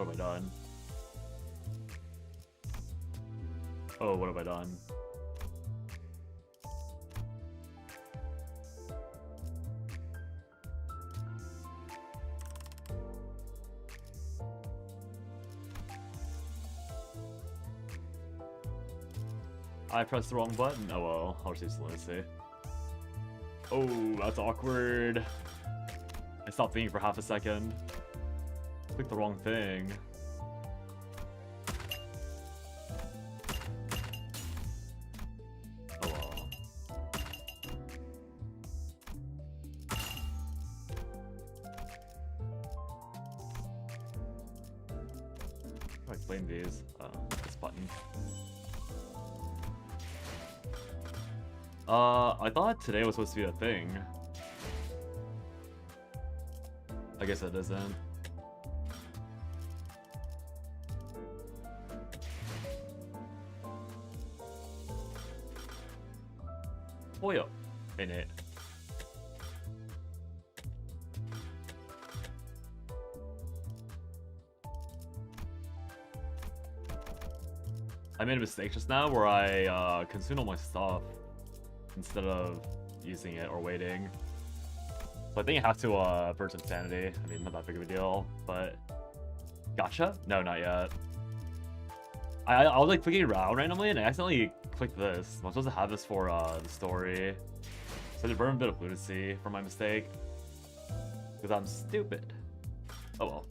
What have I done? Oh, what have I done? I pressed the wrong button. Oh well, I'll just use Lunacy. Oh, that's awkward. I stopped thinking for half a second. Clicked the wrong thing. Oh well. How do I claim these? This button. I thought today was supposed to be a thing. I guess it isn't. Boyo in it. I made a mistake just now where I consumed all my stuff instead of using it or waiting. So I think I have to burn some sanity. I mean, not that big of a deal, but gotcha? No, not yet. I was like clicking around randomly and I accidentally clicked this. I'm supposed to have this for the story. So I had to burn a bit of lunacy for my mistake. Because I'm stupid. Oh well.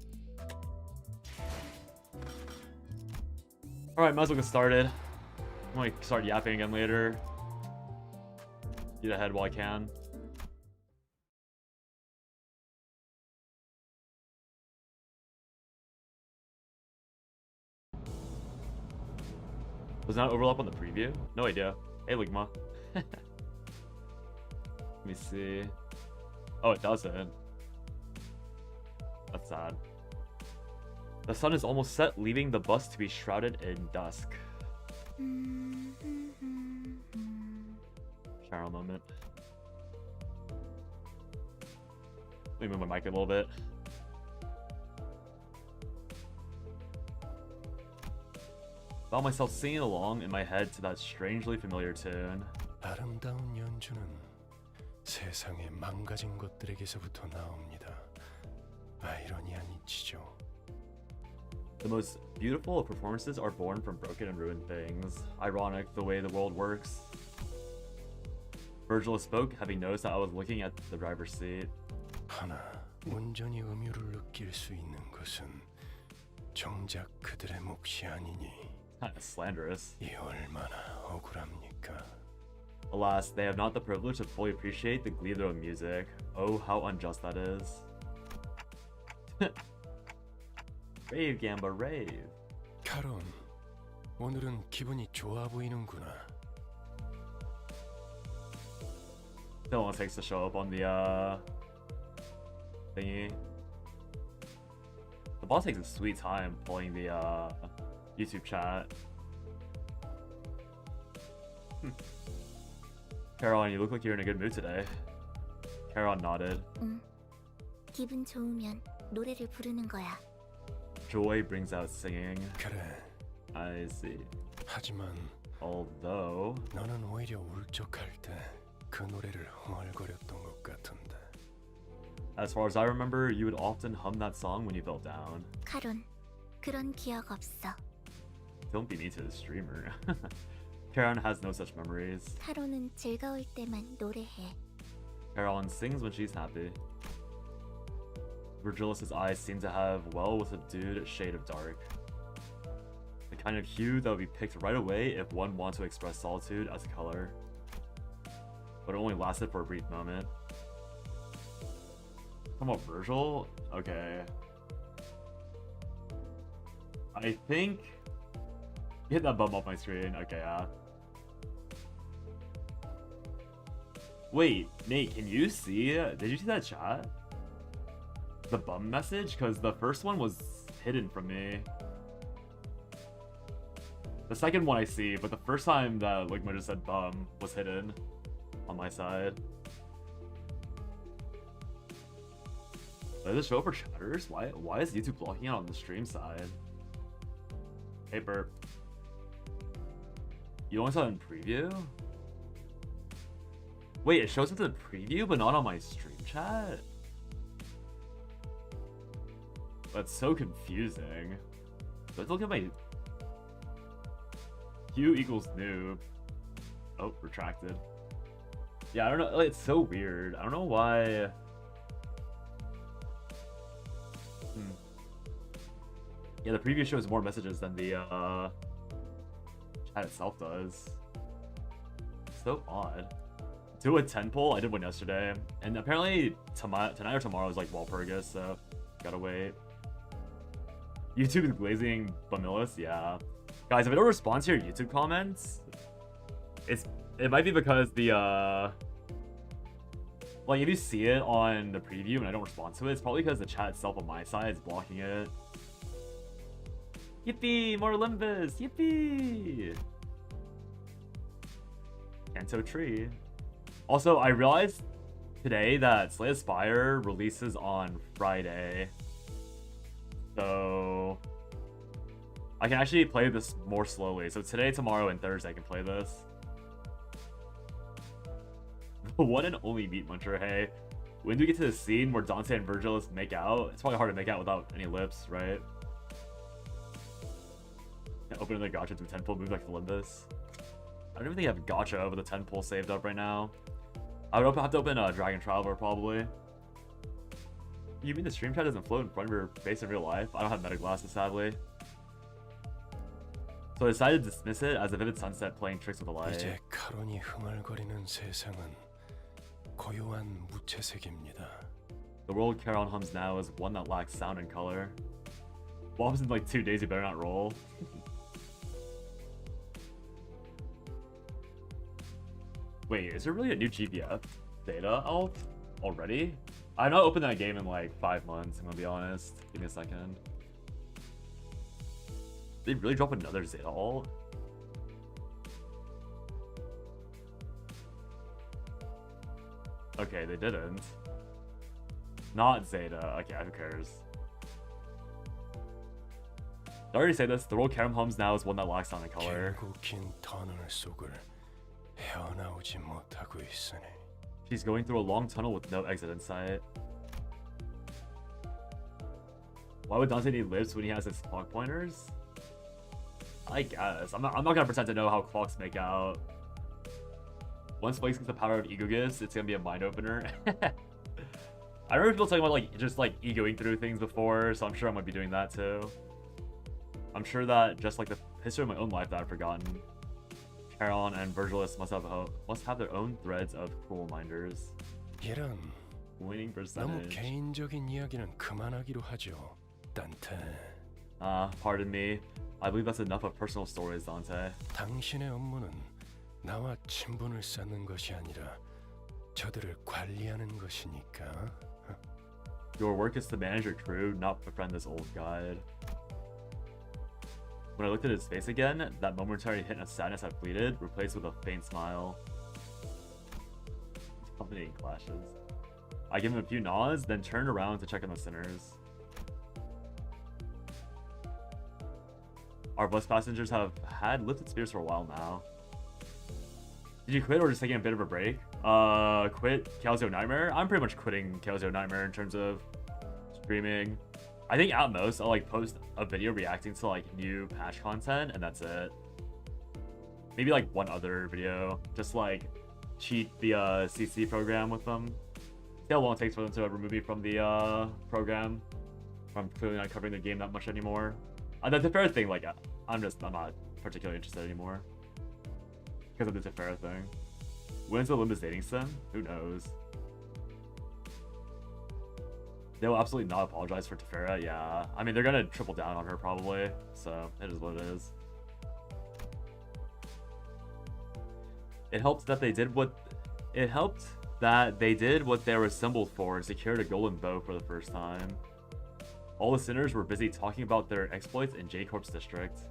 Alright, might as well get started. I'm gonna start yapping again later. Get ahead while I can. Does not overlap on the preview? No idea. Hey, Ligma. Let me see. Oh, it doesn't. That's sad. The sun is almost set, leaving the bus to be shrouded in dusk. Cheryl moment. Let me move my mic a little bit. Found myself singing along in my head to that strangely familiar tune. 아름다운 연주는 세상의 망가진 것들에게서부터 나옵니다. 아이러니한 이치죠. The most beautiful of performances are born from broken and ruined things. Ironic the way the world works. Virgil spoke, having noticed that I was looking at the driver's seat. 하나, 온전히 음유를 느낄 수 있는 것은 정작 그들의 몫이 아니니. Kind of slanderous. 이 얼마나 억울합니까? Alas, they have not the privilege to fully appreciate the glee of their own music. Oh, how unjust that is. Rave, Gamba, rave. 카론, 오늘은 기분이 좋아 보이는구나. No one takes to show up on the thingy. The boss takes a sweet time pulling the YouTube chat. Caroline, you look like you're in a good mood today. Caroline nodded. 응. 기분 좋으면 노래를 부르는 거야. Joy brings out singing. 그래. I see. 하지만 Although 너는 오히려 울적할 때 그 노래를 흥얼거렸던 것 같은데. as far as I remember, you would often hum that song when you felt down. 카론, 그런 기억 없어. Don't be mean to the streamer. Caroline has no such memories. 카론은 즐거울 때만 노래해. Caroline sings when she's happy. Virgilus's eyes seem to have well with a subdued shade of dark. The kind of hue that would be picked right away if one wants to express solitude as a color. But it only lasted for a brief moment. Come on, Virgil? Okay. I think... Hit that bump off my screen. Okay, yeah. Wait, Nate, can you see? Did you see that chat? The bum message? Because the first one was hidden from me. The second one I see, but the first time that Ligma just said bum was hidden on my side. Does it show up for chatters? Why is YouTube blocking it on the stream side? Hey Burp. You only saw it in preview? Wait, it shows up in the preview but not on my stream chat? That's so confusing. Let's look at my Q equals noob. Oh, retracted. Yeah, I don't know. Like, it's so weird. I don't know why. Yeah, the preview shows more messages than the chat itself does. So odd. Do a 10 poll. I did one yesterday, and apparently tonight or tomorrow is like Walpurgis, so gotta wait. YouTube is glazing Bamillis. Yeah, guys, if I don't respond to your YouTube comments, it might be because the like if you see it on the preview and I don't respond to it, it's probably because the chat itself on my side is blocking it. Yippee! More Limbus! Yippee! Canto tree. Also, I realized today that Slay the Spire releases on Friday. So I can actually play this more slowly. So today, tomorrow, and Thursday I can play this. The one and only Meat Muncher, hey. When do we get to the scene where Dante and Virgilus make out? It's probably hard to make out without any lips, right? Open the gacha to 10 pull move like the Limbus. I don't even think I have gacha with the 10 pull saved up right now. I would have to open a Dragon Traveler probably. You mean the stream chat doesn't float in front of your face in real life? I don't have meta glasses sadly. So I decided to dismiss it as a vivid sunset playing tricks with the light. 이제 카론이 흥얼거리는 세상은 고요한 무채색입니다. The world Charon hums now is one that lacks sound and color. What happens in like 2 days? You better not roll. Wait, is there really a new GBF data out already? I've not opened that game in like 5 months, I'm gonna be honest. Give me a second. Did they really drop another Zeta alt? Okay, they didn't. Not Zeta. Okay, who cares? Did I already say this? The world Karam hums now is one that lacks sound and color. 길고 긴 터널 속을 헤어나오지 못하고 있으니. She's going through a long tunnel with no exit in sight. Why would Dante need lips when he has his clock pointers? I guess. I'm not gonna pretend to know how clocks make out. Once Flakes gets the power of ego gifts, it's gonna be a mind opener. I remember people talking about like just like egoing through things before, so I'm sure I'm gonna be doing that too. I'm sure that just like the history of my own life that I've forgotten, Charon and Virgilus must have their own threads of cruel minders. 이런 Winning 너무 percentage. 개인적인 이야기는 그만하기로 하죠, 단테. Pardon me. I believe that's enough of personal stories, Dante. 당신의 업무는 나와 친분을 쌓는 것이 아니라 저들을 관리하는 것이니까. Your work is to manage your crew, not befriend this old guide. When I looked at his face again, that momentary hint of sadness had fleeted, replaced with a faint smile. Accompanying clashes. I give him a few nods, then turned around to check on the sinners. Our bus passengers have had lifted spirits for a while now. Did you quit or just taking a bit of a break? Quit Chaosio Nightmare? I'm pretty much quitting Chaosio Nightmare in terms of streaming. I think at most I'll like post a video reacting to like new patch content and that's it. Maybe like one other video, just like cheat the CC program with them. See how long it takes for them to remove me from the program. I'm clearly not covering the game that much anymore. That's a fair thing. Like I'm not particularly interested anymore because of the Tefera thing. When's the Limbus dating sim? Who knows? They will absolutely not apologize for Tefera. Yeah, I mean they're gonna triple down on her probably. So it is what it is. It helped that they did what they were assembled for and secured a golden bow for the first time. All the sinners were busy talking about their exploits in J-Corp's district.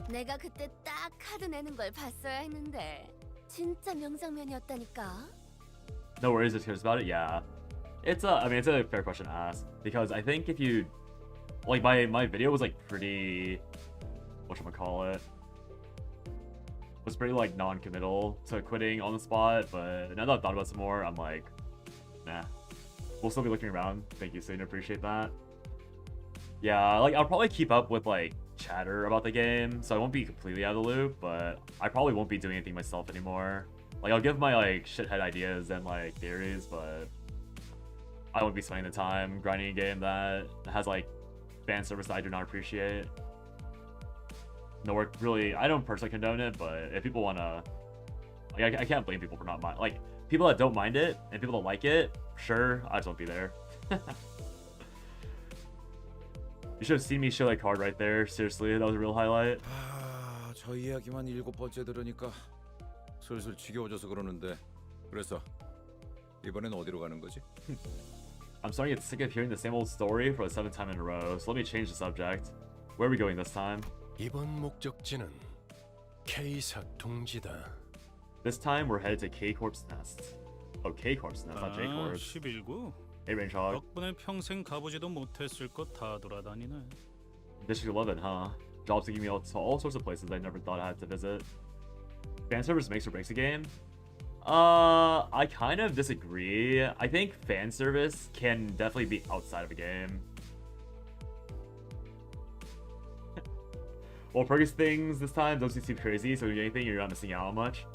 내가 그때 딱 카드 내는 걸 봤어야 했는데 진짜 명장면이었다니까. No worries, just cares about it. Yeah, It's a, I mean, it's a fair question to ask because I think if you, like, my video was like pretty, whatchamacallit, was pretty like non-committal to quitting on the spot, but now that I've thought about it some more, I'm like, nah, we'll still be looking around. Thank you, Satan, appreciate that. Yeah, like I'll probably keep up with like chatter about the game, so I won't be completely out of the loop, but I probably won't be doing anything myself anymore. Like I'll give my like shithead ideas and like theories, but I won't be spending the time grinding a game that has like fan service that I do not appreciate. Nor really, I don't personally condone it, but if people wanna, like, I can't blame people for not mind. Like people that don't mind it and people that like it, sure, I just won't be there. You should have seen me show that card right there. Seriously, that was a real highlight. 아, 저 이야기만 7번째 들으니까 슬슬 지겨워져서 그러는데. 그래서 이번엔 어디로 가는 거지? I'm starting to get sick of hearing the same old story for the 7th time in a row, so let me change the subject. Where are we going this time? 이번 목적지는 K사 동지다. This time we're headed to K-Corp's nest. Oh, K-Corp's nest, not J-Corp's. 11구. Hey, Range Hog. 덕분에 평생 가보지도 못했을 곳 다 돌아다니네. District 11, huh? Jobs taking me out to all sorts of places I never thought I had to visit. Fan service makes or breaks a game? I kind of disagree. I think fan service can definitely be outside of a game. Well, Pergus things this time don't seem too crazy, so if you do anything, you're not missing out on much.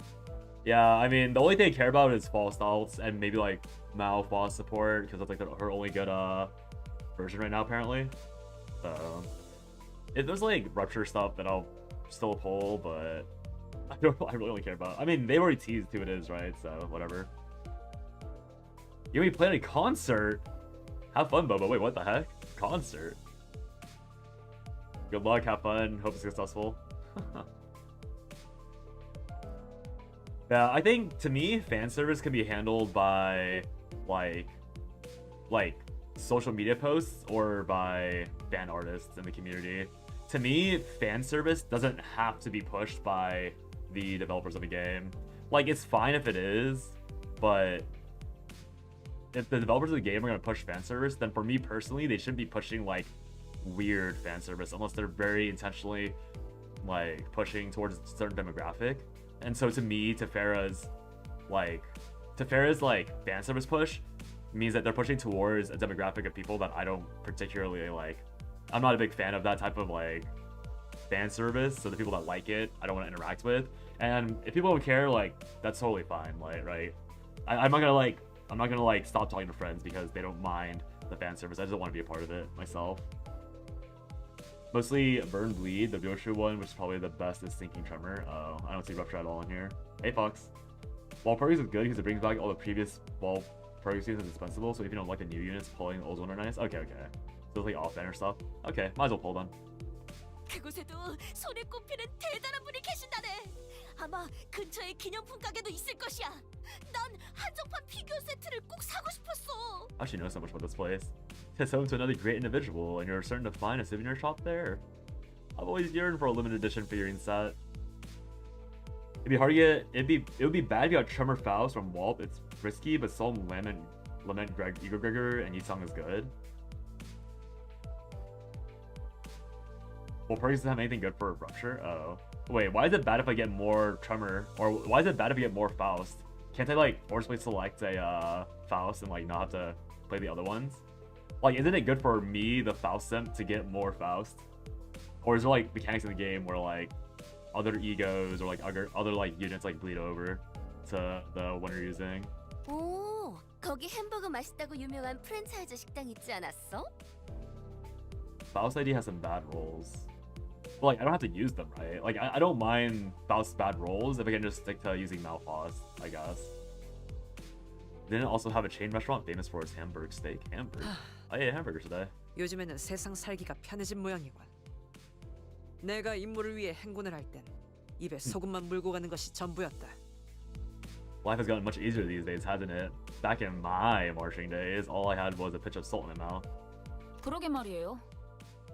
Yeah, I mean, the only thing I care about is false alts and maybe like Mao false support, because that's like her only good version right now, apparently. So, if there's like rupture stuff, then I'll still pull, but I really only care about. I mean, they've already teased who it is, right? So whatever. You already played a concert. Have fun, Bobo. Wait, what the heck? Concert. Good luck. Have fun. Hope it's successful. Yeah, I think to me, fan service can be handled by like social media posts or by fan artists in the community. To me, fan service doesn't have to be pushed by the developers of the game. Like, it's fine if it is, but if the developers of the game are going to push fan service, then for me personally, they shouldn't be pushing like weird fan service unless they're very intentionally like pushing towards a certain demographic. And so to me, Tefera's like fan service push means that they're pushing towards a demographic of people that I don't particularly like. I'm not a big fan of that type of like fan service, so the people that like it, I don't want to interact with. And if people don't care, like, that's totally fine, like, right? I'm not gonna like stop talking to friends because they don't mind the fan service. I just don't want to be a part of it myself. Mostly Burn Bleed, the Vyoshu one, which is probably the best, is Sinking Tremor. Oh, I don't see Rupture at all in here. Hey, Fox. Wall Progress is good because it brings back all the previous wall progress units as dispensable, so if you don't like the new units, pulling the old one are nice. Okay, okay. So it's like off-banner stuff. Okay, might as well pull them. 그곳에도 손에 꼽히는 대단한 분이 계신다네. 아마 근처에 기념품 가게도 있을 것이야. 난 한정판 피규어 세트를 꼭 사고 싶었어. I actually know so much about this place. It's home to another great individual, and you're certain to find a souvenir shop there. I've always yearned for a limited edition figurine set. It'd be hard to get. It would be bad if you got Tremor Faust from Walt. It's risky, but Solemn Lament Igor Gregor and Yisung is good. Well, Perks doesn't have anything good for Rupture. Oh. Wait, why is it bad if I get more Tremor? Or why is it bad if I get more Faust? Can't I like forcibly select a Faust and like not have to play the other ones? Like, isn't it good for me, the Faust simp, to get more Faust? Or is there like mechanics in the game where like other egos or like other like units like bleed over to the one you're using? 오, 거기 햄버거 맛있다고 유명한 프랜차이즈 식당 있지 않았어? Faust ID has some bad rolls. But like, I don't have to use them, right? Like, I don't mind Faust's bad rolls if I can just stick to using Malfaust, I guess. Didn't it also have a chain restaurant famous for its Hamburg steak? Hamburg? I ate a hamburger today. 요즘에는 세상 살기가 편해진 모양이군. 내가 임무를 위해 행군을 할 땐 입에 소금만 물고 가는 것이 전부였다. Life has gotten much easier these days, hasn't it? Back in my marching days, all I had was a pinch of salt in my mouth. 그러게 말이에요.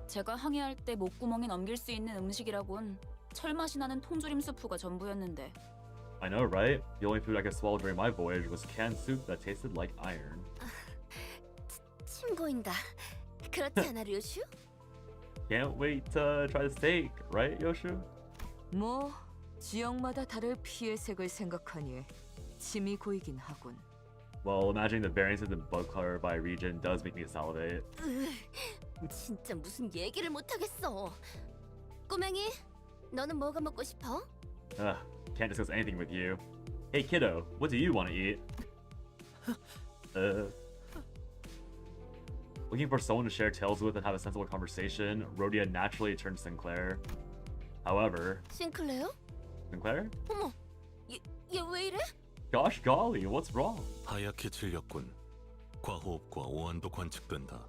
제가 항해할 때 목구멍에 넘길 수 있는 음식이라곤 철맛이 나는 통조림 수프가 전부였는데. I know, right? The only food I could swallow during my voyage was canned soup that tasted like iron. 힘고인다. 그렇지 않아, 류슈? Can't wait to try the steak, right, Yoshu? 뭐 지역마다 다를 피의 색을 생각하니 침이 고이긴 하군. Well, imagining the variances in blood color by region does make me salivate. 진짜 무슨 얘기를 못 하겠어. 꼬맹이, 너는 뭐가 먹고 싶어? Ugh, can't discuss anything with you. Hey kiddo, what do you want to eat? Looking for someone to share tales with and have a sensible conversation, Rhodia naturally turned to Sinclair. However, 싱클레어? Sinclair? 어머, 얘 왜 이래? Gosh golly, what's wrong? 하얗게 질렸군. 과호흡과 오한도 관측된다.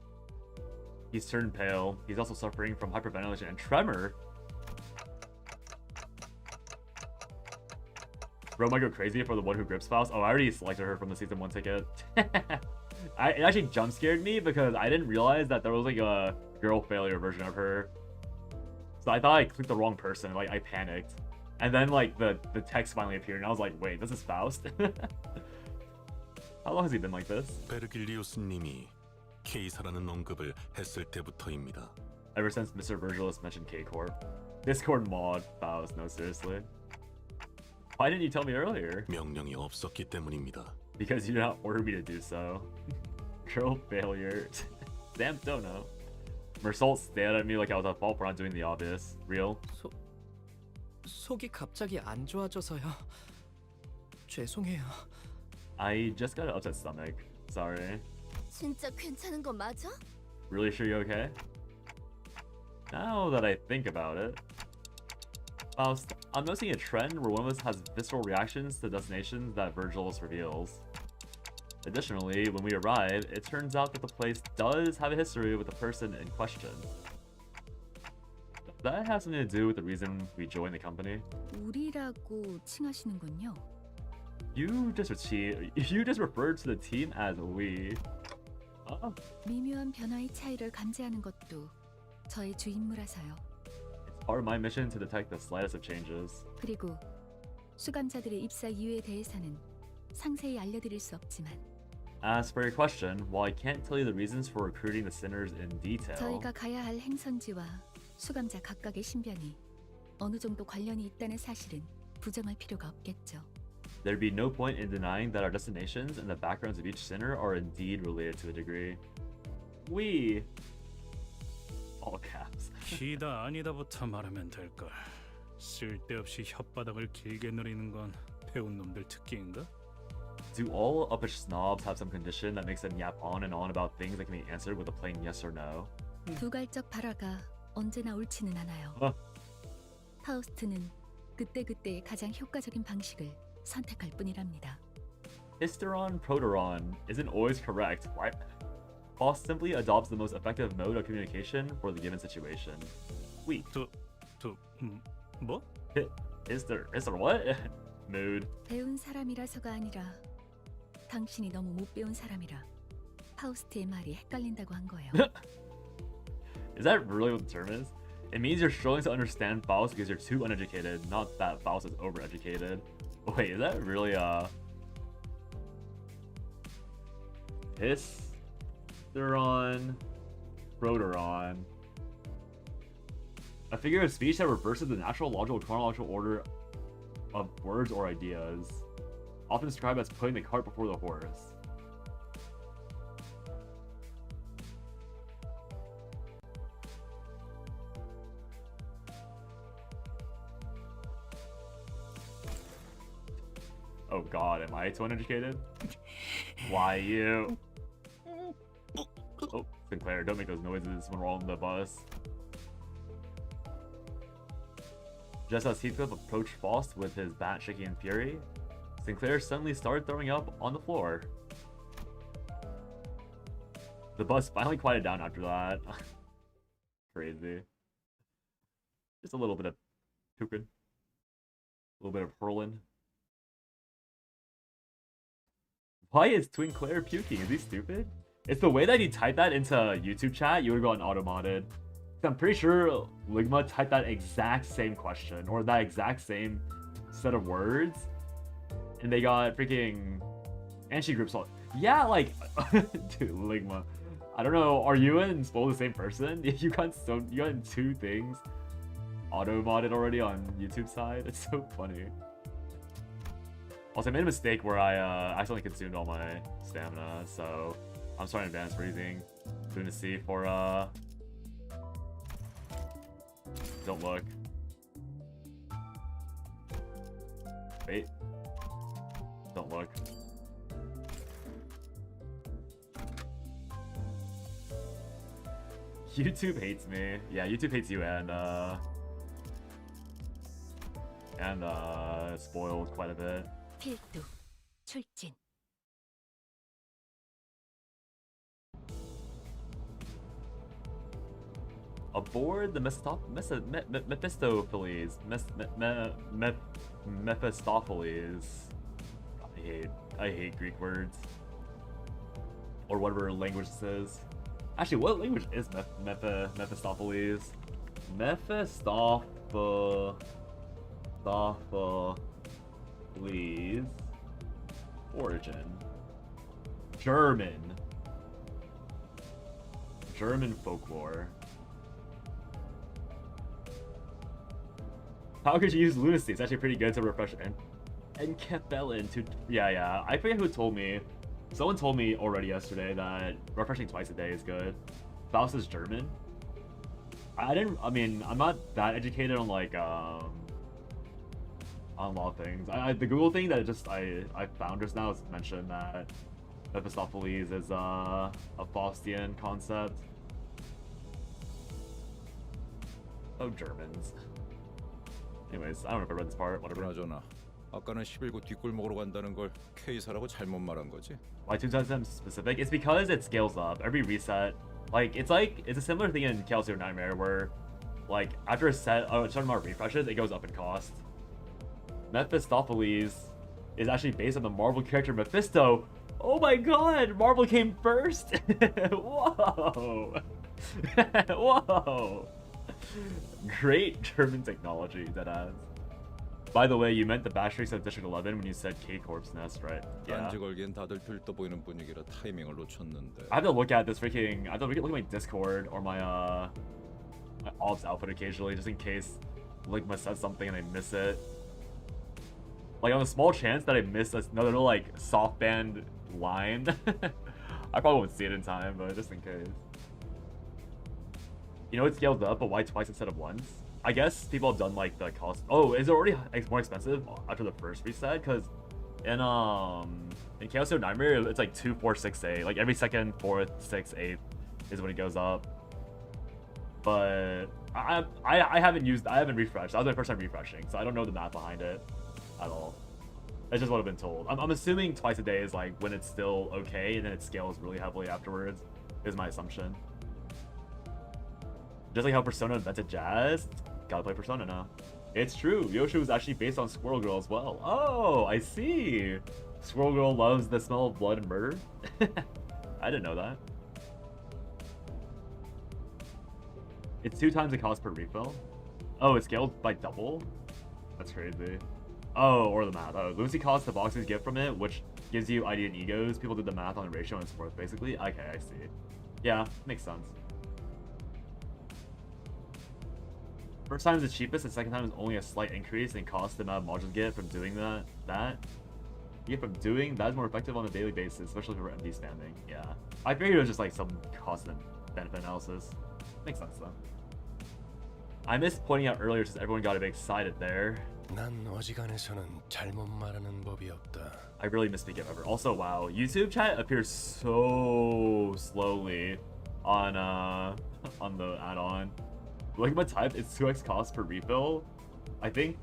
He's turned pale. He's also suffering from hyperventilation and tremor. Bro might go crazy for the one who grips Faust. Oh, I already selected her from the season 1 ticket. It actually jump scared me because I didn't realize that there was like a girl failure version of her. So I thought I clicked the wrong person. Like I panicked, and then like the text finally appeared, and I was like, wait, this is Faust. How long has he been like this? 베르길리우스님이 케이사라는 언급을 했을 때부터입니다. Ever since Mr. Virgilus mentioned K-Corp. Discord mod Faust. No, seriously. Why didn't you tell me earlier? 명령이 없었기 때문입니다. Because you did not order me to do so. Girl failure. Damn, don't know. Mersault stared at me like I was at fault for not doing the obvious. Real? 속이 갑자기 안 좋아져서요. 죄송해요. I just got an upset stomach. Sorry. 진짜 괜찮은 거 맞아? Really sure you're okay? Now that I think about it. Faust, I'm noticing a trend where one of us has visceral reactions to destinations that Virgilus reveals. Additionally, when we arrive, it turns out that the place does have a history with the person in question. Does that have something to do with the reason we joined the company? 우리라고 칭하시는군요. You just referred to the team as we. Oh, 미묘한 변화의 차이를 감지하는 것도 저의 주 임무라서요. it's part of my mission to detect the slightest of changes. 그리고 수감자들의 입사 이유에 대해서는 상세히 알려드릴 수 없지만 As for your question, while I can't tell you the reasons for recruiting the sinners in detail, 저희가 가야 할 행선지와 수감자 각각의 신변이 어느 정도 관련이 있다는 사실은 부정할 필요가 없겠죠. there'd be no point in denying that our destinations and the backgrounds of each sinner are indeed related to a degree. We, all caps. 기다 아니다부터 말하면 될걸. 쓸데없이 혓바닥을 길게 누리는 건 배운 놈들 특기인가? Do all uppish snobs have some condition that makes them yap on and on about things that can be answered with a plain yes or no? 두갈적 발화가 언제나 옳지는 않아요. 파우스트는 그때그때의 가장 효과적인 방식을 선택할 뿐이랍니다. Hysteron Proteron isn't always correct. Why? Faust simply adopts the most effective mode of communication for the given situation. We. 뭐? Is there what? Mood. 배운 사람이라서가 아니라 당신이 너무 못 배운 사람이라 파우스트의 말이 헷갈린다고 한 거예요. Is that really what the term is? It means you're struggling to understand Faust because you're too uneducated, not that Faust is overeducated. Wait, is that really Hysteron Proteron? A figure of speech that reverses the natural logical chronological order of words or ideas, often described as putting the cart before the horse. Oh god, am I too uneducated? Why you? Oh, Sinclair, don't make those noises when we're on the bus. Just as Heathcliff approached Faust with his bat shaking in fury, Sinclair suddenly started throwing up on the floor. The bus finally quieted down after that. Crazy. Just a little bit of puking. A little bit of hurling. Why is Twinclair puking? Is he stupid? It's the way that he typed that into YouTube chat, you would have gotten auto-modded. I'm pretty sure Ligma typed that exact same question, or that exact same set of words, and they got freaking... And she groups all... Yeah, like... Dude, Ligma. I don't know. Are you and Spoil the same person? You got two things auto modded already on YouTube side. It's so funny. Also, I made a mistake where I accidentally consumed all my stamina, so I'm sorry in advance for using Lunacy for Don't look. Wait. Don't look. YouTube hates me. Yeah, YouTube hates you and spoiled quite a bit. 필두 출진. Aboard the Mephistopheles. Mephistopheles. I hate Greek words. Or whatever language this is. Actually, what language is Mephistopheles? Mephistopheles. Origin. German folklore. How could you use Lunacy? It's actually pretty good to refresh and Kefellen to yeah. I forget who told me. Someone told me already yesterday that refreshing twice a day is good. Faust is German. I mean, I'm not that educated on like on a lot of things. The Google thing that I found just now is mentioned that Mephistopheles is a Faustian concept. Oh, Germans. Anyways, I don't know if I read this part. Whatever. 그나저나 아까는 11구 뒷골목으로 간다는 걸 K사라고 잘못 말한 거지? Why 2 times specific? It's because it scales up every reset. It's a similar thing in Chaos Hero Nightmare where, like, after a certain amount of refreshes, it goes up in cost. Mephistopheles is actually based on the Marvel character Mephisto. Oh my god, Marvel came first. Whoa. Whoa. Great German technology, that has. By the way, you meant the bash race of District 11 when you said K-Corp's Nest, right? Yeah. 딴지 걸기엔 다들 들떠 보이는 분위기라 타이밍을 놓쳤는데. I have to look at this freaking. I have to look at my Discord or my my ops output occasionally, just in case Ligma says something and I miss it. Like on a small chance that I miss another little like soft band line, I probably won't see it in time, but just in case. You know it scaled up, but why twice instead of once? I guess people have done like the cost. Oh, is it already more expensive after the first reset? Because in Chaos Hero Nightmare, it's like 2, 4, 6, 8. Like every second, 4th, 6th, 8th is when it goes up. But I haven't refreshed. That was my first time refreshing, so I don't know the math behind it at all. That's just what I've been told. I'm assuming twice a day is like when it's still okay, and then it scales really heavily afterwards. Is my assumption. Just like how Persona invented jazz, gotta play Persona now. It's true, Yoshi was actually based on Squirrel Girl as well. Oh, I see. Squirrel Girl loves the smell of blood and murder. I didn't know that. It's 2 times the cost per refill. Oh, it scaled by double? That's crazy. Oh, or the math. Oh, Lucy costs the boxes get from it, which gives you ID and egos. People did the math on the ratio and it's worth basically. Okay, I see. Yeah, makes sense. First time is the cheapest, and second time is only a slight increase in cost the amount of modules you get from doing that. You get from doing that is more effective on a daily basis, especially for MD spamming. Yeah. I figured it was just like some cost and benefit analysis. Makes sense though. I missed pointing out earlier since everyone got a bit excited there. 난 어지간해서는 잘못 말하는 법이 없다. I really misspeak it ever. Also, wow, YouTube chat appears so slowly on the add-on. Look at my type, it's 2x cost per refill. I think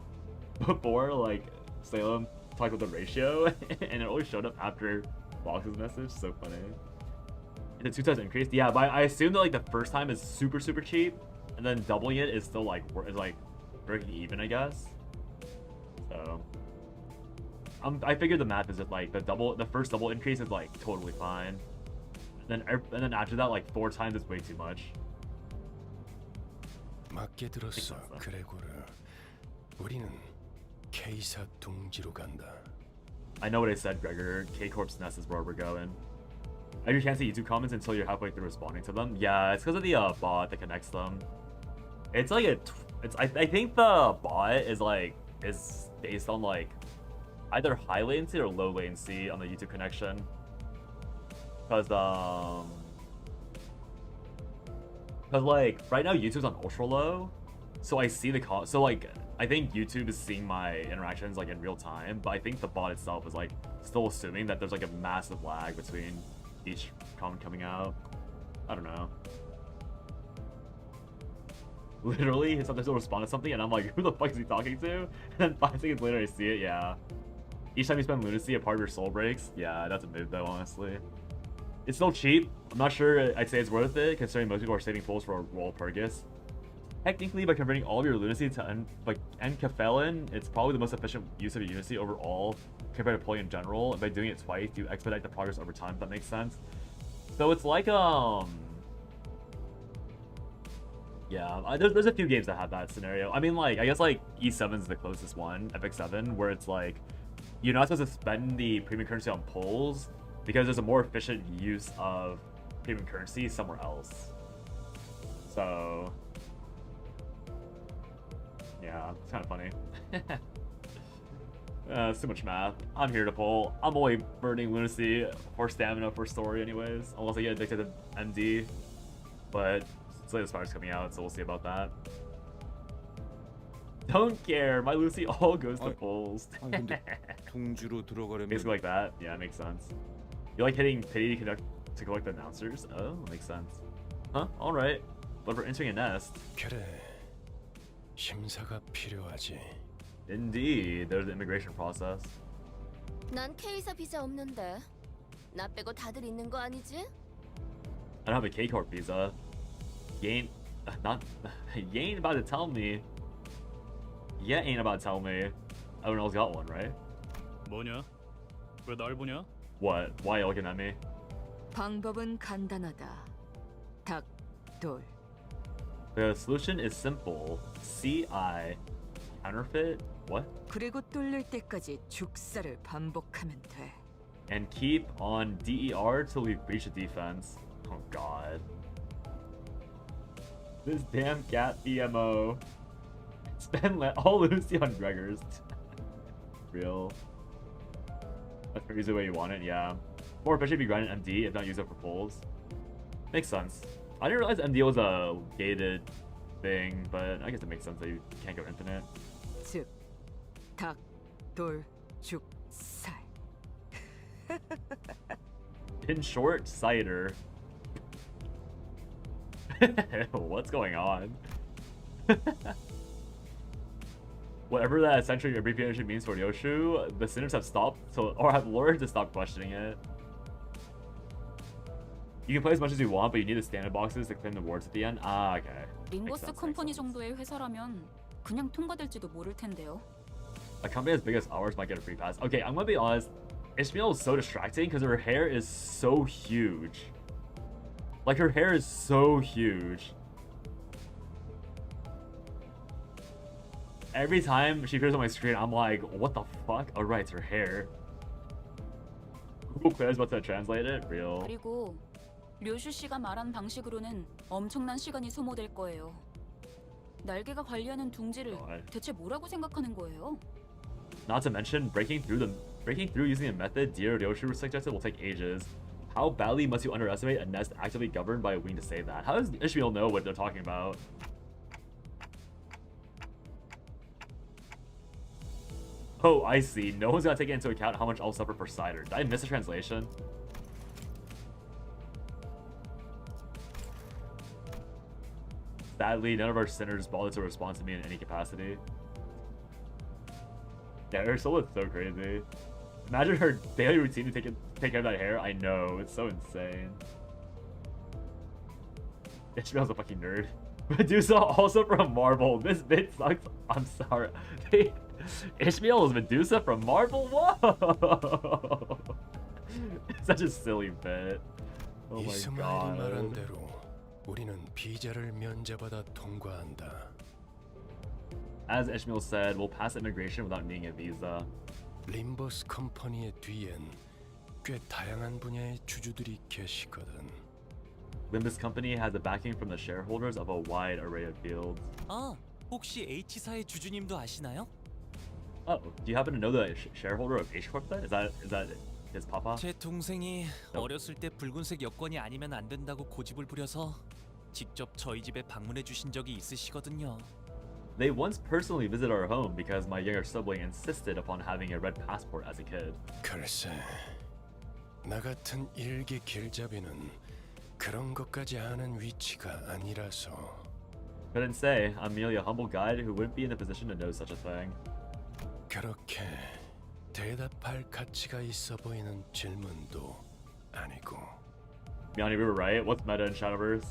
before like Salem talked about the ratio and it only showed up after Box's message. So funny. And the 2 times increased. Yeah, but I assume that like the first time is super cheap, and then doubling it is still like breaking even, I guess. So I figured the math is that like the first double increase is like totally fine, and then after that like 4 times is way too much. 맞게 들었어, 그레고르. 우리는 K사 둥지로 간다. I know what I said, Gregor. K-Corp's Nest is where we're going. You can't see YouTube comments until you're halfway through responding to them. Yeah, it's because of the bot that connects them. It's like I think the bot is based on like either high latency or low latency on the YouTube connection. Because like right now YouTube's on ultra low, so I see the so like I think YouTube is seeing my interactions like in real time, but I think the bot itself is like still assuming that there's like a massive lag between each comment coming out. I don't know. Literally, sometimes he'll respond to something and I'm like, who the fuck is he talking to? And then 5 seconds later I see it, yeah. Each time you spend lunacy, a part of your soul breaks. Yeah, that's a move though, honestly. It's still cheap. I'm not sure I'd say it's worth it, considering most people are saving pulls for a roll Purgus. Technically, by converting all of your lunacy to Enkephalin, it's probably the most efficient use of your lunacy overall compared to pulling in general. And by doing it twice, you expedite the progress over time, if that makes sense. So it's like, yeah, there's a few games that have that scenario. I mean, like, I guess, like, E7 is the closest one, Epic 7, where it's like, you're not supposed to spend the premium currency on pulls because there's a more efficient use of premium currency somewhere else. So, yeah, it's kind of funny. It's too much math. I'm here to pull. I'm only burning lunacy for stamina for story anyways, unless I get addicted to MD. But Slay Spire's coming out, so we'll see about that. Don't care. My lunacy all goes to pulls. Basically like that. Yeah, makes sense. You like hitting pity to collect the announcers? Oh, makes sense. Huh? Alright. But we're entering a nest. 그래. 심사가 필요하지. Indeed, there's the immigration process. 난 K사 비자 없는데. 나 빼고 다들 있는 거 아니지? I don't have a K-Corp visa. You ain't you ain't about to tell me. Yeah, ain't about to tell me. Everyone else got one, right? 뭐냐? 왜 날 보냐? What? Why are you looking at me? 방법은 간단하다. 닭, 돌. The solution is simple. CI. Counterfeit? What? 그리고 뚫릴 때까지 죽사를 반복하면 돼. And keep on DER till we breach the defense. Oh god. This damn cat BMO. Spend all Lucy on Gregors. Real. That's the easy way you want it, yeah. More efficient if you grind an MD if not use it for pulls. Makes sense. I didn't realize MD was a gated thing, but I guess it makes sense that you can't go infinite. 즉, 닭, 돌, 죽, 살. In short, cider. What's going on? Whatever that essentially abbreviation means for Yoshu, the sinners have stopped or have learned to stop questioning it. You can play as much as you want, but you need the standard boxes to claim the rewards at the end. Ah, okay. 링버스 컴퍼니 정도의 회사라면 그냥 통과될지도 모를 텐데요. A company as big as ours might get a free pass. Okay, I'm gonna be honest. Ishmael is so distracting because her hair is so huge. Like, her hair is so huge. Every time she appears on my screen, I'm like, what the fuck? Oh, right, it's her hair. Google Claire's about to translate it? Real. 그리고 료슈 씨가 말한 방식으로는 엄청난 시간이 소모될 거예요. 날개가 관리하는 둥지를 대체 뭐라고 생각하는 거예요? Not to mention, breaking through using a method dear Ryoshu suggested will take ages. How badly must you underestimate a nest actively governed by a wing to say that? How does Ishmael know what they're talking about? Oh, I see. No one's gonna take into account how much I'll suffer for cider. Did I miss a translation? Sadly, none of our sinners bothered to respond to me in any capacity. Yeah, her soul is so crazy. Imagine her daily routine to take care of that hair. I know, it's so insane. Ishmael's a fucking nerd. Medusa also from Marvel. This bit sucks. I'm sorry. Ishmael is Medusa from Marvel? Whoa! Such a silly bit. Oh my god. 말한 대로 우리는 비자를 면제받아 통과한다. As Ishmael said, we'll pass immigration without needing a visa. 림버스 컴퍼니의 뒤엔 꽤 다양한 분야의 주주들이 계시거든. Limbus company has the backing from the shareholders of a wide array of fields. 아, 혹시 H사의 주주님도 아시나요? Oh, do you happen to know the shareholder of H Corp then? Is that his papa? 제 동생이 Nope. 어렸을 때 붉은색 여권이 아니면 안 된다고 고집을 부려서 직접 저희 집에 방문해 주신 적이 있으시거든요. They once personally visited our home because my younger sibling insisted upon having a red passport as a kid. 글쎄, 나 같은 일기 길잡이는 그런 것까지 아는 위치가 아니라서. Couldn't say. I'm merely a humble guide who wouldn't be in a position to know such a thing. 그렇게 대답할 가치가 있어 보이는 질문도 아니고. Miani, we were right. What's meta in Shadowverse?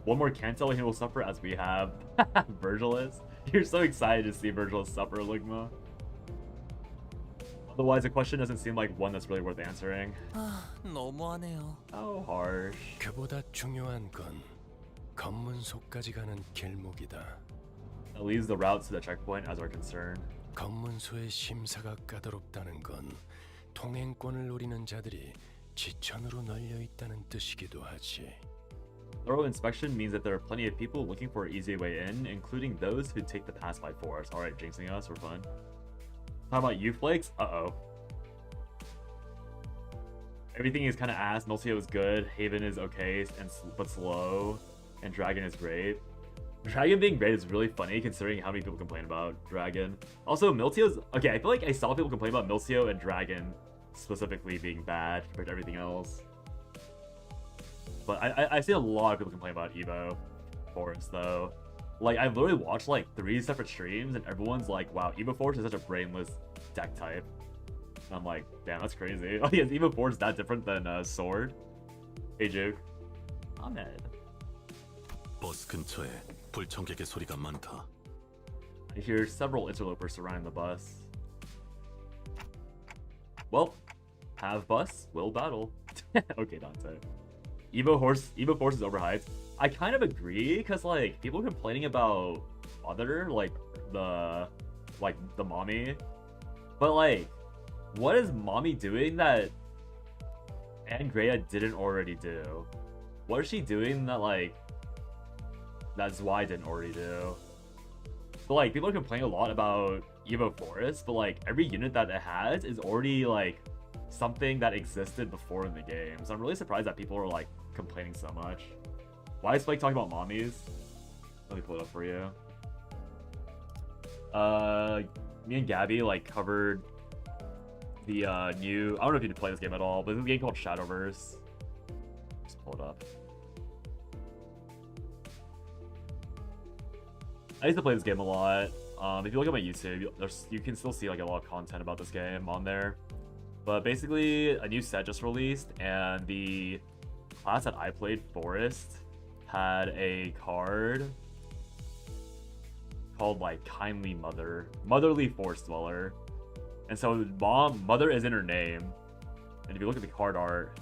One more Canto and he will suffer as we have. Virgil is. You're so excited to see Virgil suffer, Ligma. Otherwise, the question doesn't seem like one that's really worth answering. 아, 너무하네요. How harsh. 그보다 중요한 건 검문소까지 가는 길목이다. That leaves the route to the checkpoint as our concern. 검문소의 심사가 까다롭다는 건 통행권을 노리는 자들이 지천으로 널려 있다는 뜻이기도 하지. Thorough inspection means that there are plenty of people looking for an easy way in, including those who take the pass by force. Alright, jinxing us, we're fun. How about you, Flakes? Uh-oh. Everything is kind of ass. Miltio is good. Haven is okay, but slow. And Dragon is great. Dragon being great is really funny considering how many people complain about Dragon. Also, Miltio's... Okay, I feel like I saw people complain about Miltio and Dragon specifically being bad compared to everything else. But I've seen a lot of people complain about Evo Forest, though. Like, I've literally watched, like, 3 separate streams, and everyone's like, wow, Evo Forest is such a brainless deck type. And I'm like, damn, that's crazy. Oh, yeah, is Evo Forest that different than Sword? Hey, Juke. Ahmed. 버스 근처에 불청객의 소리가 많다. I hear several interlopers surrounding the bus. Well, have bus, will battle. Okay, Dante. Evo Force is overhyped. I kind of agree, because like people complaining about Mother, like the mommy. But like, what is mommy doing that Angrea didn't already do? What is she doing that like that Zwei didn't already do? But like people are complaining a lot about Evo Forest, but like every unit that it has is already like something that existed before in the game. So I'm really surprised that people are like complaining so much. Why is Flake talking about mommies? Let me pull it up for you. Me and Gabby like covered the new, I don't know if you play this game at all, but there's a game called Shadowverse. Just pull it up. I used to play this game a lot. If you look at my YouTube, you can still see like a lot of content about this game on there. But basically, a new set just released, and the class that I played, Forest, had a card called like Kindly Mother, Motherly Forest Dweller. And so Mother is in her name. And if you look at the card art,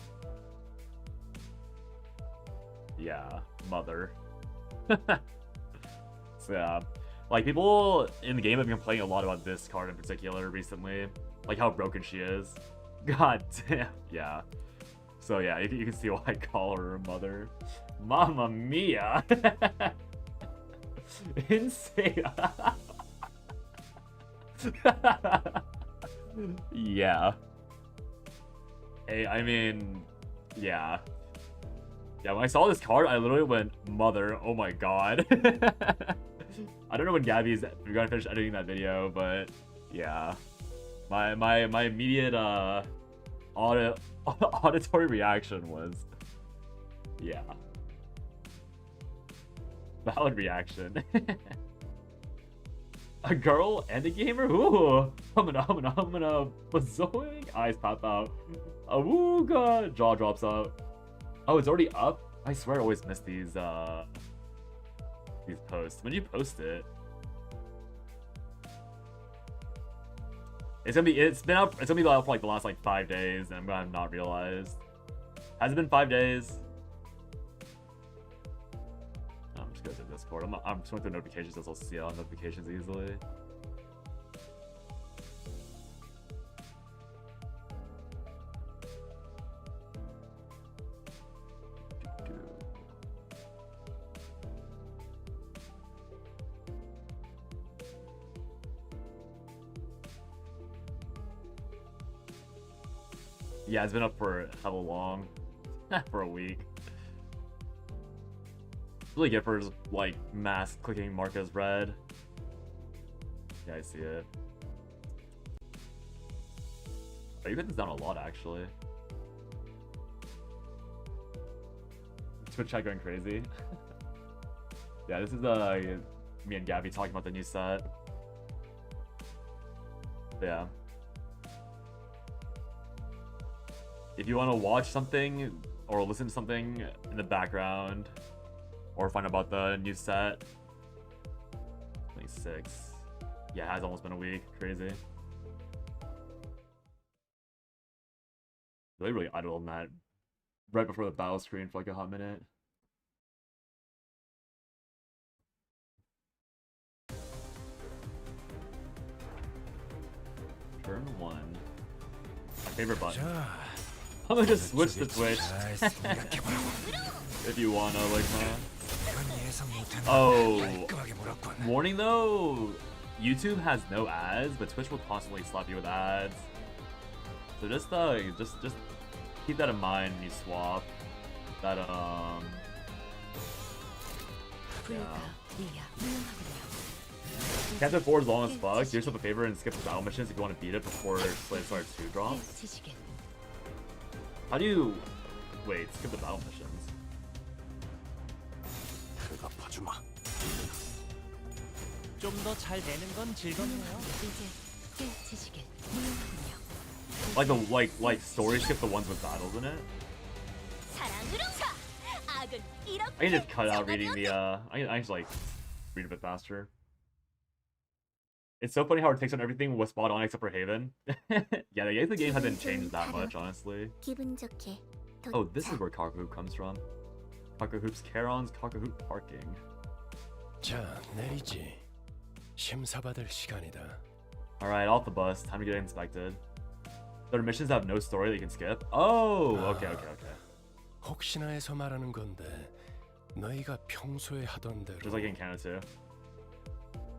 yeah, Mother. So yeah, like people in the game have been complaining a lot about this card in particular recently, like how broken she is. God damn, yeah. So yeah, you can see why I call her a mother. Mamma mia! Insane. Yeah. Hey, I mean, yeah. Yeah, when I saw this card, I literally went, mother, oh my god. I don't know when Gabby's gonna finish editing that video, but yeah. My immediate auditory reaction was, yeah. Valid reaction. A girl and a gamer? Ooh! Humana, bazoing? Eyes pop out. Awooga! Jaw drops out. Oh, it's already up? I swear I always miss these posts. When do you post it? It's gonna be out for like the last like 5 days, and I'm gonna have not realized. Has it been 5 days? I'm just going to Discord. I'm just going through notifications so I'll see all notifications easily. Yeah, it's been up for hella long. For a week. Really good for like mass clicking mark as read. Yeah, I see it. Oh, you got this down a lot actually. Twitch chat going crazy. Yeah, this is me and Gabby talking about the new set. Yeah. If you want to watch something or listen to something in the background or find out about the new set, 26. Yeah, it has almost been a week. Crazy. They really idled on that right before the battle screen for like a hot minute. Turn 1. My favorite button. I'm gonna just switch to Twitch. If you wanna, like, oh, warning though, YouTube has no ads, but Twitch will constantly slap you with ads. So just keep that in mind when you swap. That yeah. Canto 4 is long as fuck. Do yourself a favor and skip the battle missions if you want to beat it before Slave Star 2 drops. How do you... Wait, skip the battle missions. 좀 더 잘 되는 건 즐겁네요. Like story skip the ones with battles in it? I can just cut out reading the I can just like read a bit faster. It's so funny how it takes on everything was spot on except for Haven. Yeah, I guess the game hasn't changed that much, honestly. Oh, this is where Kakahoop comes from. Kakahoop's Charon's Kakahoop parking. 자, 내리지. 심사받을 시간이다. Alright, off the bus. Time to get inspected. There are missions that have no story that you can skip. Oh, okay. 혹시나 해서 말하는 건데 너희가 평소에 하던 대로. Just like in Canto too.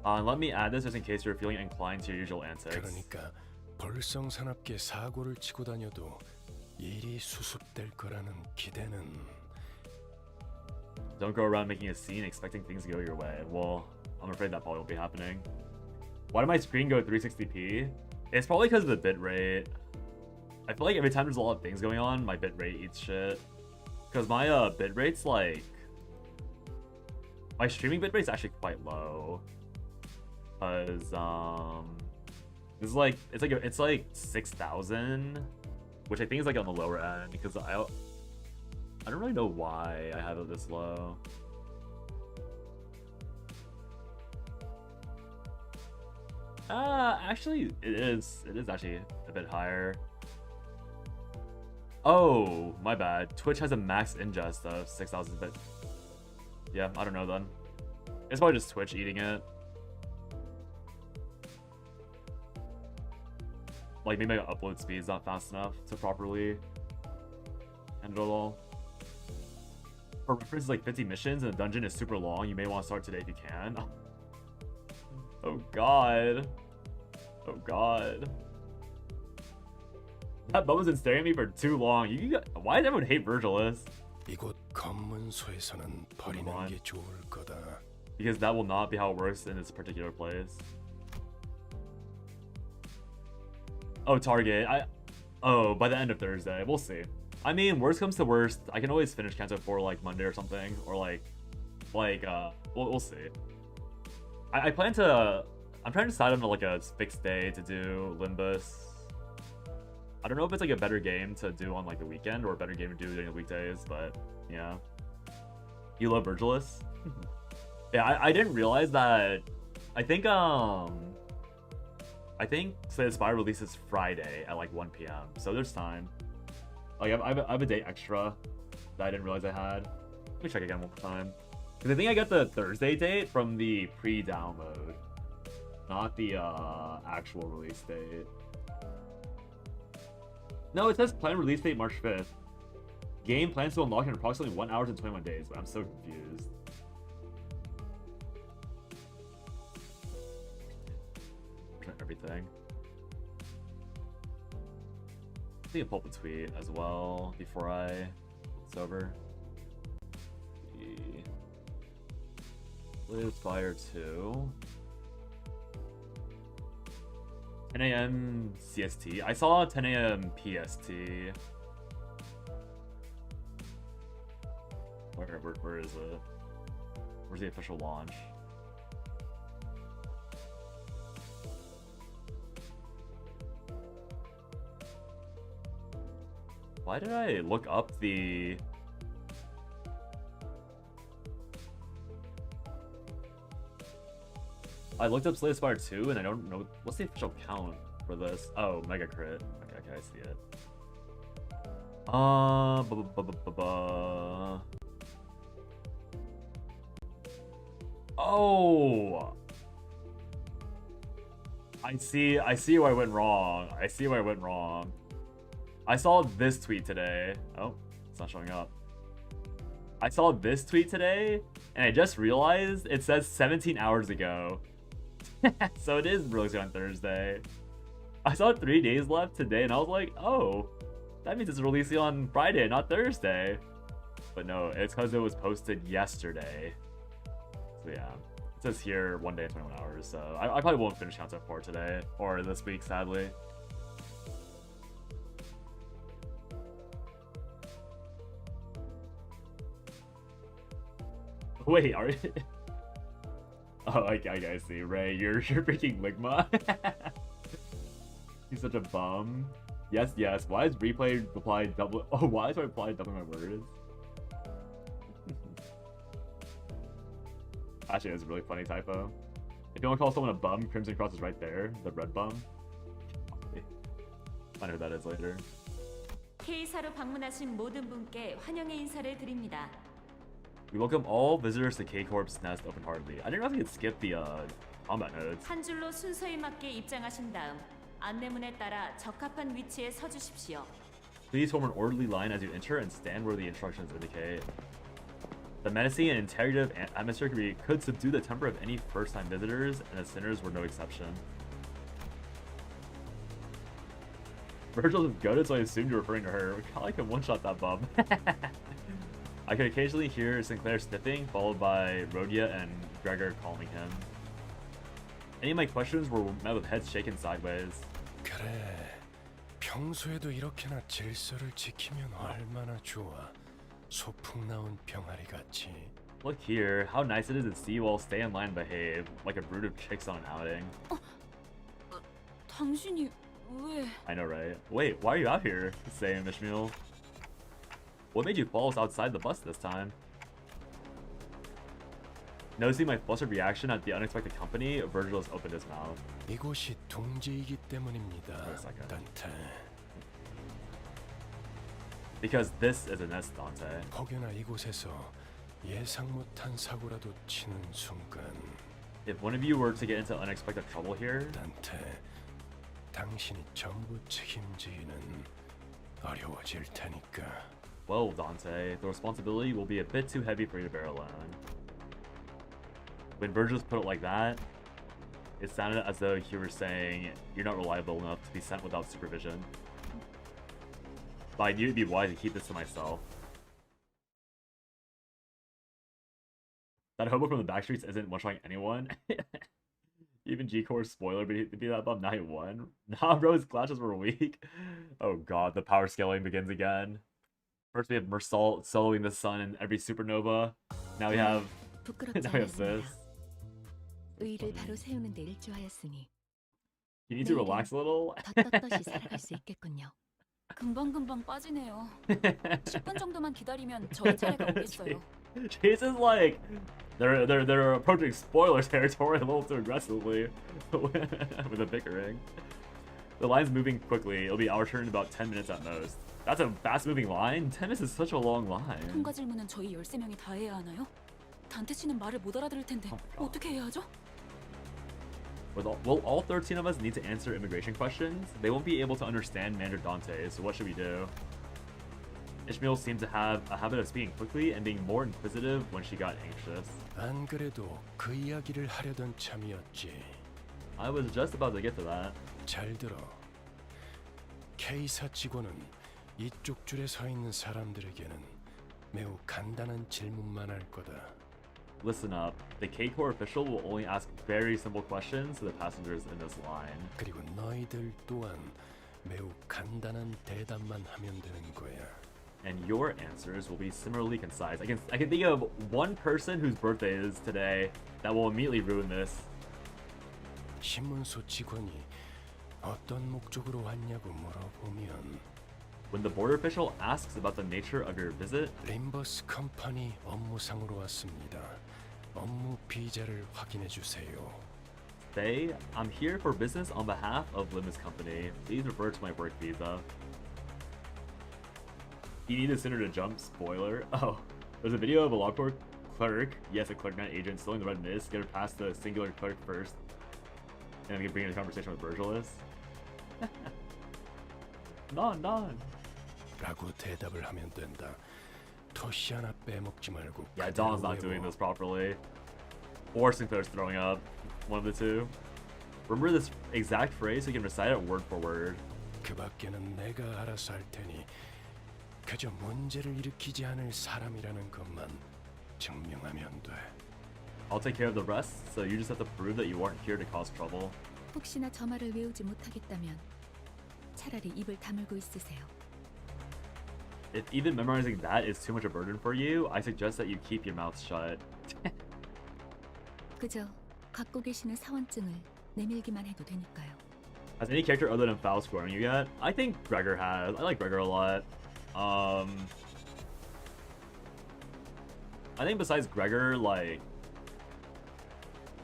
And let me add this just in case you're feeling inclined to your usual antics. 그러니까 볼썽사납게 사고를 치고 다녀도 일이 수습될 거라는 기대는. Don't go around making a scene expecting things to go your way. Well, I'm afraid that probably won't be happening. Why did my screen go 360p? It's probably because of the bitrate. I feel like every time there's a lot of things going on, my bitrate eats shit. Because my bitrate's like... My streaming bitrate's actually quite low. Because, this is like... It's like 6,000. Which I think is like on the lower end. Because I don't really know why I have it this low. Actually, it is actually a bit higher. Oh, my bad. Twitch has a max ingest of 6,000 bit. Yeah, I don't know then. It's probably just Twitch eating it. Like, maybe my upload speed is not fast enough to properly handle it all. For reference, like 50 missions and the dungeon is super long. You may want to start today if you can. Oh god. Oh god. That bum has been staring at me for too long. Why does everyone hate Virgilis? 이곳 검문소에서는 버리는 게 좋을 거다. Because that will not be how it works in this particular place. Oh, Target. By the end of Thursday. We'll see. I mean, worst comes to worst, I can always finish Canto 4 like Monday or something. Or we'll see. I plan to... I'm trying to decide on like a fixed day to do Limbus. I don't know if it's like a better game to do on like the weekend or a better game to do during the weekdays, but yeah. You love Virgilis? Yeah, I didn't realize that. I think Slay the Spire releases Friday at like 1 p.m. So there's time. Like I have a day extra that I didn't realize I had. Let me check again one more time. Because I think I got the Thursday date from the pre-download, not the actual release date. No, it says planned release date March 5th. Game plans to unlock in approximately 1 hour and 21 days, but I'm so confused. Everything. I think I'll pull up a tweet as well before it's over. Live Fire 2. 10 a.m. CST. I saw 10 a.m. PST. Where is it? Where's the official launch? Why did I look up the... I looked up Slay Spire 2 and I don't know what's the official count for this. Oh, Mega Crit. Okay, I see it. Oh, I see where I went wrong. I saw this tweet today. Oh, it's not showing up. I saw this tweet today and I just realized it says 17 hours ago. So it is releasing on Thursday. I saw 3 days left today and I was like, oh, that means it's releasing on Friday, not Thursday. But no, it's because it was posted yesterday. So yeah, it says here 1 day and 21 hours. So I probably won't finish Canto 4 today or this week, sadly. Wait, are you? Oh, I see. Ray, you're freaking Ligma. He's such a bum. Yes. Why is replay reply double? Oh, why is I reply double my words? Actually, it's a really funny typo. If you want to call someone a bum, Crimson Cross is right there. The red bum. I know who that is later. K사로 방문하신 모든 분께 환영의 인사를 드립니다. We welcome all visitors to K-Corp's Nest open-heartedly. I didn't know if I could skip the combat nodes. 한 줄로 순서에 맞게 입장하신 다음 안내문에 따라 적합한 위치에 서 주십시오. Please form an orderly line as you enter and stand where the instructions indicate. The menacing and interrogative atmosphere could subdue the temper of any first-time visitors, and the sinners were no exception. Virgil is goaded, so I assumed you're referring to her. We kinda can one-shot that bum. I could occasionally hear Sinclair sniffing, followed by Rhodia and Gregor calming him. Any of my questions were met with heads shaken sideways. 그래, 평소에도 이렇게나 질서를 지키면 얼마나 좋아. 소풍 나온 병아리 같이. Look here, how nice it is to see you all stay in line and behave, like a brood of chicks on an outing. 당신이 왜? I know, right? Wait, why are you out here? Same, Ishmael. What made you follow us outside the bus this time? Noticing my flustered reaction at the unexpected company, Virgil has opened his mouth. 이곳이 둥지이기 때문입니다. 단테. Because this is a nest, Dante. 혹여나 이곳에서 예상 못한 사고라도 치는 순간. If one of you were to get into unexpected trouble here, 단테, 당신이 전부 책임지기는 어려워질 테니까. Well, Dante, the responsibility will be a bit too heavy for you to bear alone. When Virgil put it like that, it sounded as though he were saying, you're not reliable enough to be sent without supervision. But I knew it'd be wise to keep this to myself. That hobo from the backstreets isn't one-shotting anyone. Even G-Core's spoiler to be that bum, now he won. Nah, bro, his clashes were weak. Oh god, the power scaling begins again. First we have Mersal soloing the sun in every supernova. Now we have this. 의를 바로 세우는 데 일조하였으니 You need to relax a little. 덧덧덧이 살아갈 수 있겠군요. 금방금방 빠지네요. 10분 정도만 기다리면 저희 차례가 오겠어요. Jason's like, they're approaching spoiler territory a little too aggressively with the bickering. The line's moving quickly. It'll be our turn in about 10 minutes at most. That's a fast-moving line. 10 minutes is such a long line. 통과 질문은 저희 13명이 다 해야 하나요? 단테 씨는 말을 못 알아들을 텐데 어떻게 해야 하죠? Will all 13 of us need to answer immigration questions? They won't be able to understand Mandarin Dante, so what should we do? Ishmael seemed to have a habit of speaking quickly and being more inquisitive when she got anxious. 안 그래도 그 이야기를 하려던 참이었지. I was just about to get to that. 잘 들어. K사 직원은 이쪽 줄에 서 있는 사람들에게는 매우 간단한 질문만 할 거다. Listen up. The K-Corps official will only ask very simple questions to the passengers in this line. 그리고 너희들 또한 매우 간단한 대답만 하면 되는 거야. And your answers will be similarly concise. I can think of one person whose birthday is today that will immediately ruin this. 신문소 직원이 어떤 목적으로 왔냐고 물어보면 When the border official asks about the nature of your visit, 림버스 컴퍼니 업무상으로 왔습니다. 업무 비자를 확인해 주세요. say, I'm here for business on behalf of Limbus Company. Please refer to my work visa. You need a sinner to jump. Spoiler. Oh, there's a video of a law court clerk. Yes, a clerk, not agent, stealing the red mist. Get her past the singular clerk first. And then we can bring in a conversation with Virgilis. Non. 라고 대답을 하면 된다. 토시 하나 빼먹지 말고. Yeah, Don's not doing this properly. Or Sinclair's throwing up. One of the two. Remember this exact phrase so you can recite it word for word. 그 밖에는 내가 알아서 할 테니 그저 문제를 일으키지 않을 사람이라는 것만 증명하면 돼. I'll take care of the rest, so you just have to prove that you aren't here to cause trouble. 혹시나 저 말을 외우지 못하겠다면 차라리 입을 다물고 있으세요. If even memorizing that is too much a burden for you, I suggest that you keep your mouth shut. 그저 갖고 계시는 사원증을 내밀기만 해도 되니까요. Has any character other than Faust scoring you yet? I think Gregor has. I like Gregor a lot. I think besides Gregor, like,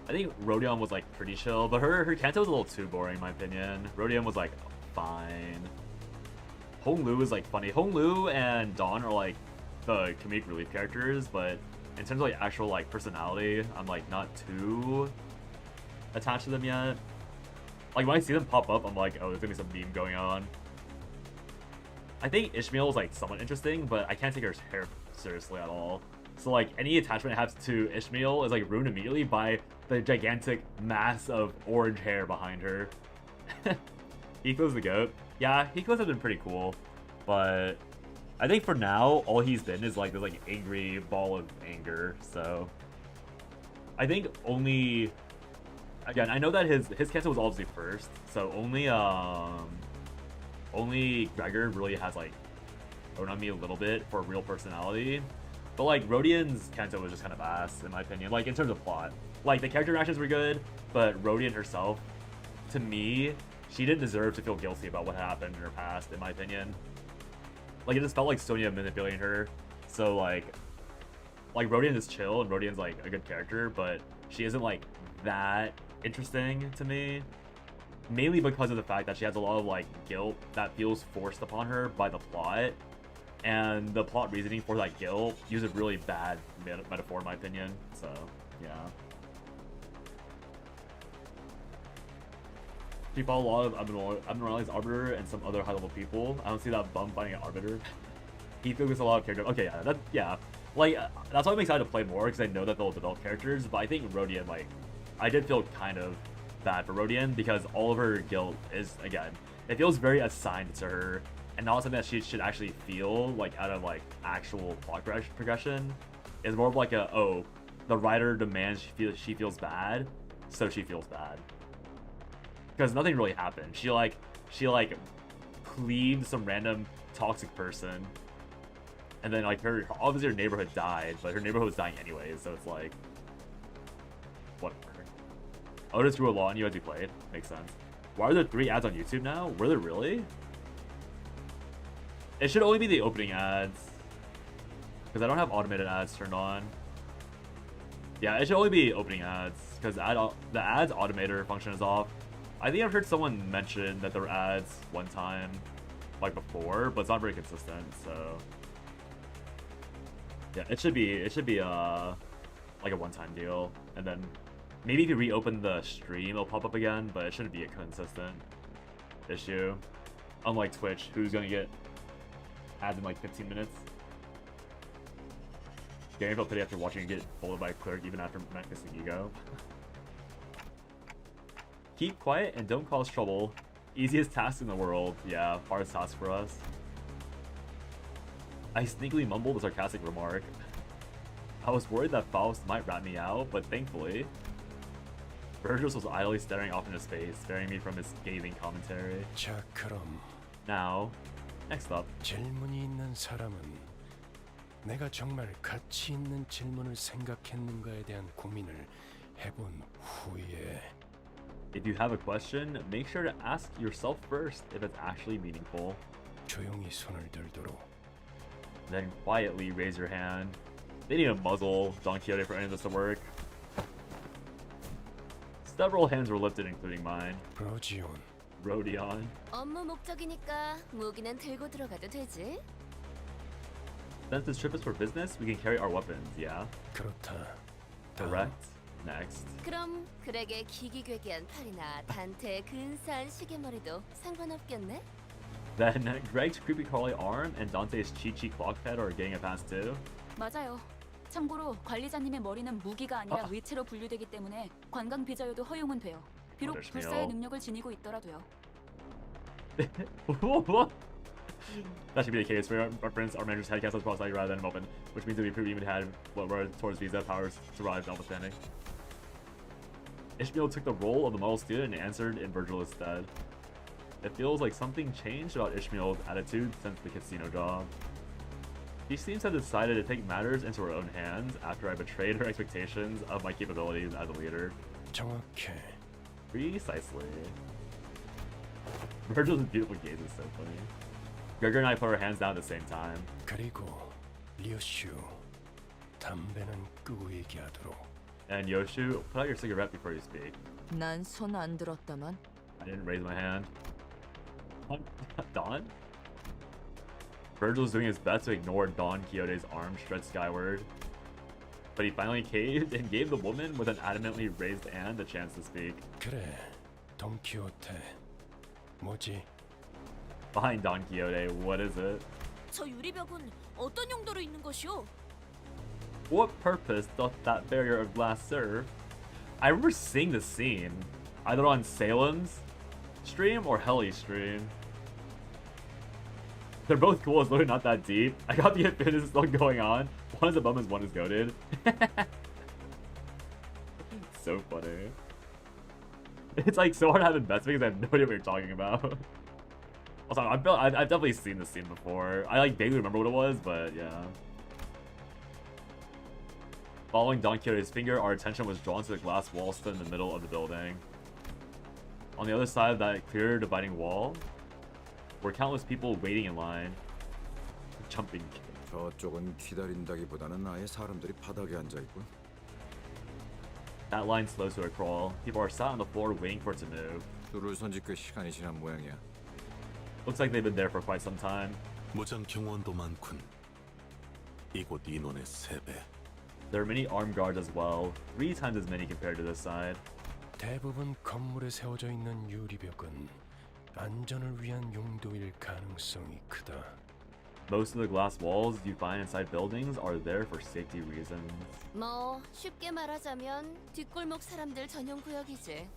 I think Rodion was like pretty chill, but her Canto was a little too boring in my opinion. Rodion was like fine. Hong Lu is like funny. Hong Lu and Dawn are like the comedic relief characters, but in terms of like actual like personality, I'm like not too attached to them yet. Like when I see them pop up, I'm like, oh, there's gonna be some meme going on. I think Ishmael is like somewhat interesting, but I can't take her hair seriously at all. So like any attachment I have to Ishmael is like ruined immediately by the gigantic mass of orange hair behind her. Hiko's the goat. Yeah, Hiko's have been pretty cool, but I think for now all he's been is like this like angry ball of anger. So I think only, again, I know that his Canto was obviously first, so only Gregor really has like grown on me a little bit for real personality. But like Rodion's Canto was just kind of ass in my opinion, like in terms of plot. Like the character interactions were good, but Rodion herself, to me, she didn't deserve to feel guilty about what happened in her past, in my opinion. Like it just felt like Sonya manipulating her. So like Rodion is chill and Rodion's like a good character, but she isn't like that interesting to me. Mainly because of the fact that she has a lot of like guilt that feels forced upon her by the plot. And the plot reasoning for that guilt uses a really bad metaphor in my opinion. So yeah. She fought a lot of Admirali's Arbiter and some other high-level people. I don't see that bum fighting an Arbiter. He focused a lot of characters. Okay, yeah, like that's why I'm excited to play more because I know that they'll develop characters. But I think Rodion, like, I did feel kind of bad for Rodion because all of her guilt is, again, it feels very assigned to her and not something that she should actually feel like out of like actual plot progression. It's more of like a, oh, the writer demands she feels bad, so she feels bad. Because nothing really happened. She cleaved some random toxic person, and then like obviously her neighborhood died, but her neighborhood was dying anyways, so it's like whatever. Otis drew a law on you as you played. Makes sense. Why are there 3 ads on YouTube now? Were there really? It should only be the opening ads, because I don't have automated ads turned on. Yeah, it should only be opening ads because the ads automator function is off. I think I've heard someone mention that there were ads one time, like before, but it's not very consistent. So yeah, it should be like a one-time deal, and then maybe if you reopen the stream, it'll pop up again, but it shouldn't be a consistent issue. Unlike Twitch, who's gonna get ads in like 15 minutes. Gary felt pity after watching it get folded by a clerk even after Memphis and Ego. Keep quiet and don't cause trouble. Easiest task in the world. Yeah, hardest task for us. I sneakily mumbled a sarcastic remark. I was worried that Faust might rat me out, but thankfully, Virgils was idly staring off into space, sparing me from his scathing commentary. 자, 그럼 Now, next up. 질문이 있는 사람은 내가 정말 가치 있는 질문을 생각했는가에 대한 고민을 해본 후에 If you have a question, make sure to ask yourself first if it's actually meaningful. 조용히 손을 들도록. Then quietly raise your hand. They need a muzzle Don Quixote for any of this to work. Several hands were lifted, including mine. Rodion. 업무 목적이니까 무기는 들고 들어가도 되지? Since this trip is for business, we can carry our weapons, yeah? 그렇다. Correct. Next. 그럼 그렉의 기기괴기한 팔이나 단테의 근사한 시계머리도 상관없겠네? Then Greg's creepy crawly arm and Dante's cheat clock pad are getting a pass too. 맞아요. 참고로 관리자님의 머리는 무기가 아니라 위치로 분류되기 때문에 관광 비자여도 허용은 돼요. 비록 불사의 능력을 지니고 있더라도요. That should be the case. For reference, our manager's head castles cross-eyed rather than open, which means that we prove even had what were towards visa powers derived notwithstanding. Ishmael took the role of the model student and answered in Virgil's stead. It feels like something changed about Ishmael's attitude since the casino job. She seems to have decided to take matters into her own hands after I betrayed her expectations of my capabilities as a leader. 정확해. Precisely. Virgil's beautiful gaze is so funny. Gregor and I put our hands down at the same time. 그리고 리오슈, 담배는 끄고 얘기하도록. And Yoshu, put out your cigarette before you speak. 난 손 안 들었다만. I didn't raise my hand. Don? Virgil is doing his best to ignore Don Quixote's arm stretched skyward. But he finally caved and gave the woman with an adamantly raised hand the chance to speak. 그래, 돈키호테. 뭐지? Behind Don Quixote, what is it? 저 유리벽은 어떤 용도로 있는 것이오? What purpose doth that barrier of glass serve? I remember seeing the scene, either on Salem's stream or Helly's stream. They're both cool, it's literally not that deep. I got the infinite still going on. One is a bum, one is goated. So funny. It's like so hard to have investment because I have no idea what you're talking about. Also, I've definitely seen this scene before. I like vaguely remember what it was, but yeah. Following Don Quixote's finger, our attention was drawn to the glass wall stood in the middle of the building. On the other side of that clear dividing wall were countless people waiting in line. Jumping. 저쪽은 기다린다기보다는 아예 사람들이 바닥에 앉아 있군. That line slows to a crawl. People are sat on the floor waiting for it to move. 줄을 선지 꽤 시간이 지난 모양이야. Looks like they've been there for quite some time. 무장 경호원도 많군. 이곳 인원의 3배. There are many armed guards as well, 3 times as many compared to this side. 대부분 건물에 세워져 있는 유리벽은 안전을 위한 용도일 가능성이 크다. Most of the glass walls you find inside buildings are there for safety reasons. 뭐 쉽게 말하자면 뒷골목 사람들 전용 구역이지.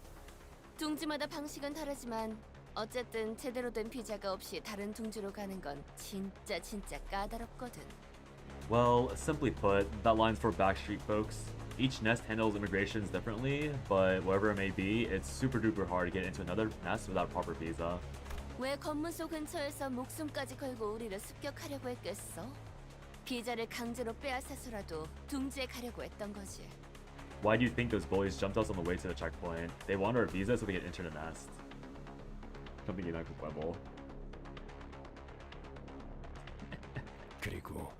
둥지마다 방식은 다르지만 어쨌든 제대로 된 비자가 없이 다른 둥지로 가는 건 진짜 까다롭거든. Well, simply put, that line's for backstreet folks. Each nest handles immigrations differently, but whatever it may be, it's super duper hard to get into another nest without proper visa. 왜 검문소 근처에서 목숨까지 걸고 우리를 습격하려고 했겠어? 비자를 강제로 빼앗아서라도 둥지에 가려고 했던 거지. Why do you think those bullies jumped us on the way to the checkpoint? They wanted our visa so they could enter the nest. Something in that level. 그리고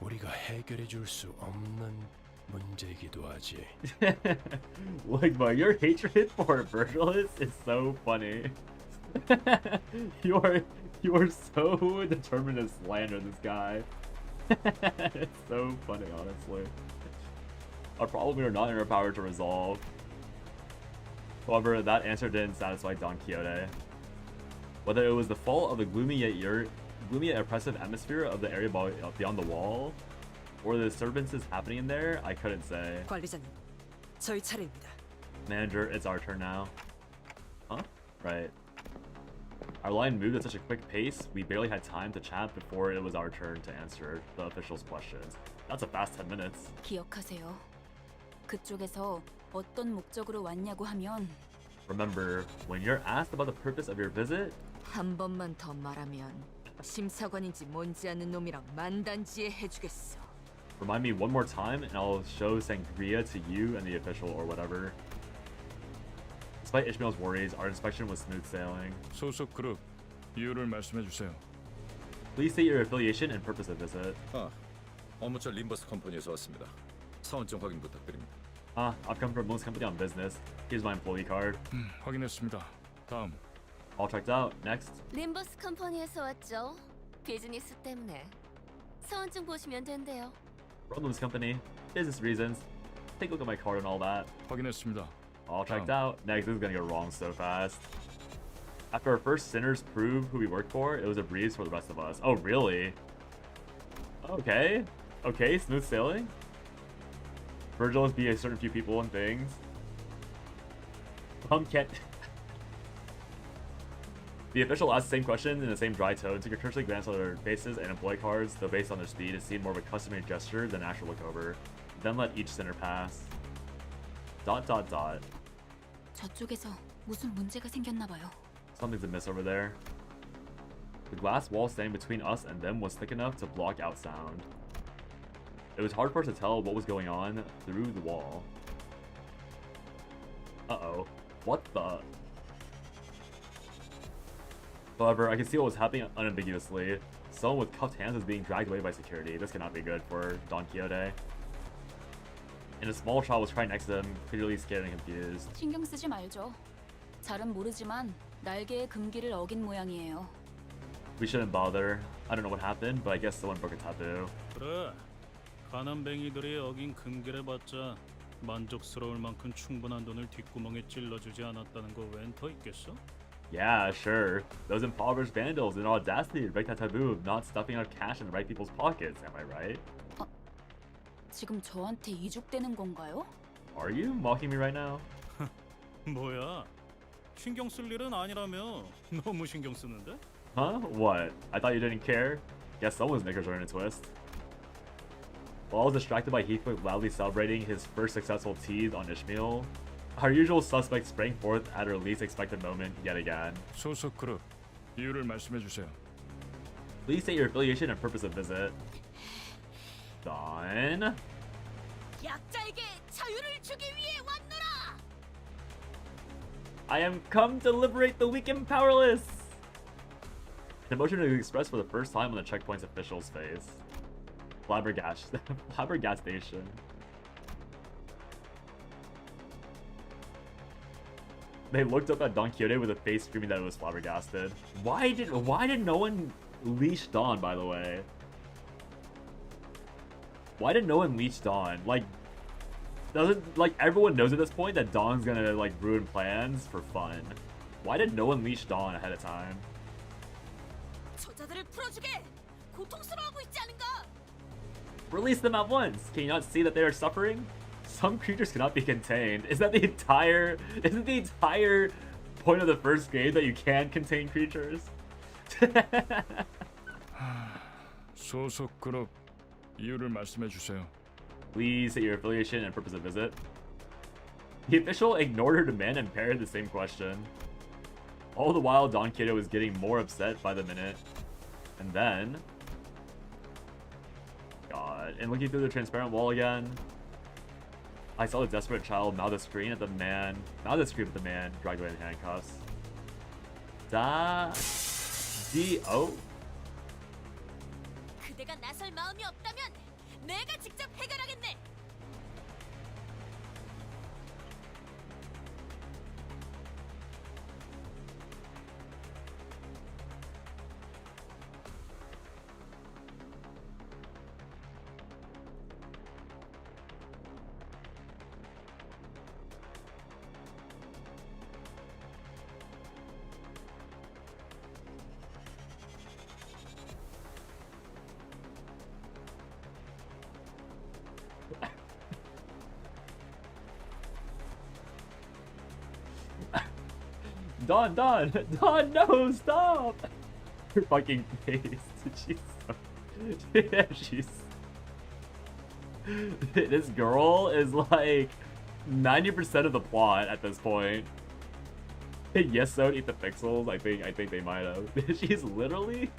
우리가 해결해 줄 수 없는 문제이기도 하지. Look, but your hatred for Virgilus is so funny. you are so determined to slander this guy. It's so funny, honestly. A problem we are not in our power to resolve. However, that answer didn't satisfy Don Quixote. Whether it was the fault of the gloomy yet oppressive atmosphere of the area beyond the wall, or the disturbances happening in there, I couldn't say. 관리자님, 저희 차례입니다. Manager, it's our turn now. Huh? Right. Our line moved at such a quick pace, we barely had time to chat before it was our turn to answer the officials' questions. That's a fast 10 minutes. 기억하세요. 그쪽에서 어떤 목적으로 왔냐고 하면 Remember, when you're asked about the purpose of your visit, 한 번만 더 말하면 심사관인지 뭔지 아는 놈이랑 만단지에 해주겠어. remind me one more time and I'll show sangria to you and the official or whatever. Despite Ishmael's worries, our inspection was smooth sailing. 소속 그룹 이유를 말씀해 주세요. Please state your affiliation and purpose of visit. 업무처 림버스 컴퍼니에서 왔습니다. 사원증 확인 부탁드립니다. I've come from Limbus company on business. Here's my employee card. 확인했습니다. 다음. All checked out. Next. 림버스 컴퍼니에서 왔죠. 비즈니스 때문에. 사원증 보시면 된대요. From Limbus company. Business reasons. Take a look at my card and all that. 확인했습니다. All checked out. Next, this is gonna go wrong so fast. After our first sinners prove who we work for, it was a breeze for the rest of us. Oh, really? Okay. Okay, smooth sailing. Virgil must be a certain few people and things. Can't. The official asked the same question in the same dry tone, took a cursory glance at their faces and employee cards, though based on their speed, it seemed more of a customary gesture than an actual look over. Then let each sinner pass. ... 저쪽에서 무슨 문제가 생겼나 봐요. Something's amiss over there. The glass wall standing between us and them was thick enough to block out sound. It was hard for us to tell what was going on through the wall. Uh-oh. What the? However, I could see what was happening unambiguously. Someone with cuffed hands was being dragged away by security. This cannot be good for Don Quixote. And a small child was crying next to him, clearly scared and confused. 신경 쓰지 말죠. 잘은 모르지만 날개의 금기를 어긴 모양이에요. We shouldn't bother. I don't know what happened, but I guess someone broke a taboo. 그래. 가난뱅이들이 어긴 금기를 받자 만족스러울 만큼 충분한 돈을 뒷구멍에 찔러주지 않았다는 거 웬 더 있겠어? Yeah, sure. Those impoverished vandals in audacity to break that taboo of not stuffing our cash in the right people's pockets, am I right? 지금 저한테 이죽되는 건가요? Are you mocking me right now? 뭐야? 신경 쓸 일은 아니라며. 너무 신경 쓰는데? Huh? What? I thought you didn't care? Guess someone's knickers are in a twist. While I was distracted by Heathcliff loudly celebrating his first successful tease on Ishmael, our usual suspect sprang forth at her least expected moment yet again. 소속 그룹 이유를 말씀해 주세요. Please state your affiliation and purpose of visit. Done. 약자에게 자유를 주기 위해 왔노라. I am come to liberate the weak and powerless. The emotion is expressed for the first time on the checkpoint's official's face. Flabbergastation. They looked up at Don Quixote with a face screaming that it was flabbergasted. Why did no one leash Don, by the way? Why did no one leash Don? Like, everyone knows at this point that Don's gonna like ruin plans for fun. Why did no one leash Don ahead of time? 저자들을 풀어주게. 고통스러워하고 있지 않은가? Release them at once. Can you not see that they are suffering? Some creatures cannot be contained. Isn't the entire point of the first game that you can contain creatures? 소속 그룹 이유를 말씀해 주세요. Please state your affiliation and purpose of visit. The official ignored her demand and parried the same question. All the while, Don Quixote was getting more upset by the minute. And then... God. And looking through the transparent wall again, I saw the desperate child mouth a scream at the man, dragged away in handcuffs. D.O.? 그대가 나설 마음이 없다면 내가 직접 해결하겠네. Dawn, no, stop! Her fucking face. She's so... she's... This girl is like 90% of the plot at this point. Yes, so eat the pixels. I think they might have. she's literally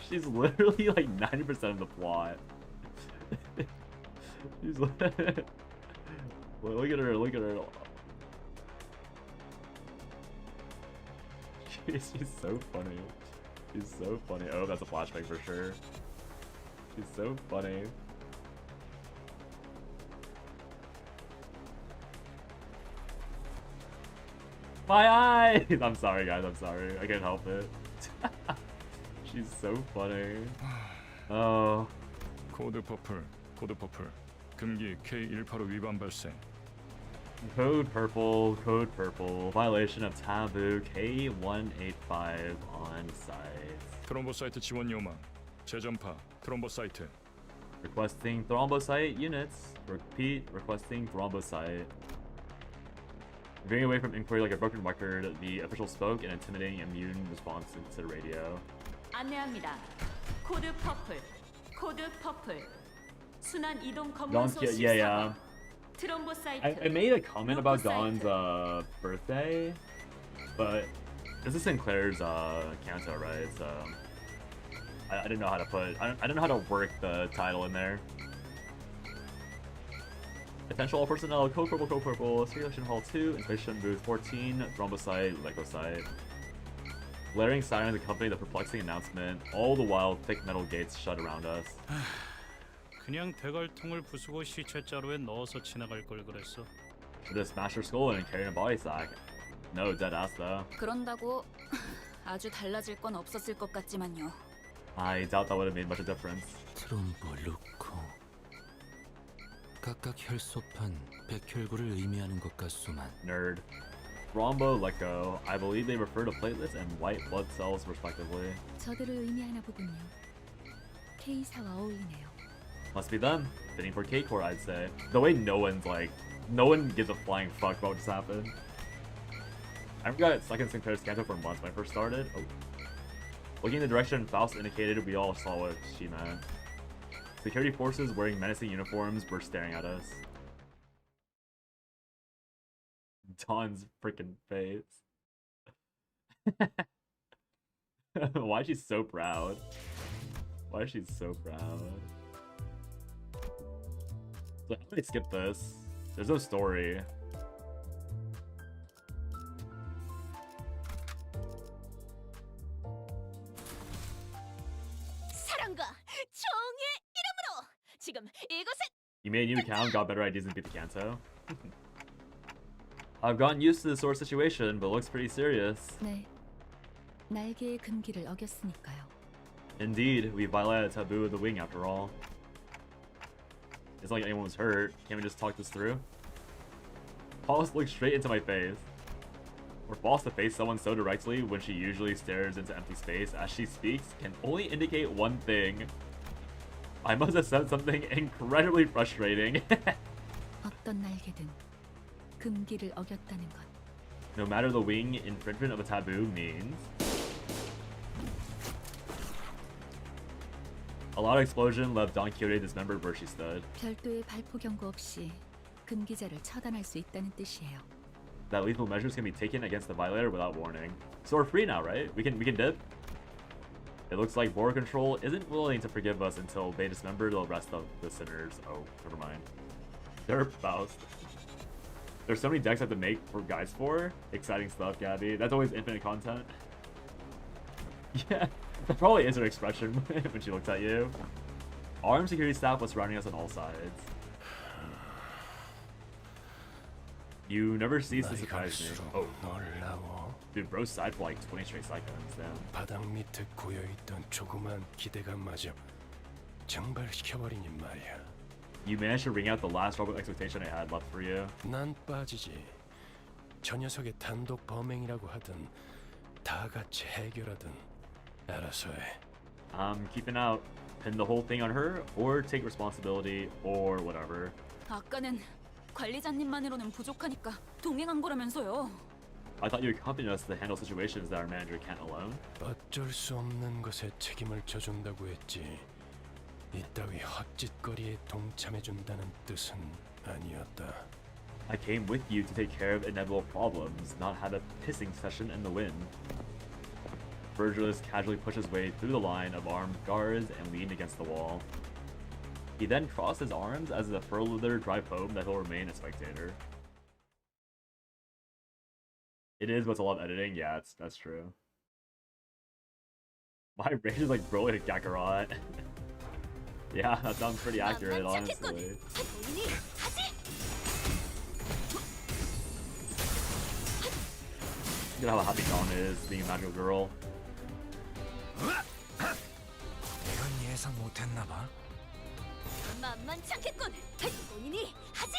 like 90% of the plot. She's look at her. Look at her. She's so funny. She's so funny. Oh, that's a flashback for sure. She's so funny. My eyes! I'm sorry, guys. I'm sorry. I can't help it. She's so funny. Oh. 코드 퍼플. 금기 K185 위반 발생. Code purple. Violation of taboo K185 on site. 트롬보사이트 지원 요망. 재전파. 트롬보사이트. Requesting thrombocyte units. Repeat, requesting thrombocyte. Veering away from inquiry like a broken record, the official spoke an intimidating immune response to the radio. 안내합니다. 코드 퍼플. 순환 이동 검문소 14번. I made a comment about Dawn's birthday, but this is Sinclair's Canto, right? So I didn't know how to put. I don't know how to work the title in there. Attention all personnel, code purple, Circulation Hall 2, Inspection Booth 14, Thrombocyte, Leukocyte. Blaring sirens accompany the perplexing announcement, all the while thick metal gates shut around us. 그냥 대갈통을 부수고 시체 자루에 넣어서 지나갈 걸 그랬어. Should have smashed her skull and carried a body sack. No, dead ass though. 그런다고 아주 달라질 건 없었을 것 같지만요. I doubt that would have made much of a difference. 트롬보 루코. 각각 혈소판, 백혈구를 의미하는 것 같소만. Nerd. Thrombo, Leco. I believe they refer to platelets and white blood cells respectively. 저들을 의미하나 보군요. K사와 어울리네요. Must be them. Fitting for K-Core, I'd say. The way no one gives a flying fuck about what just happened. I got stuck in Sinclair's Canto for months when I first started. Oh. Looking in the direction Faust indicated, we all saw what she meant. Security forces wearing menacing uniforms were staring at us. Dawn's freaking face. Why is she so proud? Why is she so proud? So how do I skip this? There's no story. 사랑과 정의 이름으로 지금 이곳에 You made a new account, got better ideas, and beat the Canto. I've gotten used to the sort of situation, but it looks pretty serious. 네, 날개의 금기를 어겼으니까요. Indeed, we violated a taboo of the wing after all. It's not like anyone was hurt. Can't we just talk this through? Faust looked straight into my face. For Faust to face someone so directly when she usually stares into empty space as she speaks can only indicate one thing. I must have said something incredibly frustrating. 어떤 날개든 금기를 어겼다는 것. No matter the wing, infringement of a taboo means... A loud explosion left Don Quixote dismembered where she stood. 별도의 발포 경고 없이 금기자를 처단할 수 있다는 뜻이에요. That lethal measures can be taken against the violator without warning. So we're free now, right? We can dip? It looks like Border Control isn't willing to forgive us until they dismember the rest of the sinners. Oh, never mind. They're Faust. There's so many decks I have to make for guys for. Exciting stuff, Gabby. That's always infinite content. Yeah, that probably is her expression when she looks at you. Armed security staff was surrounding us on all sides. You never cease to surprise me. Oh. Dude, bro's side for like 20 straight seconds. Damn. 바닥 밑에 고여있던 조그만 기대감마저 증발시켜버리니 말이야. You managed to ring out the last robot expectation I had left for you. 난 빠지지. 저 녀석의 단독 범행이라고 하든 다 같이 해결하든 알아서 해. I'm keeping out. Pin the whole thing on her, or take responsibility, or whatever. 아까는 관리자님만으로는 부족하니까 동행한 거라면서요. I thought you accompanied us to handle situations that our manager can't alone. 어쩔 수 없는 것에 책임을 져준다고 했지. 이따위 헛짓거리에 동참해준다는 뜻은 아니었다. I came with you to take care of inevitable problems, not have a pissing session in the wind. Virgilus casually pushed his way through the line of armed guards and leaned against the wall. He then crossed his arms as a further drive home that he'll remain a spectator. It is what's a lot of editing, yeah, that's true. My rage is like Broly to Kakarot. Yeah, that sounds pretty accurate, honestly. You know how happy Dawn is being a magical girl. 이건 예상 못했나 봐. 만만치 않겠군. 본인이 하지.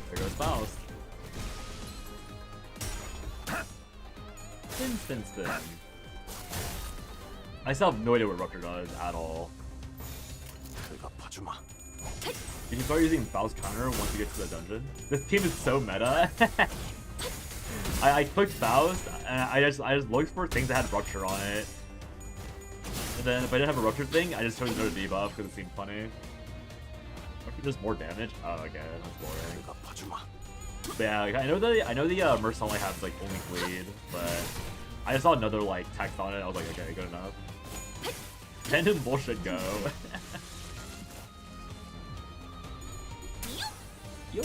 There goes Faust. Spin, spin, spin. I still have no idea what Rupture does at all. You can start using Faust counter once you get to the dungeon. This team is so meta. I clicked Faust and I just looked for things that had Rupture on it. And then if I didn't have a Rupture thing, I just chose another debuff because it seemed funny. Rupture does more damage? Oh, okay, that's boring. But yeah, like, I know the Merc only has like only bleed, but I just saw another like text on it. I was like, okay, good enough. Random bullshit go. Yo.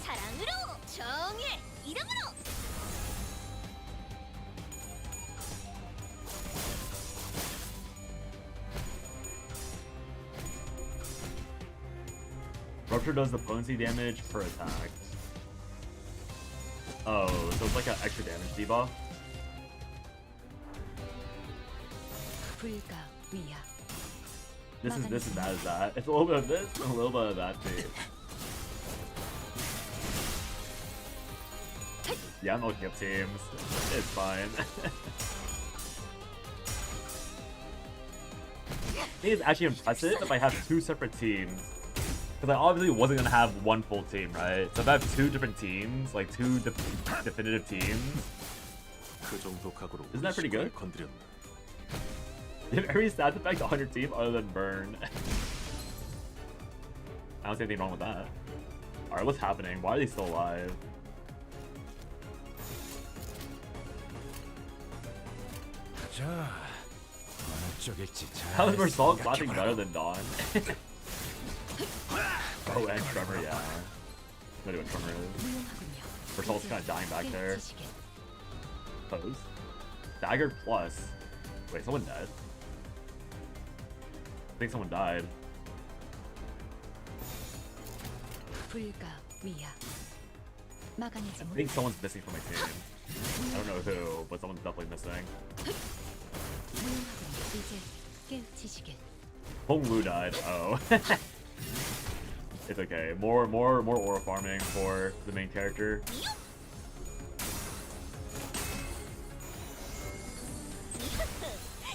사랑으로 정의 이름으로. Rupture does the potency damage per attack. Oh, so it's like an extra damage debuff? 불가 위야. This is bad as that. It's a little bit of this and a little bit of that too. Yeah, I'm looking up teams. It's fine. I think it's actually impressive if I have two separate teams. Because I obviously wasn't going to have one full team, right? So if I have two different teams, like two definitive teams, isn't that pretty good? You have every stat effect on your team other than burn. I don't see anything wrong with that. Alright, what's happening? Why are they still alive? How is Mersault clapping better than Dawn? Oh, and Tremor, yeah. No idea what Tremor is. Mersault's kind of dying back there. Pose. Dagger plus. Wait, someone dead? I think someone died. 불가 위야. 막아내지 I think someone's missing from my team. I don't know who, but someone's definitely missing. 이제 깨우치시길. Hong Lu died. Oh. It's okay. More aura farming for the main character.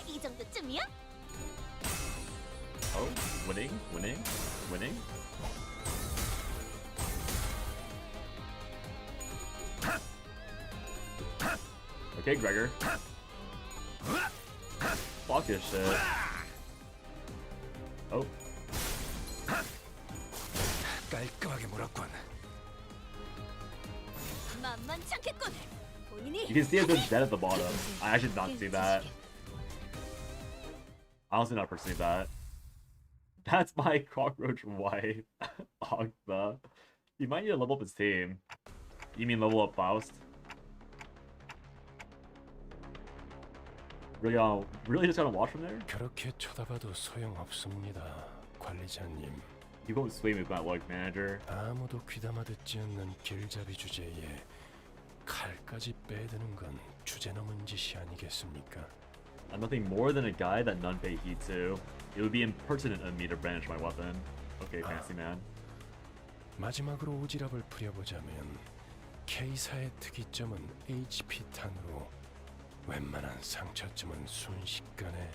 이 정도쯤이야? Oh, winning. Okay, Gregor. Fuck this shit. Oh. 깔끔하게 몰았군. 만만치 않겠군. 본인이 You can see if there's dead at the bottom. I actually did not see that. I honestly not perceive that. That's my cockroach wife, Agba. He might need to level up his team. You mean level up Faust? Really just gotta watch from there? 그렇게 쳐다봐도 소용없습니다, 관리자님. You won't sway me with my luck, manager. 아무도 귀담아 듣지 않는 길잡이 주제에 칼까지 빼드는 건 주제넘은 짓이 아니겠습니까? I'm nothing more than a guy that none pay heed to. It would be impertinent of me to brandish my weapon. Okay, fancy man. 마지막으로 오지랖을 부려보자면 K사의 특이점은 HP 탄으로 웬만한 상처쯤은 순식간에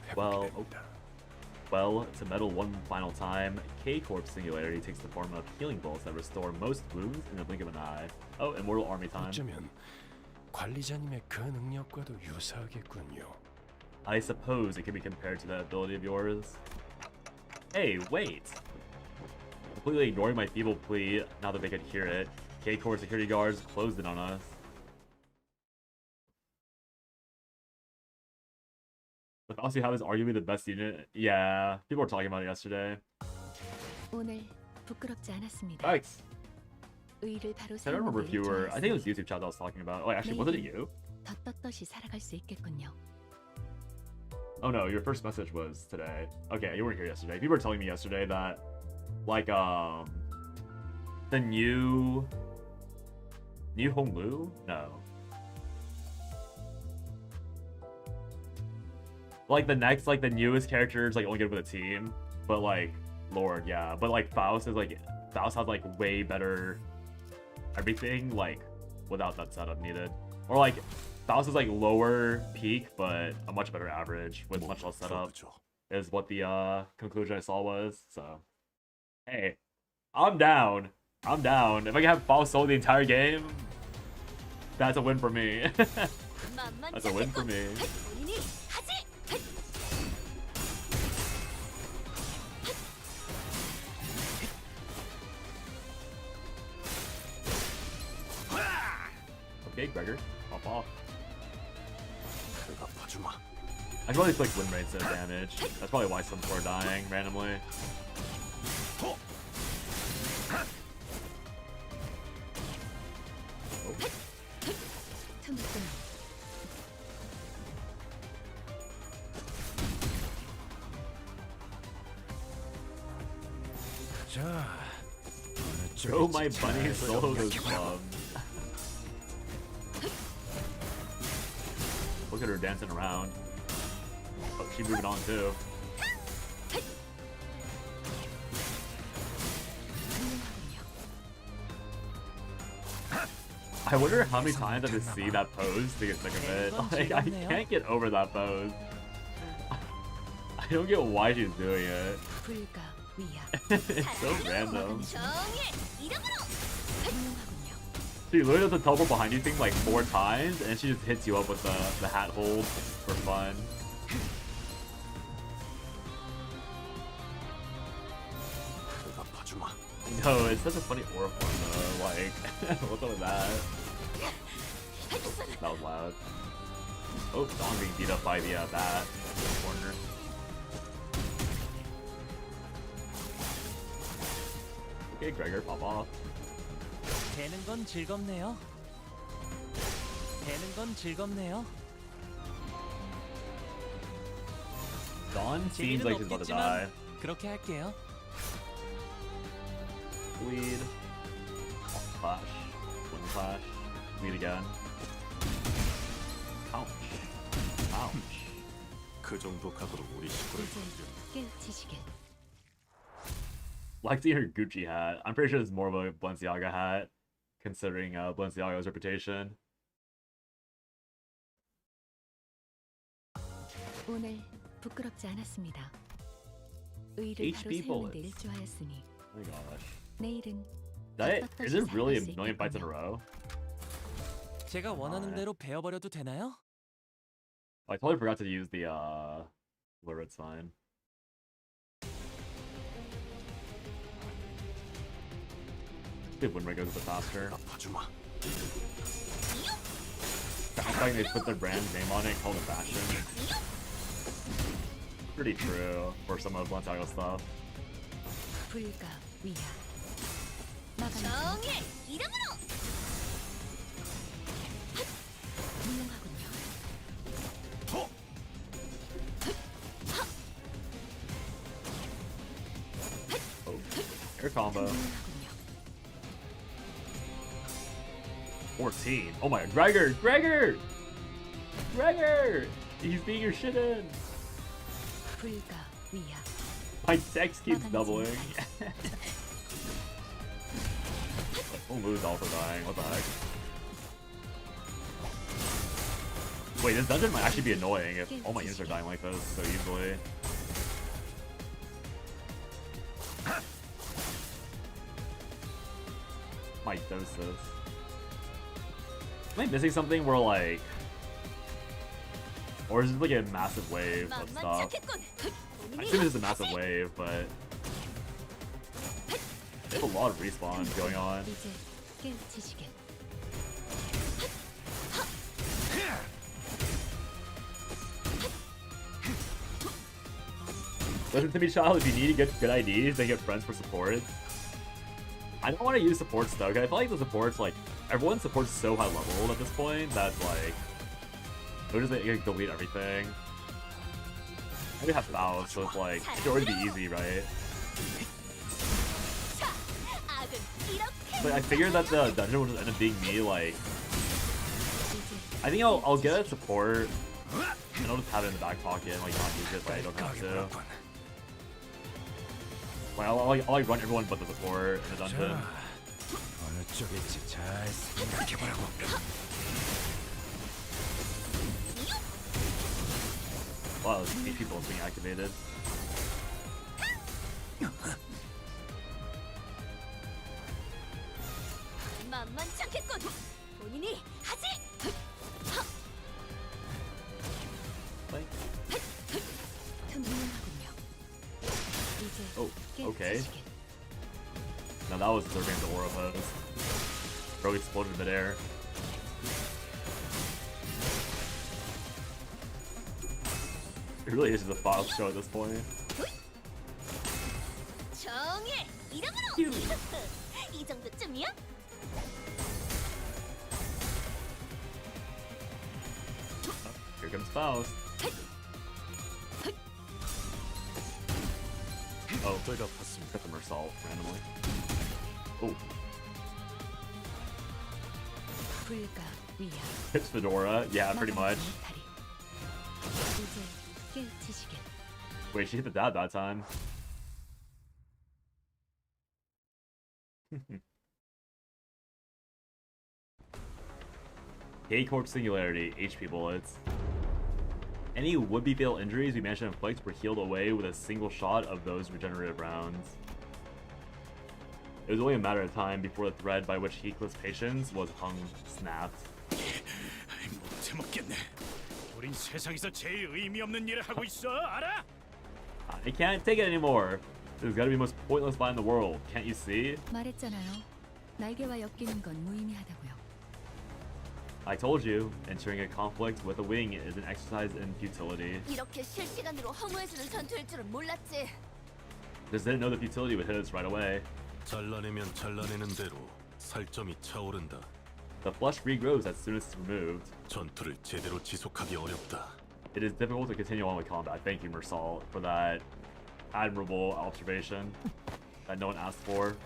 회복이 됩니다. Well, to meddle one final time, K-Corp's singularity takes the form of healing bolts that restore most wounds in the blink of an eye. Oh, Immortal Army time. 어쩌면 관리자님의 그 능력과도 유사하겠군요. I suppose it can be compared to that ability of yours. Hey, wait! Completely ignoring my feeble plea now that they could hear it, K-Corp security guards closed in on us. With us, you have is arguably the best unit. Yeah, people were talking about it yesterday. 오늘 부끄럽지 않았습니다. Thanks. 의를 바로 I don't remember if you were. I think it was YouTube chat that I was talking about. Oh, actually, wasn't it you? 더 떳떳이 살아갈 수 있겠군요. Oh no, your first message was today. Okay, you weren't here yesterday. People were telling me yesterday that, like, the new Honglu? No. Like the next, like the newest character is like only good with a team, but like Lord, yeah. But like Faust has like way better everything, like without that setup needed. Or like Faust is like lower peak, but a much better average with much less setup. Is what the conclusion I saw was. So, hey, I'm down. I'm down. If I can have Faust solo the entire game, that's a win for me. That's a win for me. Okay, Gregor, pop off. I probably clicked win rates and damage. That's probably why some people are dying randomly. Oh. Throw my bunny solo those bombs. Look at her dancing around. Oh, she's moving on too. I wonder how many times I have to see that pose to get sick of it. Like, I can't get over that pose. I don't get why she's doing it. It's so random. She literally does the double behind you thing like 4 times, and she just hits you up with the hat hold for fun. No, it's such a funny aura form though. Like, what's up with that? That was loud. Oh, Dawn being beat up by the bat in the corner. Okay, Gregor, pop off. 되는 건 즐겁네요. 되는 건 즐겁네요. Dawn seems like she's about to die. 그렇게 할게요. Bleed. Clash. Wind clash. Bleed again. Ouch. Ouch. 그 정도 각으로 우리 식구를 깨우치시길. Like seeing her Gucci hat. I'm pretty sure it's more of a Balenciaga hat, considering Balenciaga's reputation. 오늘 부끄럽지 않았습니다. 의를 HP 바로 세우는 데 bullets. 일조하였으니 Oh my gosh. 내일은 Is it really a million fights in a row? 제가 원하는 대로 베어버려도 되나요? I totally forgot to use the Lurid sign. If win rate goes a bit faster. Sounds like they put their brand name on it and called it fashion. Pretty true for some of Balenciaga stuff. 불가 위야. 정의 이름으로. 훌륭하군요. Oh, air combo. 14. Oh my god, Gregor! He's being your shit in. 불가 위야. My text keeps doubling. Oh, Lu's also dying. What the heck? Wait, this dungeon might actually be annoying if all my units are dying like this so easily. My doses. Am I missing something where like... Or is it like a massive wave of stuff? I assume it's a massive wave, but... There's a lot of respawns going on. Listen to me, child, if you need to get good IDs, then get friends for support. I don't want to use supports though, because I feel like the supports, like, everyone's support's so high leveled at this point that, like, they'll just like, delete everything. Maybe have Faust, so it's like, it should always be easy, right? But I figured that the dungeon will just end up being me, like... I think I'll get a support, and I'll just have it in the back pocket and, like, not use it, but I don't have to. Like, I'll like run everyone but the support in the dungeon. Wow, these people being activated. Oh, okay. Now that was deserving of the aura pose. Bro exploded midair. It really is just a file show at this point. Here comes Faust. Oh, customer assault randomly. Oh. It's Fedora. Yeah, pretty much. Wait, she hit the dab that time. K-Corp Singularity, HP bullets. Any would-be fatal injuries we managed to inflict were healed away with a single shot of those regenerative rounds. It was only a matter of time before the thread by which Heathcliff's patience was hung snapped. I can't take it anymore. This has got to be the most pointless fight in the world. Can't you see? 말했잖아요. 날개와 엮이는 건 무의미하다고요. I told you, entering a conflict with a wing is an exercise in futility. 이렇게 실시간으로 허무해지는 전투일 줄은 몰랐지. Just didn't know the futility would hit us right away. 잘라내면 잘라내는 대로 살점이 차오른다. The flesh regrows as soon as it's removed. 전투를 제대로 지속하기 어렵다. It is difficult to continue on with combat. Thank you, Mersal, for that admirable observation that no one asked for.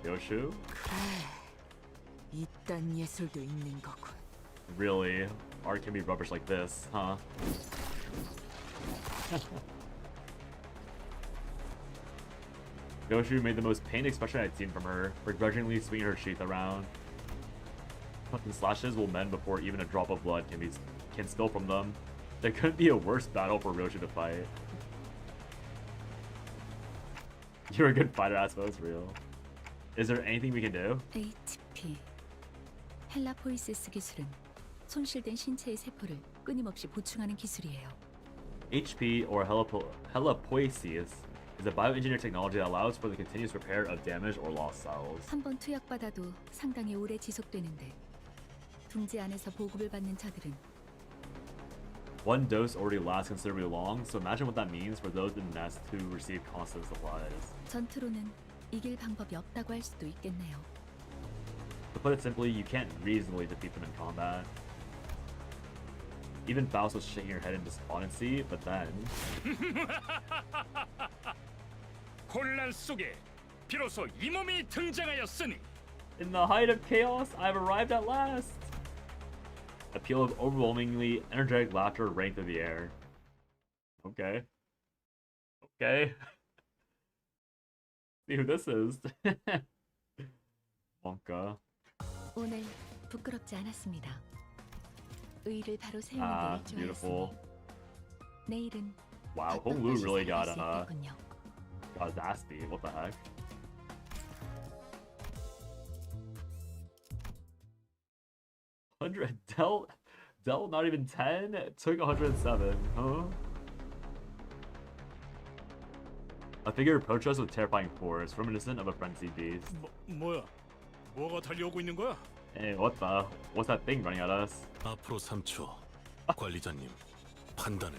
Yoshu? 이딴 예술도 있는 거군. Really? Art can be rubbish like this, huh? Yoshu made the most pained expression I'd seen from her, begrudgingly swinging her sheath around. Fucking slashes will mend before even a drop of blood can spill from them. There couldn't be a worse battle for Ryoshi to fight. You're a good fighter, I suppose, real. Is there anything we can do? HP. 헬라포이시스 기술은 손실된 신체의 세포를 끊임없이 보충하는 기술이에요. HP, or helapoiesis, is a bioengineered technology that allows for the continuous repair of damaged or lost cells. 한 번 투약받아도 상당히 오래 지속되는데 둥지 안에서 보급을 받는 자들은 One dose already lasts considerably long, so imagine what that means for those in the nest who receive constant supplies. 전투로는 이길 방법이 없다고 할 수도 있겠네요. To put it simply, you can't reasonably defeat them in combat. Even Faust was shaking her head in despondency, but then... 혼란 속에 비로소 이 몸이 등장하였으니 In the height of chaos, I've arrived at last! A peal of overwhelmingly energetic laughter rang through the air. Okay. Okay. See who this is. Wonka. 적지 않았습니다. 의의를 바로 세우는 Ah, 데 beautiful. 일조하였으니 내일은 Wow, Hong Lu really got 수 있겠군요. got his ass beat. What the heck? $100 Dell not even 10 took 107. Huh? A figure approached us with terrifying force, reminiscent of a frenzied beast. 뭐야? 뭐가 달려오고 있는 거야? Hey, what the? What's that thing running at us? 앞으로 3초. 관리자님, 판단을.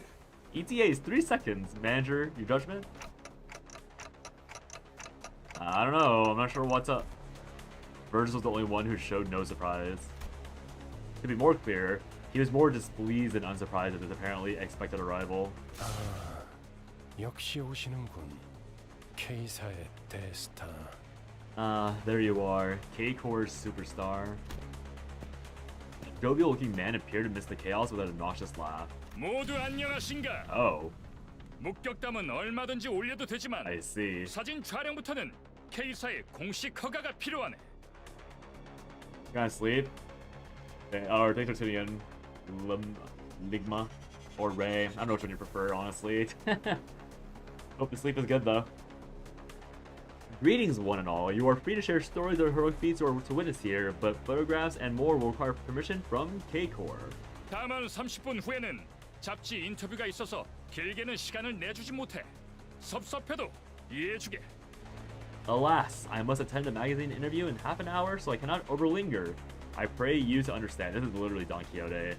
ETA is 3 seconds. Manager, your judgment? I don't know. I'm not sure what's up. Burgess was the only one who showed no surprise. To be more clear, he was more displeased than unsurprised at his apparently expected arrival. 역시 오시는군. K사의 대스타. There you are. K-Core's superstar. Jovial-looking man appeared amidst the chaos with an obnoxious laugh. 모두 안녕하신가? Oh, 목격담은 얼마든지 올려도 되지만 I see. 사진 촬영부터는 K사의 공식 허가가 필요하네. You gonna sleep? Or thanks for tuning in. Ligma or Ray. I don't know which one you prefer, honestly. Hope the sleep is good, though. Greetings, one and all. You are free to share stories or heroic feats or to witness here, but photographs and more will require permission from K-Core. 다만 30분 후에는 잡지 인터뷰가 있어서 길게는 시간을 내주지 못해. 섭섭해도 이해해주게. Alas, I must attend a magazine interview in half an hour, so I cannot overlinger. I pray you to understand. This is literally Don Quixote.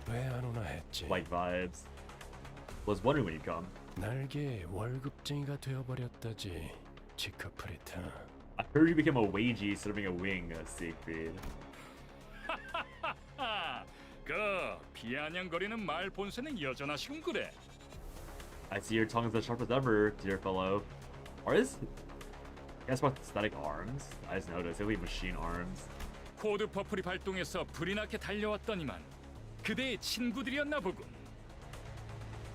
왜 안 오나 했지? Like vibes. Was wondering when you'd come. 날개 월급쟁이가 되어버렸다지. 지크프리타. I heard you became a wagey serving a wing, Siegfried. 그 비아냥거리는 말 본새는 여전하시군 그래. I see your tongue is as sharp as ever, dear fellow. Are this... Guess what? Static arms? I just noticed. They leave machine arms. 코드 퍼플이 발동해서 불이 나게 달려왔더니만 그대의 친구들이었나 보군.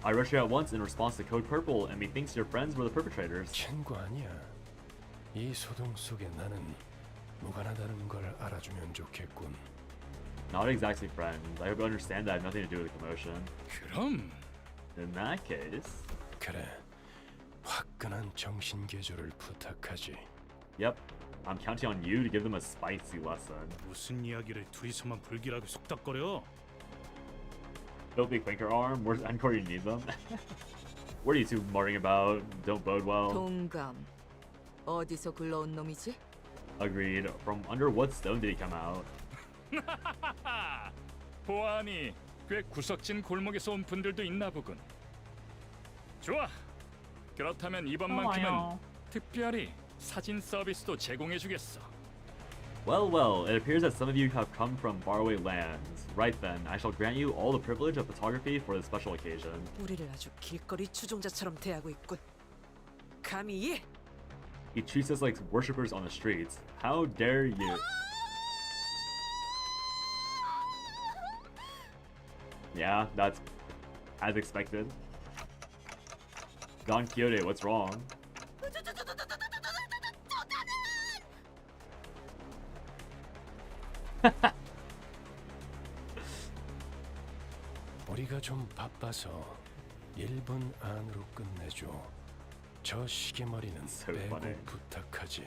I rushed you at once in response to Code Purple, and methinks your friends were the perpetrators. 친구 아니야. 이 소동 속에 나는 무관하다는 걸 알아주면 좋겠군. Not exactly friends. I hope you understand that I have nothing to do with the commotion. 그럼 In that case... 그래. 화끈한 정신 개조를 부탁하지. Yep. I'm counting on you to give them a spicy lesson. 무슨 이야기를 둘이서만 불길하게 속닥거려? Filthy clinker arm? Where's Encore you need them? What are you two muttering about? Don't bode well. 동감. 어디서 굴러온 놈이지? Agreed. From under what stone did he come out? 보아하니 꽤 구석진 골목에서 온 분들도 있나 보군. 좋아. 그렇다면 이번만큼은 특별히 사진 서비스도 제공해주겠어. Well, it appears that some of you have come from faraway lands. Right then, I shall grant you all the privilege of photography for this special occasion. 우리를 아주 길거리 추종자처럼 대하고 있군. 감히 He treats us like worshippers on the streets. How dare you? Yeah, that's as expected. Don Quixote, what's wrong? 우리가 좀 바빠서 1분 안으로 끝내줘. 저 시계머리는 빼고 부탁하지.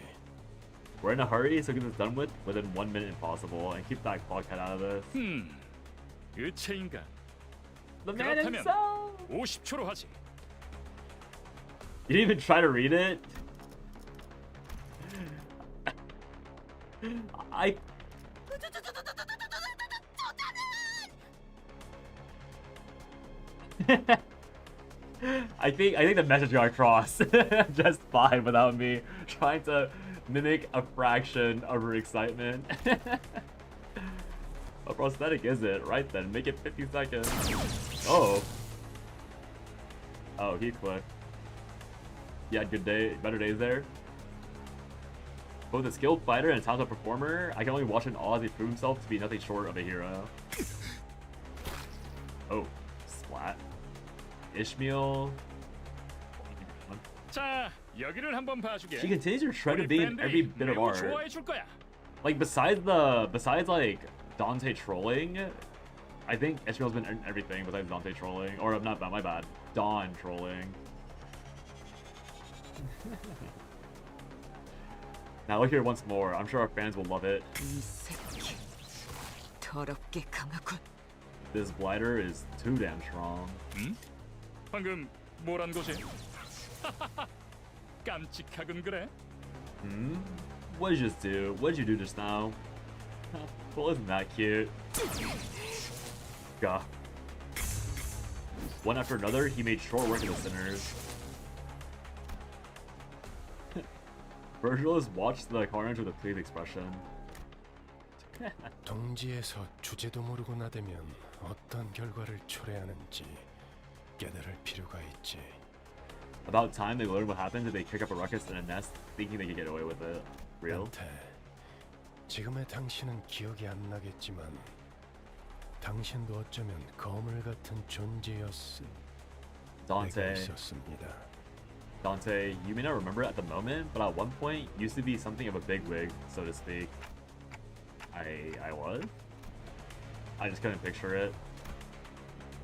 We're in a hurry, so get this done with within 1 minute if possible, and keep that clock head out of this. 의체인가? The man 그렇다면 himself! 50초로 하지. You didn't even try to read it? I think the message got across just fine without me trying to mimic a fraction of her excitement. What prosthetic is it? Right then, make it 50 seconds. Oh, he clicked. Yeah, good day, better days there. Both a skilled fighter and a talented performer, I can only watch in awe as he proved himself to be nothing short of a hero. Oh, splat. Ishmael. 자, 여기를 한번 봐주게. She continues her trend of being in every bit of art. 좋아해줄 거야. Like besides like Dante trolling. I think Ishmael's been in everything besides Dante trolling. Or not, my bad. Dawn trolling. Now look here once more. I'm sure our fans will love it. 더럽게 강하군. This blighter is too damn strong. 응? 방금 뭐란 거지? 깜찍하군 그래? Hmm? What did you just do? What did you do just now? Well, isn't that cute? Gah. One after another, he made short work of the sinners. Virgilus watched the carnage with a pleased expression. 동지에서 주제도 모르고 나대면 어떤 결과를 초래하는지 깨달을 필요가 있지. About time they learn what happens if they kick up a ruckus in a nest, thinking they can get away with it. Real? 지금의 당신은 기억이 안 나겠지만 당신도 어쩌면 거물 같은 존재였을 때가 Dante. 있었습니다. Dante, you may not remember it at the moment, but at one point used to be something of a bigwig, so to speak. I was? I just couldn't picture it.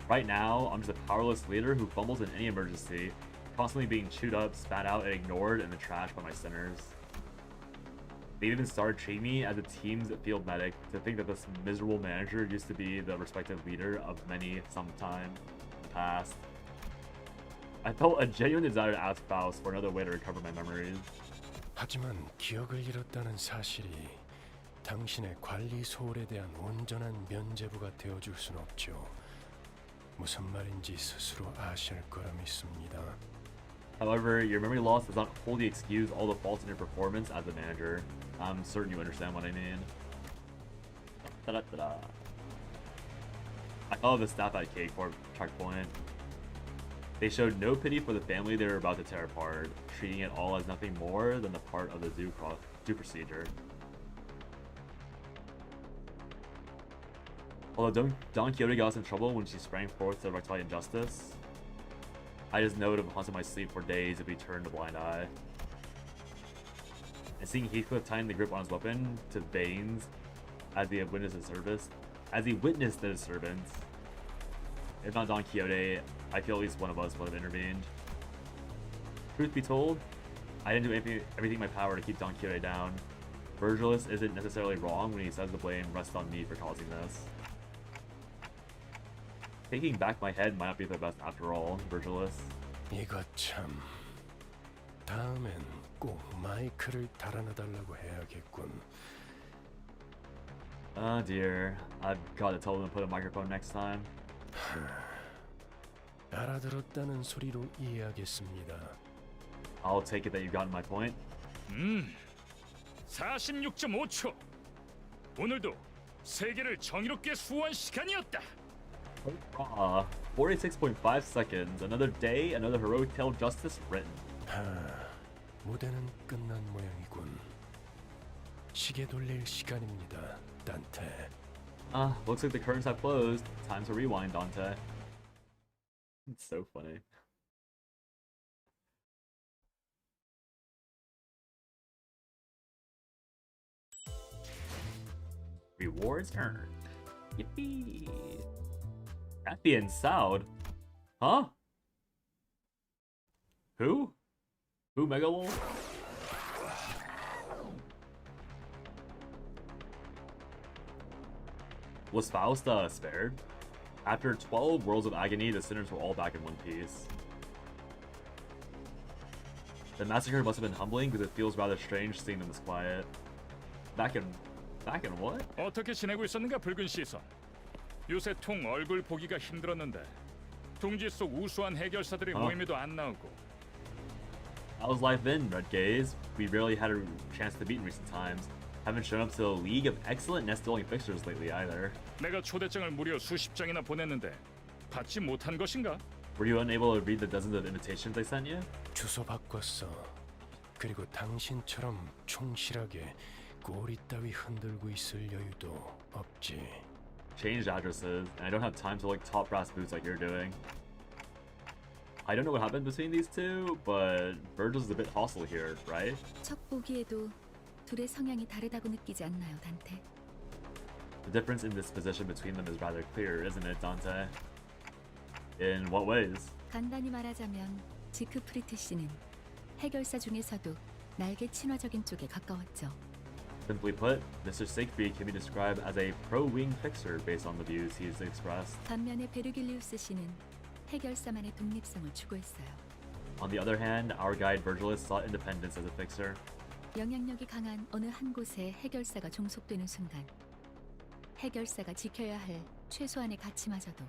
Right now, I'm just a powerless leader who fumbles in any emergency, constantly being chewed up, spat out, and ignored in the trash by my sinners. They even started treating me as a team's field medic to think that this miserable manager used to be the respective leader of many sometime in the past. I felt a genuine desire to ask Faust for another way to recover my memories. 하지만 기억을 잃었다는 사실이 당신의 관리 소홀에 대한 온전한 면죄부가 되어줄 순 없죠. 무슨 말인지 스스로 아실 거라 믿습니다. However, your memory loss does not wholly excuse all the faults in your performance as a manager. I'm certain you understand what I mean. Da-da-da-da. I followed the staff at K-Corp checkpoint. They showed no pity for the family they were about to tear apart, treating it all as nothing more than the part of the due procedure. Although Don Quixote got us in trouble when she sprang forth to rectify injustice, I just know it would have haunted my sleep for days if we turned a blind eye. And seeing Heathcliff tying the grip on his weapon to veins as he witnessed his servants, if not Don Quixote, I feel at least one of us would have intervened. Truth be told, I didn't do everything in my power to keep Don Quixote down. Virgilus isn't necessarily wrong when he says the blame rests on me for causing this. Taking back my head might not be the best after all, Virgilus. 이거 참. 다음엔 꼭 마이크를 달아놔달라고 해야겠군. Oh dear, I've got to tell them to put a microphone next time. 알아들었다는 소리로 이해하겠습니다. I'll take it that you've gotten my point. 46.5초. 오늘도 세계를 정의롭게 수호한 시간이었다. 46.5 seconds. Another day, another heroic tale of justice written. 무대는 끝난 모양이군. 시계 돌릴 시간입니다, 단테. Looks like the curtains have closed. Time to rewind, Dante. It's so funny. Rewards earned. Yippee! Happy and Soud? Huh? Who? Who, Megalol? Was Faust spared? After 12 worlds of agony, the sinners were all back in one piece. The massacre must have been humbling because it feels rather strange seeing them this quiet. Back in what? 어떻게 지내고 있었는가 붉은 시선. 요새 통 얼굴 보기가 힘들었는데 둥지 속 우수한 해결사들의 모임에도 안 나오고. How's life been, Red Gaze? We rarely had a chance to meet in recent times. Haven't shown up to the League of Excellent Nest-Dwelling Fixtures lately either. 내가 초대장을 무려 수십 장이나 보냈는데 받지 못한 것인가? Were you unable to read the dozens of invitations I sent you? 주소 바꿨어. 그리고 당신처럼 충실하게 꼬리 따위 흔들고 있을 여유도 없지. Changed addresses, and I don't have time to like top brass boots like you're doing. I don't know what happened between these two, but Virgil's is a bit hostile here, right? 첫 보기에도 둘의 성향이 다르다고 느끼지 않나요, 단테? The difference in disposition between them is rather clear, isn't it, Dante? In what ways? 간단히 말하자면 지크프리트 씨는 해결사 중에서도 날개 친화적인 쪽에 가까웠죠. Simply put, Mr. Siegfried can be described as a pro-wing fixer based on the views he's expressed. 반면에 베르길리우스 씨는 해결사만의 독립성을 추구했어요. On the other hand, our guide Virgilus sought independence as a fixer. 영향력이 강한 어느 한 곳에 해결사가 종속되는 순간 해결사가 지켜야 할 최소한의 가치마저도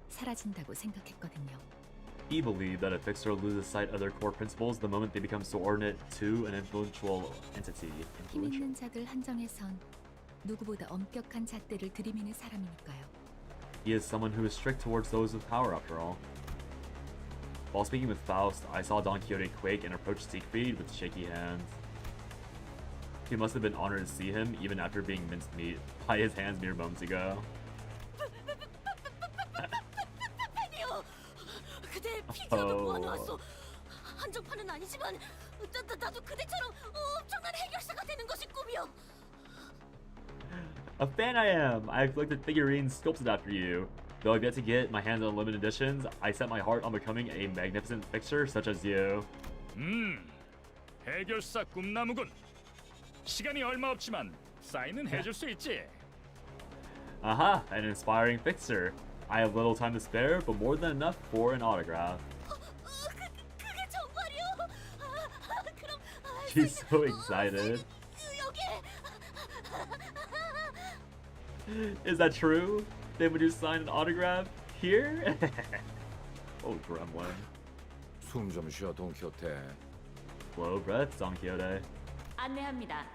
사라진다고 생각했거든요. He believed that a fixer loses sight of their core principles the moment they become subordinate to an influential entity. 힘 있는 자들 한정에선 누구보다 엄격한 잣대를 들이미는 사람이니까요. He is someone who is strict towards those with power, after all. While speaking with Faust, I saw Don Quixote quake and approach Siegfried with shaky hands. He must have been honored to see him, even after being minced meat by his hands mere moments ago. 그대 피규어도 모아놓았어. 한정판은 아니지만 나도 그대처럼 엄청난 해결사가 되는 것이 꿈이야. A fan I am! I've collected figurines sculpted after you. Though I've yet to get my hands on limited editions, I set my heart on becoming a magnificent fixer such as you. 해결사 꿈나무군. 시간이 얼마 없지만 사인은 해줄 수 있지. Aha! An inspiring fixer. I have little time to spare, but more than enough for an autograph. 그게 정말이요? 그럼 She's so excited. Is that true? They would just sign an autograph here? Oh, gremlin. 숨 좀 쉬어, 돈키호테. Blow breath, Don Quixote. 안내합니다.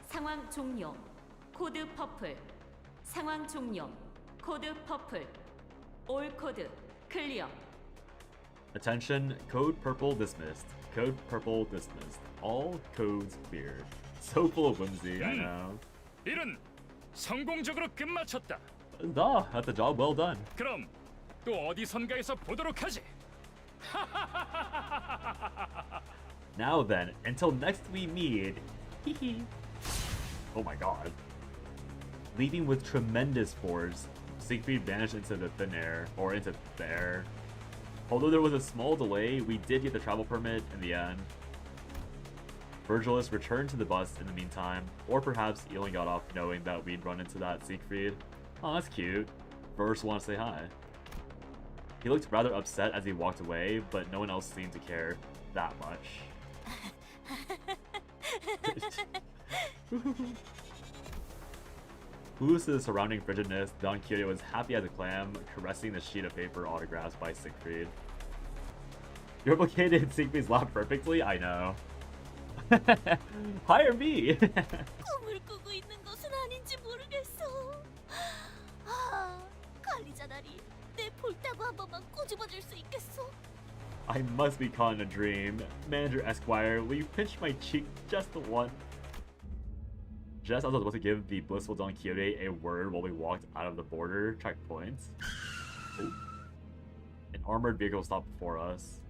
상황 종료. 코드 퍼플. 상황 종료. 코드 퍼플. 올 코드 클리어. Attention, code purple dismissed. Code purple dismissed. All codes cleared. So full of whimsy, I know. 일은 성공적으로 끝마쳤다. Duh, that's a job well done. 그럼 또 어디선가에서 보도록 하지. Now then, until next we meet. Oh my god. Leaving with tremendous force, Siegfried vanished into the thin air, or into the air. Although there was a small delay, we did get the travel permit in the end. Virgilus returned to the bus in the meantime, or perhaps Elin got off knowing that we'd run into that Siegfried. Oh, that's cute. Virgilus wants to say hi. He looked rather upset as he walked away, but no one else seemed to care that much. Clueless to the surrounding frigidness, Don Quixote was happy as a clam, caressing the sheet of paper autographed by Siegfried. You replicated Siegfried's laugh perfectly? I know. Hire me! 꿈을 꾸고 있는 것은 아닌지 모르겠어. 관리자 나리, 내 볼따구 한 번만 꼬집어줄 수 있겠어? I must be caught in a dream. Manager Esquire, will you pinch my cheek just once? Just as I was about to give the blissful Don Quixote a word while we walked out of the border checkpoints, an armored vehicle stopped before us.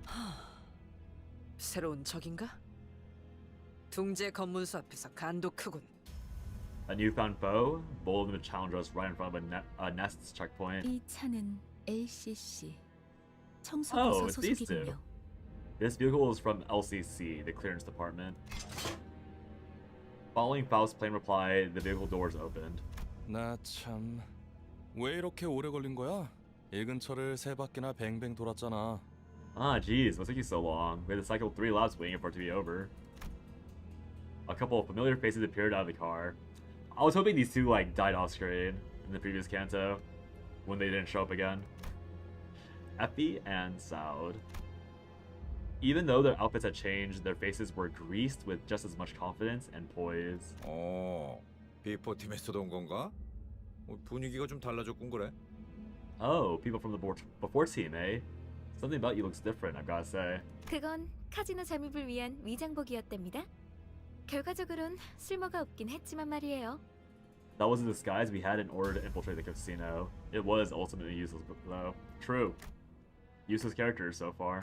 새로운 적인가? 둥지의 검문소 앞에서 간도 크군. A newfound foe? Bold of them to challenge us right in front of a Nest's checkpoint. 이 차는 LCC Oh, 청소부서 it's these two. 소속이군요. This vehicle is from LCC, the clearance department. Following Faust's plain reply, the vehicle doors opened. 나 참... 왜 이렇게 오래 걸린 거야? 이 근처를 세 바퀴나 뱅뱅 돌았잖아. Ah, geez, what took you so long? We had to cycle 3 laps waiting for it to be over. A couple of familiar faces appeared out of the car. I was hoping these two, like, died off screen in the previous Canto, when they didn't show up again. Effie and Saud. Even though their outfits had changed, their faces were greased with just as much confidence and poise. 비포 팀에서도 온 건가? 분위기가 좀 달라졌군 그래. Oh, people from the before team, eh? Something about you looks different, I've gotta say. 그건 카지노 잠입을 위한 위장복이었답니다. 결과적으로는 쓸모가 없긴 했지만 말이에요. That was a disguise we had in order to infiltrate the casino. It was ultimately useless, though. True. Useless characters so far.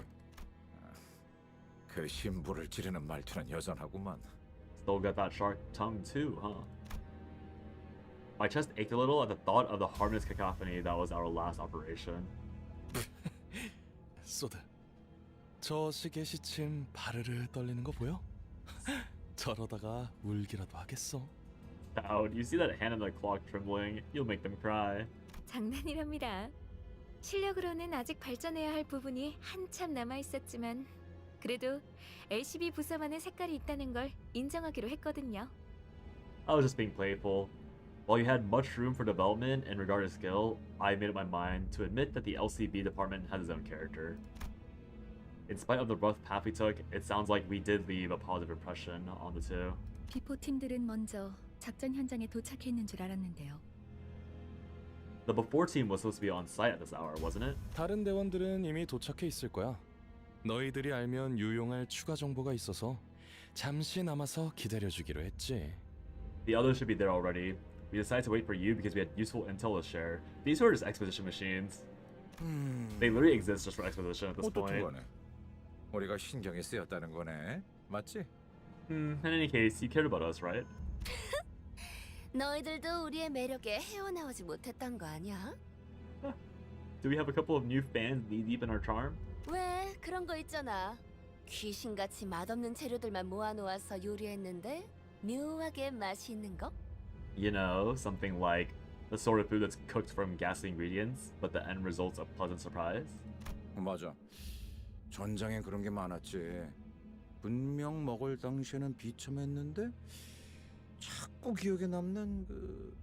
그 심부를 찌르는 말투는 여전하구만. Still got that shark tongue too, huh? My chest ached a little at the thought of the harmless cacophony that was our last operation. 소드, 저 시계 시침 바르르 떨리는 거 보여? 저러다가 울기라도 하겠어. Dowd, you see that hand on the clock trembling? You'll make them cry. 장난이랍니다. 실력으로는 아직 발전해야 할 부분이 한참 남아 있었지만 그래도 LCB 부서만의 색깔이 있다는 걸 인정하기로 했거든요. I was just being playful. While you had much room for development in regard to skill, I made up my mind to admit that the LCB department has its own character. In spite of the rough path we took, it sounds like we did leave a positive impression on the two. 비포 팀들은 먼저 작전 현장에 도착해 있는 줄 알았는데요. The before team was supposed to be on site at this hour, wasn't it? 다른 대원들은 이미 도착해 있을 거야. 너희들이 알면 유용할 추가 정보가 있어서 잠시 남아서 기다려주기로 했지. The others should be there already. We decided to wait for you because we had useful intel to share. These were just exposition machines. They literally exist just for exposition at this point. 거네. 우리가 신경이 쓰였다는 거네. 맞지? In any case, you cared about us, right? 너희들도 우리의 매력에 헤어나오지 못했던 거 아니야? Do we have a couple of new fans knee-deep in our charm? 왜 그런 거 있잖아. 귀신같이 맛없는 재료들만 모아놓아서 요리했는데 묘하게 맛이 있는 거? You know, something like the sort of food that's cooked from ghastly ingredients, but the end result's a pleasant surprise? 맞아. 전장엔 그런 게 많았지. 분명 먹을 당시에는 비참했는데 자꾸 기억에 남는 그...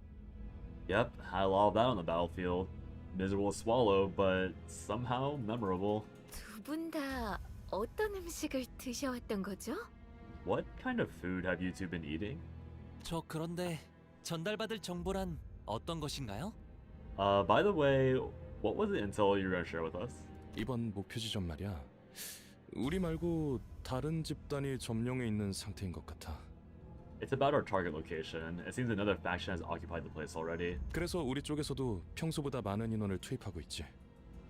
Yep, had a lot of that on the battlefield. Miserable to swallow, but somehow memorable. 두 분 다 어떤 음식을 드셔왔던 거죠? What kind of food have you two been eating? 저 그런데 전달받을 정보란 어떤 것인가요? By the way, what was the intel you were gonna share with us? 이번 목표 지점 말이야. 우리 말고 다른 집단이 점령해 있는 상태인 것 같아. It's about our target location. It seems another faction has occupied the place already. 그래서 우리 쪽에서도 평소보다 많은 인원을 투입하고 있지.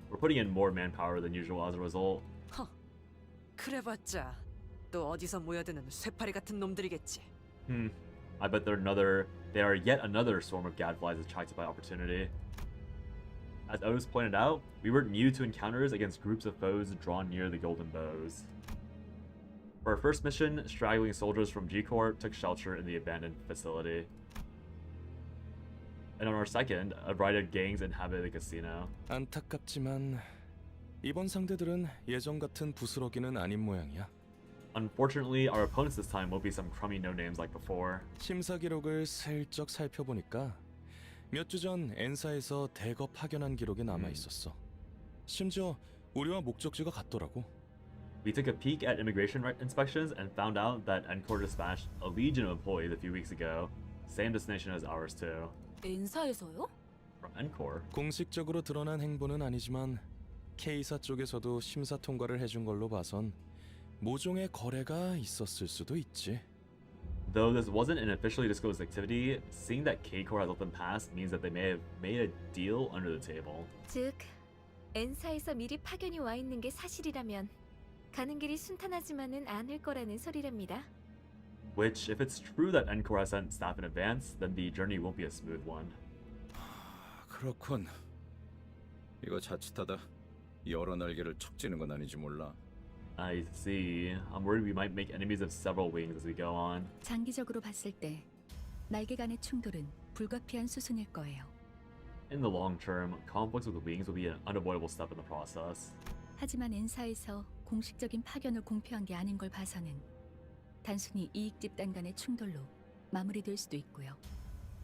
We're putting in more manpower than usual as a result. 허, 그래봤자 또 어디서 모여드는 쇠파리 같은 놈들이겠지. I bet they are yet another swarm of gadflies attracted by opportunity. As Otis pointed out, we weren't new to encounters against groups of foes drawn near the Golden Bows. For our first mission, straggling soldiers from G-Corps took shelter in the abandoned facility. And on our second, a variety of gangs inhabited the casino. 안타깝지만 이번 상대들은 예전 같은 부스러기는 아닌 모양이야. Unfortunately, our opponents this time won't be some crummy no-names like before. 심사 기록을 슬쩍 살펴보니까 몇 주 전 엔사에서 대거 파견한 기록이 남아 있었어. 심지어 우리와 목적지가 같더라고. We took a peek at immigration inspections and found out that Encore dispatched a legion of employees a few weeks ago. Same destination as ours too. 엔사에서요? From Encore. 공식적으로 드러난 행보는 아니지만 K사 쪽에서도 심사 통과를 해준 걸로 봐선 모종의 거래가 있었을 수도 있지. Though this wasn't an officially disclosed activity, seeing that K-Corps has let them pass means that they may have made a deal under the table. 즉, 엔사에서 미리 파견이 와 있는 게 사실이라면 가는 길이 순탄하지만은 않을 거라는 소리랍니다. Which, if it's true that Encore has sent staff in advance, then the journey won't be a smooth one. 그렇군. 이거 자칫하다 여러 날개를 척지는 건 아닌지 몰라. I see. I'm worried we might make enemies of several wings as we go on. 장기적으로 봤을 때 날개 간의 충돌은 불가피한 수순일 거예요. In the long term, conflicts with wings will be an unavoidable step in the process. 하지만 엔사에서 공식적인 파견을 공표한 게 아닌 걸 봐서는 단순히 이익 집단 간의 충돌로 마무리될 수도 있고요.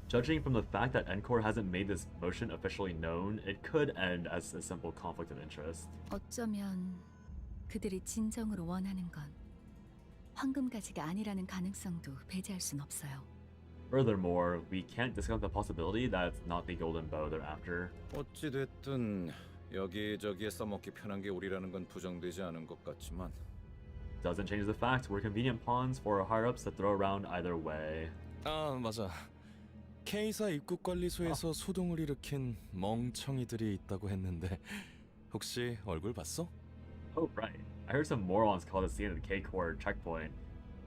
Judging from the fact that Encore hasn't made this motion officially known, it could end as a simple conflict of interest. 어쩌면 그들이 진정으로 원하는 건 황금가지가 아니라는 가능성도 배제할 순 없어요. Furthermore, we can't discount the possibility that it's not the Golden Bow they're after. 어찌 됐든 여기저기에 써먹기 편한 게 우리라는 건 부정되지 않은 것 같지만 Doesn't change the fact we're convenient pawns for higher-ups to throw around either way. 아 맞아. K사 입국관리소에서 소동을 일으킨 멍청이들이 있다고 했는데 혹시 얼굴 봤어? Oh, right. I heard some morons call the scene at the K-Corps checkpoint.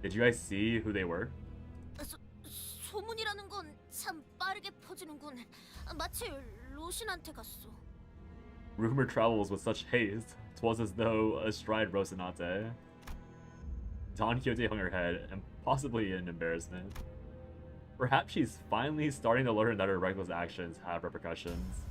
Did you guys see who they were? 소문이라는 건 참 빠르게 퍼지는군. 마치 로신한테 갔어. Rumor travels with such haste. 'Twas as though astride Rocinante. Don Quixote hung her head, and possibly in embarrassment. Perhaps she's finally starting to learn that her reckless actions have repercussions.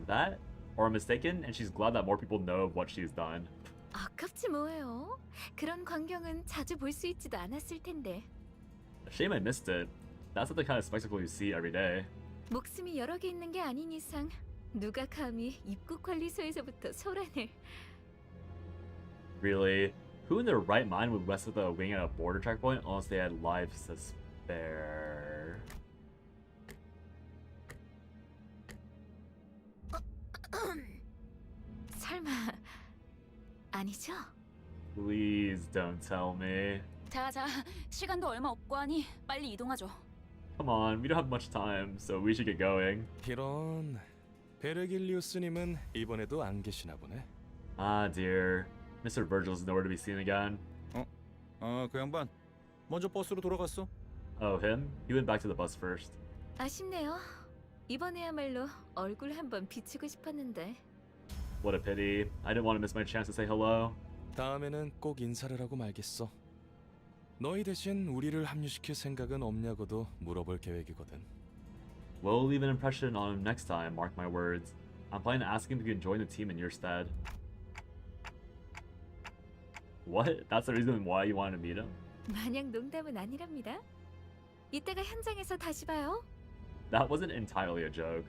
That? Or I'm mistaken, and she's glad that more people know of what she's done. 아깝지 뭐예요. 그런 광경은 자주 볼 수 있지도 않았을 텐데. Shame I missed it. That's not the kind of spectacle you see every day. 목숨이 여러 개 있는 게 아닌 이상 누가 감히 입국 관리소에서부터 소란을. Really? Who in their right mind would rest with a wing at a border checkpoint unless they had lives to spare? 설마 아니죠? Please don't tell me. 자자, 시간도 얼마 없고 하니 빨리 이동하죠. Come on, we don't have much time, so we should get going. 이런 베르길리우스님은 이번에도 안 계시나 보네. Ah, dear. Mr. Virgil's nowhere to be seen again. 그 양반 먼저 버스로 돌아갔어. Oh, him? He went back to the bus first. 아쉽네요. 이번에야말로 얼굴 한번 비추고 싶었는데. What a pity. I didn't want to miss my chance to say hello. 다음에는 꼭 인사를 하고 말겠어. 너희 대신 우리를 합류시킬 생각은 없냐고도 물어볼 계획이거든. We'll leave an impression on him next time, mark my words. I'm planning to ask him if he can join the team in your stead. What? That's the reason why you wanted to meet him? 마냥 농담은 아니랍니다. 이따가 현장에서 다시 봐요. That wasn't entirely a joke.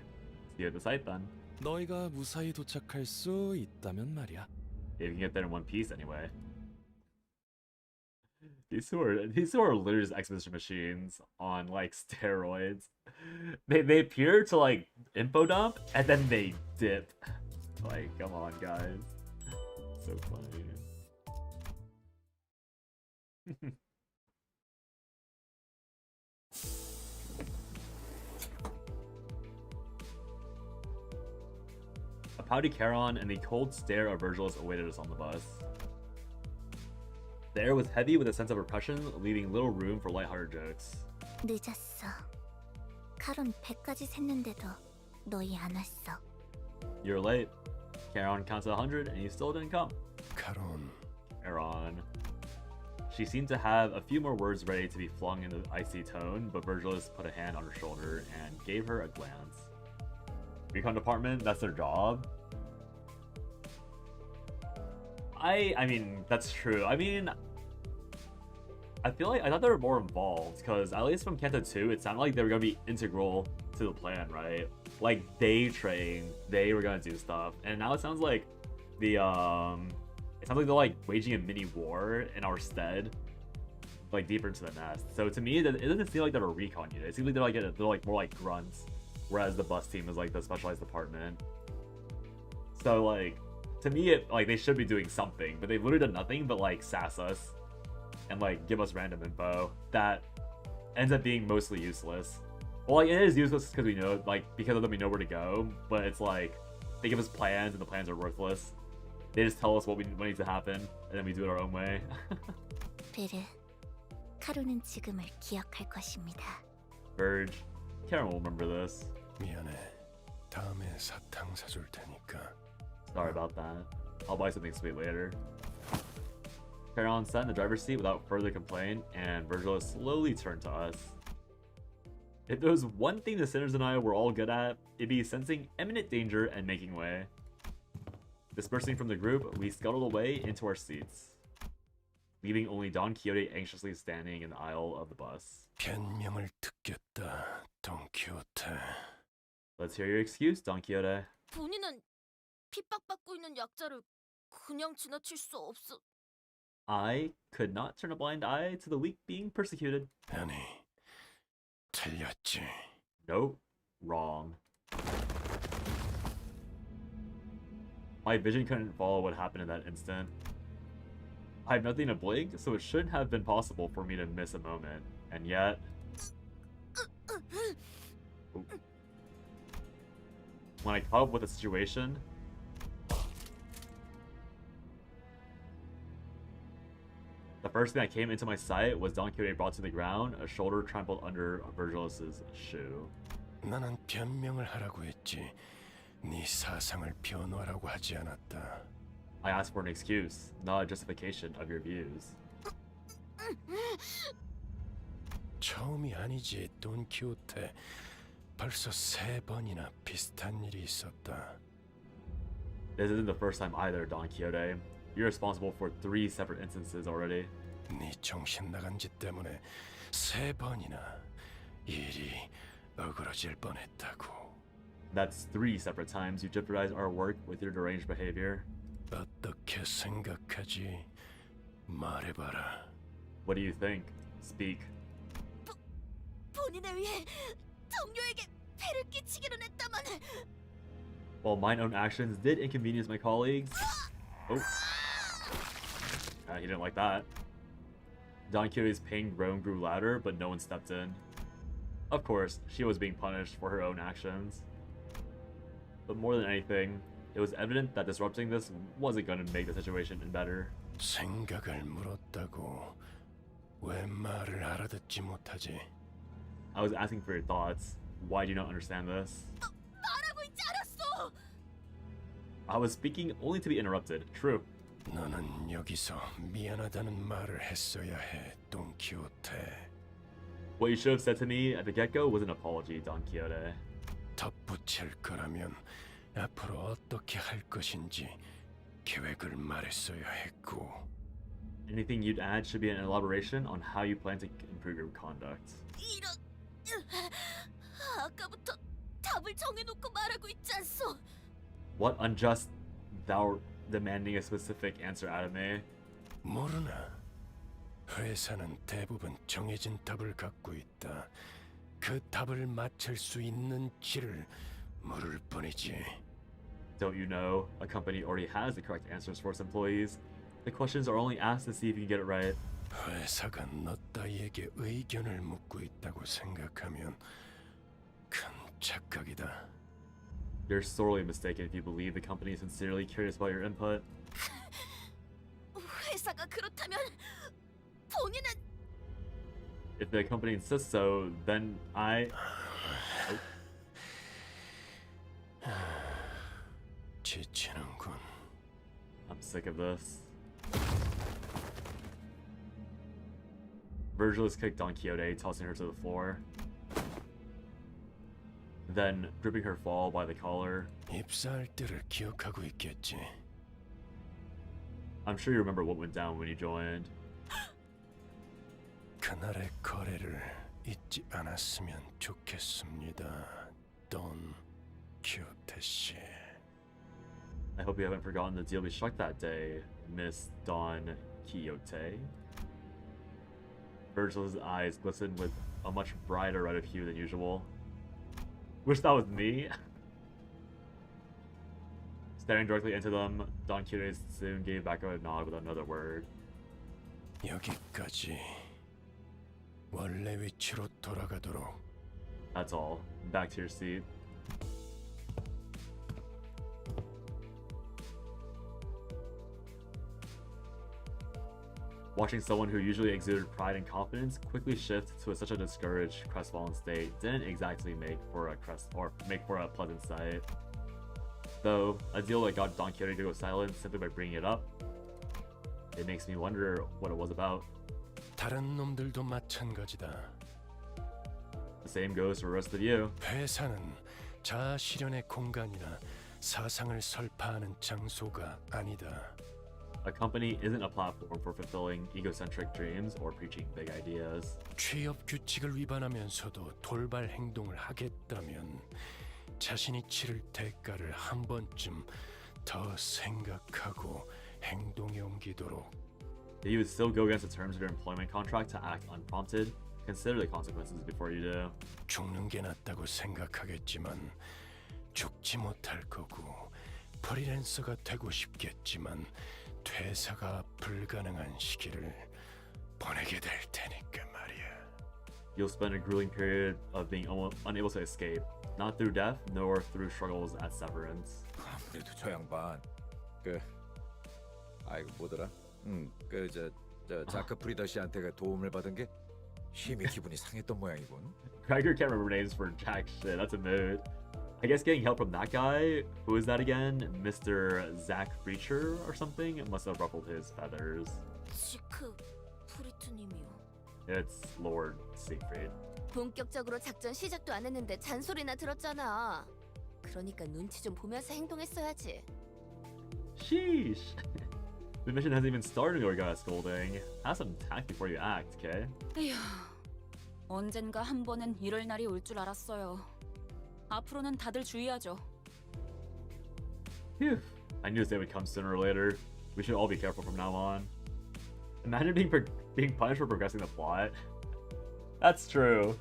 See you at the site then. 너희가 무사히 도착할 수 있다면 말이야. If you can get there in one piece anyway. These two are literally just exposition machines on like steroids. They appear to like info dump and then they dip. Like, come on guys. So funny. A pouty Charon and the cold stare of Virgilus awaited us on the bus. The air was heavy with a sense of oppression, leaving little room for lighthearted jokes. 늦었어. 카론 100까지 샜는데도 너희 안 왔어. You're late. Charon counts to 100 and you still didn't come. 카론. Charon. She seemed to have a few more words ready to be flung in the icy tone, but Virgilus put a hand on her shoulder and gave her a glance. Recon department, that's their job? I mean, that's true. I mean, I feel like I thought they were more involved, because at least from Canto 2, it sounded like they were going to be integral to the plan, right? Like, they trained, they were going to do stuff, and now it sounds like the, it sounds like they're like waging a mini war in our stead, like deeper into the nest. So to me, it doesn't seem like they're a recon unit. It seems like they're like more like grunts, whereas the bus team is like the specialized department. So like, to me, like they should be doing something, but they've literally done nothing but like sass us and like give us random info that ends up being mostly useless. Well, like it is useless because we know, like because of them we know where to go, but it's like they give us plans and the plans are worthless. They just tell us what needs to happen, and then we do it our own way. 베르, 카론은 지금을 기억할 것입니다. Verge, Karen will remember this. 미안해. 다음에 사탕 사줄 테니까. Sorry about that. I'll buy something sweet later. Charon sat in the driver's seat without further complaint, and Virgil slowly turned to us. If there was one thing the Sinners and I were all good at, it'd be sensing imminent danger and making way. Dispersing from the group, we scuttled away into our seats, leaving only Don Quixote anxiously standing in the aisle of the bus. 변명을 듣겠다, Don Quixote. Let's hear your excuse, Don Quixote. 본인은 핍박받고 있는 약자를 그냥 지나칠 수 없어. I could not turn a blind eye to the weak being persecuted. 아니, 틀렸지. Nope, wrong. My vision couldn't follow what happened in that instant. I have nothing to blink, so it shouldn't have been possible for me to miss a moment. And yet... When I caught up with the situation... The first thing that came into my sight was Don Quixote brought to the ground, a shoulder trampled under Virgilus's shoe. 나는 변명을 하라고 했지. 네 사상을 변호하라고 하지 않았다. I asked for an excuse, not a justification of your views. 처음이 아니지, 돈키호테. 벌써 3번이나 비슷한 일이 있었다. This isn't the first time either, Don Quixote. You're responsible for 3 separate instances already. 네 정신 나간 짓 때문에 3번이나 일이 어그러질 뻔했다고. That's 3 separate times you jeopardized our work with your deranged behavior. 어떻게 생각하지? 말해봐라. What do you think? Speak. 본인을 위해 동료에게 폐를 끼치기는 했다만. While mine own actions did inconvenience my colleagues. Oh. He didn't like that. Don Quixote's pain groan grew louder, but no one stepped in. Of course, she was being punished for her own actions. But more than anything, it was evident that disrupting this wasn't going to make the situation any better. 생각을 물었다고. 왜 말을 알아듣지 못하지? I was asking for your thoughts. Why do you not understand this? 말하고 있지 않았어. I was speaking only to be interrupted. True. 너는 여기서 미안하다는 말을 했어야 해, 돈키호테. What you should have said to me at the get-go was an apology, Don Quixote. 덧붙일 거라면 앞으로 어떻게 할 것인지 계획을 말했어야 했고. Anything you'd add should be an elaboration on how you plan to improve your conduct. 이런. 아까부터 답을 정해놓고 말하고 있지 않소. What unjust thou demanding a specific answer out of me? 모르나? 회사는 대부분 정해진 답을 갖고 있다. 그 답을 맞출 수 있는 길을 물을 뿐이지. Don't you know? A company already has the correct answers for its employees. The questions are only asked to see if you can get it right. 회사가 너 따위에게 의견을 묻고 있다고 생각하면 큰 착각이다. You're sorely mistaken if you believe the company is sincerely curious about your input. 회사가 그렇다면 본인은. If the company insists so, then I... 지치는군. I'm sick of this. Virgilus kicked Don Quixote, tossing her to the floor. Then, gripping her fall by the collar. 입사할 때를 기억하고 있겠지. I'm sure you remember what went down when you joined. 그날의 거래를 잊지 않았으면 좋겠습니다, 돈 키호테 씨. I hope you haven't forgotten the deal we struck that day, Miss Don Quixote. Virgil's eyes glistened with a much brighter red of hue than usual. Wish that was me. Staring directly into them, Don Quixote soon gave back a nod without another word. 여기까지. 원래 위치로 돌아가도록. That's all. Back to your seat. Watching someone who usually exuded pride and confidence quickly shift to such a discouraged, crestfallen state didn't exactly make for a pleasant sight. Though, a deal that got Don Quixote to go silent simply by bringing it up, it makes me wonder what it was about. 다른 놈들도 마찬가지다. The same goes for the rest of you. 회사는 자아 실현의 공간이나 사상을 설파하는 장소가 아니다. A company isn't a platform for fulfilling egocentric dreams or preaching big ideas. 취업 규칙을 위반하면서도 돌발 행동을 하겠다면 자신이 치를 대가를 한 번쯤 더 생각하고 행동에 옮기도록. You would still go against the terms of your employment contract to act unprompted. Consider the consequences before you do. 죽는 게 낫다고 생각하겠지만 죽지 못할 거고 프리랜서가 되고 싶겠지만 퇴사가 불가능한 시기를 보내게 될 테니까 말이야. You'll spend a grueling period of being unable to escape, not through death, nor through struggles at severance. 그래도 저 양반 아이고 뭐더라? 저 저 자크 프리더 씨한테 도움을 받은 게 심히 기분이 상했던 모양이군. Gregor can't remember names for jack shit. That's a mood. I guess getting help from that guy. Who is that again? Mr. Zach Reacher or something? It must have ruffled his feathers. 지크 프리트님이요. It's Lord Siegfried. 본격적으로 작전 시작도 안 했는데 잔소리나 들었잖아. 그러니까 눈치 좀 보면서 행동했어야지. Sheesh. The mission hasn't even started or you got a scolding. Have some tact before you act, okay? 에휴, 언젠가 한 번은 이럴 날이 올 줄 알았어요. 앞으로는 다들 주의하죠. Phew. I knew this day would come sooner or later. We should all be careful from now on. Imagine being punished for progressing the plot. That's true.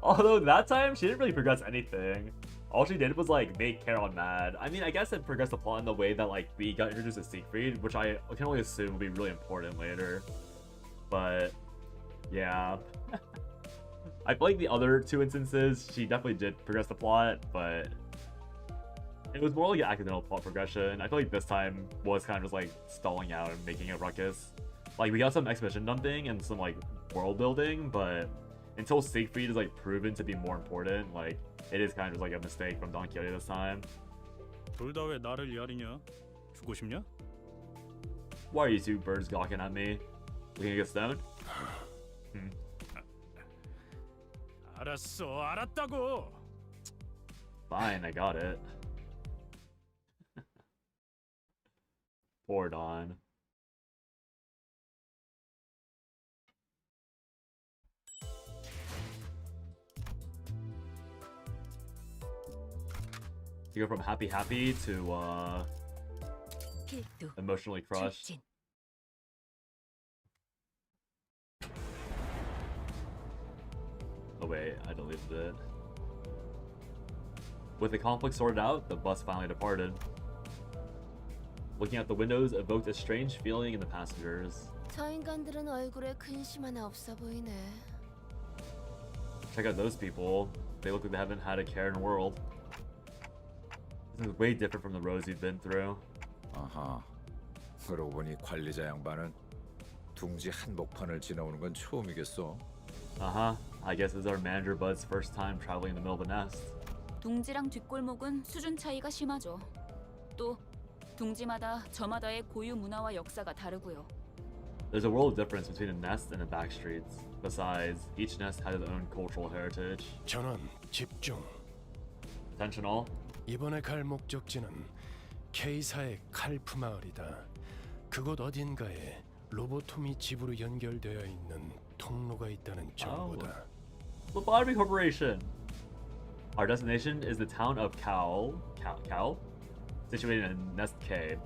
Although that time she didn't really progress anything. All she did was like make Charon mad. I mean, I guess it progressed the plot in the way that like we got introduced to Siegfried, which I can only assume will be really important later. But yeah. I feel like the other two instances, she definitely did progress the plot, but it was more like an accidental plot progression. I feel like this time was kind of just like stalling out and making a ruckus. Like we got some exposition dumping and some like world building, but until Siegfried is like proven to be more important, like it is kind of just like a mistake from Don Quixote this time. 둘 다 왜 나를 야리냐? 죽고 싶냐? Why are you two birds gawking at me? Looking to get stoned? 알았어, 알았다고. Fine, I got it. Poor Don. You go from happy to emotionally crushed. Oh wait, I deleted it. With the conflict sorted out, the bus finally departed. Looking out the windows evoked a strange feeling in the passengers. 저 인간들은 얼굴에 근심 하나 없어 보이네. Check out those people. They look like they haven't had a care in the world. This is way different from the roads we've been through. 아하. 그러고 보니 관리자 양반은 둥지 한복판을 지나오는 건 처음이겠어. Uh-huh. I guess it's our manager Bud's first time traveling in the middle of the nest. 둥지랑 뒷골목은 수준 차이가 심하죠. 또 둥지마다 저마다의 고유 문화와 역사가 다르고요. There's a world of difference between a nest and the back streets. Besides, each nest has its own cultural heritage. 전원 집중. Attention all. 이번에 갈 목적지는 K사의 칼프 마을이다. 그곳 어딘가에 로보토미 집으로 연결되어 있는 통로가 있다는 정보다. Lobotomy Corporation. Our destination is the town of Cal, situated in Nest K.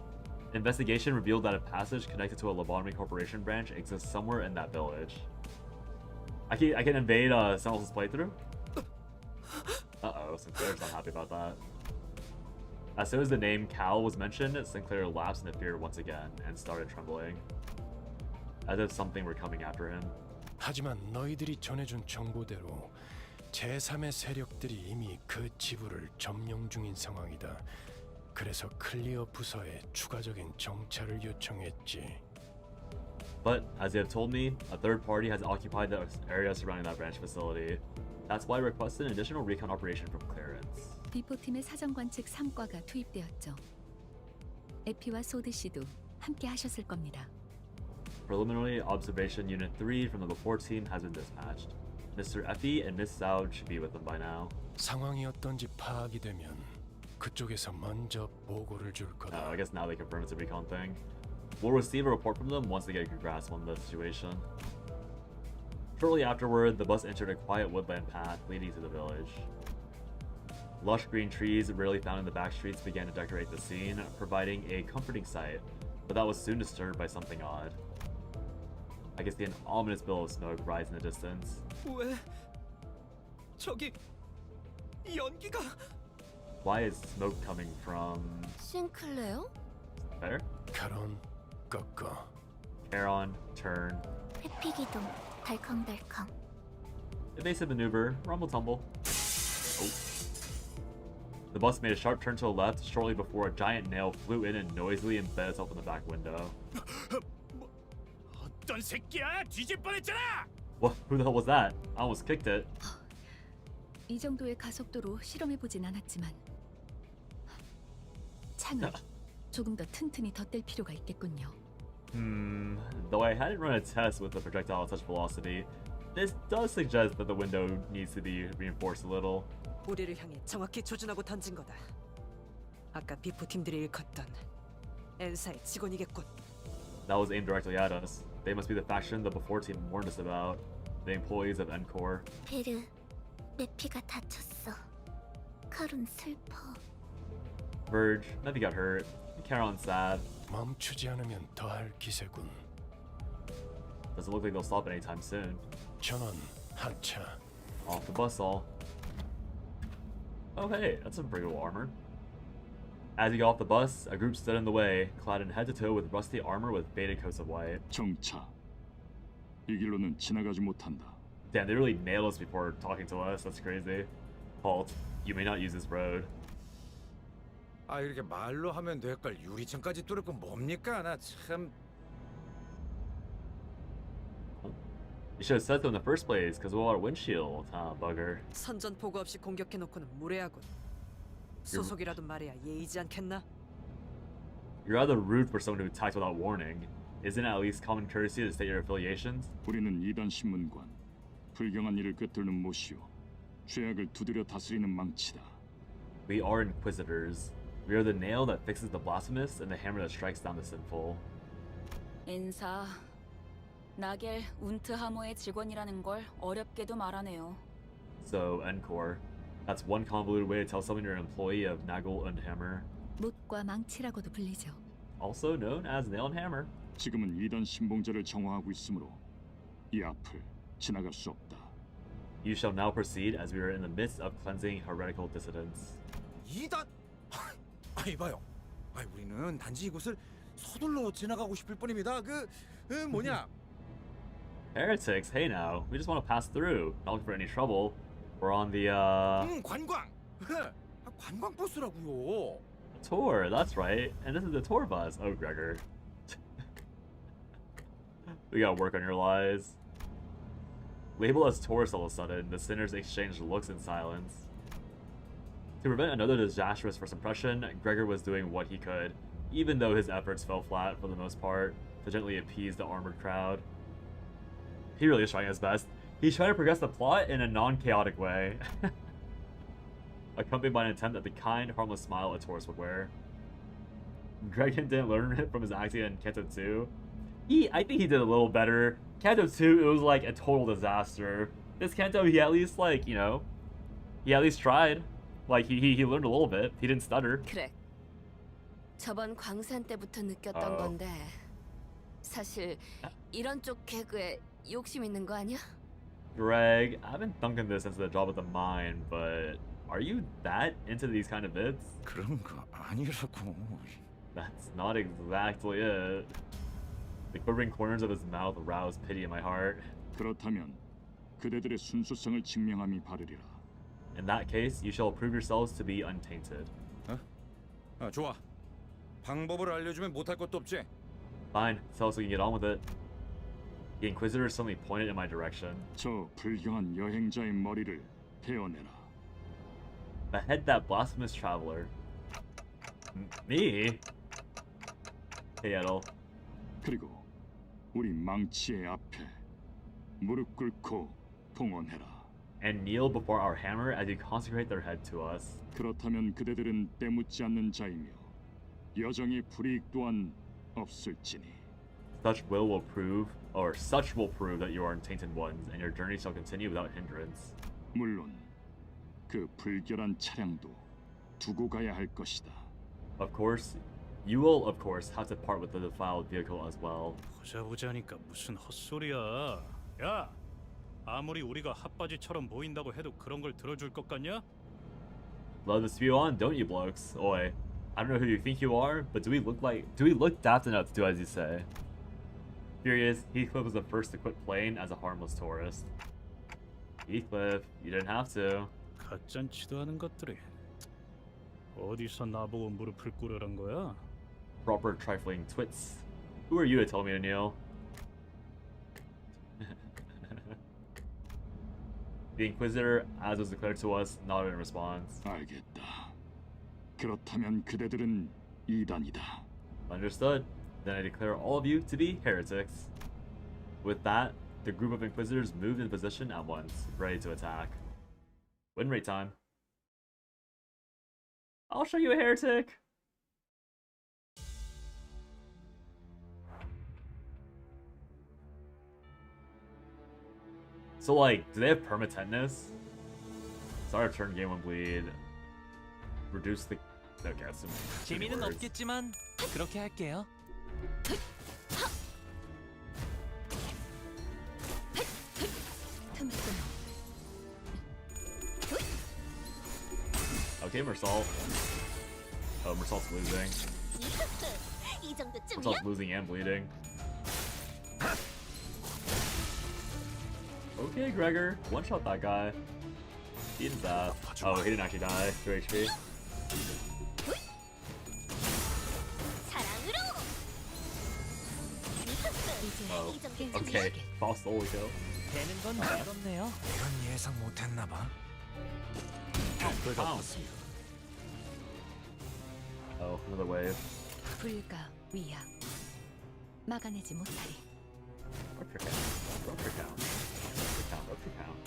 Investigation revealed that a passage connected to a Lobotomy Corporation branch exists somewhere in that village. I can invade someone else's playthrough? Uh-oh, Sinclair's not happy about that. As soon as the name Cal was mentioned, Sinclair lapsed into fear once again and started trembling, as if something were coming after him. 하지만 너희들이 전해준 정보대로 제3의 세력들이 이미 그 지부를 점령 중인 상황이다. 그래서 클리어 부서에 추가적인 정찰을 요청했지. But, as you have told me, a third party has occupied the area surrounding that branch facility. That's why I requested an additional recon operation from clearance. 비포팀의 사정관 측 3과가 투입되었죠. 에피와 소드 씨도 함께 하셨을 겁니다. Preliminary Observation Unit 3 from the before team has been dispatched. Mr. Effie and Miss Soud should be with them by now. 상황이 어떤지 파악이 되면 그쪽에서 먼저 보고를 줄 거다. I guess now they confirm it's a recon thing. We'll receive a report from them once they get a good grasp on the situation. Shortly afterward, the bus entered a quiet woodland path leading to the village. Lush green trees rarely found in the back streets began to decorate the scene, providing a comforting sight, but that was soon disturbed by something odd. I guess an ominous billow of smoke rises in the distance. 왜? 저기 연기가. Why is smoke coming from... 싱클레어? There? 카론, 꺾어. Charon, turn. 회피 기동, 덜컹덜컹. Evasive maneuver, rumble tumble. Oh. The bus made a sharp turn to the left shortly before a giant nail flew in and noisily embedded itself in the back window. 어떤 새끼야? 뒤질 뻔했잖아. What? Who the hell was that? I almost kicked it. 이 정도의 가속도로 실험해보진 않았지만 창을 조금 더 튼튼히 덧댈 필요가 있겠군요. Though I hadn't run a test with the projectile at such velocity, this does suggest that the window needs to be reinforced a little. 우리를 향해 정확히 조준하고 던진 거다. 아까 비포 팀들이 일컫던 엔사의 직원이겠군. That was aimed directly at us. They must be the faction the before team warned us about. The employees of Encore. 베르, 내 피가 다쳤어. 카룬 슬퍼. Verge, Nevi got hurt. Charon's sad. 멈추지 않으면 더할 기세군. Doesn't look like they'll stop anytime soon. 전원 하차. Off the bus all. Oh hey, that's some pretty cool armor. As he got off the bus, a group stood in the way, clad in head to toe with rusty armor with faded coats of white. 정차. 이 길로는 지나가지 못한다. Damn, they really nailed us before talking to us. That's crazy. Halt. You may not use this road. 아 이렇게 말로 하면 될 걸 유리창까지 뚫을 건 뭡니까? 나 참. You should have said so in the first place, because of our windshield, bugger. 선전 보고 없이 공격해놓고는 무례하군. 소속이라도 말해야 예의지 않겠나? You're rather rude for someone who attacked without warning. Isn't it at least common courtesy to state your affiliations? 우리는 2단 신문관. 불경한 일을 꿰뚫는 못이요. 죄악을 두드려 다스리는 망치다. We are inquisitors. We are the nail that fixes the blasphemous and the hammer that strikes down the sinful. 엔사, 나겔 운트하모의 직원이라는 걸 어렵게도 말하네요. So, Encore. That's one convoluted way to tell someone you're an employee of Nagel and Hammer. 못과 망치라고도 불리죠. Also known as Nail and Hammer. 지금은 2단 신봉자를 정화하고 있으므로 이 앞을 지나갈 수 없다. You shall now proceed as we are in the midst of cleansing heretical dissidents. 2단? 이봐요. 우리는 단지 이곳을 서둘러 지나가고 싶을 뿐입니다. 뭐냐? Heretics, hey now. We just want to pass through. Not looking for any trouble. We're on the, 관광! 관광 버스라고요. tour, that's right. And this is the tour bus. Oh, Gregor. We gotta work on your lies. Labeled as tourists all of a sudden, the sinners exchanged looks in silence. To prevent another disastrous first impression, Gregor was doing what he could, even though his efforts fell flat for the most part, to gently appease the armored crowd. He really is trying his best. He's trying to progress the plot in a non-chaotic way. Accompanied by an attempt at the kind, harmless smile a tourist would wear. Gregan didn't learn it from his acting in Canto 2. I think he did a little better. Canto 2, it was like a total disaster. This Canto, he at least, like, you know, he at least tried. Like, he learned a little bit. He didn't stutter. 그래. 저번 광산 때부터 느꼈던 건데 사실 이런 쪽 개그에 욕심 있는 거 아니야? Greg, I've been thinking this since the job at the mine, but are you that into these kind of bits? 그런 거 아니라고. That's not exactly it. The quivering corners of his mouth roused pity in my heart. 그렇다면 그대들의 순수성을 증명함이 바르리라. In that case, you shall prove yourselves to be untainted. 좋아. 방법을 알려주면 못할 것도 없지. Fine, tell us we can get on with it. The Inquisitor suddenly pointed in my direction. 저 불경한 여행자의 머리를 베어내라. Behead that blasphemous traveler. Me? Hey, Edel. 그리고 우리 망치의 앞에 무릎 꿇고 봉헌해라. And kneel before our hammer as you consecrate their head to us. 그렇다면 그대들은 때묻지 않는 자이며 여정의 불이익 또한 없을지니. Such will prove that you are untainted ones, and your journey shall continue without hindrance. 물론 그 불결한 차량도 두고 가야 할 것이다. Of course, you will of course have to part with the defiled vehicle as well. 보자보자니까 무슨 헛소리야. 야, 아무리 우리가 핫바지처럼 보인다고 해도 그런 걸 들어줄 것 같냐? Love to spew on, don't you blokes? Oi, I don't know who you think you are, but do we look daft enough to do as you say? Furious, Heathcliff was the first to quit playing as a harmless tourist. Heathcliff, you didn't have to. 가짠치도 않은 것들이 어디서 나보고 무릎을 꿇으란 거야? Proper trifling twits. Who are you to tell me to kneel? The Inquisitor, as was declared to us, nodded in response. 알겠다. 그렇다면 그대들은 이단이다. Understood. Then I declare all of you to be heretics. With that, the group of Inquisitors moved into position at once, ready to attack. Win rate time. I'll show you a heretic! So, like, do they have perma-tetanus? Start a turn game when bleed. Reduce the... Okay, that's some 재미는 없겠지만 그렇게 할게요. Okay, Mersault. Oh, Mersault's losing. Mersault's losing and bleeding. Okay, Gregor. One-shot that guy. He didn't die. Oh, he didn't actually die. 2 HP. Oh, okay. False solo kill. 되는 건 어렵네요. 이건 예상 못했나 봐. Oh, another wave. 불가 위약 막아내지 못하리. Rupture count. Rupture count. Rupture count.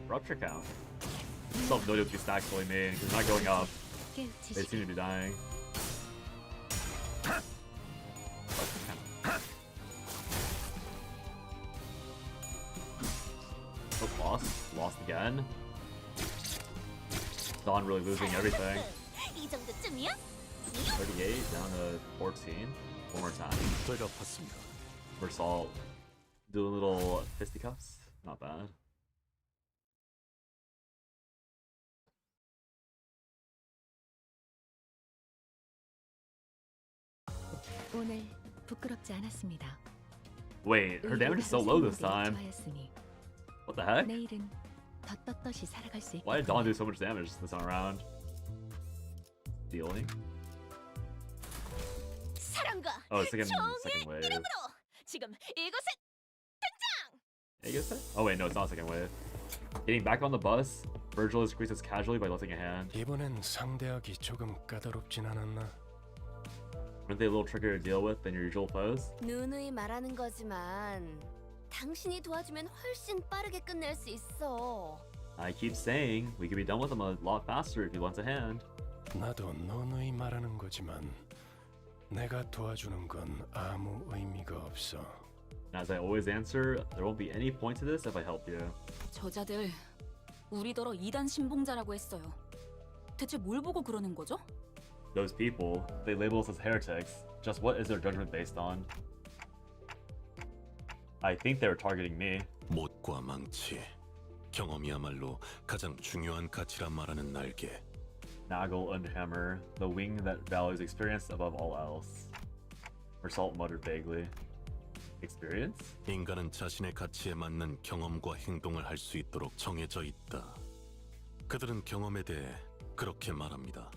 Rupture count. Still have no idea what these stacks really mean because they're not going up. They seem to be dying. Rupture count. Oh, lost. Lost again. Dawn really losing everything. 38 down to 14. One more time. Mersault doing little fisticuffs. Not bad. 오늘 부끄럽지 않았습니다. Wait, her damage is so low this time. What the heck? 내일은 더 떳떳이 살아갈 수 Why did Dawn do so much damage this time around? Dealing? Oh, second wave. Oh wait, no, it's not second wave. Getting back on the bus, Virgil increases casually by lifting a hand. 이번엔 상대하기 조금 까다롭진 않았나? Aren't they a little trickier to deal with than your usual foes? 누누이 말하는 거지만 당신이 도와주면 훨씬 빠르게 끝낼 수 있어. I keep saying we could be done with them a lot faster if you lent a hand. 나도 누누이 말하는 거지만 내가 도와주는 건 아무 의미가 없어. And as I always answer, there won't be any point to this if I help you. 저자들 우리더러 2단 신봉자라고 했어요. 대체 뭘 보고 그러는 거죠? Those people, they label us as heretics. Just what is their judgment based on? I think they were targeting me. 못과 망치, 경험이야말로 가장 중요한 가치란 말하는 날개. Nagel and Hammer, the wing that values experience above all else. Mersault muttered vaguely. Experience? 인간은 자신의 가치에 맞는 경험과 행동을 할 수 있도록 정해져 있다. 그들은 경험에 대해 그렇게 말합니다.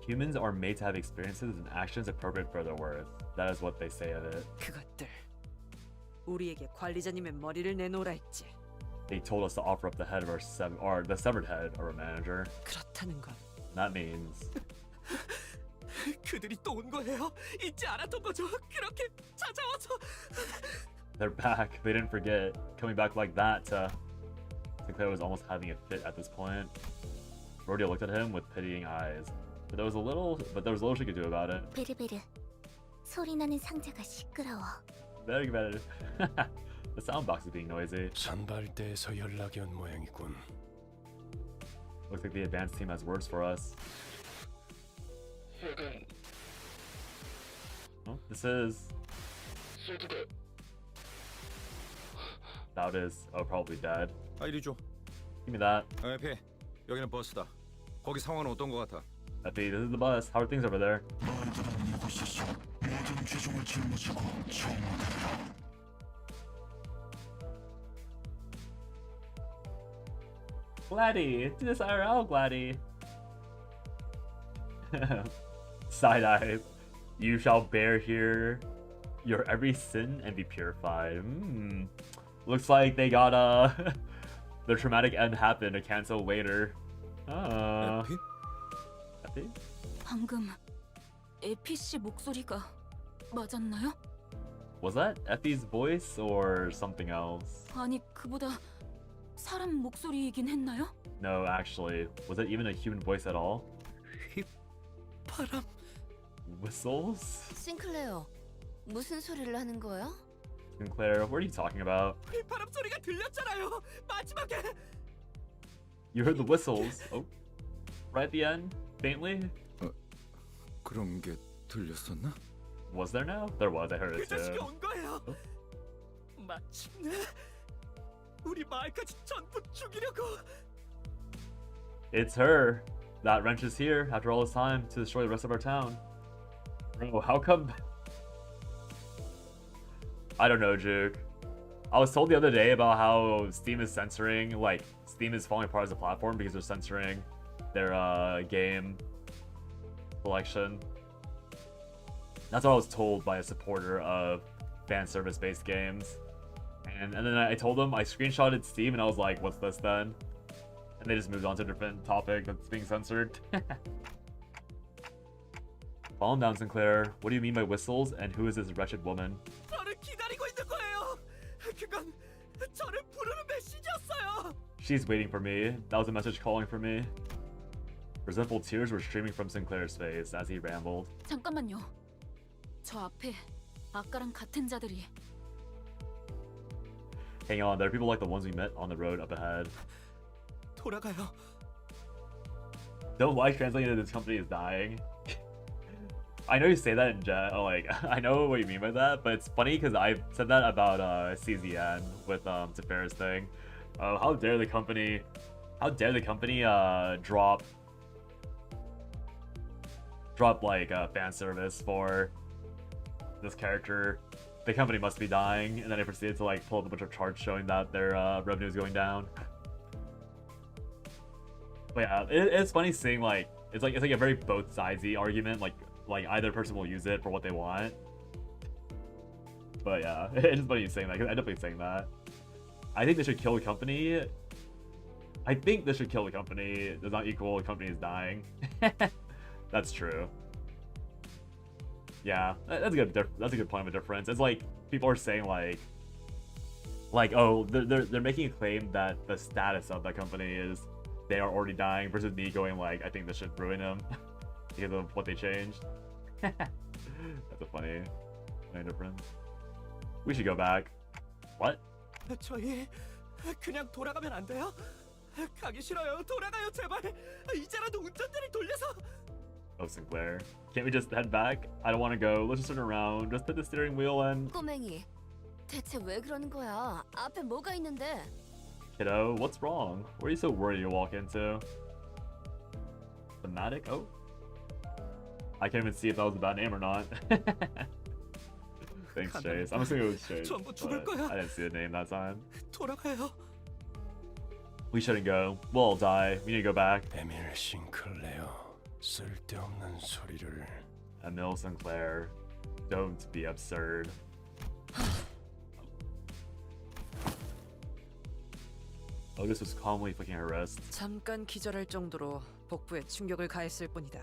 Humans are made to have experiences and actions appropriate for their worth. That is what they say of it. 그것들 우리에게 관리자님의 머리를 내놓으라 했지. They told us to offer up the head of the severed head of our manager. 그렇다는 건 That means 그들이 또 온 거예요? 잊지 않았던 거죠? 그렇게 찾아와서 they're back. They didn't forget. Coming back like that to Sinclair was almost having a fit at this point. Rodeo looked at him with pitying eyes. But there was little she could do about it. 베르베르, 소리 나는 상자가 시끄러워. Very better. The soundbox is being noisy. 선발대에서 연락이 온 모양이군. Looks like the advanced team has words for us. Oh, this is... That is... Oh, probably dead. 이리 줘. Give me that. 에피, 여기는 버스다. 거기 상황은 어떤 거 같아? Epi, this is the bus. How are things over there? Gladdy! Do this IRL, Gladdy! Side eye. You shall bear here your every sin and be purified. Looks like they got the traumatic end happened to cancel later. 에피? Epi? 방금 에피 씨 목소리가 맞았나요? Was that Epi's voice or something else? 아니 그보다 사람 목소리이긴 했나요? No, actually. Was it even a human voice at all? 바람. Whistles? 싱클레어, 무슨 소리를 하는 거야? Sinclair, what are you talking about? 바람 소리가 들렸잖아요. 마지막에. You heard the whistles. Oh. Right at the end? Faintly? 그런 게 들렸었나? Was there now? There was, I heard 그 it 자식이 too. 온 거예요. 마침내 우리 마을까지 전부 죽이려고. It's her. That wrench is here after all this time to destroy the rest of our town. Bro, how come? I don't know, Juke. I was told the other day about how Steam is censoring, like, Steam is falling apart as a platform because they're censoring their game selection. That's what I was told by a supporter of fan service based games. And then I told them, I screenshotted Steam and I was like, what's this then? And they just moved on to a different topic that's being censored. Calm down, Sinclair. What do you mean by whistles, and who is this wretched woman? 저를 기다리고 있는 거예요. 그건 저를 부르는 메시지였어요. She's waiting for me. That was a message calling for me. Resentful tears were streaming from Sinclair's face as he rambled. 잠깐만요. 저 앞에 아까랑 같은 자들이. Hang on, there are people like the ones we met on the road up ahead. 돌아가요. Don't like translating that this company is dying. I know you say that in like I know what you mean by that, but it's funny because I've said that about CZN with Tefera's thing. How dare the company drop like fan service for this character. The company must be dying, and then they proceeded to like pull up a bunch of charts showing that their revenue is going down. But yeah, it's funny seeing like it's like a very both sidesy argument. Like either person will use it for what they want. But yeah, it's funny you saying that because I end up saying that. I think they should kill the company. I think this should kill the company. Does not equal the company is dying. That's true. Yeah, that's a good point of a difference. It's like people are saying like oh they're making a claim that the status of that company is they are already dying versus me going like I think this should ruin them because of what they changed. That's a funny difference. We should go back. What? 저희 그냥 돌아가면 안 돼요? 가기 싫어요. 돌아가요 제발. 이제라도 운전대를 돌려서. Oh, Sinclair. Can't we just head back? I don't want to go. Let's just turn around. Just hit the steering wheel and... 꼬맹이, 대체 왜 그러는 거야? 앞에 뭐가 있는데? Kiddo, what's wrong? What are you so worried you walk into? Thematic? Oh. I can't even see if that was a bad name or not. Thanks, Chase. I'm assuming it was Chase. But I didn't see the name that time. 돌아가요. We shouldn't go. We'll all die. We need to go back. 에밀 싱클레어. 쓸데없는 소리를. Emil Sinclair, don't be absurd. August was calmly flicking her wrist. 잠깐 기절할 정도로 복부에 충격을 가했을 뿐이다.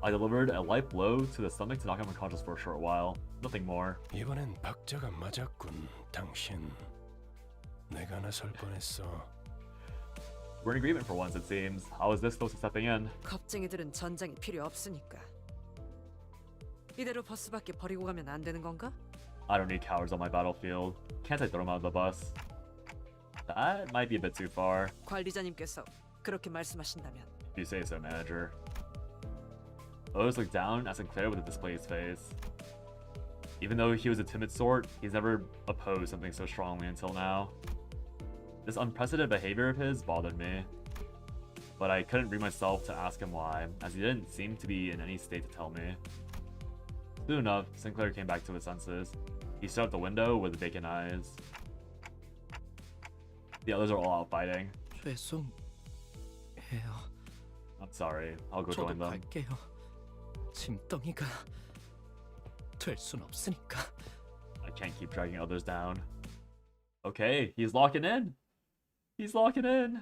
I delivered a light blow to the stomach to knock him unconscious for a short while. Nothing more. 이번엔 박자가 맞았군. 당신. 내가 나설 뻔했어. We're in agreement for once, it seems. I was this close to stepping in. 겁쟁이들은 전장이 필요 없으니까. 이대로 버스 밖에 버리고 가면 안 되는 건가? I don't need cowards on my battlefield. Can't I throw them out of the bus? That might be a bit too far. 관리자님께서 그렇게 말씀하신다면. If you say so, manager. Otis looked down at Sinclair with a displeased face. Even though he was a timid sort, he's never opposed something so strongly until now. This unprecedented behavior of his bothered me, but I couldn't bring myself to ask him why, as he didn't seem to be in any state to tell me. Soon enough, Sinclair came back to his senses. He stood out the window with vacant eyes. The others are all out fighting. 죄송해요. I'm sorry. I'll go join 저도 them. 갈게요. 짐덩이가 될 순 없으니까. I Can't keep dragging others down. Okay, he's locking in. He's locking in.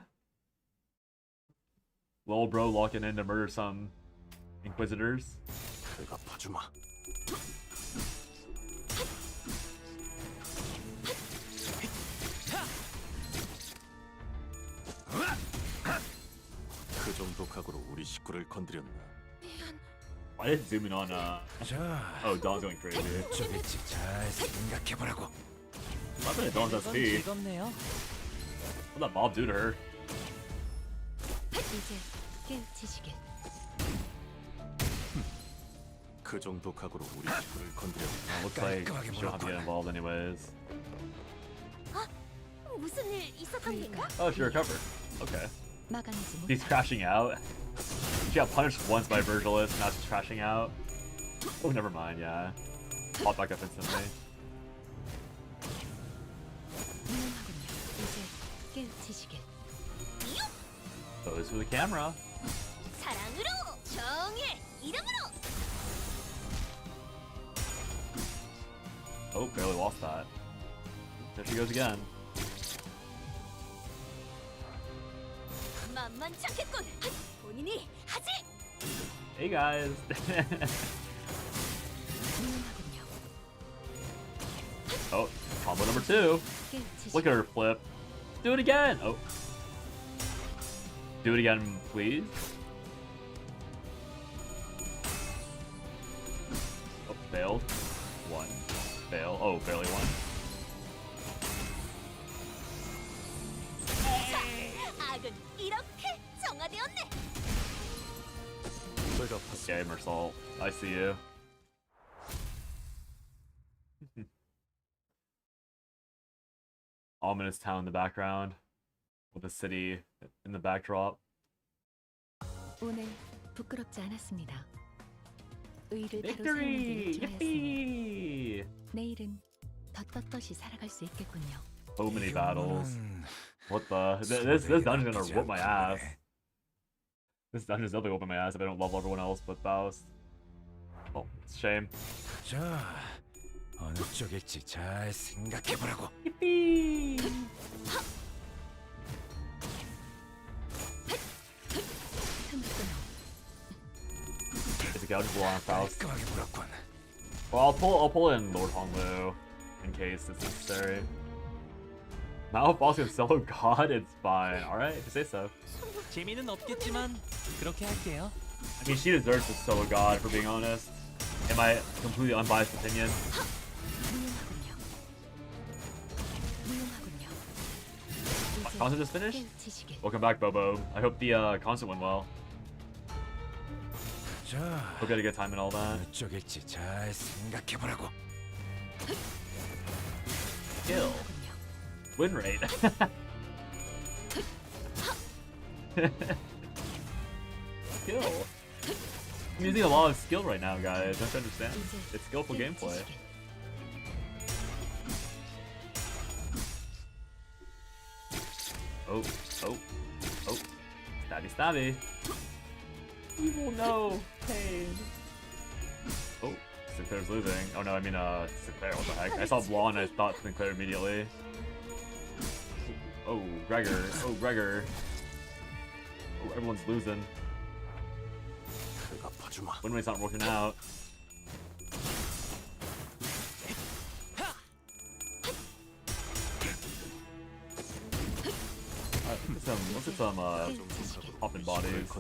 Lil bro locking in to murder some inquisitors. 그 정도 각오로 우리 식구를 건드렸나? Why did it zoom in on oh, Don's going crazy. 어쩌겠지 잘 생각해보라고. Not that Don's SP. 즐겁네요. What'd that Bob do to her? 이제 깨우치시길. 그 정도 각오로 우리 식구를 건드렸나? Looks like she don't have to get involved anyways. 무슨 일 있었던 건가? Oh, she recovered. Okay. 막아내지 He's crashing out. She got punished once by Virgilus, now she's crashing out. Oh, never mind, yeah. Pop back up instantly. 무용하군요. 이제 깨우치시길. Pose for the camera. 사랑으로 정의 이름으로. Oh, barely lost that. There she goes again. 만만치 않겠군. 본인이 하지. Hey guys. 무용하군요. Oh, combo number 2. Look at her flip. Do it again. Oh. Do it again, please. Oh, failed. 1. Fail. Oh, barely 1. 악은 이렇게 정화되었네. Okay, Mersault. I see you. Ominous town in the background, with the city in the backdrop. 오늘 부끄럽지 않았습니다. 의를 바로 Victory! 세우는 길을 좋아했으니 Yippee! 내일은 더 떳떳이 살아갈 수 있겠군요. So many battles. What the? This dungeon gonna whoop my ass. This dungeon's definitely whooping my ass if I don't level everyone else but Faust. Oh, it's a shame. 자, 어느 쪽일지 잘 생각해보라고. Yippee! Is it gougeable on Faust? Well, I'll pull in Lord Honglu in case it's necessary. Now if Faust can solo God, it's fine. Alright, if you say so. 재미는 없겠지만 그렇게 할게요. I mean, she deserves to solo God, for being honest. In my completely unbiased opinion. Concert just finished? Welcome back, Bobo. I hope the concert went well. 자, Hope you had a good time and all that. 어느 쪽일지 잘 생각해보라고. Skill. Win rate. Skill. I'm using a lot of skill right now, guys. Don't you understand? It's skillful gameplay. Oh, oh, oh. Stabby, stabby. Evil, no. Pain. Oh, Sinclair's losing. Oh no, I mean, Sinclair, what the heck? I saw Blonde, I thought Sinclair immediately. Oh, Gregor. Oh, Gregor. Oh, everyone's losing. Win rate's not working out. Let's get some popping bodies.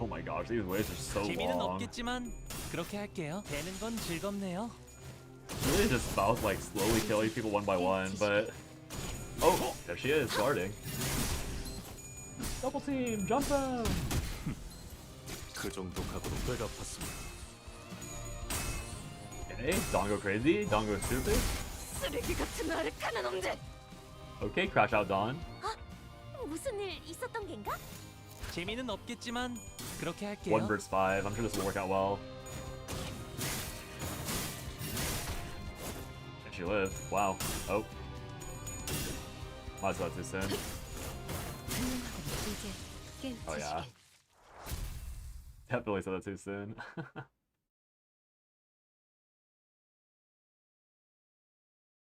Oh my gosh, these waves are so 재미는 long. 없겠지만 그렇게 할게요. 되는 건 즐겁네요. Really just Faust like slowly killing people one by one, but oh, there she is, guarding. Double team, jump them! 그 정도 각오로 뼈가 아팠습니다. Okay, don't go crazy, don't go stupid. 쓰레기 같은 알카는 놈들. Okay, crash out Dawn. 무슨 일 있었던 겐가? 재미는 없겠지만 그렇게 할게요. 1 versus 5, I'm sure this will work out well. And she lived, wow. Oh. Might as well too soon. Oh yeah. Definitely said that too soon.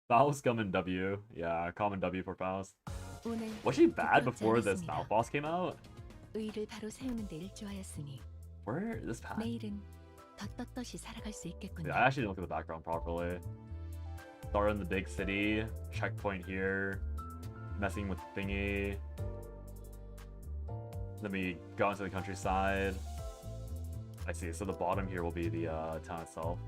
Faust common W. Yeah, common W for Faust. 오늘 Was she bad 부끄럽지 before this 않았습니다. Mouth boss came out? 의를 바로 세우는 데 일조하였으니 Where is this path? 내일은 더 떳떳이 살아갈 수 있겠군요. Yeah, I actually didn't look at the background properly. Start in the big city, checkpoint here, messing with the thingy. Then we go into the countryside. I see, so the bottom here will be the town itself.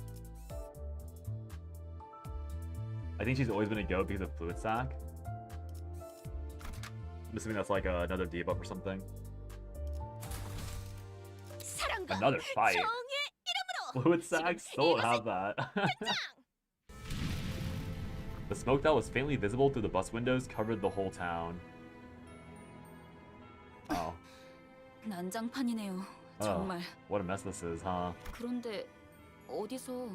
I think she's always been a goat because of Fluid Sack. I'm assuming that's like another debuff or something. 사랑과 Another fight. 정의 이름으로 Fluid Sack still don't have that. The smoke that was faintly visible through the bus windows covered the whole town. Wow. 난장판이네요. Oh, 정말. what a mess this is, huh? 그런데 어디서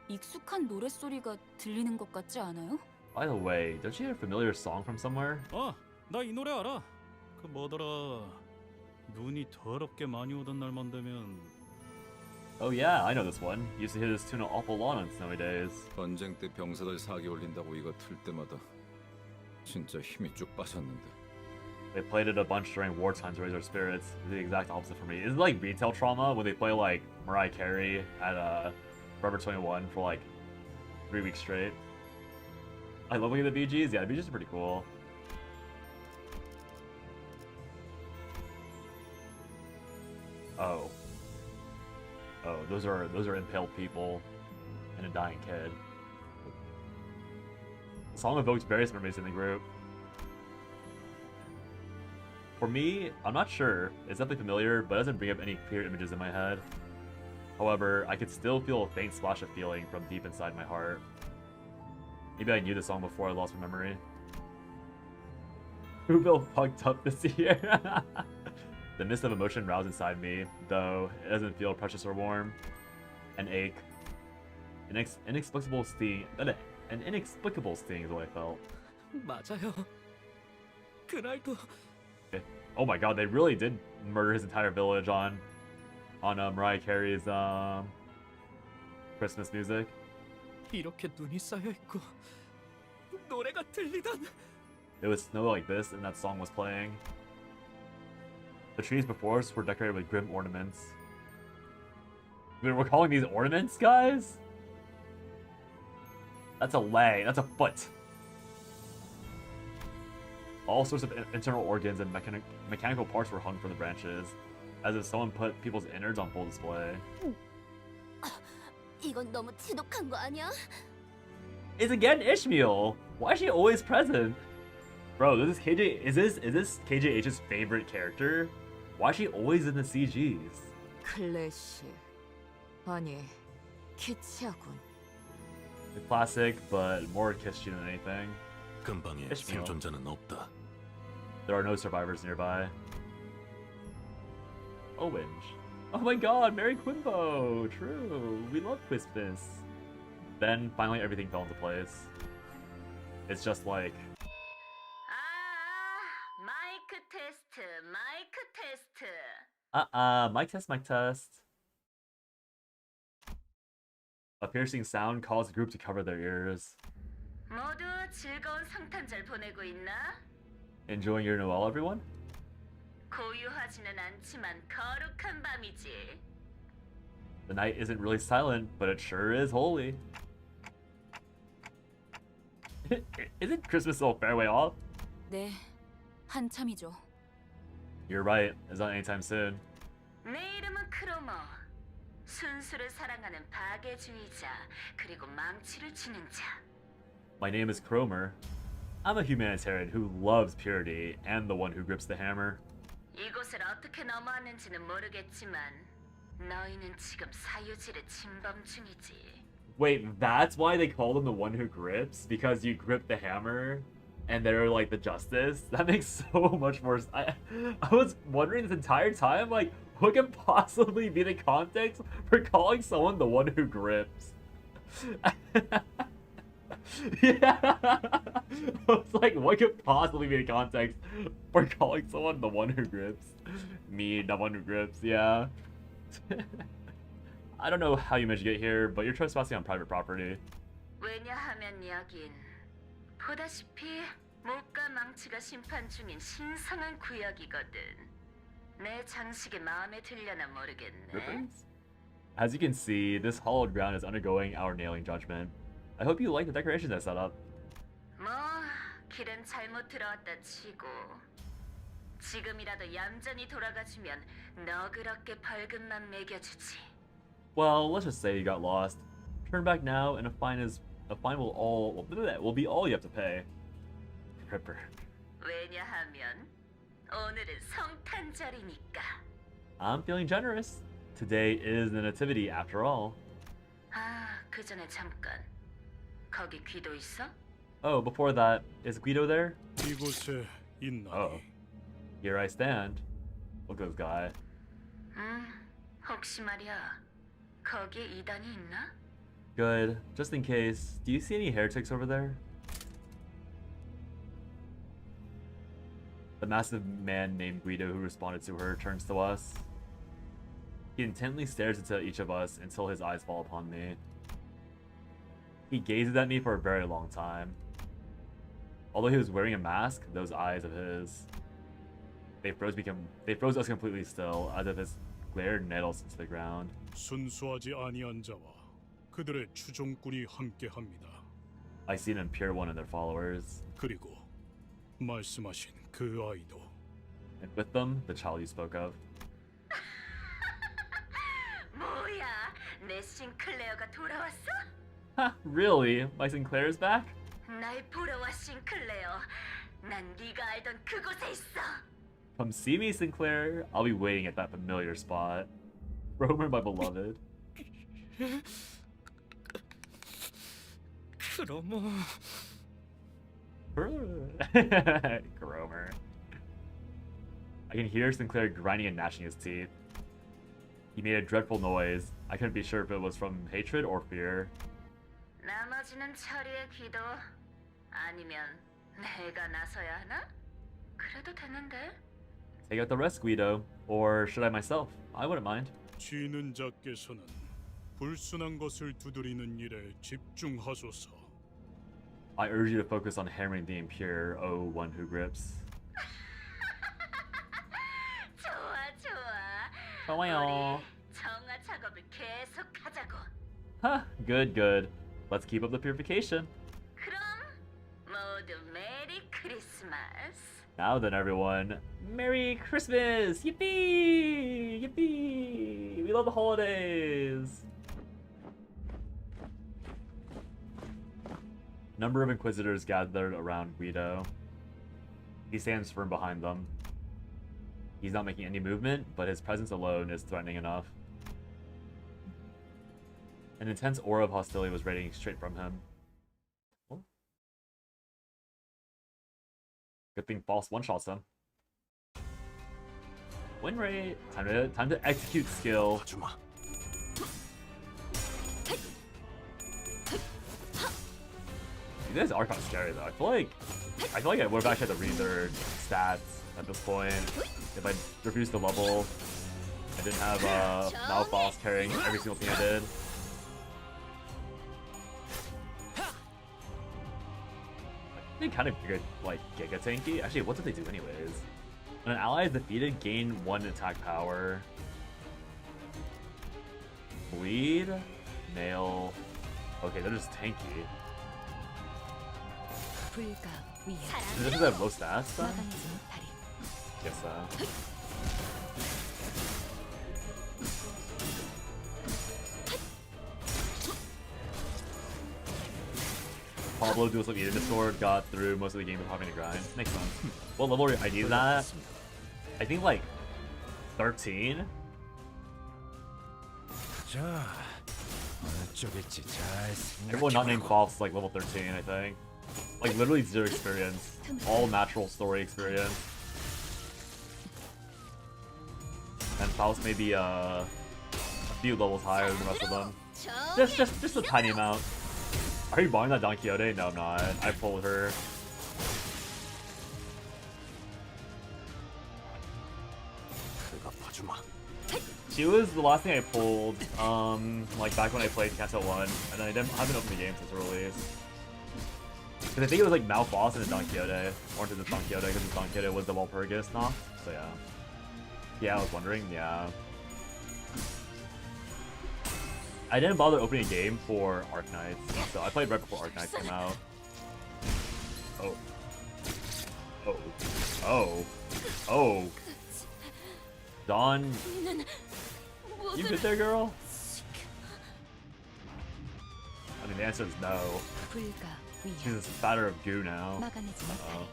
익숙한 노랫소리가 들리는 것 같지 않아요? By the way, don't you hear a familiar song from somewhere? 나 이 노래 알아. 그 뭐더라. 눈이 더럽게 많이 오던 날만 되면. Oh yeah, I know this one. Used to hear this tune an awful lot on snowy days. 전쟁 때 병사들 사기 올린다고 이거 틀 때마다 진짜 힘이 쭉 빠졌는데. They played it a bunch during wartime to raise our spirits. It's the exact opposite for me. Is it like retail trauma when they play like Mariah Carey at Forever 21 for like 3 weeks straight? I love looking at the BGs. Yeah, the BGs are pretty cool. Oh. Oh, those are impaled people and a dying kid. The song evokes various memories in the group. For me, I'm not sure. It's definitely familiar, but it doesn't bring up any clear images in my head. However, I could still feel a faint splash of feeling from deep inside my heart. Maybe I knew the song before I lost my memory. Whoville fucked up this year. The mist of emotion roused inside me, though it doesn't feel precious or warm. An ache. An inexplicable sting. An inexplicable sting is what I felt. 맞아요. 그날도. Oh my god, they really did murder his entire village on Mariah Carey's Christmas music. 이렇게 눈이 쌓여 있고 노래가 들리던. It was snow like this, and that song was playing. The trees before us were decorated with grim ornaments. We're calling these ornaments, guys? That's a leg. That's a foot. All sorts of internal organs and mechanical parts were hung from the branches, as if someone put people's innards on full display. 이건 너무 지독한 거 아니야? It's again Ishmael. Why is she always present? Bro, this is KJ. Is this KJH's favorite character? Why is she always in the CGs? 클래식. 아니, 키치하군. The classic, but more kitschy than anything. 근방에 Ishmael. 생존자는 없다. There are no survivors nearby. Orange. Oh my god, Merry Quimbo! True, we love Christmas. Then, finally, everything fell into place. It's just like... 마이크 테스트, 마이크 테스트. mic test. A piercing sound caused the group to cover their ears. 모두 즐거운 성탄절 보내고 있나? Enjoying your Noel, everyone? 고요하지는 않지만 거룩한 밤이지. The night isn't really silent, but it sure is holy. Isn't Christmas still a fair way off? 네, 한참이죠. You're right, it's not anytime soon. 내 이름은 크로머. 순수를 사랑하는 파괴주의자, 그리고 망치를 치는 자. My name is Cromer. I'm a humanitarian who loves purity and the one who grips the hammer. 이곳을 어떻게 넘어왔는지는 모르겠지만 너희는 지금 사유지를 침범 중이지. Wait, that's why they call him the one who grips? Because you grip the hammer and they're like the justice? That makes so much more sense. I was wondering this entire time, like, what could possibly be the context for calling someone the one who grips? Yeah, I was like, what could possibly be the context for calling someone the one who grips? Me, the one who grips, yeah. I don't know how you managed to get here, but you're trespassing on private property. 왜냐하면 여긴 보다시피 목과 망치가 심판 중인 신성한 구역이거든. 내 장식이 마음에 들려나 모르겠네. As you can see, this hallowed ground is undergoing our nailing judgment. I hope you like the decorations I set up. 뭐 길은 잘못 들어왔다 치고 지금이라도 얌전히 돌아가주면 너그럽게 벌금만 매겨주지. Well, let's just say you got lost. Turn back now, and a fine will be all you have to pay. Ripper. 왜냐하면 오늘은 성탄절이니까. I'm feeling generous. Today is the nativity, after all. 아, 그 전에 잠깐. 거기 귀도 있어? Oh, before that, is Guido there? 이곳에 있나니? Oh, here I stand. Look at this guy. 혹시 말이야. 거기에 이단이 있나? Good. Just in case, do you see any heretics over there? The massive man named Guido who responded to her turns to us. He intently stares into each of us until his eyes fall upon me. He gazes at me for a very long time. Although he was wearing a mask, those eyes of his, they froze us completely still, as if his glare nails into the ground. 순수하지 아니한 자와 그들의 추종꾼이 함께합니다. I see an impure one and their followers. 그리고 말씀하신 그 아이도. And with them, the child you spoke of. 뭐야, 내 싱클레어가 돌아왔어? Ha, really? My Sinclair is back? 날 보러 와, 싱클레어. 난 네가 알던 그곳에 있어. Come see me, Sinclair. I'll be waiting at that familiar spot. Romer, my beloved. 그러면 Gromer. I can hear Sinclair grinding and gnashing his teeth. He made a dreadful noise. I couldn't be sure if it was from hatred or fear. 나머지는 처리의 기도 아니면 내가 나서야 하나? 그래도 되는데. Take out the rest, Guido. Or should I myself? I wouldn't mind. 지는 자께서는 불순한 것을 두드리는 일에 집중하소서. I urge you to focus on hammering the impure, O one who grips. 좋아, 좋아. 좋아요. 우리 정화 작업을 계속하자고. Huh, good, good. Let's keep up the purification. 그럼 모두 메리 크리스마스. Now then, everyone, Merry Christmas! Yippee! Yippee! We love the holidays! A number of Inquisitors gathered around Guido. He stands firm behind them. He's not making any movement, but his presence alone is threatening enough. An intense aura of hostility was radiating straight from him. Oh. Good thing False one-shots him. Win rate. Time to execute skill. These guys are kind of scary though. I feel like I would have actually had to read their stats at this point if I refused to level. I didn't have Malphos carrying every single thing I did. They kind of good, like Giga Tanky. Actually, what did they do anyways? When an ally is defeated, gain 1 attack power. Bleed, nail. Okay, they're just tanky. Does this have low stats then? Guess so. Pablo duels with Eden Sword got through most of the game with having to grind. Makes sense. What level ID is that? I think like 13? Everyone not named False is like level 13, I think. Like literally 0 experience. All natural story experience. And Faust may be a few levels higher than the rest of them. Just a tiny amount. Are you buying that Don Quixote? No, I'm not. I pulled her. She was the last thing I pulled, like back when I played Canto 1, and then I haven't opened the game since release. Because I think it was like Malfoss and the Don Quixote, or into the Don Quixote, because the Don Quixote was the Walpurgis knock, so yeah. Yeah, I was wondering, yeah. I didn't bother opening a game for Arknights, so I played right before Arknights came out. Oh. Oh. Oh. Oh. Dawn. You good there, girl? I mean, the answer is no. She's a spatter of goo now. Uh-oh.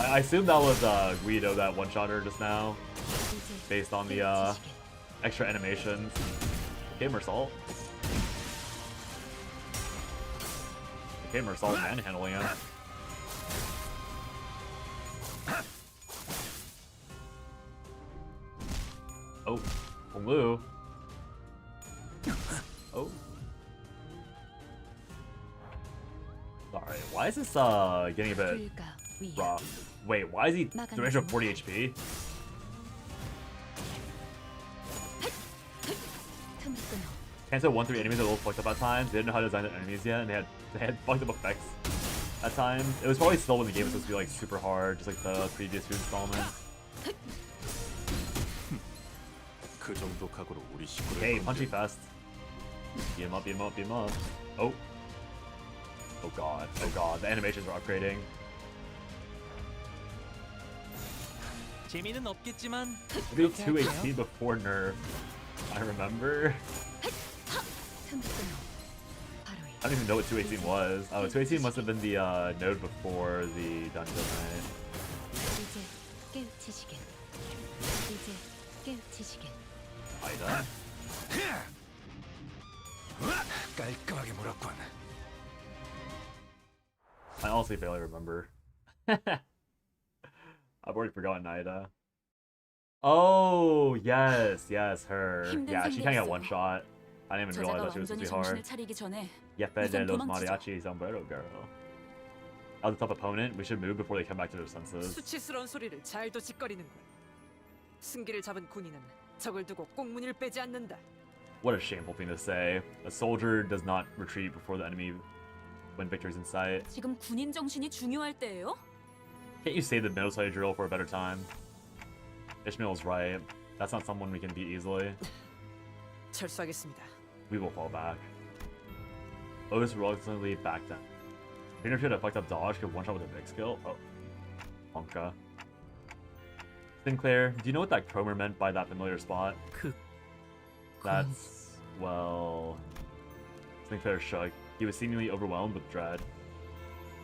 I assume that was Guido that one-shot her just now, based on the extra animations. Okay, Mersault. Okay, Mersault manhandling him. Oh, Honglu. Oh. Sorry, why is this getting a bit rough? Wait, why is he duration of 40 HP? Canto 1-3 enemies are a little fucked up at times. They didn't know how to design their enemies yet, and they had fucked up effects at times. It was probably still when the game was supposed to be like super hard, just like the previous two installments. Hey, Punchy Fest. Beat him up, beat him up, beat him up. Oh. Oh god, the animations are upgrading. 재미는 없겠지만 Maybe 218 before nerf. I remember. I don't even know what 218 was. Oh, 218 must have been the node before the dungeon, right? Aida? 깔끔하게 몰았군. I honestly barely remember. I've already forgotten Aida. Oh, yes, her. Yeah, she can't get one shot. I didn't even realize that she was supposed to be hard. Jefe de los Mariachi Sombrero Girl. That was a tough opponent. We should move before they come back to their senses. 수치스러운 소리를 잘도 짓거리는군. 승기를 잡은 군인은 적을 두고 꽁무니를 빼지 않는다. What a shameful thing to say. A soldier does not retreat before the enemy when victory's in sight. 지금 군인 정신이 중요할 때예요? Can't you save the military drill for a better time? Ishmael's right. That's not someone we can beat easily. 철수하겠습니다. We will fall back. Otis reluctantly backed down. Even if you had a fucked up dodge, could one shot with a big skill? Oh. Honka. Sinclair, do you know what that Cromer meant by that familiar spot? That's, well... Sinclair shook. He was seemingly overwhelmed with dread.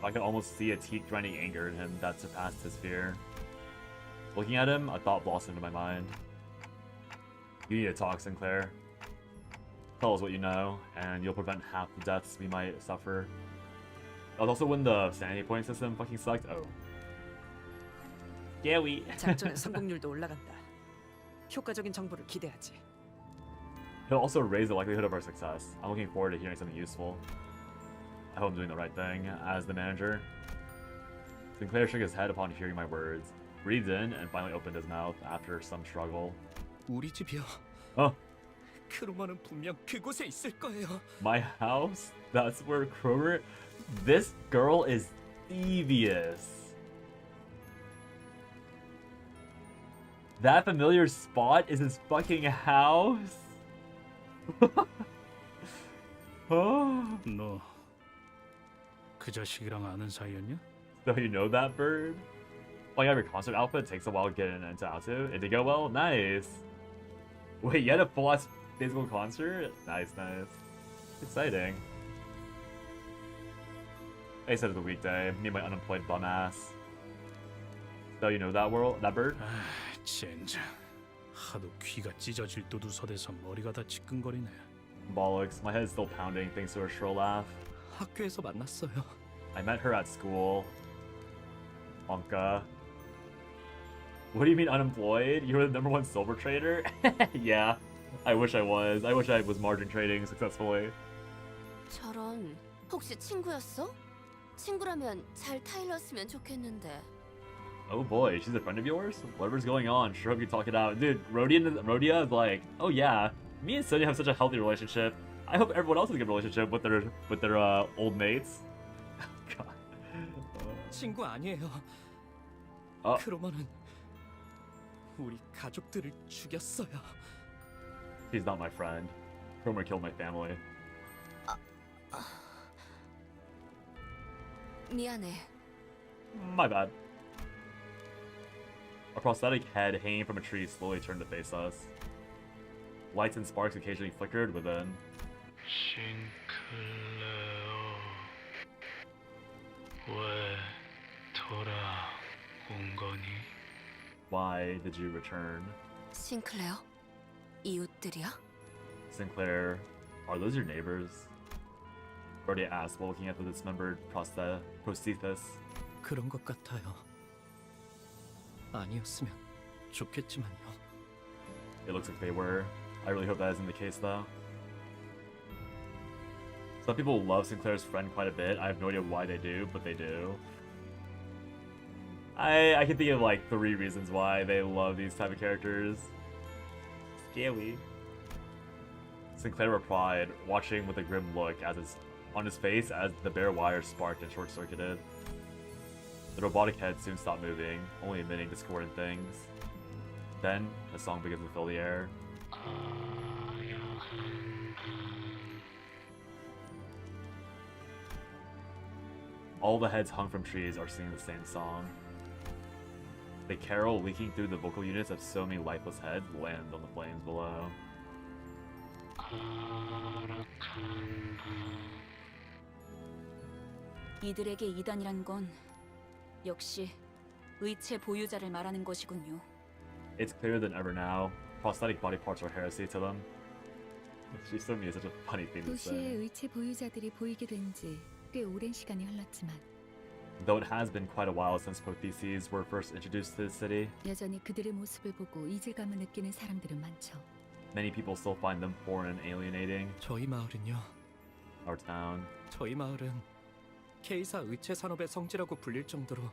I could almost see a teeth-grinding anger in him that surpassed his fear. Looking at him, a thought blossomed in my mind. You need to talk, Sinclair. Tell us what you know, and you'll prevent half the deaths we might suffer. That was also when the sanity point system fucking sucked. Oh. Yeah, we. 작전의 성공률도 올라간다. 효과적인 정보를 기대하지. It'll also raise the likelihood of our success. I'm looking forward to hearing something useful. I hope I'm doing the right thing as the manager. Sinclair shook his head upon hearing my words, breathed in, and finally opened his mouth after some struggle. 우리 집이요. Oh. 크로마는 분명 그곳에 있을 거예요. My house? That's where Kroger... This girl is devious. That familiar spot is his fucking house? Oh. 너 그 자식이랑 아는 사이였냐? So you know that bird? Oh, you have your concert outfit? Takes a while to get into Alto. It did go well? Nice. Wait, you had a full-ass physical concert? Nice. Exciting. I said it was a weekday. Me and my unemployed bum ass. So you know that bird? 젠장. 하도 귀가 찢어질 도두서대서 머리가 다 지끈거리네. Bollocks. My head's still pounding thanks to her shrill laugh. 학교에서 만났어요. I met her at school. Honka. What do you mean unemployed? You were the #1 silver trader? Yeah. I wish I was. I wish I was margin trading successfully. 저런, 혹시 친구였어? 친구라면 잘 타일렀으면 좋겠는데. Oh boy, she's a friend of yours? Whatever's going on, sure hope you talk it out. Dude, Rhodia is like, oh yeah, me and Sonia have such a healthy relationship. I hope everyone else has a good relationship with their old mates. God. 친구 아니에요. 크로머는 우리 가족들을 죽였어요. He's not my friend. Cromer killed my family. 미안해. My bad. A prosthetic head hanging from a tree slowly turned to face us. Lights and sparks occasionally flickered within. 왜 돌아온 거니? Why did you return? 싱클레어? 이웃들이야? Sinclair, are those your neighbors? Rhodia asked while looking at the dismembered prosthesis. 그런 것 같아요. 아니었으면 좋겠지만요. It looks like they were. I really hope that isn't the case though. Some people love Sinclair's friend quite a bit. I have no idea why they do, but they do. I can think of like 3 reasons why they love these type of characters. Scary. Sinclair replied, watching with a grim look on his face as the bare wire sparked and short-circuited. The robotic head soon stopped moving, only emitting discordant things. Then, a song begins to fill the air. All the heads hung from trees are singing the same song. The carol leaking through the vocal units of so many lifeless heads lands on the flames below. 이들에게 이단이란 건 역시 의체 보유자를 말하는 것이군요. It's clearer than ever now. Prosthetic body parts are heresy to them. She told me such a funny thing to say. 도시의 의체 보유자들이 보이게 된 지 꽤 오랜 시간이 흘렀지만 Though it has been quite a while since prostheses were first introduced to the city, 여전히 그들의 모습을 보고 이질감을 느끼는 사람들은 많죠. many people still find them foreign and alienating. 저희 마을은요. Our town. 저희 마을은 K사 의체 산업의 성지라고 불릴 정도로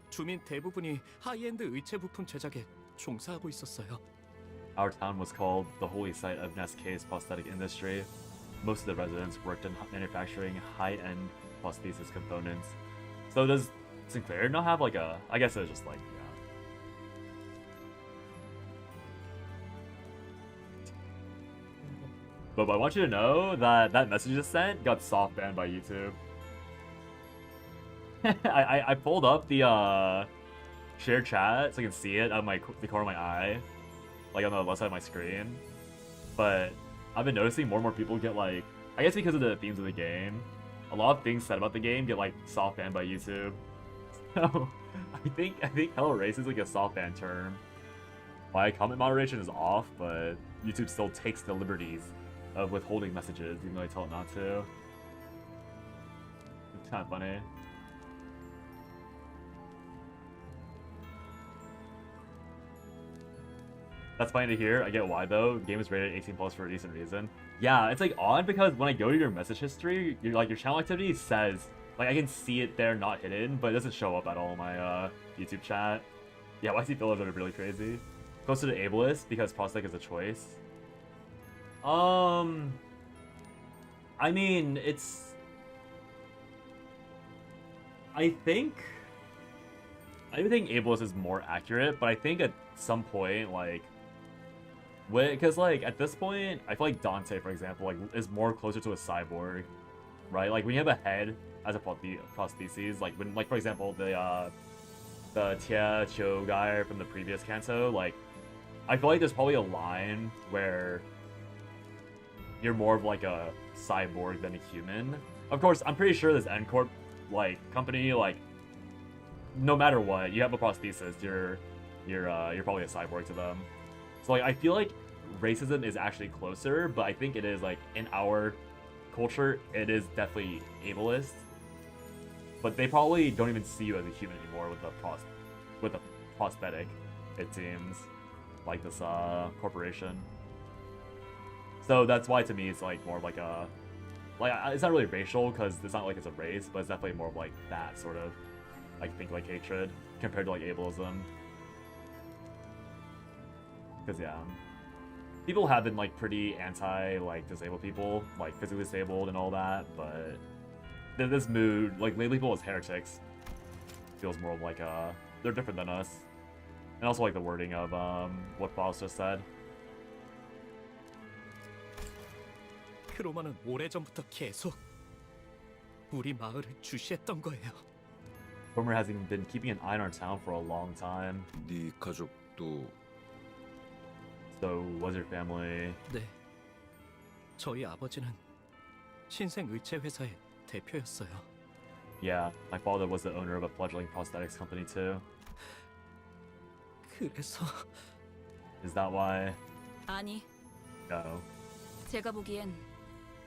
주민 대부분이 하이엔드 의체 부품 제작에 종사하고 있었어요. Our town was called the holy site of Neske's prosthetic industry. Most of the residents worked in manufacturing high-end prosthesis components. So does Sinclair not have like a... I guess it was just like, yeah. But I want you to know that that message you sent got soft banned by YouTube. I pulled up the shared chat so I can see it at the corner of my eye, like on the left side of my screen. But I've been noticing more and more people get like, I guess because of the themes of the game, a lot of things said about the game get like soft banned by YouTube. So I think Hello Race is like a soft ban term. Why comment moderation is off, but YouTube still takes the liberties of withholding messages even though they tell it not to. It's kind of funny. That's funny to hear. I get why though. The game is rated 18 plus for a decent reason. Yeah, it's like odd because when I go to your message history, your channel activity says like I can see it there, not hidden, but it doesn't show up at all in my YouTube chat. Yeah, YC fillers are really crazy. Closer to ableist because prosthetic is a choice. I mean, it's. I think ableist is more accurate, but I think at some point like. Because like at this point, I feel like Dante, for example, like is more closer to a cyborg, right? Like when you have a head as a prosthesis, like when, like for example, the Tia Cho guy from the previous Canto, like I feel like there's probably a line where you're more of like a cyborg than a human. Of course, I'm pretty sure this N Corp like company, like no matter what, you have a prosthesis, you're probably a cyborg to them. So like I feel like racism is actually closer, but I think it is like in our culture it is definitely ableist. But they probably don't even see you as a human anymore with the prosthetic, it seems, like this corporation. So that's why to me it's like more of like a it's not really racial because it's not like it's a race, but it's definitely more of like that sort of. like think like hatred compared to like ableism. Because yeah, people have been like pretty anti like disabled people, like physically disabled and all that, but this mood, like labeling people as heretics, feels more like they're different than us. And also like the wording of what Boss just said. 크로마는 오래전부터 계속 우리 마을을 주시했던 거예요. Homer has been keeping an eye on our town for a long time. 네 가족도. So was your family? 네. 저희 아버지는 신생 의체 회사의 대표였어요. Yeah, my father was the owner of a fledgling prosthetics company too. 그래서 Is that why? 아니, No. 제가 보기엔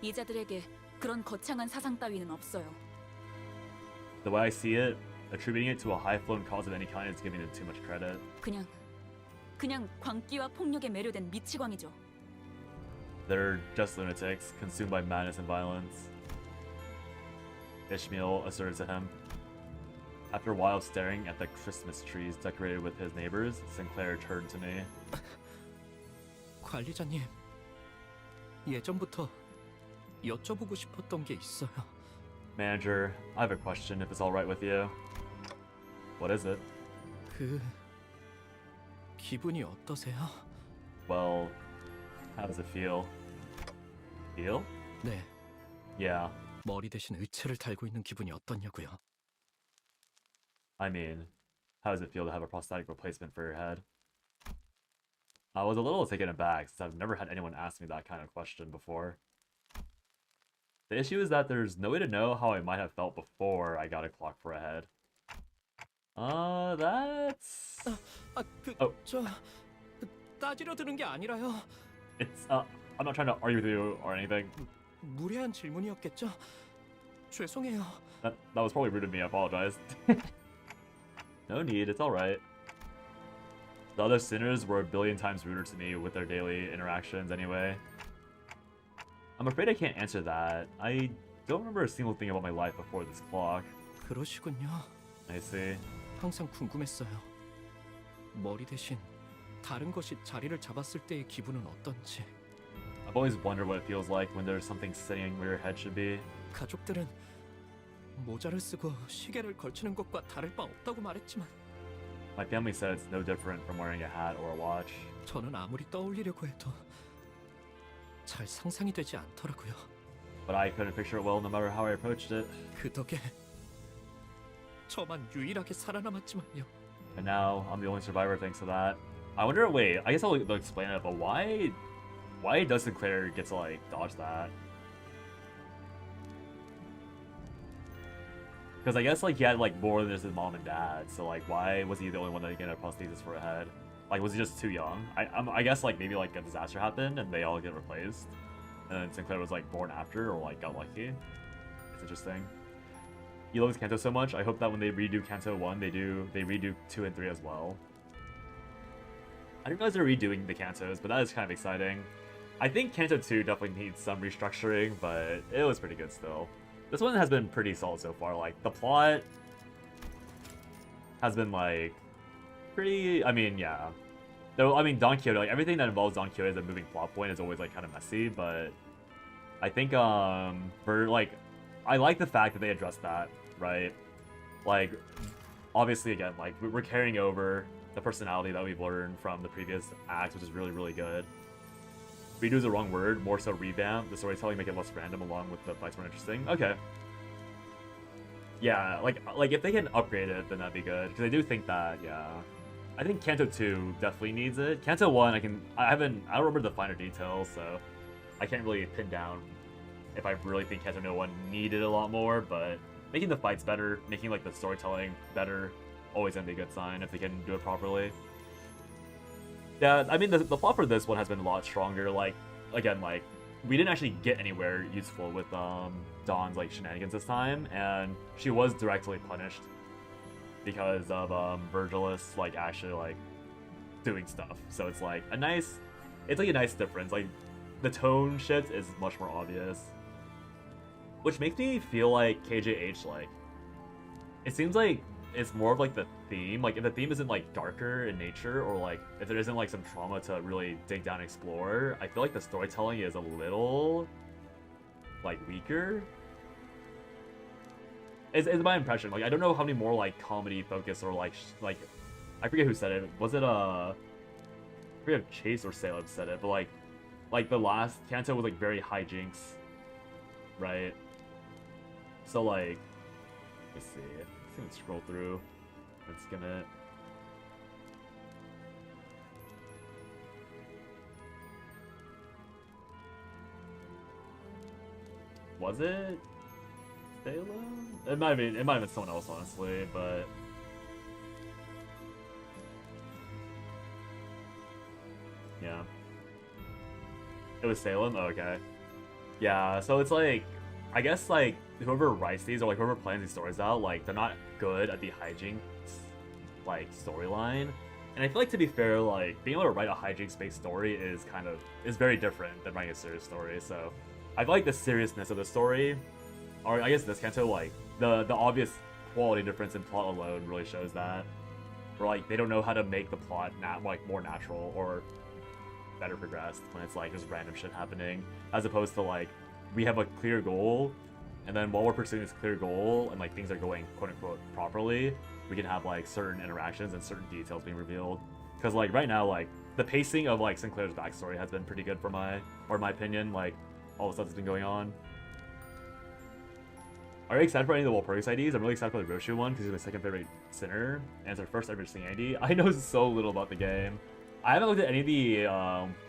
이자들에게 그런 거창한 사상 따위는 없어요. The way I see it, attributing it to a high-flown cause of any kind is giving it too much credit. 그냥 광기와 폭력에 매료된 미치광이죠. They're just lunatics, consumed by madness and violence. Ishmael asserted to him. After a while of staring at the Christmas trees decorated with his neighbors, Sinclair turned to me. 관리자님, 예전부터 여쭤보고 싶었던 게 있어요. Manager, I have a question if it's alright with you. What is it? 기분이 어떠세요? Well, how does it feel? Feel? 네. Yeah. 머리 대신 의체를 달고 있는 기분이 어떠냐고요? I mean, how does it feel to have a prosthetic replacement for your head? I was a little taken aback since I've never had anyone ask me that kind of question before. The issue is that there's no way to know how I might have felt before I got a clock for a head. That's... 따지려 드는 게 아니라요. It's, I'm not trying to argue with you or anything. 무례한 질문이었겠죠? 죄송해요. That was probably rude of me, I apologize. No need, it's alright. The other sinners were a billion times ruder to me with their daily interactions anyway. I'm afraid I can't answer that. I don't remember a single thing about my life before this clock. 그러시군요. I see. 항상 궁금했어요. 머리 대신 다른 것이 자리를 잡았을 때의 기분은 어떤지. I've always wondered what it feels like when there's something sitting where your head should be. 가족들은 모자를 쓰고 시계를 걸치는 것과 다를 바 없다고 말했지만 My family said it's no different from wearing a hat or a watch. 저는 아무리 떠올리려고 해도 잘 상상이 되지 않더라고요. But I couldn't picture it well no matter how I approached it. 그 덕에 저만 유일하게 살아남았지만요. And now I'm the only survivor thanks to that. I wonder, wait, I guess I'll explain it, but why does Sinclair get to like dodge that? Because I guess like he had like more than just his mom and dad, so like why was he the only one that get a prosthesis for a head? Like was he just too young? I guess like maybe like a disaster happened and they all get replaced, and then Sinclair was like born after or like got lucky. It's interesting. He loves Canto so much. I hope that when they redo Canto 1, they redo 2 and 3 as well. I didn't realize they're redoing the Cantos, but that is kind of exciting. I think Canto 2 definitely needs some restructuring, but it was pretty good still. This one has been pretty solid so far. Like, the plot has been, like, pretty... I mean, yeah. Though, I mean, Don Quixote, like, everything that involves Don Quixote as a moving plot point is always, like, kind of messy, but I think, for, like, I like the fact that they addressed that, right? Like, obviously, again, like, we're carrying over the personality that we've learned from the previous acts, which is really, really good. Redo is the wrong word, more so revamp the storytelling, make it less random along with the fights more interesting. Okay. Yeah, like if they can upgrade it, then that'd be good. Because I do think that, yeah. I think Canto 2 definitely needs it. Canto 1, I don't remember the finer details, so I can't really pin down if I really think Canto 1 needed a lot more, but making the fights better, making like the storytelling better, always gonna be a good sign if they can do it properly. Yeah, I mean, the plot for this one has been a lot stronger. Like, again, like, we didn't actually get anywhere useful with Dawn's, like, shenanigans this time, and she was directly punished because of Virgilus, like, actually, like, doing stuff. So it's, like, a nice difference. Like, the tone shift is much more obvious. Which makes me feel like KJH, like, it seems like it's more of like the theme. Like if the theme isn't like darker in nature, or like if there isn't like some trauma to really dig down and explore, I feel like the storytelling is a little like weaker. Is my impression. Like I don't know how many more like comedy focus or like I forget who said it. Was it I forget if Chase or Salem said it, but like the last Canto was like very hijinks, right? So like, let's see. Let's even scroll through and skim it. Was it Salem? It might have been someone else, honestly, but yeah. It was Salem? Oh, okay. Yeah, so it's like, I guess like whoever writes these or like whoever plans these stories out, like they're not good at the hijinks like storyline. And I feel like, to be fair, like being able to write a hijinks-based story is very different than writing a serious story. So I feel like the seriousness of the story, or I guess this Canto, like the obvious quality difference in plot alone really shows that. Where like they don't know how to make the plot like more natural or better progressed when it's like just random shit happening, as opposed to like we have a clear goal, and then while we're pursuing this clear goal and like things are going quote unquote properly, we can have like certain interactions and certain details being revealed. Because like right now, like the pacing of like Sinclair's backstory has been pretty good in my opinion. Like all the stuff that's been going on. Are you excited for any of the Walpurgis IDs? I'm really excited for the Roshu one because he's my second favorite sinner and it's our first ever singing ID. I know so little about the game. I haven't looked at any of the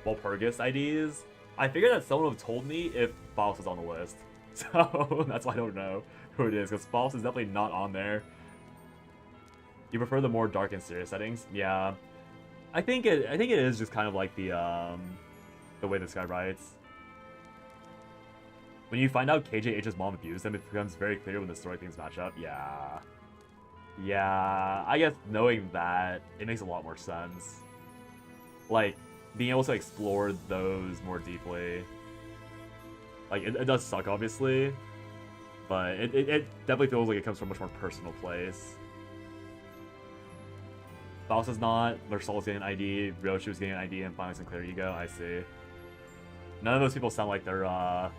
Walpurgis IDs. I figured that someone would have told me if Faust was on the list. So that's why I don't know who it is, because Faust is definitely not on there. You prefer the more dark and serious settings? Yeah. I think it is just kind of like the way this guy writes. When you find out KJH's mom abused him, it becomes very clear when the story things match up. Yeah. Yeah, I guess knowing that, it makes a lot more sense. Like, being able to explore those more deeply. Like, it does suck, obviously, but it definitely feels like it comes from a much more personal place. Faust is not, Mersol's getting an ID, Ryoshu's getting an ID, and finally Sinclair Ego, I see. None of those people sound like they're,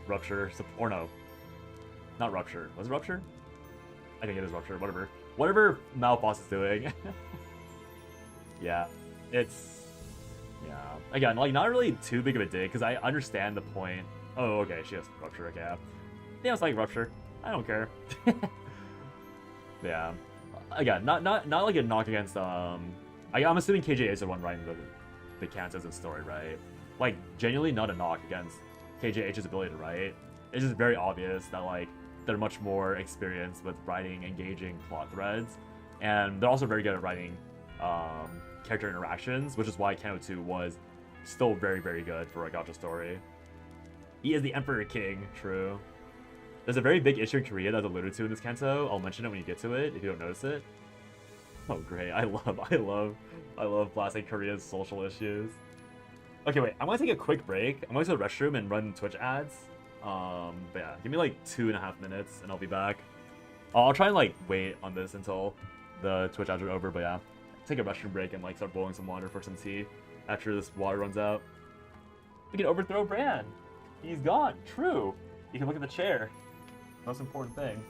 Rupture, or no. Not Rupture. Was it Rupture? I think it is Rupture, whatever. Whatever Malphos is doing. Yeah, it's... Yeah. Again, like, not really too big of a dig, because I understand the point. Oh, okay, she has Rupture, okay. Yeah, it's like Rupture. I don't care. Yeah. Again, not like a knock against, I'm assuming KJ is the one writing the Cantos and story, right? Like, genuinely not a knock against KJH's ability to write. It's just very obvious that, like, they're much more experienced with writing engaging plot threads. And they're also very good at writing character interactions, which is why Canto 2 was still very, very good for a gacha story. He is the Emperor King, true. There's a very big issue in Korea that's alluded to in this Canto. I'll mention it when you get to it, if you don't notice it. Oh, great. I love blasting Korea's social issues. Okay, wait. I'm gonna take a quick break. I'm going to the restroom and run Twitch ads. But yeah, give me like 2.5 minutes and I'll be back. I'll try and like wait on this until the Twitch ads are over, but yeah. Take a restroom break and like start boiling some water for some tea after this water runs out. We can overthrow Bran. He's gone. True. You can look at the chair. Most important thing.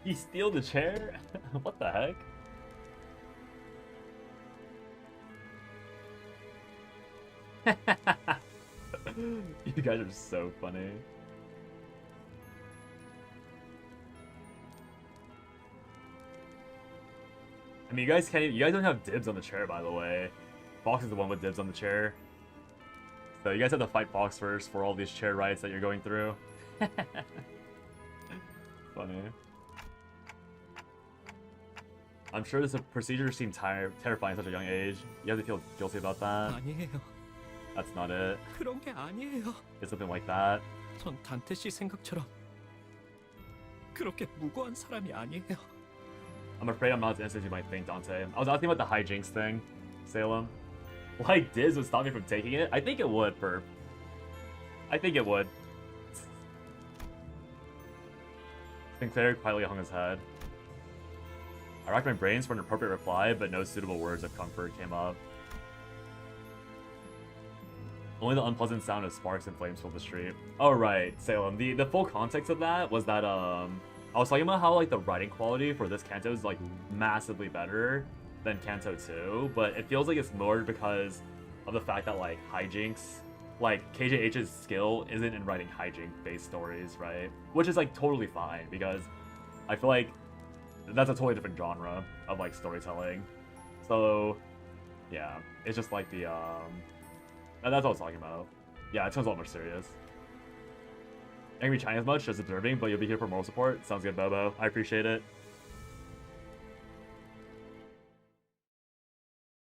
He steal the chair? What the heck? You guys are so funny. I mean, you guys don't have dibs on the chair, by the way. Fox is the one with dibs on the chair. So you guys have to fight Fox first for all these chair rights that you're going through. Funny. I'm sure this procedure seemed terrifying at such a young age. You have to feel guilty about that. 아니에요. That's not it. 그런 게 아니에요. It's something like that. 전 단테 씨 생각처럼 그렇게 무고한 사람이 아니에요. I'm afraid I'm not as innocent as you might think, Dante. I was asking about the hijinks thing, Salem. Like Diz would stop me from taking it? I think it would, Perp. I think it would. Sinclair quietly hung his head. I racked my brains for an appropriate reply, but no suitable words of comfort came up. Only the unpleasant sound of sparks and flames filled the street. Oh right, Salem. The full context of that was that I was talking about how like the writing quality for this Canto is like massively better than Canto 2, but it feels like it's more because of the fact that like hijinks, like KJH's skill isn't in writing hijink-based stories, right? Which is like totally fine because I feel like that's a totally different genre of like storytelling. So yeah, it's just like the that's what I was talking about. Yeah, it sounds a lot more serious. I can be Chinese much, just observing, but you'll be here for moral support. Sounds good, Bobo. I appreciate it.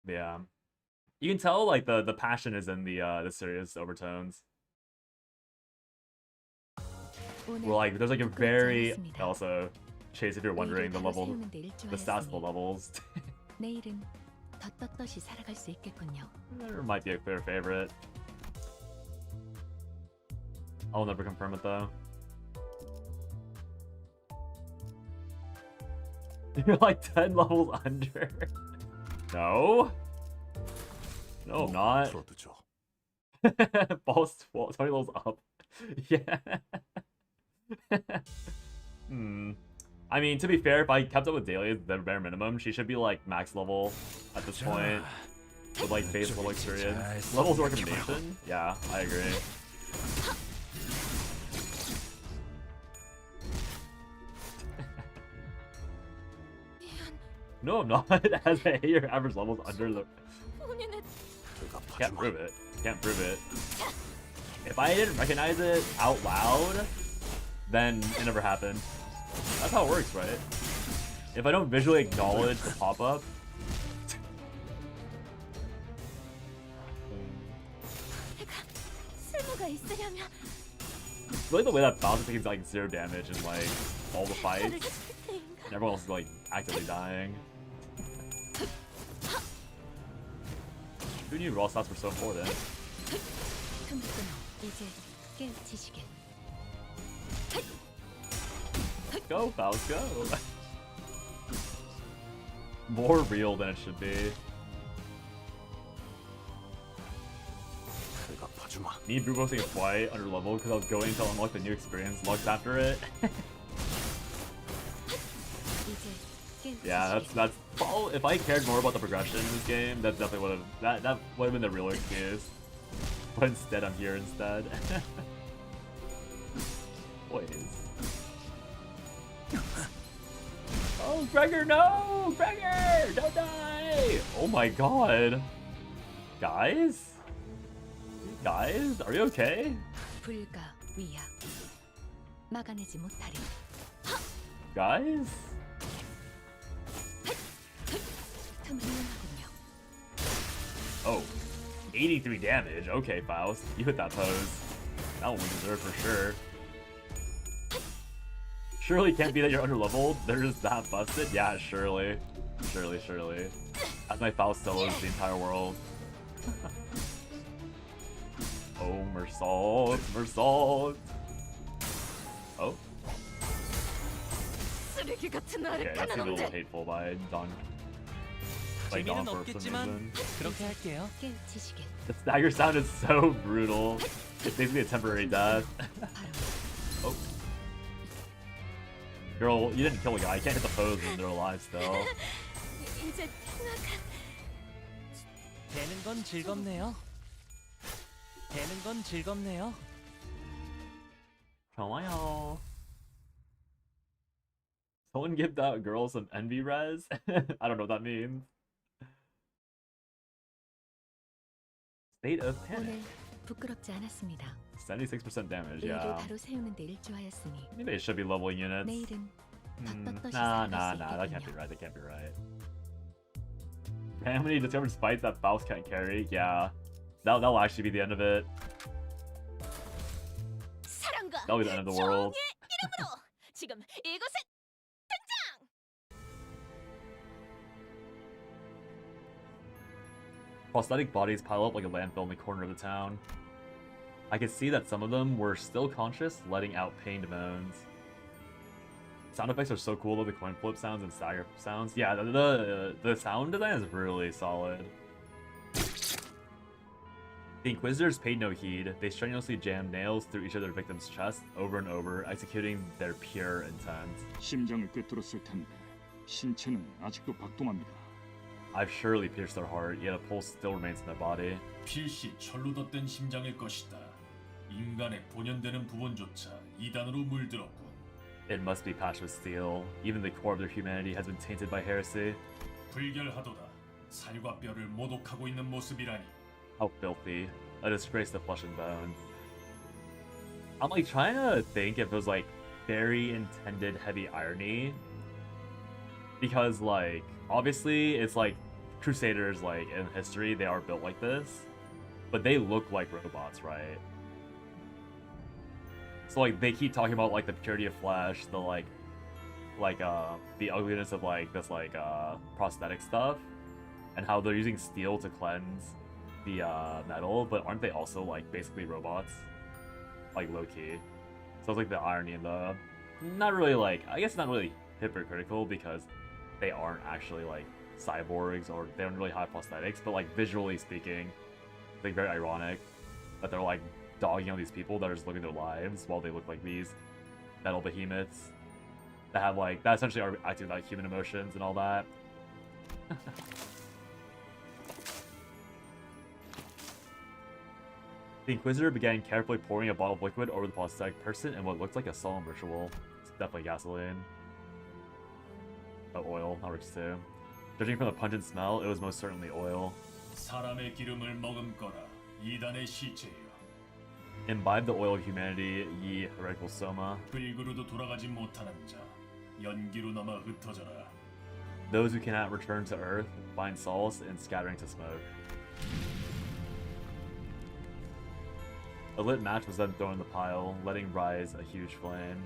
Yeah. You can tell like the passion is in the serious overtones. We're like there's like a very also Chase, if you're wondering the level, the stats levels. 내일은 더 떳떳이 살아갈 수 있겠군요. There might be a clear favorite. I'll never confirm it though. You're like 10 levels under. No. No, I'm not. Boss 20 levels up. Yeah. I mean, to be fair, if I kept up with Dahlia, the bare minimum, she should be like max level at this point. With like base level experience. Levels recommendation? Yeah, I agree. No, I'm not. As I hate your average levels under the... Can't prove it. Can't prove it. If I didn't recognize it out loud, then it never happened. That's how it works, right? If I don't visually acknowledge the pop-up... Really the way that bounce takes like 0 damage in like all the fights. And everyone else is like actively dying. Who knew raw stats were so important? Go, Faust, go! More real than it should be. Me brute boasting is quite under level because I was going to unlock the new experience lugs after it. Yeah, that's well, if I cared more about the progression in this game, that definitely would have that would have been the real excuse. But instead I'm here instead. Boys. Oh, Gregor, no! Gregor! Don't die! Oh my god. Guys? Guys, are you okay? 불가 위야. 막아내지 못하리. Guys? Oh, 83 damage. Okay, Faust. You hit that pose. That one we deserve for sure. Surely can't be that you're underleveled. They're just that busted. Yeah, surely. Surely. That's my Faust solos the entire world. Oh, Mersault. Oh. Okay, that seemed a little hateful by Don. By Don for some reason. The stagger sound is so brutal. It's basically a temporary death. Oh. Girl, you didn't kill a guy. You can't hit the pose when they're alive still. 이제 평화가 되는 건 즐겁네요. 되는 건 즐겁네요. 좋아요. Someone give that girl some envy res? I don't know what that means. State of panic. 오늘 부끄럽지 않았습니다. 76% damage, 의를 yeah. 바로 세우는데 일조하였으니 Maybe it should be leveling units. 내일은 떳떳이 Nah, 살아갈 수 that can't be 있겠군요. right. That can't be right. Randomly discovered spites that Faust can't carry. Yeah, that'll actually be the end of it. 사랑과 That'll be the end of the world. 정의의 이름으로 지금 이곳에 등장! Prosthetic bodies pile up like a landfill in the corner of the town. I could see that some of them were still conscious, letting out pained moans. Sound effects are so cool, though, the coin flip sounds and stagger sounds. Yeah, the sound design is really solid. The Inquisitors paid no heed. They strenuously jammed nails through each of their victims' chests over and over, executing their pure intent. 심장을 꿰뚫었을 텐데 신체는 아직도 박동합니다. I've surely pierced their heart, yet a pulse still remains in their body. 필시 철로 덧댄 심장일 것이다. 인간의 본연되는 부분조차 이단으로 물들었군. It must be patched with steel. Even the core of their humanity has been tainted by heresy. 불결하도다. 살과 뼈를 모독하고 있는 모습이라니. How filthy. A disgrace to flesh and bone. I'm like trying to think if it was like very intended heavy irony. Because like, obviously it's like Crusaders, like in history, they are built like this. But they look like robots, right? So like they keep talking about like the purity of flesh, the the ugliness of like this prosthetic stuff, and how they're using steel to cleanse the metal, but aren't they also like basically robots? Like low key. So it's like the irony and the not really like, I guess not really hypocritical because they aren't actually like cyborgs or they don't really have prosthetics, but like visually speaking, it's like very ironic that they're like dogging on these people that are just living their lives while they look like these metal behemoths that have like, that essentially are acting like human emotions and all that. The Inquisitor began carefully pouring a bottle of liquid over the prosthetic person in what looked like a solemn ritual. It's definitely gasoline. Oh, oil, not rich too. Judging from the pungent smell, it was most certainly oil. 사람의 기름을 머금거라. 이단의 시체여. Imbibe the oil of humanity, ye heretical soma. 불구로도 돌아가지 못하는 자. 연기로 남아 흩어져라. Those who cannot return to earth find solace in scattering to smoke. A lit match was then thrown in the pile, letting rise a huge flame.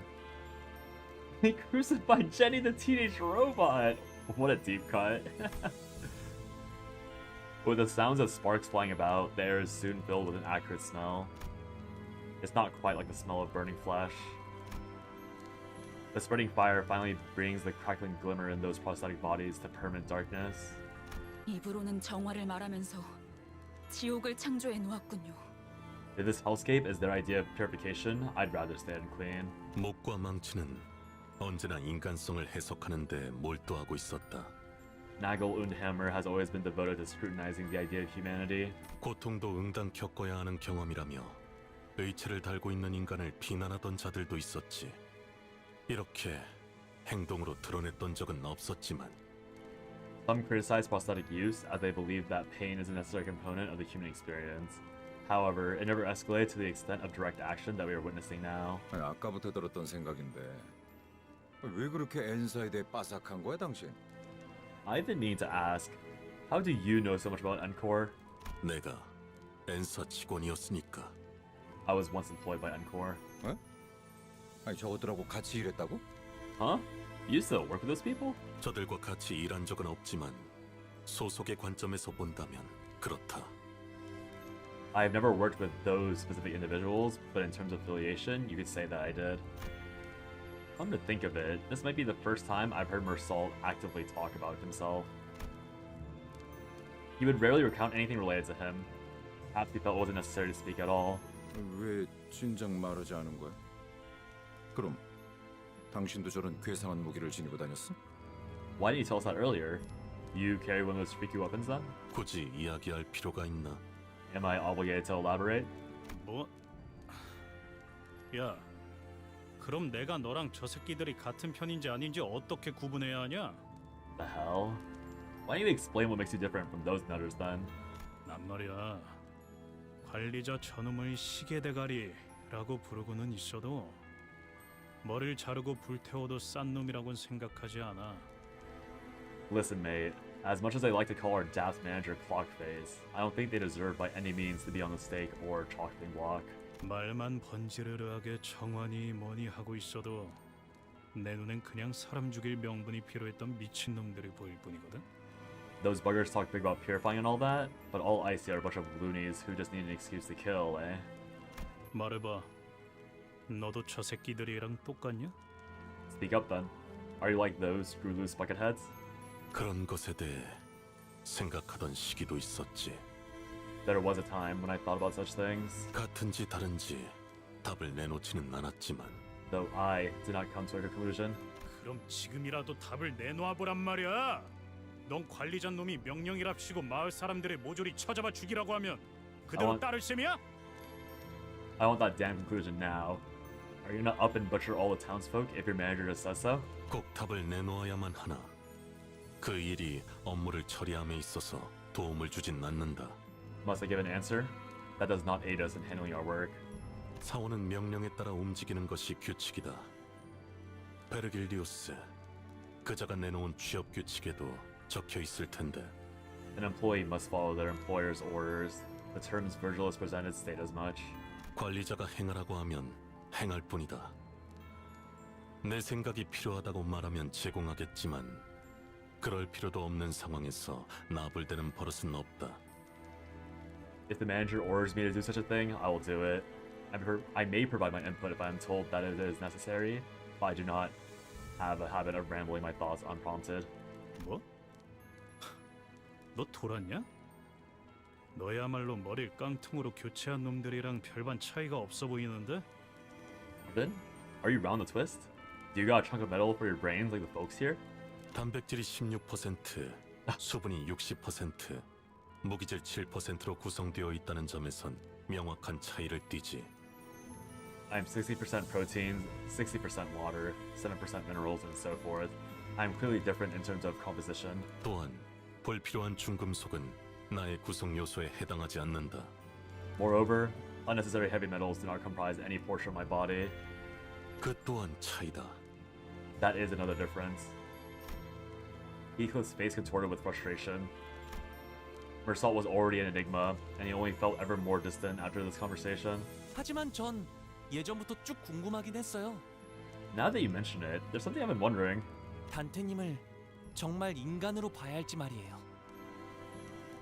They crucified Jenny the teenage robot! What a deep cut. With the sounds of sparks flying about, the air is soon filled with an acrid smell. It's not quite like the smell of burning flesh. The spreading fire finally brings the crackling glimmer in those prosthetic bodies to permanent darkness. 입으로는 정화를 말하면서 지옥을 창조해 놓았군요. If this hellscape is their idea of purification, I'd rather stay unclean. 목과 망치는 언제나 인간성을 해석하는데 몰두하고 있었다. Nagel und Hammer has always been devoted to scrutinizing the idea of humanity. 고통도 응당 겪어야 하는 경험이라며 의체를 달고 있는 인간을 비난하던 자들도 있었지. 이렇게 행동으로 드러냈던 적은 없었지만 Some criticize prosthetic use as they believe that pain is a necessary component of the human experience. However, it never escalated to the extent of direct action that we are witnessing now. 아까부터 들었던 생각인데 왜 그렇게 엔사에 대해 빠삭한 거야 당신? I've been meaning to ask, how do you know so much about Encore? 내가 엔사 직원이었으니까. I was once employed by Encore. 어? 아니 저들하고 같이 일했다고? Huh? You still work with those people? 저들과 같이 일한 적은 없지만 소속의 관점에서 본다면 그렇다. I've never worked with those specific individuals, but in terms of affiliation, you could say that I did. Come to think of it, this might be the first time I've heard Mersalt actively talk about himself. He would rarely recount anything related to him. Perhaps he felt it wasn't necessary to speak at all. 왜 진작 말하지 않은 거야? 그럼 당신도 저런 괴상한 무기를 지니고 다녔어? Why didn't you tell us that earlier? You carry one of those freaky weapons then? 굳이 이야기할 필요가 있나? Am I obligated to elaborate? 뭐? 야, 그럼 내가 너랑 저 새끼들이 같은 편인지 아닌지 어떻게 구분해야 하냐? The hell? Why don't you explain what makes you different from those nutters then? 난 말이야, 관리자 저놈을 시계대가리라고 부르고는 있어도 머리를 자르고 불태워도 싼 놈이라고는 생각하지 않아. Listen, mate. As much as I like to call our DAPS manager Clockface, I don't think they deserve by any means to be on the stake or chopping block. 말만 번지르르하게 정환이 뭐니 하고 있어도 내 눈엔 그냥 사람 죽일 명분이 필요했던 미친놈들이 보일 뿐이거든. Those buggers talk big about purifying and all that, but all I see are a bunch of loonies who just need an excuse to kill, eh? 말해봐. 너도 저 새끼들이랑 똑같냐? Speak up then. Are you like those screw loose bucketheads? 그런 것에 대해 생각하던 시기도 있었지. There was a time when I thought about such things. 같은지 다른지 답을 내놓지는 않았지만 Though I did not come to a conclusion. 그럼 지금이라도 답을 내놓아 보란 말이야. 넌 관리자 놈이 명령이랍시고 마을 사람들의 모조리 쳐잡아 죽이라고 하면 그대로 따를 셈이야? I want that damn conclusion now. Are you gonna up and butcher all the townsfolk if your manager just says so? 꼭 답을 내놓아야만 하나. 그 일이 업무를 처리함에 있어서 도움을 주진 않는다. Must I give an answer? That does not aid us in handling our work. 사원은 명령에 따라 움직이는 것이 규칙이다. 베르길리우스, 그자가 내놓은 취업 규칙에도 적혀 있을 텐데. An employee must follow their employer's orders. The terms Virgil has presented state as much. 관리자가 행하라고 하면 행할 뿐이다. 내 생각이 필요하다고 말하면 제공하겠지만 그럴 필요도 없는 상황에서 나불대는 버릇은 없다. If the manager orders me to do such a thing, I will do it. I may provide my input if I am told that it is necessary, but I do not have a habit of rambling my thoughts unprompted. 뭐? 너 돌았냐? 너야말로 머리를 깡통으로 교체한 놈들이랑 별반 차이가 없어 보이는데? Then, are you round the twist? Do you got a chunk of metal for your brains like the folks here? 단백질이 16%, 수분이 60%, 무기질 7%로 구성되어 있다는 점에선 명확한 차이를 띠지. I'm 60% proteins, 60% water, 7% minerals, and so forth. I'm clearly different in terms of composition. 또한 불필요한 중금속은 나의 구성 요소에 해당하지 않는다. Moreover, unnecessary heavy metals do not comprise any portion of my body. 그 또한 차이다. That is another difference. Heathcliff's face contorted with frustration. Mersalt was already an enigma, and he only felt ever more distant after this conversation. 하지만 전 예전부터 쭉 궁금하긴 했어요. Now that you mention it, there's something I've been wondering. 단테님을 정말 인간으로 봐야 할지 말이에요.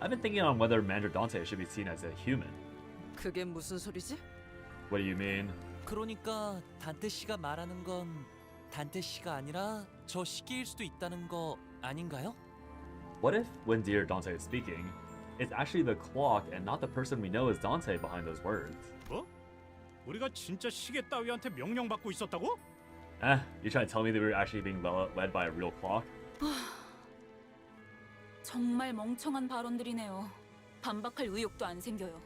I've been thinking on whether Manager Dante should be seen as a human. 그게 무슨 소리지? What do you mean? 그러니까 단테 씨가 말하는 건 단테 씨가 아니라 저 시계일 수도 있다는 거 아닌가요? What if, when dear Dante is speaking, it's actually the clock and not the person we know as Dante behind those words? 뭐? 우리가 진짜 시계 따위한테 명령받고 있었다고? You trying to tell me that we were actually being led by a real clock? 정말 멍청한 발언들이네요. 반박할 의욕도 안 생겨요.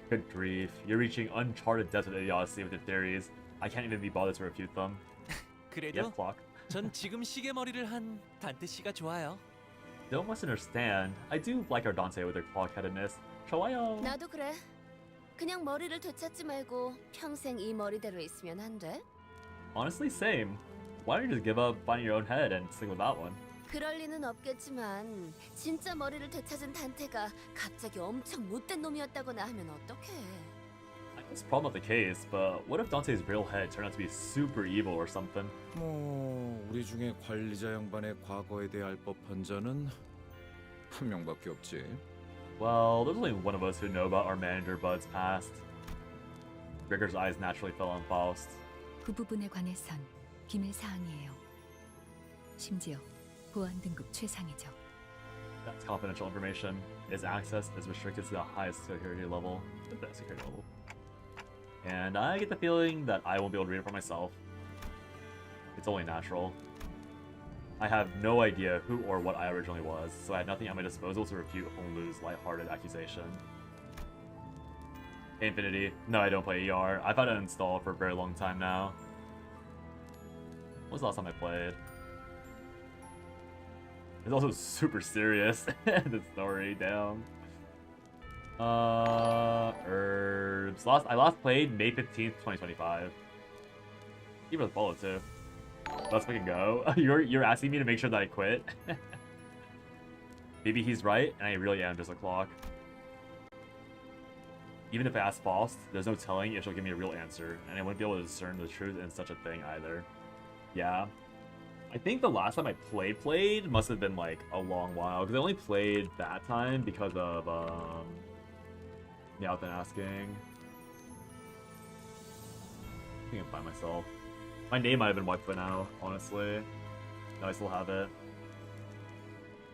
Good grief, you're reaching uncharted depths of idiocy with your theories. I can't even be bothered to refute them. 그래도 Yes, clock. 전 지금 시계 머리를 한 단테 씨가 좋아요. Don't misunderstand. I do like our Dante with her clock-headedness. 좋아요. 나도 그래. 그냥 머리를 되찾지 말고 평생 이 머리대로 있으면 안 돼? Honestly, same. Why don't you just give up finding your own head and stick with that one? 그럴 리는 없겠지만 진짜 머리를 되찾은 단테가 갑자기 엄청 못된 놈이었다거나 하면 어떡해? It's probably not the case, but what if Dante's real head turned out to be super evil or something? 뭐 우리 중에 관리자 양반의 과거에 대해 알 법한 자는 한 명밖에 없지. Well, there's only one of us who know about our manager Bud's past. Gregor's eyes naturally fell on Faust. 그 부분에 관해선 비밀 사항이에요. 심지어 보안 등급 최상이죠. That's confidential information. Its access is restricted to the highest security level. The best security level. And I get the feeling that I won't be able to read it for myself. It's only natural. I have no idea who or what I originally was, so I had nothing at my disposal to refute Honglu's lighthearted accusation. Infinity. No, I don't play ER. I've had it installed for a very long time now. When was the last time I played? It's also super serious. The story, damn. Herbs. I last played May 15th, 2025. Even with follow too. Let's fucking go. You're asking me to make sure that I quit? Maybe he's right, and I really am just a clock. Even if I ask Faust, there's no telling if she'll give me a real answer, and I wouldn't be able to discern the truth in such a thing either. Yeah. I think the last time I played must have been like a long while, because I only played that time because of, yeah, I've been asking. I think I can find myself. My name might have been wiped by now, honestly. No, I still have it.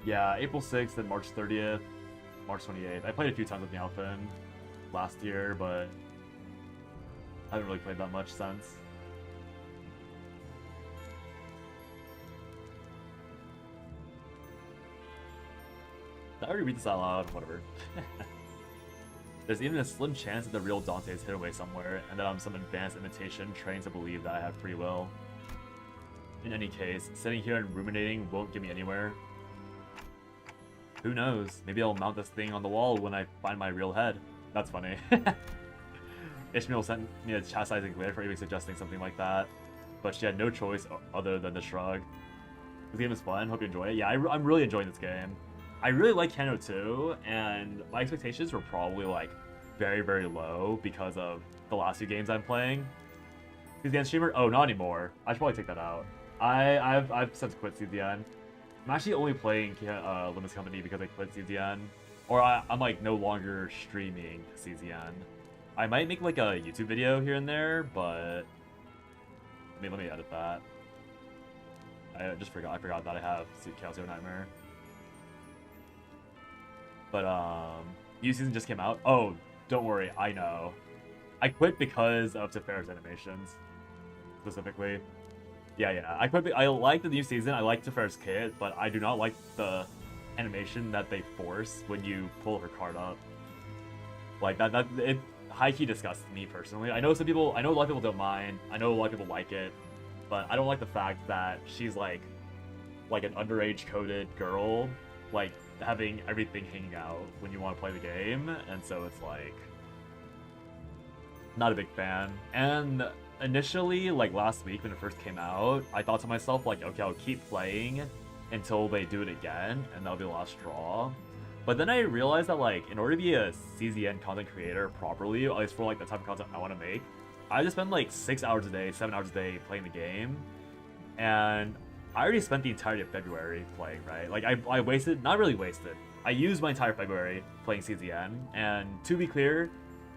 Yeah, April 6th and March 30th, March 28th. I played a few times with Meowfin last year, but I haven't really played that much since. Did I already read this out loud? Whatever. There's even a slim chance that the real Dante is hidden away somewhere, and that I'm some advanced imitation trained to believe that I have free will. In any case, sitting here and ruminating won't get me anywhere. Who knows? Maybe I'll mount this thing on the wall when I find my real head. That's funny. Ishmael sent me a chastising glare for even suggesting something like that, but she had no choice other than to shrug. This game is fun, hope you enjoy it. Yeah, I'm really enjoying this game. I really like Canto too, and my expectations were probably like very, very low because of the last few games I'm playing. CZN streamer? Oh, not anymore. I should probably take that out. I've since quit CZN. I'm actually only playing Limbus Company because I quit CZN, or I'm like no longer streaming CZN. I might make like a YouTube video here and there, but let me edit that. I forgot that I have Calcio Nightmare. But new season just came out. Oh, don't worry, I know. I quit because of Tefera's animations, specifically. Yeah. I quit. I like the new season. I like Tefera's kit, but I do not like the animation that they force when you pull her card up. Like that it high-key disgusts me personally. I know a lot of people don't mind. I know a lot of people like it, but I don't like the fact that she's like an underage coded girl, like having everything hanging out when you want to play the game, and so it's like not a big fan. And initially, like last week when it first came out, I thought to myself like, okay, I'll keep playing until they do it again, and that'll be the last straw. But then I realized that like in order to be a CZN content creator properly, at least for like the type of content I want to make, I have to spend like 6 hours a day, 7 hours a day playing the game, and I already spent the entirety of February playing, right? Like, I wasted, not really wasted. I used my entire February playing CZN, and to be clear,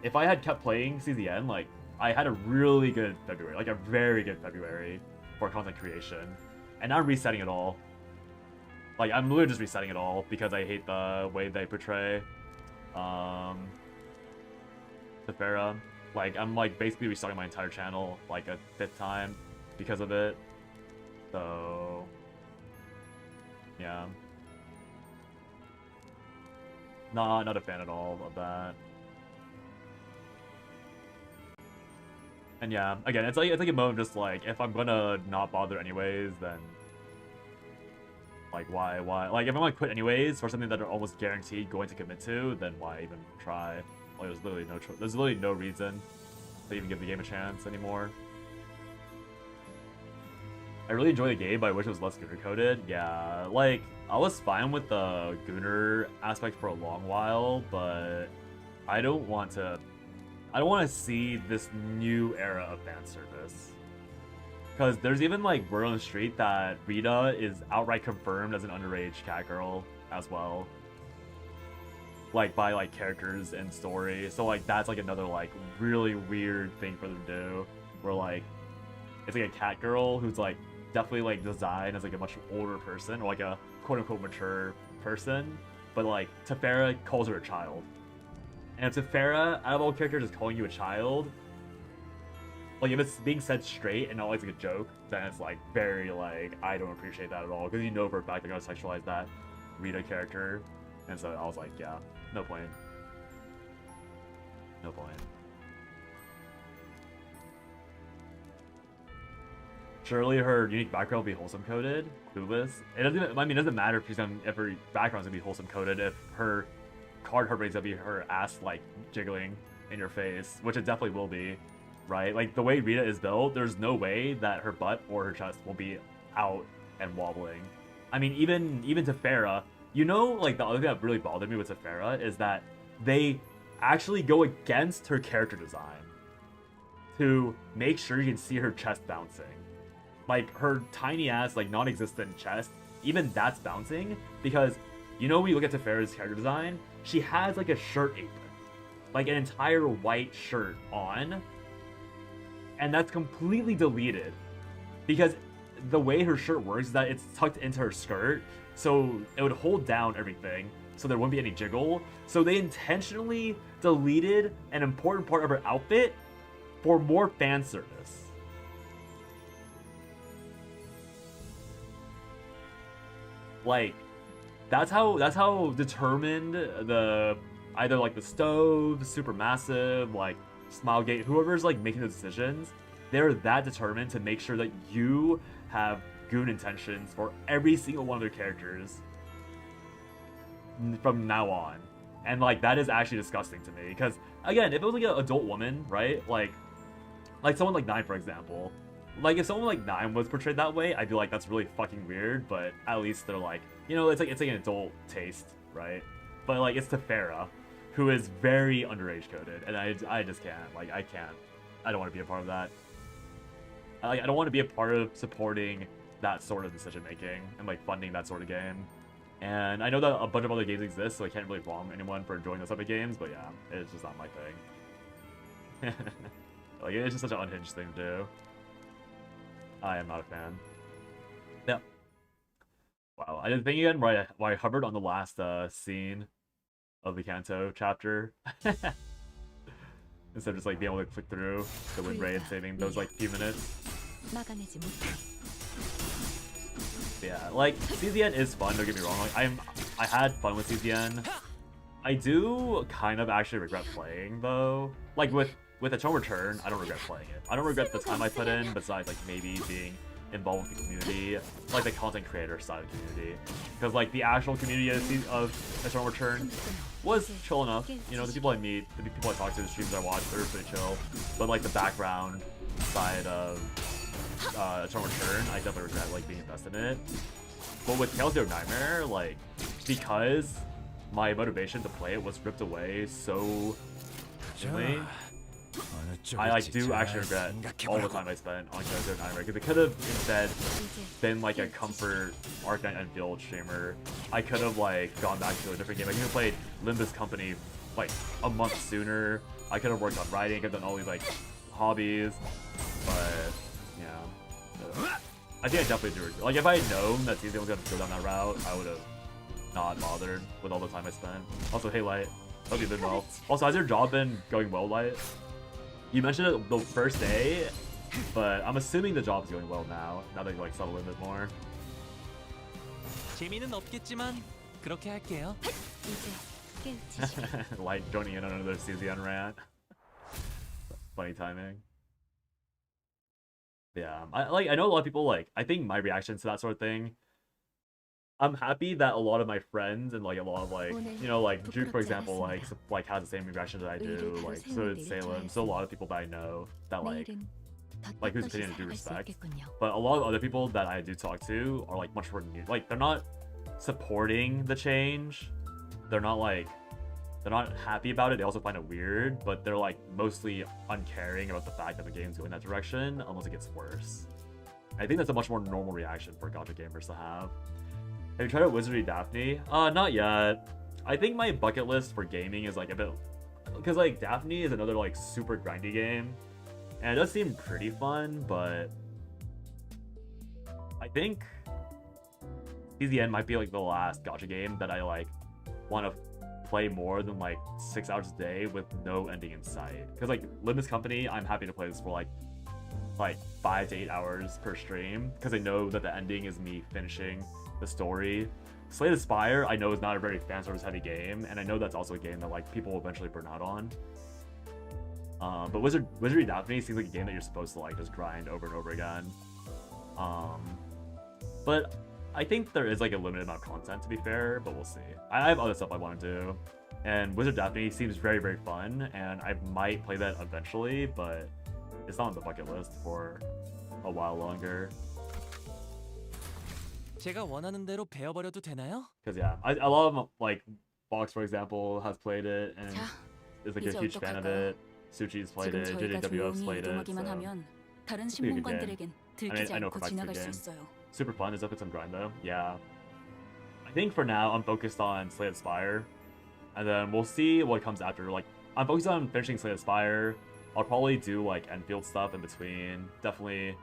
if I had kept playing CZN, like, I had a really good February, like a very good February for content creation. And now I'm resetting it all. Like, I'm literally just resetting it all because I hate the way they portray Tefera. Like, I'm like basically restarting my entire channel like a 5th time because of it. So, yeah. Not a fan at all of that. And yeah, again, it's like a moment of just like, if I'm gonna not bother anyways, then like why? Like if I'm gonna quit anyways for something that are almost guaranteed going to commit to, then why even try? Like there's literally there's literally no reason to even give the game a chance anymore. I really enjoy the game, but I wish it was less Gunner coded. Yeah, like I was fine with the Gunner aspect for a long while, but I don't want to see this new era of fan service. Because there's even like word on the street that Rita is outright confirmed as an underage cat girl as well. Like by like characters and story. So like that's like another like really weird thing for them to do. Where like it's like a cat girl who's like definitely like designed as like a much older person, or like a quote unquote mature person. But like Tefera calls her a child. And if Tefera, out of all characters, is calling you a child, Like if it's being said straight and not like a joke, then it's like very like I don't appreciate that at all because you know for a fact they're gonna sexualize that Rita character, and so I was like, yeah, no point. No point. Surely her unique background will be wholesome coded, clueless. It doesn't. I mean, it doesn't matter if if her background's gonna be wholesome coded if her card heart rate's gonna be her ass like jiggling in your face, which it definitely will be, right? Like the way Rita is built, there's no way that her butt or her chest will be out and wobbling. I mean, even to Farah, you know, like the other thing that really bothered me with Farah is that they actually go against her character design to make sure you can see her chest bouncing. Like her tiny ass, like non-existent chest, even that's bouncing because, you know, when you look at Tefera's character design, she has like a shirt apron, like an entire white shirt on, and that's completely deleted because the way her shirt works is that it's tucked into her skirt, so it would hold down everything, so there wouldn't be any jiggle. So they intentionally deleted an important part of her outfit for more fan service. Like, that's how determined the either like the stove, Supermassive, like Smilegate, whoever's like making the decisions, they're that determined to make sure that you have goon intentions for every single one of their characters from now on. And like that is actually disgusting to me because again, if it was like an adult woman, right? Like someone like Nine, for example. Like, if someone like Nine was portrayed that way, I'd be like, that's really fucking weird, but at least they're like, you know, it's like an adult taste, right? But like, it's Tefera, who is very underage coded, and I just can't, like, I don't want to be a part of that. I don't want to be a part of supporting that sort of decision making and like funding that sort of game. And I know that a bunch of other games exist, so I can't really wrong anyone for enjoying those type of games, but yeah, it's just not my thing. Like, it's just such an unhinged thing to do. I am not a fan. Yeah. Wow, I didn't think again why I hovered on the last scene of the Canto chapter. Instead of just like being able to click through the win rate and saving those like few minutes. Yeah, like CZN is fun, don't get me wrong. Like I had fun with CZN. I do kind of actually regret playing though. Like with Eternal Return, I don't regret playing it. I don't regret the time I put in, besides like maybe being involved with the community, like the content creator side of the community. Because like the actual community of Eternal Return was chill enough. You know, the people I meet, the people I talk to, the streams I watch, they're pretty chill. But like the background side of Eternal Return, I definitely regret like being invested in it. But with Tales of Nightmare, like, because my motivation to play it was ripped away so quickly, I like do actually regret all the time I spent on Canto Nightmare because it could have instead been like a comfort Arcanine Enfield streamer. I could have like gone back to a different game. I could have played Limbus Company like a month sooner. I could have worked on writing. I could have done all these like hobbies, but yeah, I think I definitely do regret. Like if I had known that CZ was gonna go down that route, I would have not bothered with all the time I spent. Also, hey Light, hope you've been well. Also, has your job been going well, Light? You mentioned it the first day, but I'm assuming the job's going well now that you like settle a bit more. 재미는 없겠지만 그렇게 할게요. Like joining in on another CZN rant. Funny timing. Yeah, I know a lot of people like. I think my reactions to that sort of thing. I'm happy that a lot of my friends and like a lot of like, you know, like Juke, for example, like has the same reaction that I do. Like so did Salem. So a lot of people that I know that like whose opinion I do respect. But a lot of other people that I do talk to are like much more new. Like they're not supporting the change. They're not happy about it. They also find it weird, but they're like mostly uncaring about the fact that the game's going that direction unless it gets worse. I think that's a much more normal reaction for gacha gamers to have. Have you tried out Wizardry Daphne? Not yet. I think my bucket list for gaming is like a bit, because like Daphne is another like super grindy game, and it does seem pretty fun, but I think CZN might be like the last gacha game that I like want to play more than like 6 hours a day with no ending in sight. Because like Limbus Company, I'm happy to play this for like like 5 to 8 hours per stream because I know that the ending is me finishing the story. Slay the Spire, I know is not a very fan service heavy game, and I know that's also a game that like people will eventually burn out on. But Wizardry Daphne seems like a game that you're supposed to like just grind over and over again. But I think there is like a limited amount of content, to be fair, but we'll see. I have other stuff I want to do, and Wizard Daphne seems very, very fun, and I might play that eventually, but it's not on the bucket list for a while longer. 제가 원하는 대로 배워버려도 되나요? Because yeah, I love like Fox, for example, has played it and is like a 이제 huge fan of 어떡할까요? it. Suchi's played 지금 it, 저희가 JJWF's 조용히 played it. 이동하기만 So 하면 다른 it's gonna be a good game. 신문관들에겐 들키지 I know 않고 for a fact it's a 지나갈 good 수 game. 있어요. Super fun. There's definitely some grind though. Yeah. I think for now I'm focused on Slay the Spire, and then we'll see what comes after. Like I'm focused on finishing Slay the Spire. I'll probably do like Enfield stuff in between. Definitely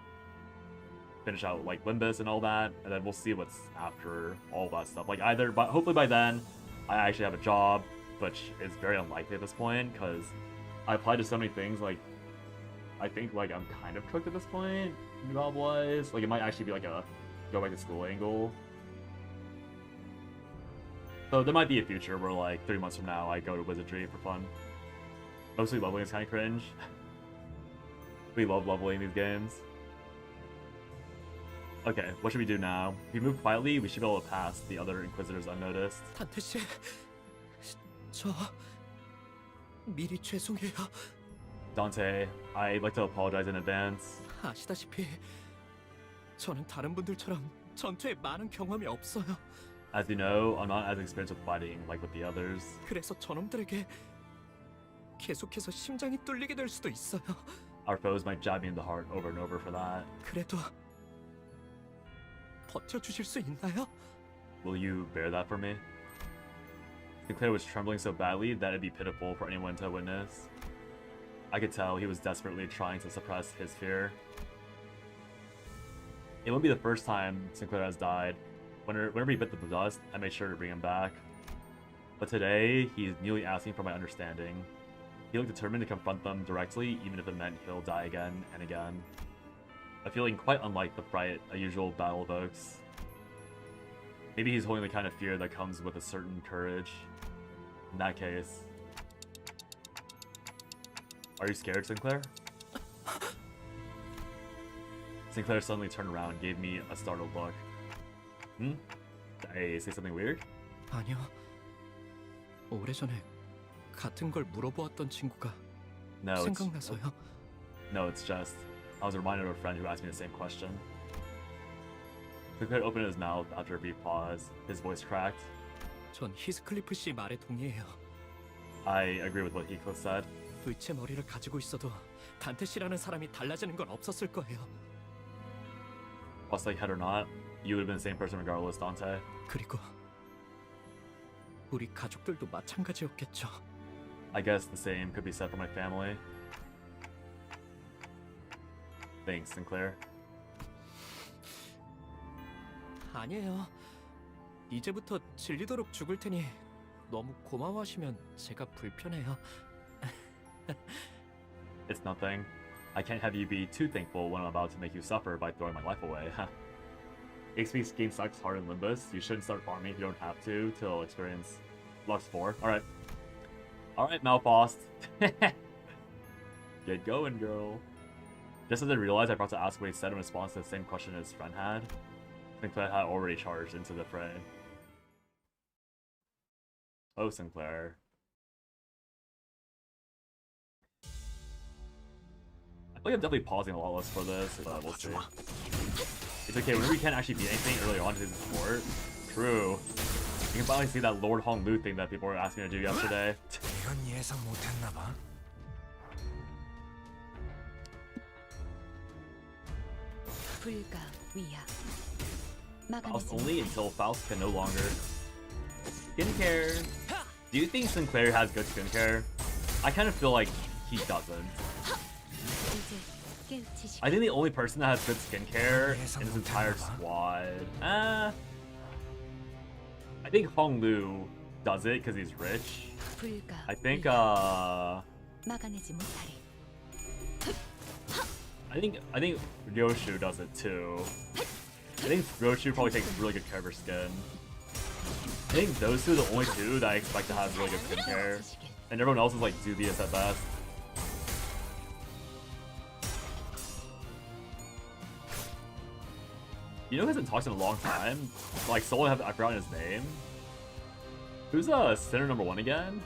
finish out like Limbus and all that, and then we'll see what's after all that stuff. Like either, but hopefully by then I actually have a job, which is very unlikely at this point because I applied to so many things. Like I think like I'm kind of cooked at this point, job wise. Like it might actually be like a go back to school angle. So there might be a future where like 3 months from now I go to Wizardry for fun. Mostly leveling is kind of cringe. We love leveling these games. Okay, what should we do now? If we move quietly, we should be able to pass the other Inquisitors unnoticed. 단테 씨, 저 미리 죄송해요. Dante, I'd like to apologize in advance. 아시다시피 저는 다른 분들처럼 전투에 많은 경험이 없어요. As you know, I'm not as experienced with fighting like with the others. 그래서 저놈들에게 계속해서 심장이 뚫리게 될 수도 있어요. Our foes might jab me in the heart over and over for that. 그래도 버텨주실 수 있나요? Will you bear that for me? Sinclair was trembling so badly that it'd be pitiful for anyone to witness. I could tell he was desperately trying to suppress his fear. It won't be the first time Sinclair has died. Whenever he bit the dust, I made sure to bring him back. But today, he's nearly asking for my understanding. He looked determined to confront them directly, even if it meant he'll die again and again. A feeling quite unlike the fright a usual battle evokes. Maybe he's holding the kind of fear that comes with a certain courage. In that case... Are you scared, Sinclair? Sinclair suddenly turned around and gave me a startled look. Did I say something weird? 아니요. 오래전에 같은 걸 물어보았던 친구가 생각나서요. No, it's just I was reminded of a friend who asked me the same question. Sinclair opened his mouth after a brief pause. His voice cracked. 전 히스클리프 씨 말에 동의해요. I agree with what Heathcliff said. 의체 머리를 가지고 있어도 단테 씨라는 사람이 달라지는 건 없었을 거예요. Plus, like head or not, you would have been the same person regardless, Dante. 그리고 우리 가족들도 마찬가지였겠죠. I guess the same could be said for my family. Thanks, Sinclair. 아니에요. 이제부터 질리도록 죽을 테니 너무 고마워하시면 제가 불편해요. It's nothing. I can't have you be too thankful when I'm about to make you suffer by throwing my life away. XP's game sucks hard in Limbus. You shouldn't start farming if you don't have to till experience Lux 4. Alright. Alright, Malfost. Get going, girl. Just as I realized, I forgot to ask what he said in response to the same question his friend had. Sinclair had already charged into the fray. Oh, Sinclair. I feel like I'm definitely pausing a lot less for this, but we'll see. It's okay, whenever you can't actually beat anything early on to the sport. True. You can finally see that Lord Hong Lu thing that people were asking me to do yesterday. Faust only until Faust can no longer. Skincare. Do you think Sinclair has good skincare? I kind of feel like he doesn't. I think the only person that has good skincare in his entire squad. I think Hong Lu does it because he's rich. I think I think Ryoshu does it too. I think Ryoshu probably takes really good care of her skin. I think those two are the only two that I expect to have really good skincare, and everyone else is like dubious at best. You know who hasn't talked in a long time? Like, Soul, I've forgotten his name. Who's center number 1 again?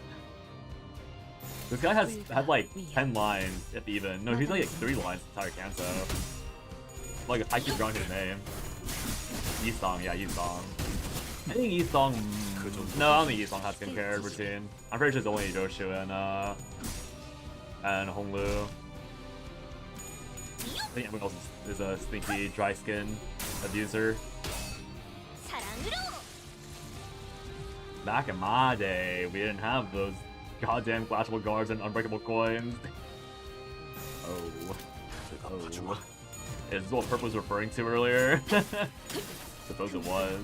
This guy had like 10 lines, if even. No, he's like 3 lines the entire Canto. Like, I keep drawing his name. Yisong, yeah, Yisong. I think Yisong... No, I don't think Yisong has skincare routine. I'm pretty sure it's only Ryoshu and Honglu. I think everyone else is a sneaky, dry skin abuser. Back in my day, we didn't have those goddamn flashable guards and unbreakable coins. Oh. Is this what Purple was referring to earlier? Suppose it was.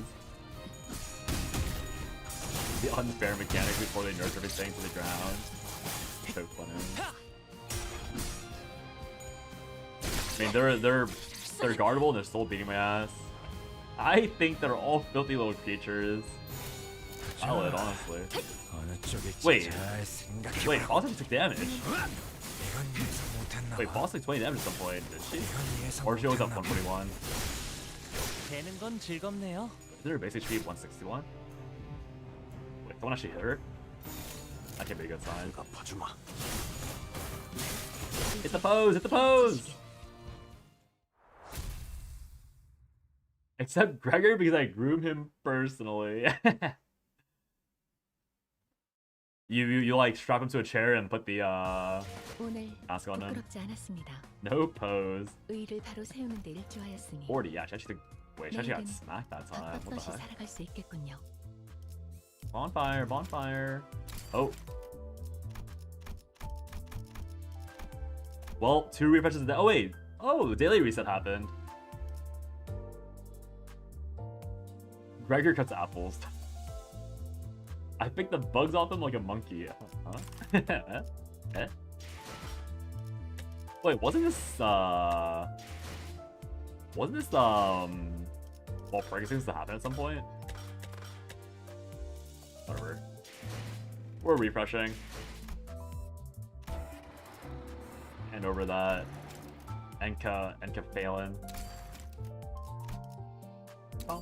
The unfair mechanics before they nerfed everything to the ground. So funny. I mean, they're guardable and they're still beating my ass. I think they're all filthy little creatures. Solid, honestly. Wait, Boss took damage. Wait, Boss took 20 damage at some point, did she? Or she always up 141. 되는 건 즐겁네요. Isn't her base HP 161? Wait, someone actually hit her? That can't be a good sign. Hit the pose! Hit the pose! Except Gregor because I groom him personally. you like strap him to a chair and put the mask on him. No pose. 40, yeah, she actually got smacked that time. What the heck? Bonfire, bonfire. Oh. Well, 2 refreshes a day. Oh wait. Oh, the daily reset happened. Gregor cuts apples. I picked the bugs off them like a monkey. Huh? Eh? Wait, wasn't this while pregnancy was to happen at some point? Whatever. We're refreshing. And over that. Enka Phelan. Oh.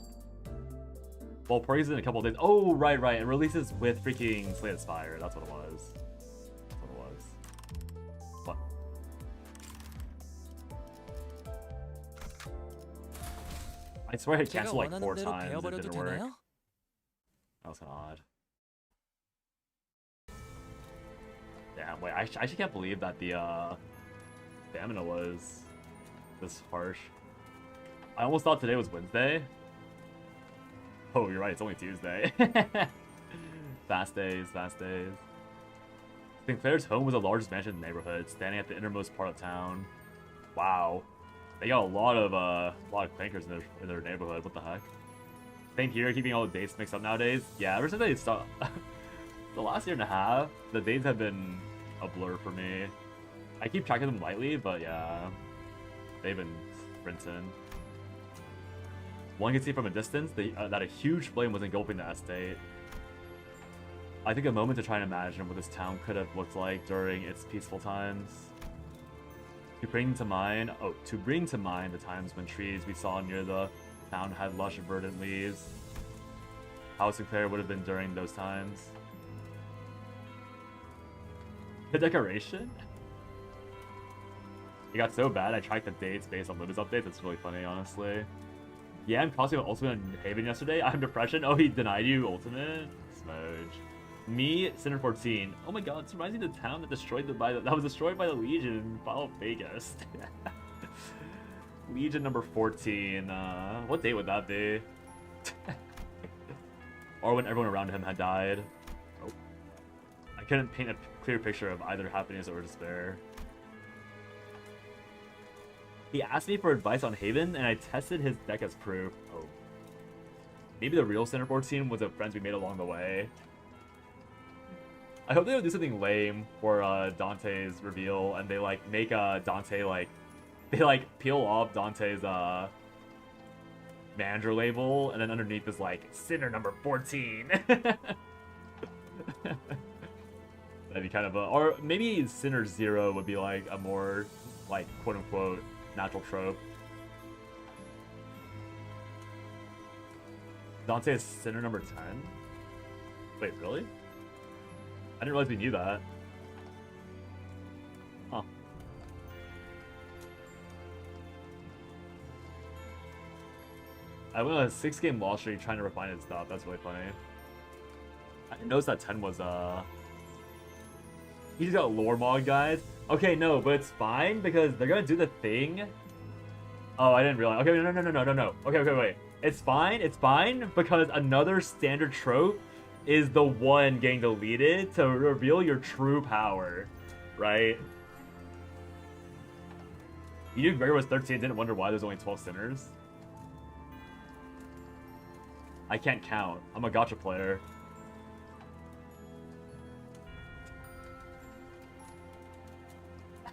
Well, praise in a couple of days. Oh, right. It releases with freaking Slay the Spire. That's what it was. What? I swear I hit cancel like 4 times. It didn't work. That was kind of odd. Damn, wait, I actually can't believe that the stamina was this harsh. I almost thought today was Wednesday. Oh, you're right, it's only Tuesday. Fast days. Sinclair's home was the largest mansion in the neighborhood, standing at the innermost part of town. Wow. They got a lot of clankers in their neighborhood, what the heck? Same here, keeping all the dates mixed up nowadays. Yeah, ever since they stopped the last year and a half, the dates have been a blur for me. I keep track of them lightly, but yeah, they've been sprinting. One can see from a distance that a huge flame was engulfing the estate. I took a moment to try and imagine what this town could have looked like during its peaceful times. To bring to mind the times when trees we saw near the town had lush verdant leaves. How Sinclair would have been during those times. The decoration? It got so bad I tracked the dates based on Limbus updates. It's really funny, honestly. Yeah, I'm crossing with Ultimate in Haven yesterday. I'm depression. Oh, he denied you Ultimate? Smudge. Me, Sinner 14. Oh my god, this reminds me of the town that was destroyed by the Legion in Final Vegas. Legion number 14. What date would that be? Or when everyone around him had died. Oh. I couldn't paint a clear picture of either happiness or despair. He asked me for advice on Haven, and I tested his deck as proof. Oh. Maybe the real Center 14 was the friends we made along the way. I hope they don't do something lame for Dante's reveal, and they like make Dante like they like peel off Dante's manager label, and then underneath is like sinner number 14. That'd be kind of a, or maybe sinner 0 would be like a more like quote unquote natural trope. Dante is sinner number 10? Wait, really? I didn't realize we knew that. Huh. I went on a 6-game loss streak trying to refine his stuff. That's really funny. I didn't notice that 10 was, he just got lore mod, guys. Okay, no, but it's fine because they're gonna do the thing. Oh, I didn't realize. Okay, no. Okay, wait. It's fine because another standard trope is the one getting deleted to reveal your true power, right? You knew Gregor was 13 and didn't wonder why there's only 12 sinners? I can't count. I'm a gacha player.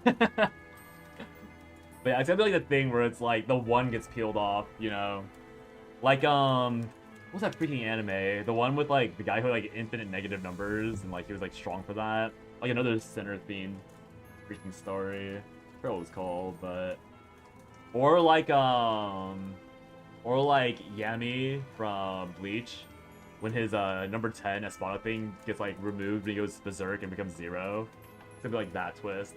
But yeah, it's gonna be like the thing where it's like the one gets peeled off, you know? Like, what's that freaking anime? The one with like the guy who had like infinite negative numbers and like he was like strong for that. Like another sinner themed freaking story. I forgot what it was called, but or like Yami from Bleach when his number 10 Espada thing gets like removed and he goes berserk and becomes 0. It's gonna be like that twist.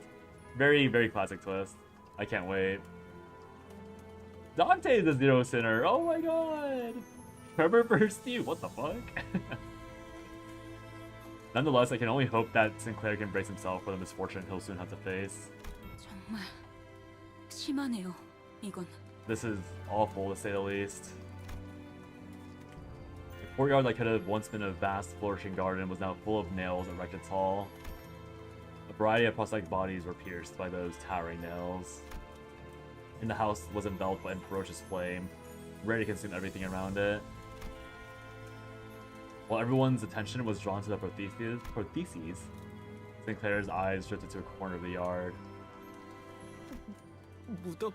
Very, very classic twist. I can't wait. Dante is a 0 sinner. Oh my god. Trevor versus you. What the fuck? Nonetheless, I can only hope that Sinclair can brace himself for the misfortune he'll soon have to face. 정말 심하네요. 이건. This is awful to say the least. The courtyard that could have once been a vast flourishing garden was now full of nails erected tall. A variety of prosthetic bodies were pierced by those towering nails. And the house was enveloped in ferocious flame, ready to consume everything around it. While everyone's attention was drawn to the protheses, Sinclair's eyes drifted to a corner of the yard. 무덤들이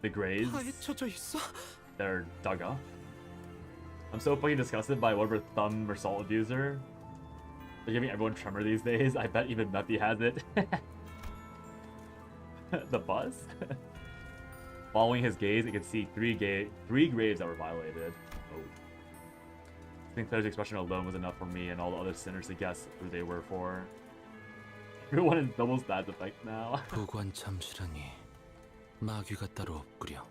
The graves, 파헤쳐져 있어? they're dug up. I'm so fucking disgusted by whatever thumb or salt abuser. They're giving everyone tremor these days. I bet even Meppy has it. The bus? Following his gaze, it could see three graves that were violated. Oh. Sinclair's expression alone was enough for me and all the other sinners to guess who they were for. Everyone is double stats effect now. 보관 참시라니 마귀가 따로 없구려.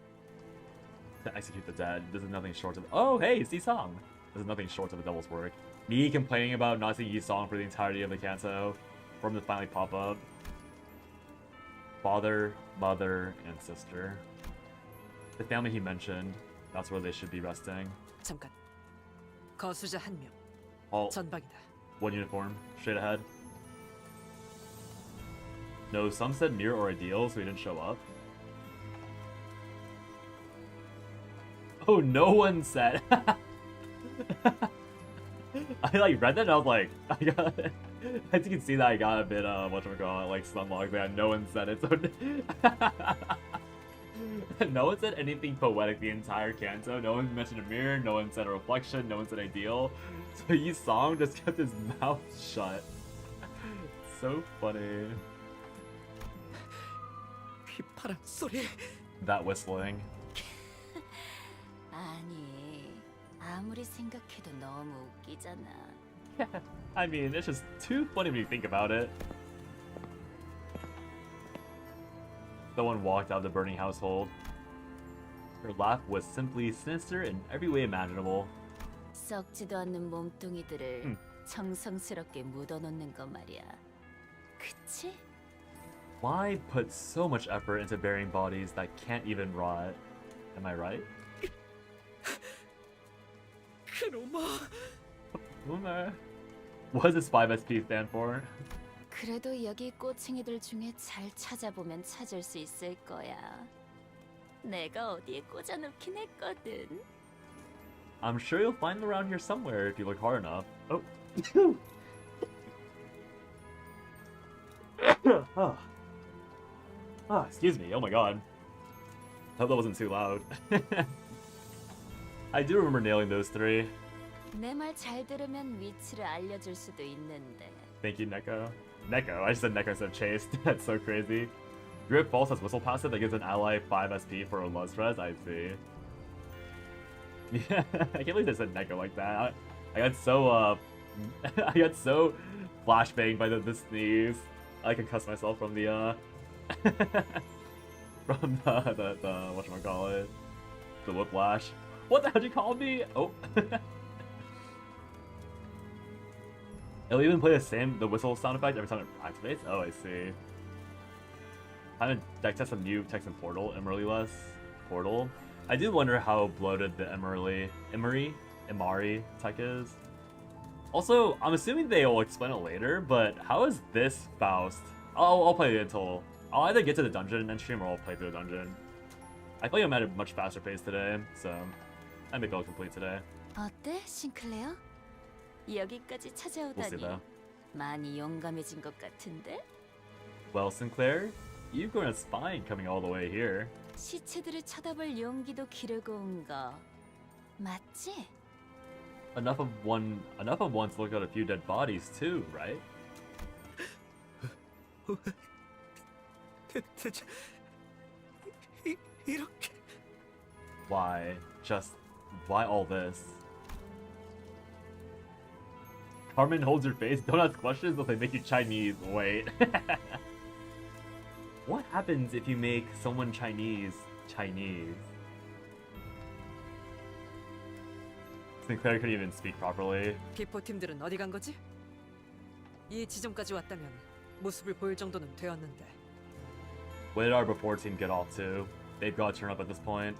To execute the dead, this is nothing short of— oh, hey, it's Yi-Song! This is nothing short of the devil's work. Me complaining about not seeing Yi-Song for the entirety of the Canto, for him to finally pop up. Father, mother, and sister. The family he mentioned, that's where they should be resting. 잠깐. 거수자 한 명. All 전방이다. one uniform, straight ahead. No, some said mirror or ideal, so he didn't show up. Oh, no one said. I like read that and I was like, as you can see that I got a bit whatchamacallit, like sunlocked, but yeah, no one said it, so no one said anything poetic the entire Canto. No one mentioned a mirror, no one said a reflection, no one said ideal. So Yi-Song just kept his mouth shut. So funny. 휘파람 소리. That whistling. 아니, 아무리 생각해도 너무 웃기잖아. I mean, it's just too funny when you think about it. Someone walked out of the burning household. Her laugh was simply sinister in every way imaginable. 썩지도 않는 몸뚱이들을 정성스럽게 묻어놓는 거 말이야. 그치? Why put so much effort into burying bodies that can't even rot? Am I right? 그놈아. What does this 5SP stand for? 그래도 여기 꼬챙이들 중에 잘 찾아보면 찾을 수 있을 거야. 내가 어디에 꽂아놓긴 했거든. I'm sure you'll find them around here somewhere if you look hard enough. Oh. Ah, excuse me. Oh my god. Hope that wasn't too loud. I do remember nailing those three. 내 말 잘 들으면 위치를 알려줄 수도 있는데. Thank you, Neko. Neko. I just said Neko instead of Chase. That's so crazy. Grip False has Whistle passive that gives an ally 5 SP for a low stress. I see. Yeah, I can't believe they said Neko like that. I got so I got so flashbanged by the sneeze. I concussed myself from the from the whatchamacallit, the whiplash. What the hell did you call me? Oh. It'll even play the whistle sound effect every time it activates. Oh, I see. I haven't deck tested some new text and portal, Emerly portal. I do wonder how bloated the Imari tech is. Also, I'm assuming they will explain it later, but how is this Faust? I'll play it until I'll either get to the dungeon and stream or I'll play through the dungeon. I feel like I'm at a much faster pace today, so I may be able to complete today. 어때, 싱클레어? 여기까지 찾아오다니 though. 많이 용감해진 것 같은데? Well, Sinclair, you've grown a spine coming all the way here. 시체들을 쳐다볼 용기도 기르고 온 거 맞지? Enough of one to look at a few dead bodies too, right? 대체 이렇게 Why? Just why all this? Carmen holds her face. Don't ask questions unless they make you Chinese. Wait. What happens if you make someone Chinese? Sinclair couldn't even speak properly. 비포 팀들은 어디 간 거지? 이 지점까지 왔다면 모습을 보일 정도는 되었는데. Where did our before team get off to? They've got to turn up at this point.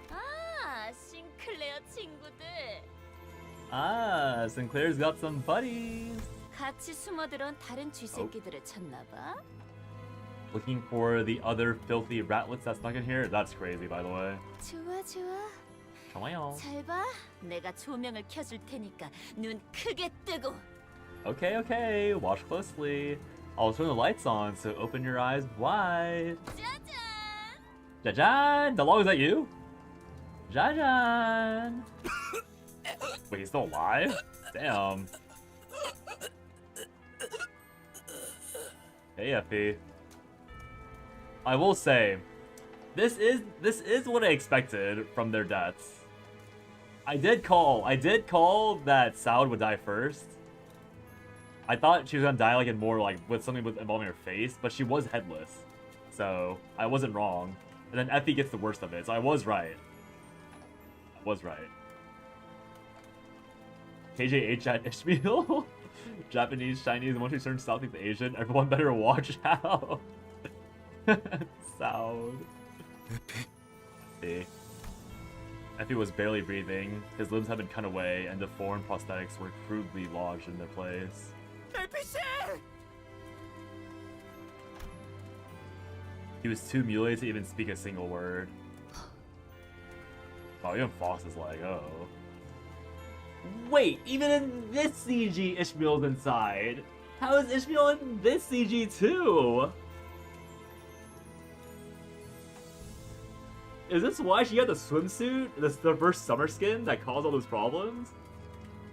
아, 싱클레어 친구들. Ah, Sinclair's got some buddies. 같이 숨어들어온 다른 쥐새끼들을 찾나 봐. Looking for the other filthy ratlets that snuck in here? That's crazy, by the way. 좋아. 좋아요. 잘 봐. 내가 조명을 켜줄 테니까 눈 크게 뜨고. Okay. Watch closely. I'll turn the lights on, so open your eyes wide. Jajan! Delong, is that you? Jajan! Wait, he's still alive? Damn. Hey, Effie. I will say, this is what I expected from their deaths. I did call that Saud would die first. I thought she was gonna die like in more like with something involving her face, but she was headless, so I wasn't wrong. And then Effie gets the worst of it, so I was right. KJH at Ishmael, Japanese, Chinese, and once we turn Southeast Asian, everyone better watch out. Saud. See. Effie was barely breathing, his limbs had been cut away, and the foreign prosthetics were crudely lodged in their place. He was too mutilated to even speak a single word. Wow, even Fox is like, oh. Wait, even in this CG, Ishmael's inside. How is Ishmael in this CG too? Is this why she got the swimsuit? The first summer skin that caused all those problems?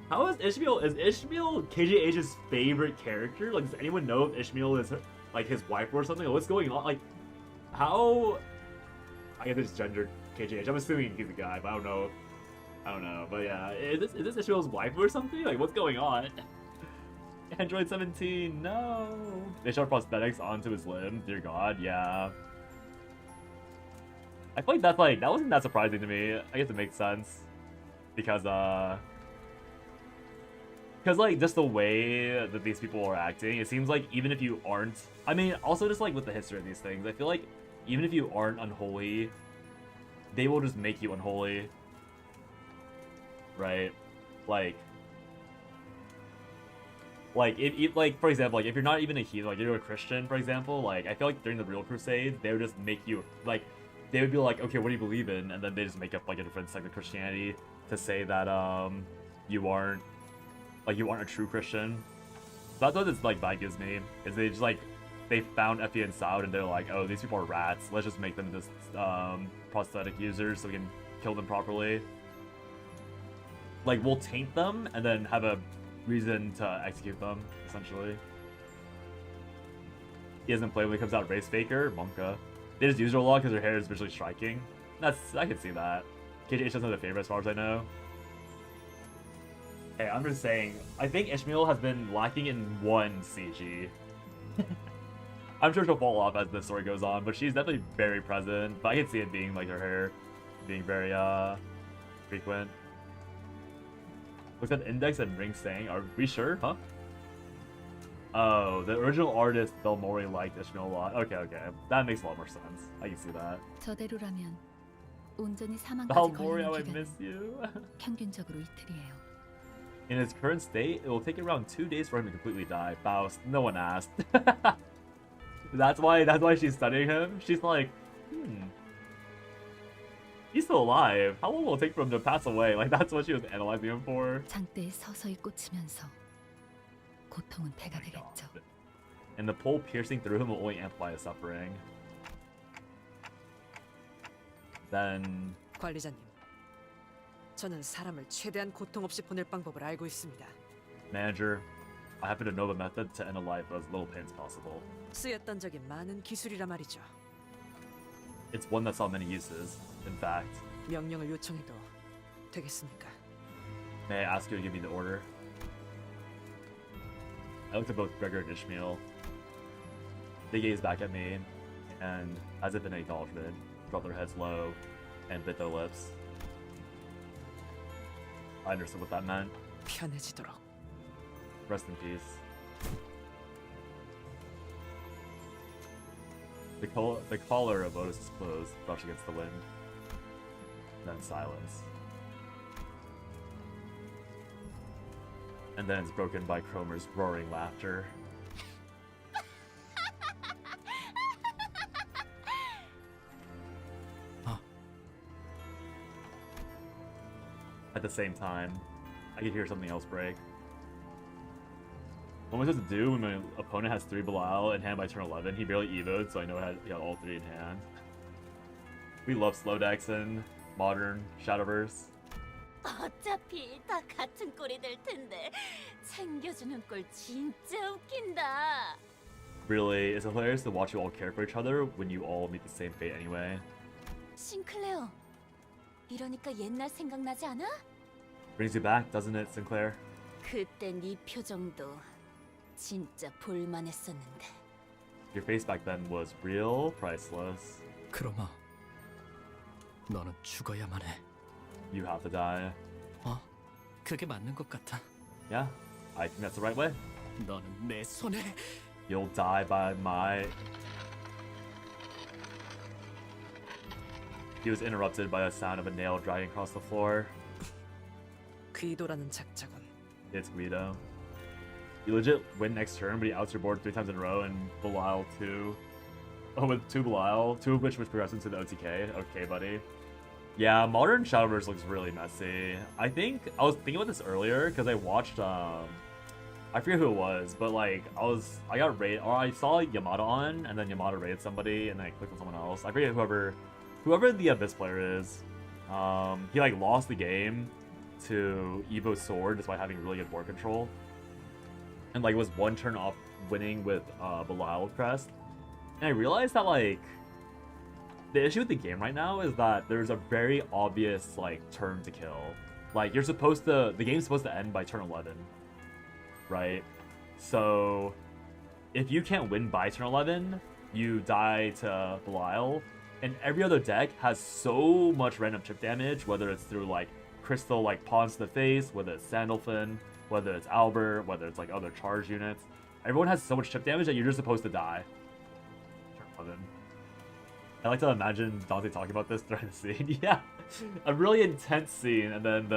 How is Ishmael KJH's favorite character? Like, does anyone know if Ishmael is like his wife or something? Like, what's going on? Like, how? I guess it's gendered KJH. I'm assuming he's a guy, but I don't know. But yeah, is this Ishmael's wife or something? Like, what's going on? Android 17, no. They showed prosthetics onto his limb. Dear God, yeah. I feel like that wasn't that surprising to me. I guess it makes sense because like just the way that these people are acting, it seems like even if you aren't, I mean, also just like with the history of these things, I feel like even if you aren't unholy, they will just make you unholy, right? Like if like for example, like if you're not even a heathen, like you're a Christian, for example, like I feel like during the real Crusades, they would just make you like. They would be like, okay, what do you believe in? And then they just make up like a different sect of Christianity to say that you aren't a true Christian. So that's what this like vibe gives me. Is they just like they found Effie and Soud and they're like, oh, these people are rats. Let's just make them just prosthetic users so we can kill them properly. Like, we'll taint them and then have a reason to execute them, essentially. He doesn't play when he comes out Race Faker, Monka. They just use her a lot because her hair is visually striking. I can see that. KJH doesn't have a favorite as far as I know. Hey, I'm just saying, I think Ishmael has been lacking in one CG. I'm sure she'll fall off as the story goes on, but she's definitely very present. But I can see it being like her hair being very frequent. Looks at Index and Ring saying, are we sure? Huh? Oh, the original artist Belmori liked Ishmael a lot. Okay, okay. That makes a lot more sense. I can see that. 저대로라면 온전히 사망까지 Belmori, I 걸리는 miss 기간은 you. 평균적으로 이틀이에요. In his current state, it will take around 2 days for him to completely die. Faust, no one asked. That's why she's studying him. She's like, he's still alive. How long will it take for him to pass away? Like, that's what she was analyzing him for. 장대에 서서히 꽂히면서 고통은 배가 되겠죠. And the pole piercing through him will only amplify his suffering. Then... 관리자님, 저는 사람을 최대한 고통 없이 보낼 방법을 알고 있습니다. Manager, I happen to know the method to end a life with as little pain as possible. 쓰였던 적이 많은 기술이라 말이죠. It's one that saw many uses, in fact. 명령을 요청해도 되겠습니까? May I ask you to give me the order? I looked at both Gregor and Ishmael. They gazed back at me, and as if in acknowledgement, dropped their heads low and bit their lips. I understood what that meant. 편해지도록. Rest in peace. The collar of Otis's clothes brushed against the wind. Then silence. And then it's broken by Cromer's roaring laughter. At the same time, I could hear something else break. What am I supposed to do when my opponent has 3 Belial in hand by turn 11? He barely evoed, so I know he had all 3 in hand. We love slow decks in modern Shadowverse. 어차피 다 같은 꼴이 될 텐데 챙겨주는 꼴 진짜 웃긴다. Really, it's hilarious to watch you all care for each other when you all meet the same fate anyway. 싱클레어, 이러니까 옛날 생각나지 않아? Brings you back, doesn't it, Sinclair? 그때 네 표정도 진짜 볼만했었는데. Your face back then was real priceless. 크로마, 너는 죽어야만 해. You have to die. 그게 맞는 것 같아. Yeah, I think that's the right way. 너는 내 손에. You'll die by my... He was interrupted by the sound of a nail dragging across the floor. 귀도라는 작자군. It's Guido. You legit win next turn, but he outs your board 3 times in a row, and Belial 2. Oh, with 2 Belial, 2 of which progress into the OTK. Okay, buddy. Yeah, modern Shadowverse looks really messy. I think I was thinking about this earlier because I watched I forget who it was, but like I got raided, or I saw Yamada on, and then Yamada raided somebody, and then I clicked on someone else. I forget whoever the Abyss player is. He like lost the game to Evo's sword despite having really good board control, and like was 1 turn off winning with Belial Crest. And I realized that like the issue with the game right now is that there's a very obvious like turn to kill. Like the game's supposed to end by turn 11, right? So if you can't win by turn 11, you die to Belial, and every other deck has so much random chip damage, whether it's through like crystal like pawns to the face, whether it's Sandalphon, whether it's Albert, whether it's like other charge units. Everyone has so much chip damage that you're just supposed to die. Turn 11. I like to imagine Dante talking about this during the scene. Yeah, a really intense scene, and then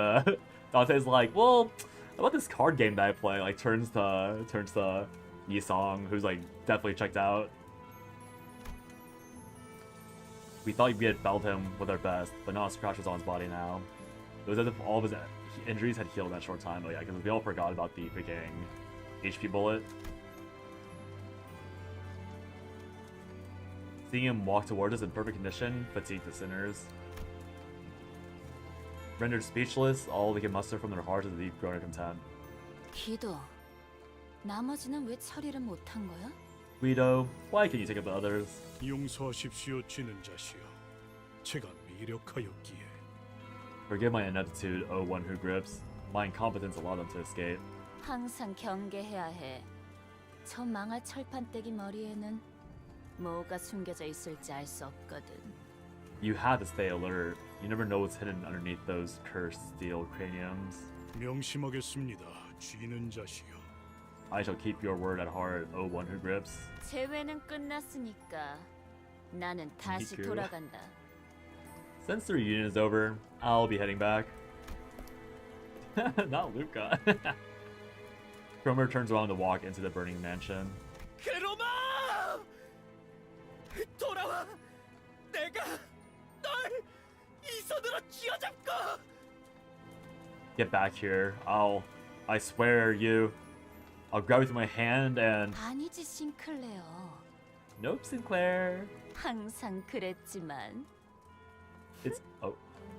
Dante's like, "Well, about this card game that I play?" Like turns to Yisong, who's like definitely checked out. We thought we had felled him with our best, but now Scratch is on his body now. It was as if all of his injuries had healed in that short time. Oh yeah, because we all forgot about the freaking HP bullet. Seeing him walk towards us in perfect condition fatigued the sinners. Rendered speechless, all they can muster from their hearts is a deep groan of contempt. 기도. 나머지는 왜 처리를 못한 거야? Guido, why can you take up the others? 용서하십시오, 쥐는 자시여. 제가 미력하였기에. Forgive my ineptitude, O one who grips. My incompetence allowed them to escape. 항상 경계해야 해. 저 망할 철판떼기 머리에는 뭐가 숨겨져 있을지 알 수 없거든. You have to stay alert. You never know what's hidden underneath those cursed steel craniums. 명심하겠습니다, 쥐는 자시여. I shall keep your word at heart, O one who grips. 재회는 끝났으니까 나는 다시 Miku. 돌아간다. Since the reunion is over, I'll be heading back. Not Luca. Cromer turns around to walk into the burning mansion. 크로마! 돌아와! 내가 널 이 손으로 쥐어잡고! Get back here. I swear I'll grab you with my hand and... 아니지, 싱클레어. Nope, Sinclair. 항상 그랬지만.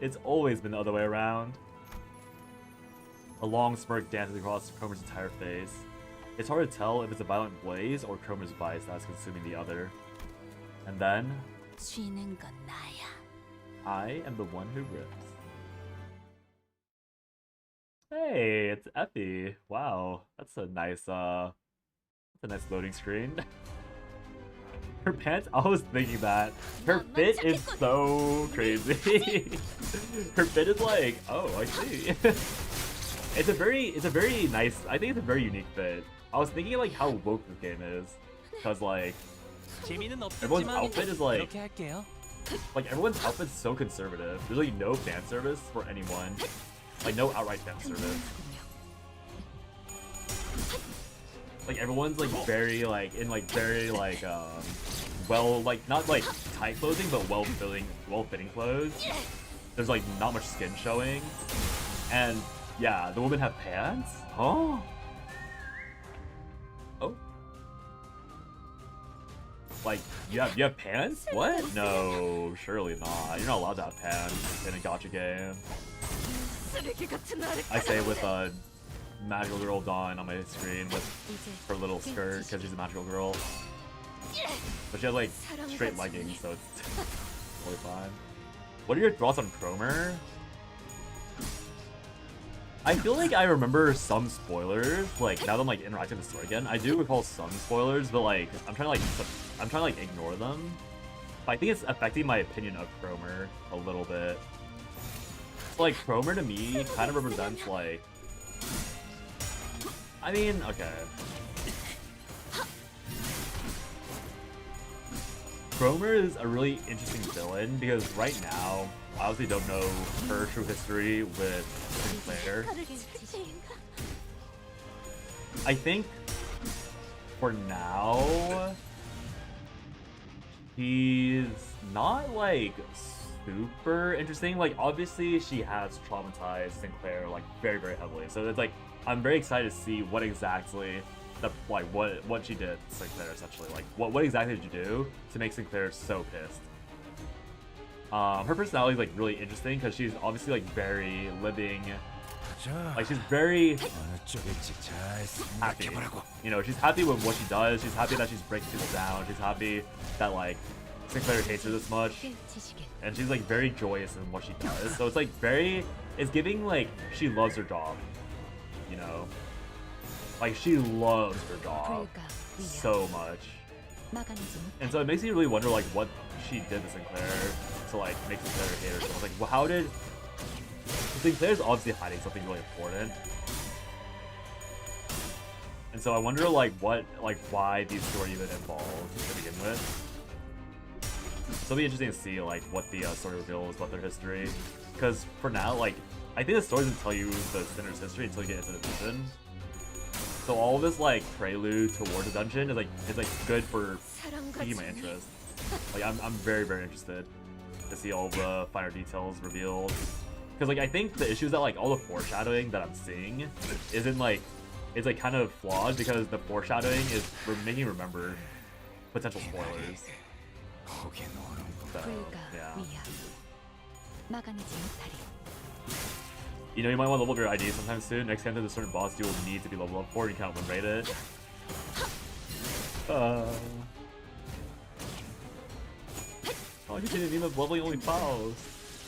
It's always been the other way around. A long smirk dances across Cromer's entire face. It's hard to tell if it's a violent blaze or Cromer's vice that's consuming the other. And then... 쥐는 건 나야. I am the one who rips. Hey, it's Effie. Wow, that's a nice loading screen. Her pants, I was thinking that. Her fit is so crazy. Her fit is like, oh, I see. It's a very nice, I think it's a very unique fit. I was thinking like how woke this game is. Cause like, everyone's outfit is like everyone's outfit's so conservative. There's like no fan service for anyone. Like no outright fan service. Like everyone's like very like in like very like well like not like tight clothing but well fitting clothes. There's like not much skin showing. And yeah, the women have pants? Huh? Oh. Like, you have pants? What? No, surely not. You're not allowed to have pants in a gacha game. I say with a magical girl Dawn on my screen with her little skirt because she's a magical girl. But she has like straight leggings, so it's totally fine. What are your thoughts on Cromer? I feel like I remember some spoilers, like now that I'm like interacting with the story again. I do recall some spoilers, but like I'm trying to like ignore them. But I think it's affecting my opinion of Cromer a little bit. Like Cromer to me kind of represents like, I mean, okay. Cromer is a really interesting villain because right now I obviously don't know her true history with Sinclair. I think for now he's not like super interesting. Like obviously she has traumatized Sinclair like very heavily, so it's like I'm very excited to see what exactly what she did to Sinclair essentially. Like what exactly did you do to make Sinclair so pissed? Her personality is like really interesting because she's obviously like very living, like she's very happy. You know, she's happy with what she does. She's happy that she's breaking people down. She's happy that like Sinclair hates her this much, and she's like very joyous in what she does. So it's like it's giving like she loves her job. You know, like she loves her job so much. And so it makes me really wonder like what she did to Sinclair to like make Sinclair hate her. So I was like, well, how did Sinclair's obviously hiding something really important. And so I wonder like why these two are even involved to begin with. So it'll be interesting to see like what the story reveals about their history. Because for now, like I think the story doesn't tell you the Sinner's history until you get into the dungeon. So all this like prelude toward the dungeon is like good for piquing my interest. Like I'm very interested to see all the finer details revealed. Because like I think the issue is that like all the foreshadowing that I'm seeing isn't like it's like kind of flawed because the foreshadowing is making me remember potential spoilers. So, 불가 yeah. 위야 막아내지 못하리. You know, you might want to level up your ID sometime soon. Next time there's a certain boss you will need to be leveled up for, you can't win rate it. Oh, you didn't even level only bows.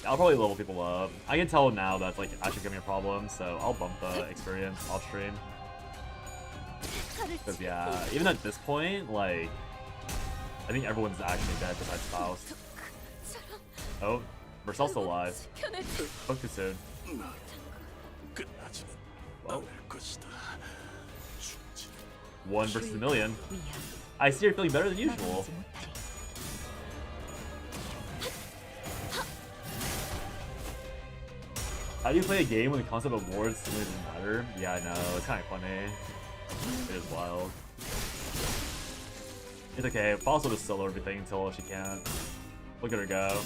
I'll probably level people up. I can tell now that's like actually giving me a problem, so I'll bump the experience off stream. Because yeah, even at this point, like, I think everyone's actually dead besides Faust. Oh, Marcel's still alive. Spoke too soon. Whoa. 1 versus a million. I see you're feeling better than usual. How do you play a game when the concept of awards doesn't even matter? Yeah, I know. It's kind of funny. It is wild. It's okay. Faust will just solo everything until she can't. Look at her go.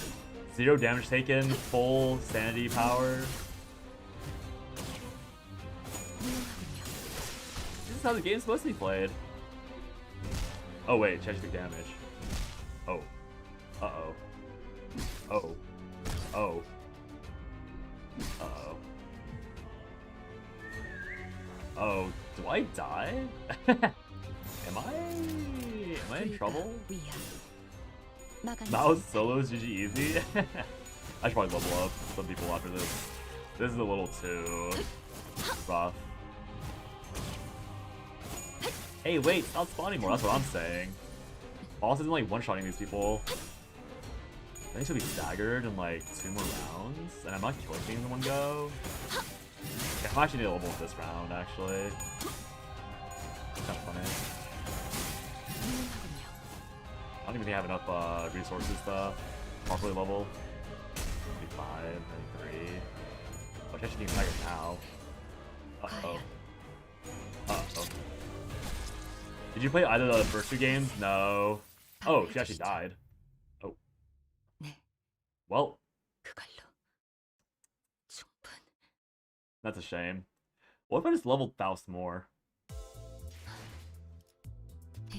0 damage taken, full sanity power. This is how the game's supposed to be played. Oh wait, she actually took damage. Oh. Uh-oh. Oh. Oh. Uh-oh. Oh, do I die? Am I in trouble? Mouse solos GG easy? I should probably level up some people after this. This is a little too rough. Hey, wait, stop spawning more. That's what I'm saying. Boss isn't like one-shotting these people. I think she'll be staggered in like 2 more rounds, and I'm not killing things in one go. Yeah, I actually need to level up this round, actually. It's kind of funny. I don't even think I have enough resources to properly level. 25, 33. Oh, I actually need Tiger now. Uh-oh. Uh-oh. Did you play either of the first 2 games? No. Oh, she actually died. Oh. Well. That's a shame. What if I just leveled Faust more? Do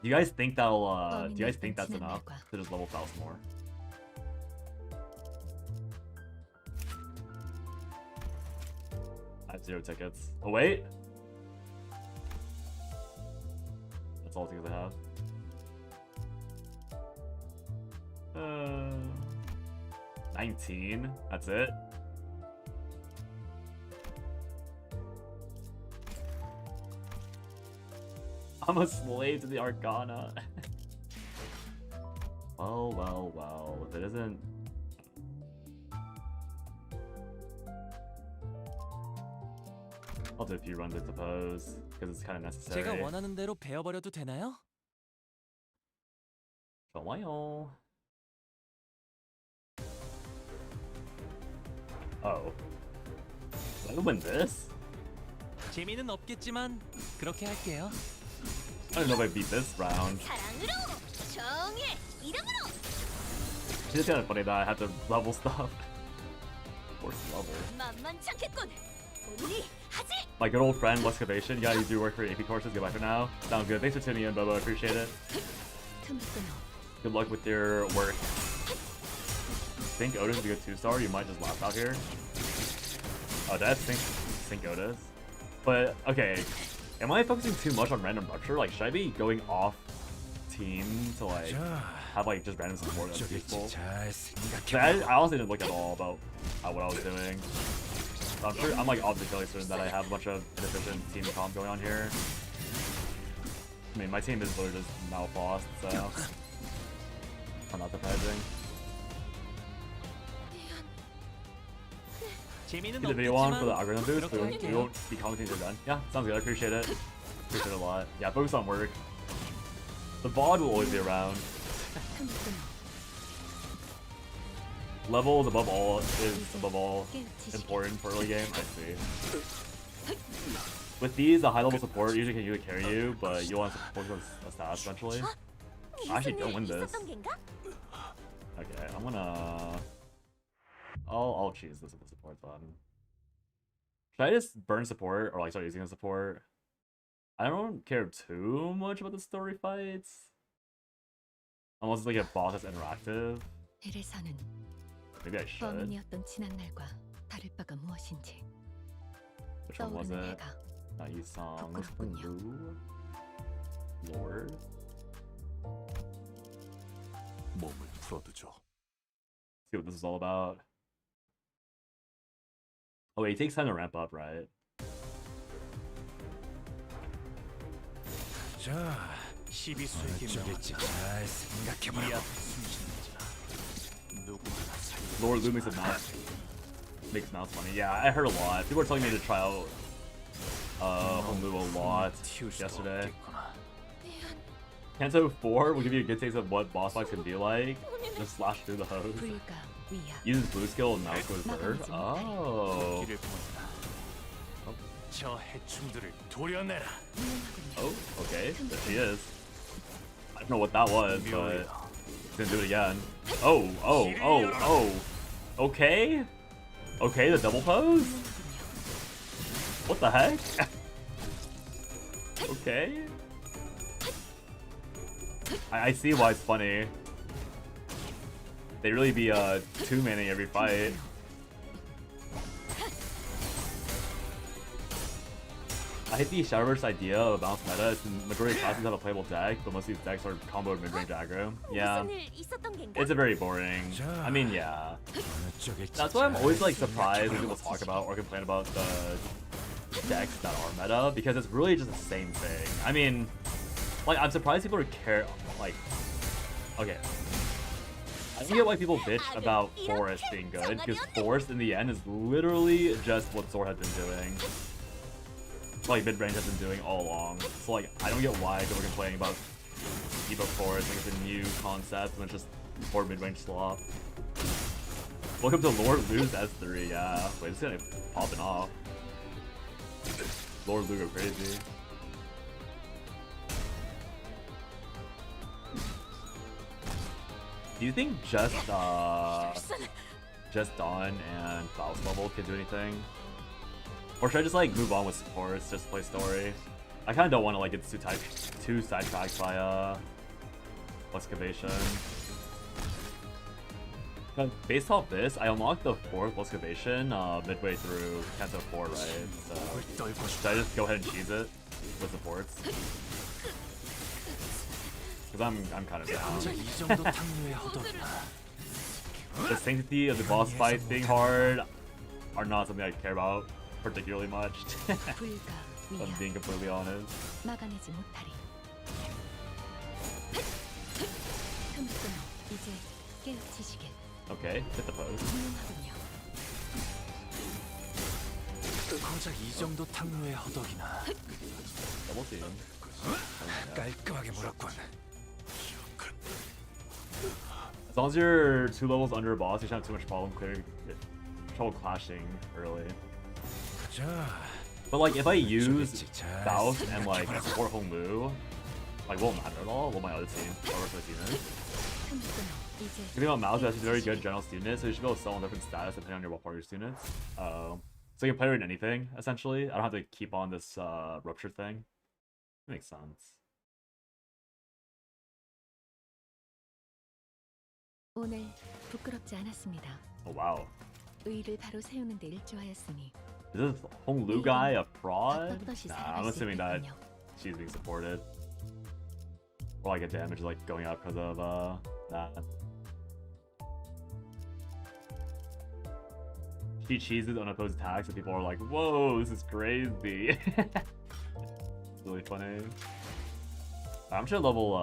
you guys think that'll do you guys think that's enough to just level Faust more? I have 0 tickets. Oh wait! That's all the tickets I have. 19? That's it? I'm a slave to the Arcana. Well, well, well. If it isn't... I'll do a few runs, I suppose, because it's kind of necessary. 제가 원하는 대로 베어버려도 되나요? 좋아요. Oh. Did I win this? 재미는 없겠지만 그렇게 할게요. I don't know if I beat this round. It's just kind of funny that I have to level stuff. Force level. My good old friend, Lescavation. You gotta do work for AP courses. Goodbye for now. Sound good. Thanks for tuning in, Bobo. I appreciate it. Good luck with your work. Think Otis is a good 2-star? You might just laugh out here. Oh, that's think Otis. But, okay. Am I focusing too much on random rupture? Like, should I be going off team to, like, have, like, just random support that's useful? I honestly didn't look at all about what I was doing. I'm sure I'm, like, obviously fairly certain that I have a bunch of inefficient team comp going on here. I mean, my team is literally just now lost, so... I'm not surprising. Get the video on for the algorithm boost, but we won't be commenting until done. Yeah, sounds good. I appreciate it. Appreciate it a lot. Yeah, focus on work. The VOD will always be around. Levels above all is important for early game. I see. With these, a high level support usually can carry you, but you'll want to focus on stats eventually. I actually don't win this. Okay, I'm gonna. I'll choose this with the support button. Should I just burn support or like start using the support? I don't care too much about the story fights. Unless it's like a boss that's interactive. 이래서는 Maybe I should. 범인이었던 지난날과 다를 바가 무엇인지 Which one was 떠오르는 it? 해가 Isang 부끄럽군요. Lu? Lord? 몸을 풀어두죠. See what this is all about. Oh wait, it takes time to ramp up, right? 자, 어쩌겠지 잘 생각해보라고. Lord Lu makes mouse funny. Yeah, I heard a lot. People were telling me to try out Hong Lu a lot yesterday. Canto 4 will give you a good taste of what boss fights can be like. Just slash through the hose. Uses blue skill and mouse goes first. Oh. 저 해충들을 도려내라. Oh, okay. There she is. I don't know what that was, but he's gonna do it again. Oh, oh, oh, oh. Okay. Okay, the double pose? What the heck? Okay. I see why it's funny. They really be two-manning every fight. I hate the Shadowverse idea of balanced meta. It's the majority of classes have a playable deck, but most of these decks are comboed mid-range aggro. Yeah, it's a very boring. I mean, yeah. That's why I'm always like surprised when people talk about or complain about the decks that are meta, because it's really just the same thing. I mean, like, I'm surprised people care. Like, okay, I can get why people bitch about Forest being good, because Forest in the end is literally just what Sword has been doing. Like mid-range has been doing all along. So like, I don't get why people are complaining about Evo Forest, like it's a new concept and it's just more mid-range slop. Welcome to Lord Lu's S3, yeah. Wait, it's gonna popping off. Lord Lu go crazy. Do you think just Dawn and Faust level can do anything? Or should I just like move on with supports, just play story? I kind of don't want to like get too sidetracked by excavation. But based off this, I unlocked the 4th excavation midway through Canto 4, right? So should I just go ahead and cheese it with supports? Because I'm kind of down. The sanctity of the boss fights being hard are not something I care about particularly much. If I'm being completely honest. 막아내지 못하리. 이제 깨우치시길. Okay, hit the pose. 훌륭하군요. 고작 이 정도 탕로의 허덕이나. Double team. 깔끔하게 물었군. As long as you're 2 levels under a boss, you shouldn't have too much trouble clashing early. But like, if I use Faust and like support Hong Lu, like, won't matter at all. Well, my other team, or my team is. The thing about Mouse is very good general student, so you should be able to sell on different status depending on your what part of your students. So you can play in anything essentially. I don't have to keep on this rupture thing. Makes sense. 오늘 부끄럽지 않았습니다. Oh wow. 의의를 바로 세우는 데 일조하였으니. Is this Hong Lu guy a fraud? Nah, I'm assuming that she's being supported. Or like a damage like going out because of that. She cheeses unopposed attacks and people are like, whoa, this is crazy. It's really funny. I'm sure level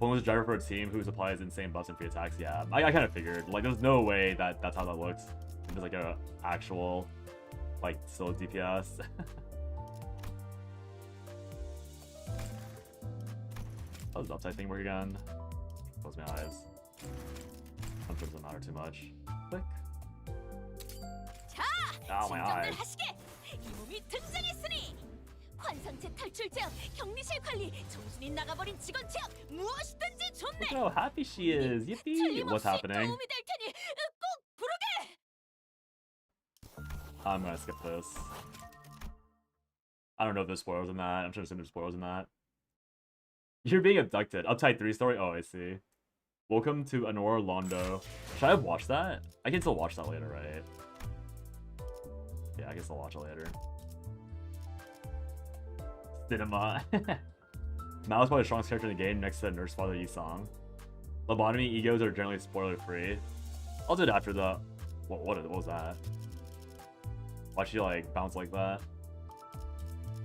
Hong Lu's driver for a team who supplies insane buffs and free attacks. Yeah, I kind of figured. Like, there's no way that's how that looks. There's like a actual, like, still DPS. How does the upside thing work again? Close my eyes. I'm sure it doesn't matter too much. Click. Ow, my eyes. 이 몸이 등장했으니 환상체 탈출 제압, 격리실 관리, 정신이 나가버린 직원 제압, 무엇이든지 좋네. Look at how happy she is. Yippee! What's happening? 도움이 될 테니 꼭 부르게. I'm gonna skip this. I don't know if there's spoilers in that. I'm sure there's spoilers in that. You're being abducted. Uptight 3-story? Oh, I see. Welcome to Anora Londo. Should I have watched that? I can still watch that later, right? Yeah, I can still watch it later. Cinema. Mal is probably the strongest character in the game next to Nurse Father Yi-song. Lobotomy egos are generally spoiler-free. I'll do it after the... What was that? Why'd she, like, bounce like that?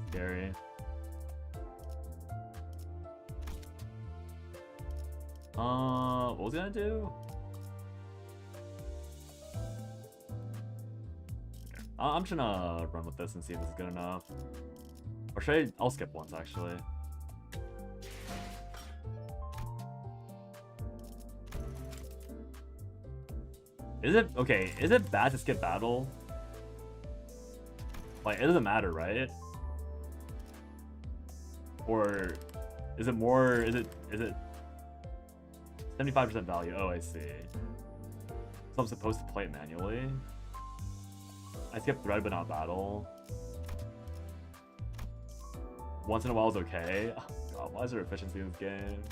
Scary. What was he gonna do? Okay. I'm just gonna run with this and see if this is good enough. Or should I? I'll skip once, actually. Is it okay? Is it bad to skip battle? Like, it doesn't matter, right? Or is it more? Is it 75% value? Oh, I see. So I'm supposed to play it manually. I skip thread, but not battle. Once in a while is okay. Oh god, why is there efficiency in this game?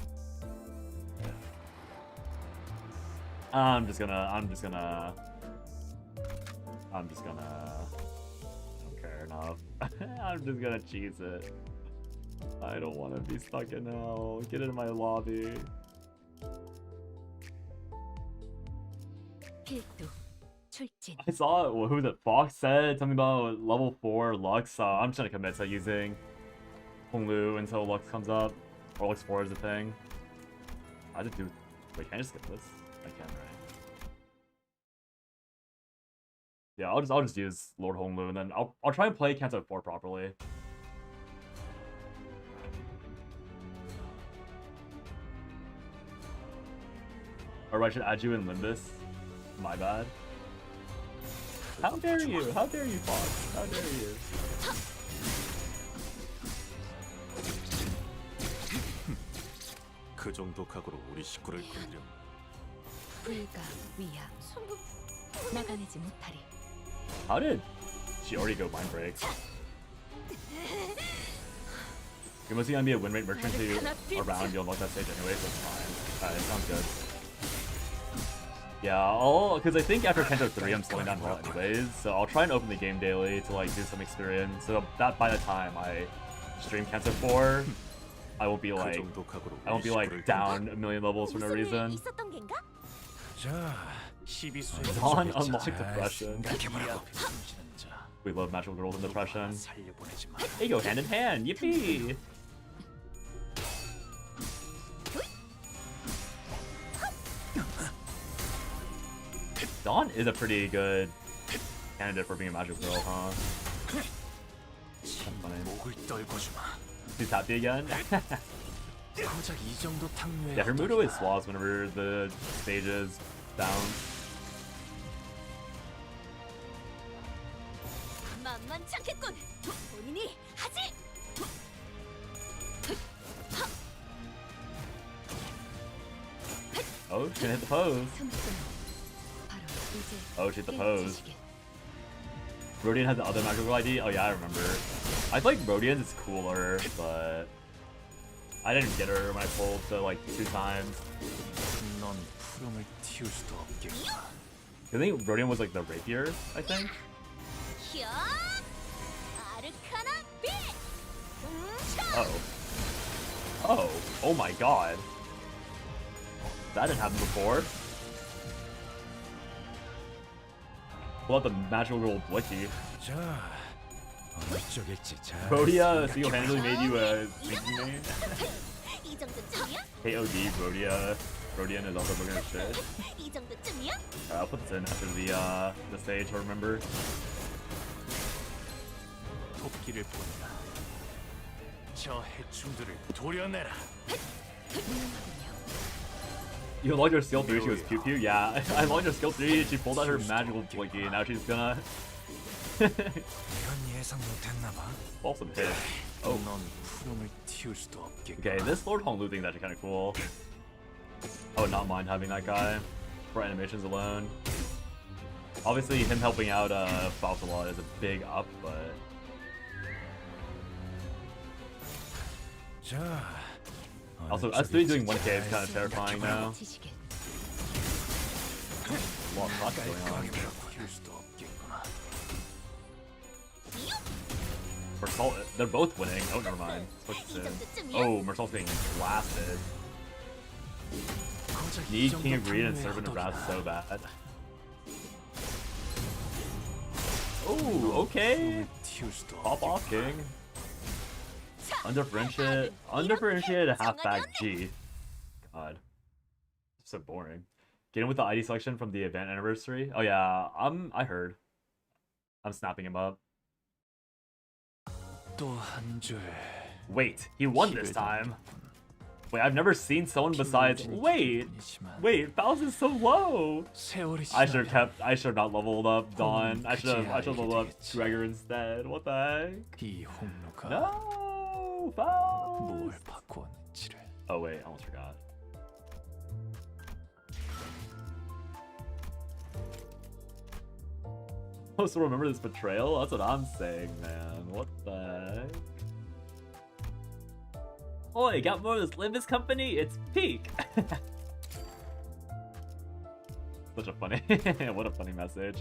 I'm just gonna. I don't care enough. I'm just gonna cheese it. I don't want to be stuck in hell. Get into my lobby. I saw who was it? Fox said something about level 4 Lux. So I'm just gonna commit to using Honglu until Lux comes up, or Lux 4 is a thing. I just do. Wait, can I just skip this? I can, right? Yeah, I'll just use Lord Honglu, and then I'll try and play Canto 4 properly. Or I should add you in Limbus. My bad. How dare you? How dare you, Fox? How dare you? 그 정도 각오로 우리 식구를 건드려. 불가 위압 막아내지 못하리. How did she already go mind break? You're mostly gonna be a win rate merchant to around. You'll unlock that stage anyway, so it's fine. Alright, sounds good. Yeah, because I think after Canto 3 I'm slowing down well anyways, so I'll try and open the game daily to like do some experience, so that by the time I stream Canto 4, I won't be like down a million levels for no reason. Dawn unlocked depression. We love magical girls and depression. They go hand in hand, yippee! Dawn is a pretty good candidate for being a magical girl, huh? That's funny. She's happy again? Yeah, her mood always swaps whenever the stage is down. Oh, she's gonna hit the pose. Oh, she hit the pose. Rodian has the other magical ID? Oh yeah, I remember. I feel like Rodian's is cooler, but I didn't get her when I pulled so like 2 times. I think Rodian was like the rapier, I think. Oh. Oh. Oh my god. That didn't happen before. Pull out the magical girl Blicky. Rhodia single-handedly made you a thinking name. KOD, Rodian is also looking at shit. I'll put this in after the stage, I remember. 토끼를 본다. 저 해충들을 도려내라. You unlocked her skill 3, she was pew pew? Yeah, I unlocked her skill 3, she pulled out her magical Blicky, and now she's gonna... Awesome hit. Oh. Okay, this Lord Honglu thing is actually kind of cool. I would not mind having that guy for animations alone. Obviously, him helping out Falsalot is a big up, but... Also, S3 doing 1k is kind of terrifying now. A lot of thoughts going on. Mersal, they're both winning. Oh, never mind. Oh, Mersal's getting blasted. Need King of Greed and Servant of Wrath so bad. Oh, okay. Pop off, King. Undifferentiated halfback G. God. So boring. Get in with the ID selection from the event anniversary. Oh yeah, I heard. I'm snapping him up. Wait, he won this time. Wait, I've never seen someone besides. Wait, Bowser's so low. I should have not leveled up Dawn. I should have leveled up Gregor instead. What the heck? No, Bowser. Oh wait, I almost forgot. I also remember this betrayal? That's what I'm saying, man. What the heck? Oi, got more of this Limbus company? It's peak! Such a funny... what a funny message.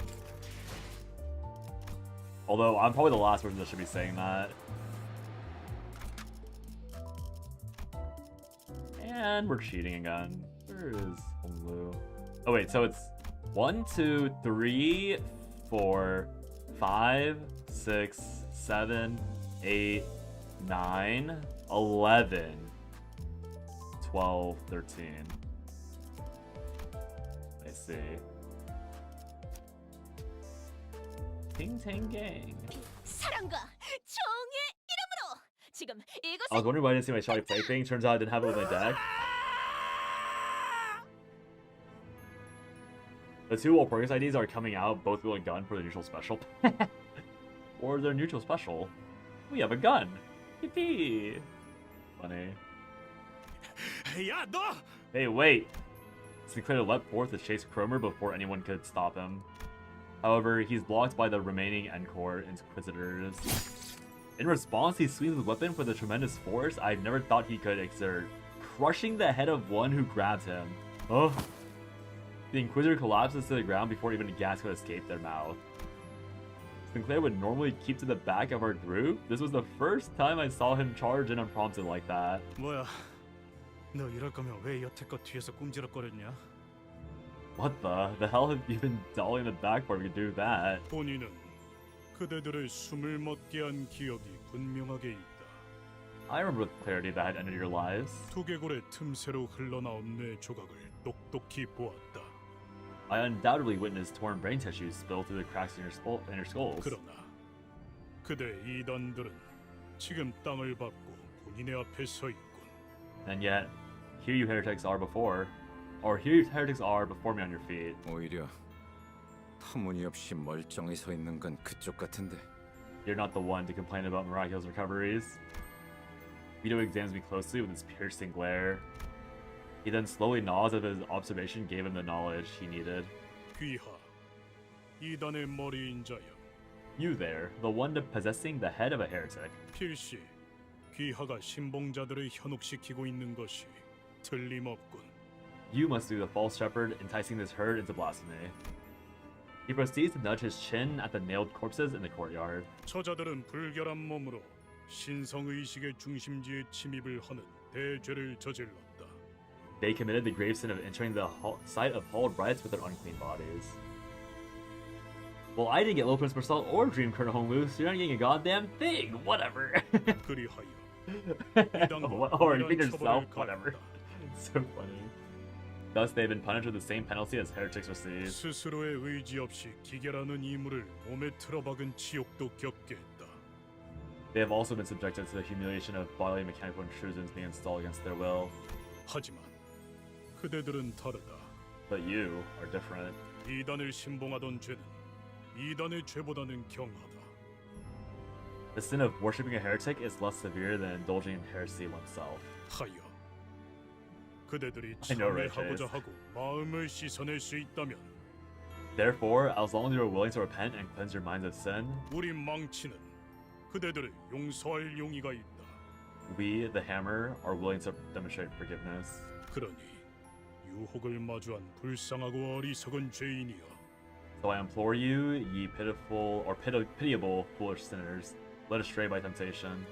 Although, I'm probably the last person that should be saying that. And we're cheating again. Where is Honglu? Oh wait, so it's 1, 2, 3, 4, 5, 6, 7, 8, 9, 11, 12, 13. I see. Ting Tang Gang. 사랑과 정의 이름으로 지금 이곳에 I was wondering why I didn't see my shoddy play thing. Turns out I didn't have it with my deck. The two World Progress IDs are coming out, both with a gun for the neutral special. Or their neutral special. We have a gun. Yippee! Funny. Hey, wait! Sinclair leapt forth to chase Cromer before anyone could stop him. However, he's blocked by the remaining Encore Inquisitors. In response, he swings his weapon with a tremendous force I never thought he could exert, crushing the head of one who grabs him. Oh. The Inquisitor collapses to the ground before even a gas could escape their mouth. Sinclair would normally keep to the back of our group. This was the first time I saw him charge in unprompted like that. 뭐야? 너 이럴 거면 왜 여태껏 뒤에서 꿈지럭거렸냐? What the hell have you been dolling in the back for if you could do that? 본인은 그대들의 숨을 멎게 한 기억이 분명하게 있다. I remember with clarity that had ended your lives. 두개골의 틈새로 흘러나온 뇌 조각을 똑똑히 보았다. I undoubtedly witnessed torn brain tissue spill through the cracks in your skulls. 그러나 그대 이단들은 지금 땅을 밟고 본인의 앞에 서 있군. And yet, here you heretics are before me on your feet. 오히려 터무니없이 멀쩡히 서 있는 건 그쪽 같은데. You're not the one to complain about miraculous recoveries. Vito examines me closely with his piercing glare. He then slowly nods as if his observation gave him the knowledge he needed. 귀하, 이단의 머리인 자여. You there, the one possessing the head of a heretic. 필시, 귀하가 신봉자들을 현혹시키고 있는 것이 틀림없군. You must be the false shepherd enticing this herd into blasphemy. He proceeds to nudge his chin at the nailed corpses in the courtyard. 저자들은 불결한 몸으로 신성의식의 중심지에 침입을 하는 대죄를 저질렀다. They committed the grave sin of entering the site of hallowed rites with their unclean bodies. Well, I didn't get Low Prince Marcel or Dream Colonel Honglu, so you're not getting a goddamn thing. Whatever. Or you think yourself. Whatever. It's so funny. Thus, they've been punished with the same penalty as heretics receive. 스스로의 의지 없이 기결하는 이물을 몸에 틀어박은 지옥도 겪게 했다. They have also been subjected to the humiliation of bodily and mechanical intrusions being installed against their will. 하지만 그대들은 다르다. But you are different. 이단을 신봉하던 죄는 이단의 죄보다는 경하다. The sin of worshipping a heretic is less severe than indulging in heresy oneself. 하여 그대들이 참회하고자 하고 마음을 씻어낼 수 있다면 Therefore, as long as you are willing to repent and cleanse your minds of sin, 우리 망치는 그대들을 용서할 용의가 있다. we, the Hammer, are willing to demonstrate forgiveness. 그러니 유혹을 마주한 불쌍하고 어리석은 죄인이여. So I implore you, ye pitiful or pitiable foolish sinners, led astray by temptation.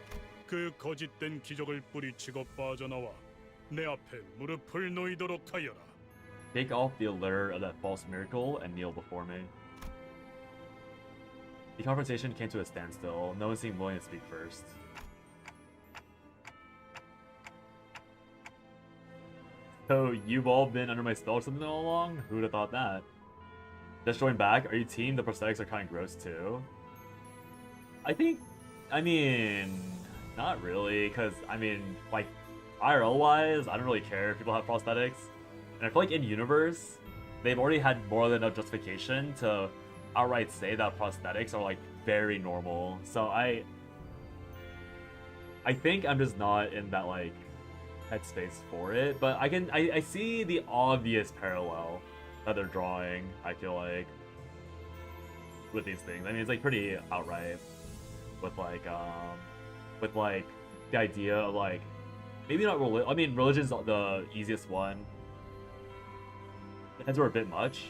그 거짓된 기적을 뿌리치고 빠져나와 내 앞에 무릎을 놓이도록 하여라. Take off the allure of that false miracle and kneel before me. The confrontation came to a standstill. No one seemed willing to speak first. So you've all been under my spell or something all along? Who would have thought that? Just join back. Are you team? The prosthetics are kind of gross too. I mean, not really, because I mean, like, IRL wise, I don't really care if people have prosthetics. And I feel like in universe, they've already had more than enough justification to outright say that prosthetics are like very normal. So I think I'm just not in that like headspace for it. But I see the obvious parallel that they're drawing, I feel like, with these things. I mean, it's like pretty outright with like the idea of like, maybe not religion. I mean, religion's the easiest one. The heads were a bit much.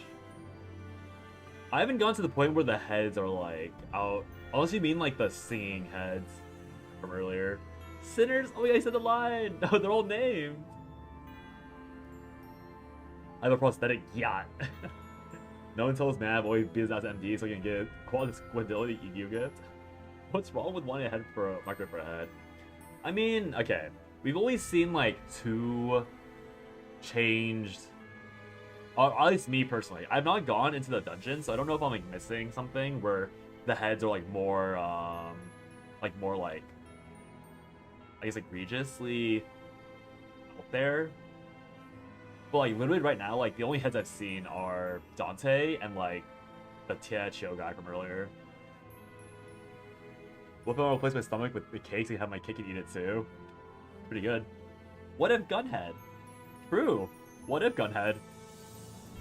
I haven't gone to the point where the heads are like out, unless you mean like the singing heads from earlier. Sinners? Oh yeah, I said the line! No, they're all named! I have a prosthetic yacht. No one tells man I've always beat his ass MD so he can get quadrility EQ gift. What's wrong with wanting a head for a micro for a head? I mean, okay. We've only seen like 2 changed, or at least me personally. I've not gone into the dungeon, so I don't know if I'm like missing something where the heads are like more like I guess egregiously out there. But like literally right now, like the only heads I've seen are Dante and like the Tia Chio guy from earlier. What if I replace my stomach with the cake so you have my cake and eat it too? Pretty good. What if Gunhead? True. What if Gunhead?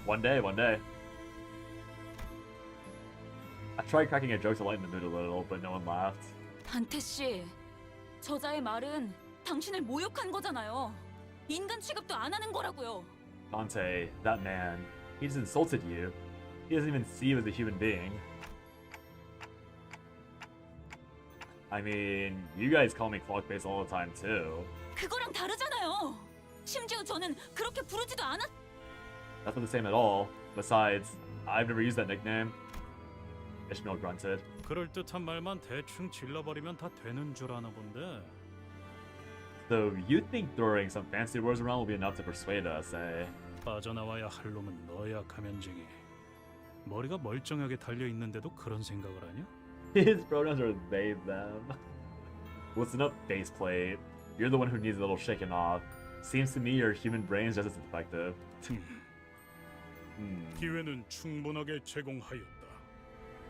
One day, one day. I tried cracking a joke to lighten the mood a little, but no one laughed. 단테 씨, 저자의 말은 당신을 모욕한 거잖아요. 인간 취급도 안 하는 거라고요. Dante, that man, he just insulted you. He doesn't even see you as a human being. I mean, you guys call me clock-face all the time too. 그거랑 다르잖아요. 심지어 저는 그렇게 부르지도 않았. That's not the same at all. Besides, I've never used that nickname. Ishmael grunted. 그럴듯한 말만 대충 질러버리면 다 되는 줄 아나 본데. So you think throwing some fancy words around will be enough to persuade us, eh? 빠져나와야 할 놈은 너야, 가면쟁이. 머리가 멀쩡하게 달려 있는데도 그런 생각을 하냐? His pronouns are they, them. Listen up, faceplate. You're the one who needs a little shaking off. Seems to me your human brain is just as effective. 기회는 충분하게 제공하였다.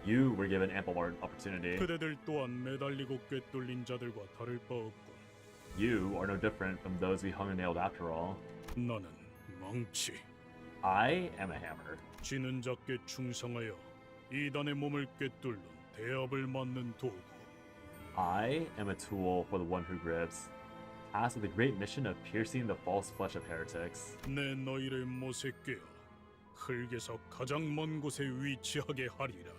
You were given ample opportunity. 그대들 또한 매달리고 꿰뚫린 자들과 다를 바 없군. You are no different from those we hung and nailed after all. 나는 망치. I am a hammer. 지는 자께 충성하여 이단의 몸을 꿰뚫는 대업을 맡는 도구. I am a tool for the one who grips, tasked with the great mission of piercing the false flesh of heretics. 내 너희를 못에 꿰어 흙에서 가장 먼 곳에 위치하게 하리라.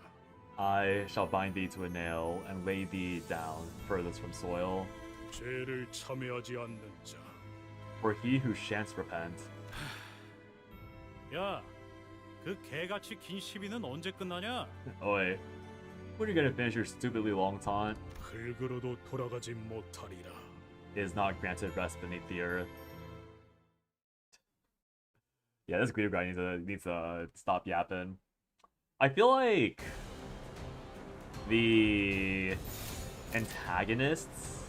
I shall bind thee to a nail and lay thee down furthest from soil. 죄를 참여하지 않는 자. For he who shan't repent. 야, 그 개같이 긴 시비는 언제 끝나냐? Oi, when are you gonna finish your stupidly long taunt? 흙으로도 돌아가지 못하리라. Is not granted rest beneath the earth. Yeah, this greeter guy needs to stop yapping. I feel like the antagonists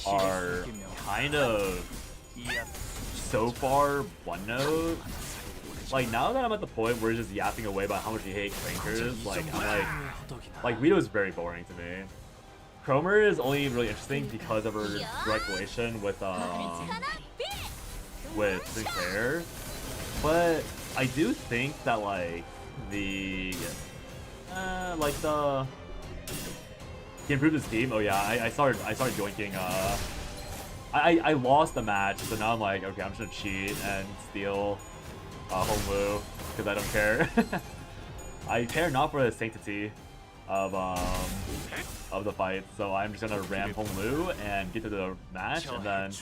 are kind of so far one note. Like now that I'm at the point where he's just yapping away about how much he hates crankers, like I'm like Rito is very boring to me. Cromer is only really interesting because of her direct relation with Sinclair, but I do think that like the He improved his team. Oh yeah, I started yoinking. I lost the match, so now I'm like, okay, I'm just gonna cheat and steal Hongwu because I don't care. I care not for the sanctity of the fight, so I'm just gonna ram Hongwu and get to the match, and then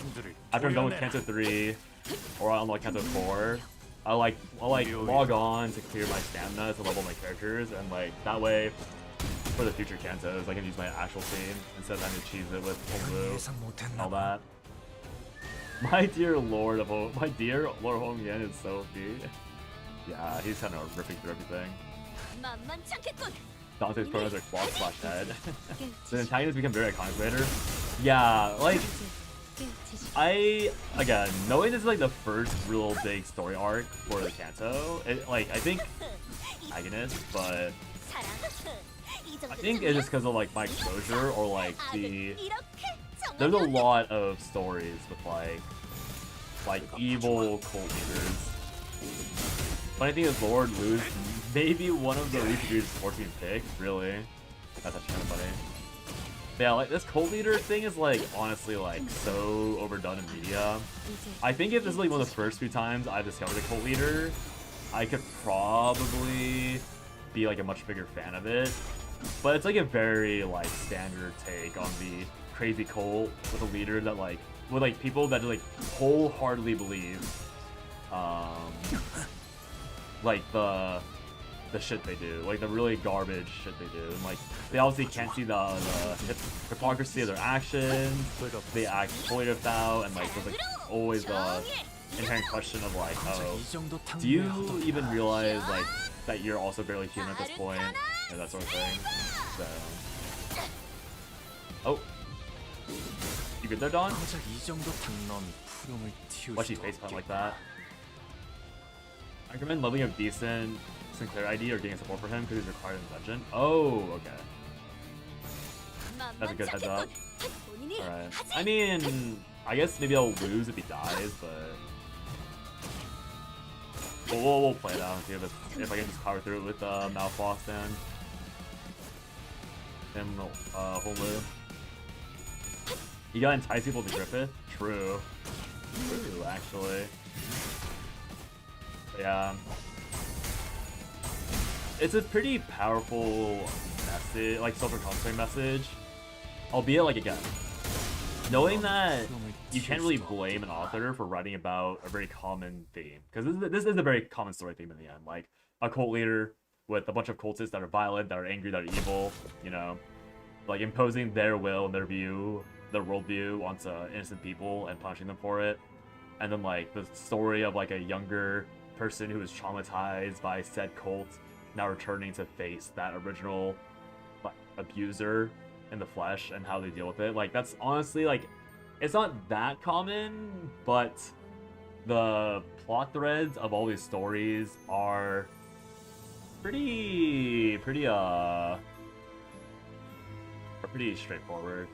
after I'm done with Canto 3 or on like Canto 4, I'll log on to clear my stamina to level my characters, and like that way for the future Cantos I can use my actual team instead of having to cheese it with Hongwu and all that. My dear Lord Hong Yan is so OP. Yeah, he's kind of ripping through everything. Dante's promos are claw slash head. The antagonists become very iconic later. Yeah, like again, knowing this is like the first real big story arc for the Canto, I think antagonist, but I think it's just because of like my exposure or like there's a lot of stories with like evil cult leaders. Funny thing is Lord Lu's maybe one of the least egregious sports being picked, really. That's actually kind of funny. But yeah, like this cult leader thing is like honestly like so overdone in media. I think if this is like one of the first few times I've discovered a cult leader, I could probably be like a much bigger fan of it. But it's like a very like standard take on the crazy cult with a leader that like with like people that like wholeheartedly believe like the shit they do, like the really garbage shit they do, and like they obviously can't see the hypocrisy of their actions. They act exploitive now, and like there's like always the inherent question of like, oh, do you even realize like that you're also barely human at this point, and that sort of thing. So, oh, you good there, Don? Why'd she faceplant like that? I recommend leveling a decent Sinclair ID or getting support for him because he's required in the dungeon. Oh, okay. That's a good heads up. Alright. I mean, I guess maybe I'll lose if he dies, but we'll play it out and see if I can just power through it with Malfoss and Hongwu. You gotta entice people to Griffith? True. True, actually. Yeah. It's a pretty powerful message, like self-reconciliating message. Albeit, like, again, knowing that you can't really blame an author for writing about a very common theme. Because this is a very common story theme in the end. Like, a cult leader with a bunch of cultists that are violent, that are angry, that are evil, you know? Like, imposing their will and their view, their worldview onto innocent people and punishing them for it. And then, like, the story of, like, a younger person who was traumatized by said cult now returning to face that original like, abuser in the flesh and how they deal with it. Like, that's honestly, like, it's not that common, but the plot threads of all these stories are pretty straightforward.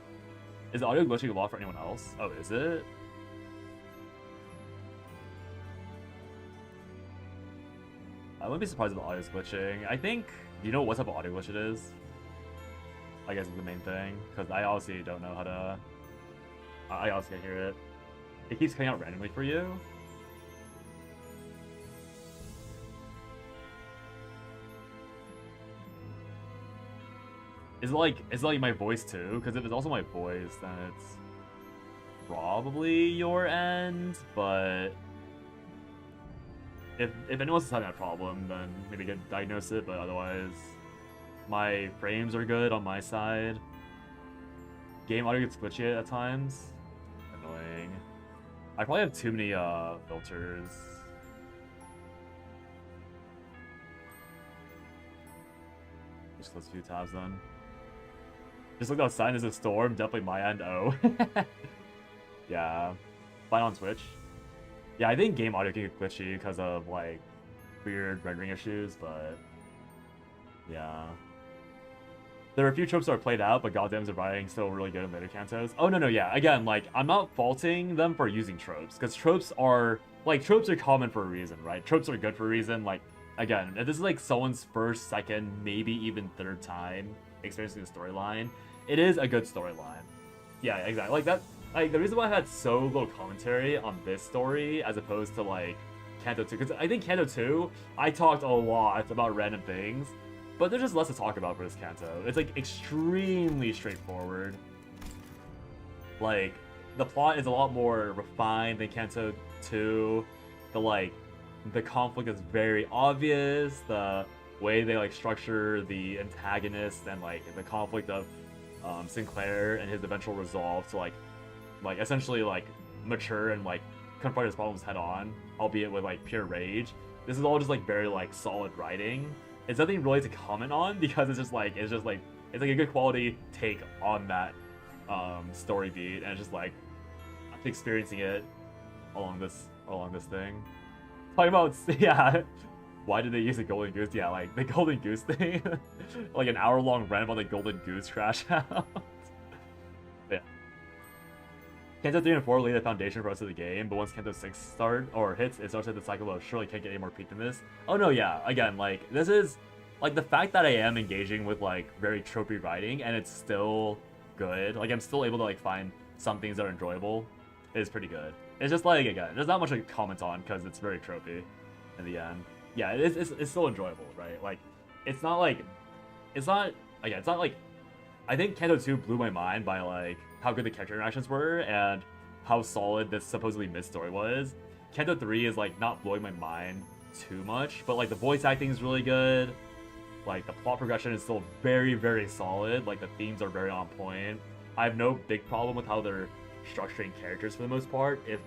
Is the audio glitching a lot for anyone else? Oh, is it? I wouldn't be surprised if the audio is glitching. I think, do you know what type of audio glitch it is? I guess is the main thing, because I honestly don't know how to... I honestly can't hear it. It keeps coming out randomly for you? Is it like my voice too? Because if it's also my voice, then it's probably your end, but... If anyone else having that problem, then maybe get diagnose it, but otherwise, my frames are good on my side. Game audio gets glitchy at times. Annoying. I probably have too many filters. Just close a few tabs then. Just look outside, there's a storm, definitely my end, oh. Yeah. Find on Twitch. Yeah, I think game audio can get glitchy because of, like, weird rendering issues, but... Yeah. There are a few tropes that are played out, but goddamn is the writing still really good in later Cantos. Oh, no, yeah. Again, like, I'm not faulting them for using tropes, because tropes are common for a reason, right? Tropes are good for a reason. Like, again, if this is, like, someone's first, second, maybe even third time experiencing the storyline, it is a good storyline. Yeah, exactly. Like that. Like the reason why I had so little commentary on this story as opposed to like Canto 2, because I think Canto 2, I talked a lot about random things, but there's just less to talk about for this Canto. It's like extremely straightforward. Like the plot is a lot more refined than Canto 2. The conflict is very obvious. The way they like structure the antagonist and like the conflict of Sinclair and his eventual resolve to like essentially like mature and like confront his problems head on, albeit with like pure rage. This is all just like very like solid writing. It's nothing really to comment on because it's like a good quality take on that story beat, and it's just like experiencing it along this thing. Talking about yeah, why did they use a golden goose? Yeah, like the golden goose thing, like an hour-long rant about the golden goose crash out. Yeah. Canto 3 and 4 lay the foundation for the rest of the game, but once Canto 6 hits, it starts the cycle of surely can't get any more peak than this. Oh no, yeah, again, like, this is, like, the fact that I am engaging with, like, very tropey writing, and it's still good, like, I'm still able to, like, find some things that are enjoyable, is pretty good. It's just, like, again, there's not much to comment on, because it's very tropey in the end. Yeah, it's still enjoyable, right? Like, it's not, like, I think Canto 2 blew my mind by, like, how good the character interactions were and how solid this supposedly mid-story was. Canto 3 is, like, not blowing my mind too much, but, like, the voice acting is really good. Like, the plot progression is still very, very solid. Like, the themes are very on point. I have no big problem with how they're structuring characters for the most part, if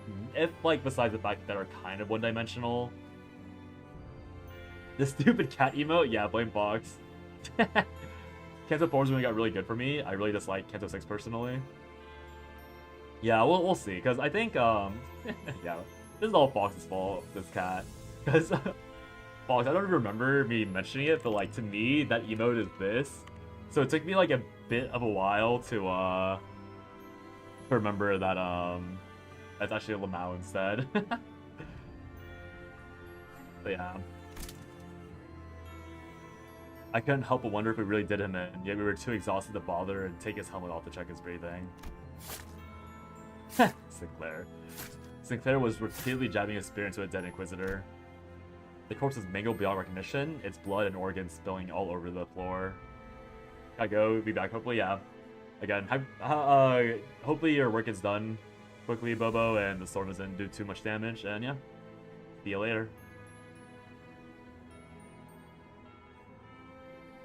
like, besides the fact that they're kind of one-dimensional. The stupid cat emote? Yeah, blame Fox. Canto 4 is when it got really good for me. I really dislike Canto 6 personally. Yeah, we'll see, because I think, yeah, this is all Fox's fault, this cat. Because, Fox, I don't even remember me mentioning it, but, like, to me, that emote is this. So it took me, like, a bit of a while to remember that, that's actually a Lamau instead. But yeah. I couldn't help but wonder if we really did him in, yet we were too exhausted to bother and take his helmet off to check his breathing. Sinclair. Sinclair was repeatedly jabbing his spear into a dead Inquisitor. The corpse is mangled beyond recognition, its blood and organs spilling all over the floor. Gotta go, be back hopefully, yeah. Again, hopefully your work is done quickly, Bobo, and the storm doesn't do too much damage, and yeah. See you later.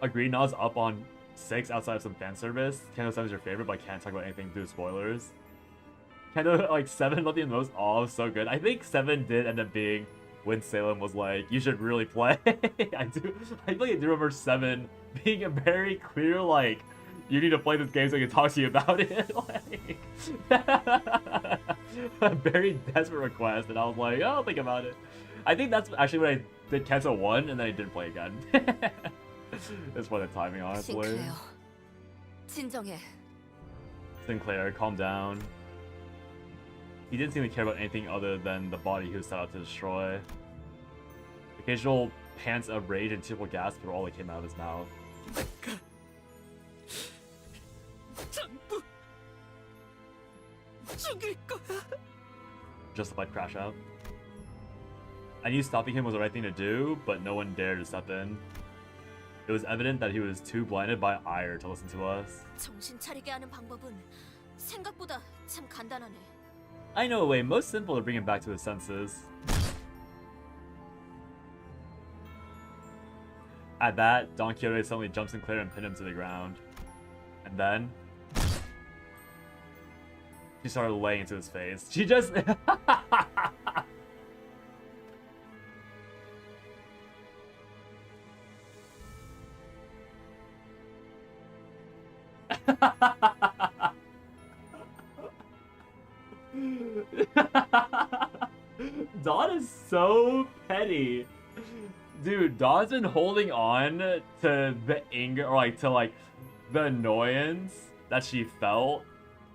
Agreed, Nas up on 6 outside of some fan service. Canto 7 is your favorite, but I can't talk about anything due to spoilers. Canto, like, 7 left me the most awe, so good. I think 7 did end up being when Salem was like, you should really play. I feel like I do remember 7 being a very clear, like, you need to play this game so I can talk to you about it. Like, a very desperate request, and I was like, oh, I'll think about it. I think that's actually when I did Canto 1, and then I didn't play again. That's for the timing, honestly. Sinclair, calm down. He didn't seem to care about anything other than the body he was set out to destroy. Occasional pants of rage and tearful gasps were all that came out of his mouth. Justified crash out. I knew stopping him was the right thing to do, but no one dared to step in. It was evident that he was too blinded by ire to listen to us. 정신 차리게 하는 방법은 생각보다 참 간단하네. I know a way most simple to bring him back to his senses. At that, Don Quixote suddenly jumps Sinclair and pinned him to the ground. And then she started laying into his face. She just Dawn is so petty. Dude, Dawn's been holding on to the anger, or like to like the annoyance that she felt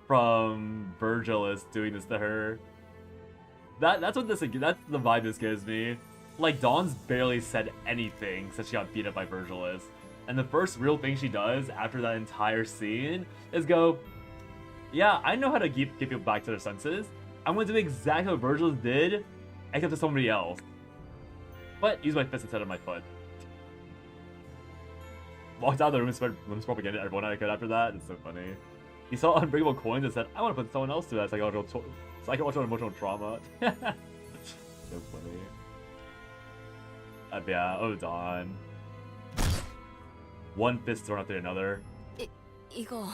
from Virgilus doing this to her. That's what that's the vibe this gives me. Like, Dawn's barely said anything since she got beat up by Virgilus. And the first real thing she does after that entire scene is go, yeah, I know how to keep people back to their senses. I'm going to do exactly what Virgil did, except to somebody else. But use my fist instead of my foot. Walked out of the room and spread Limbus propaganda to everyone I could after that. It's so funny. He saw unbreakable coins and said, I want to put someone else to that psychological emotional trauma. So funny. Yeah, oh Don. One fist thrown after another. 이거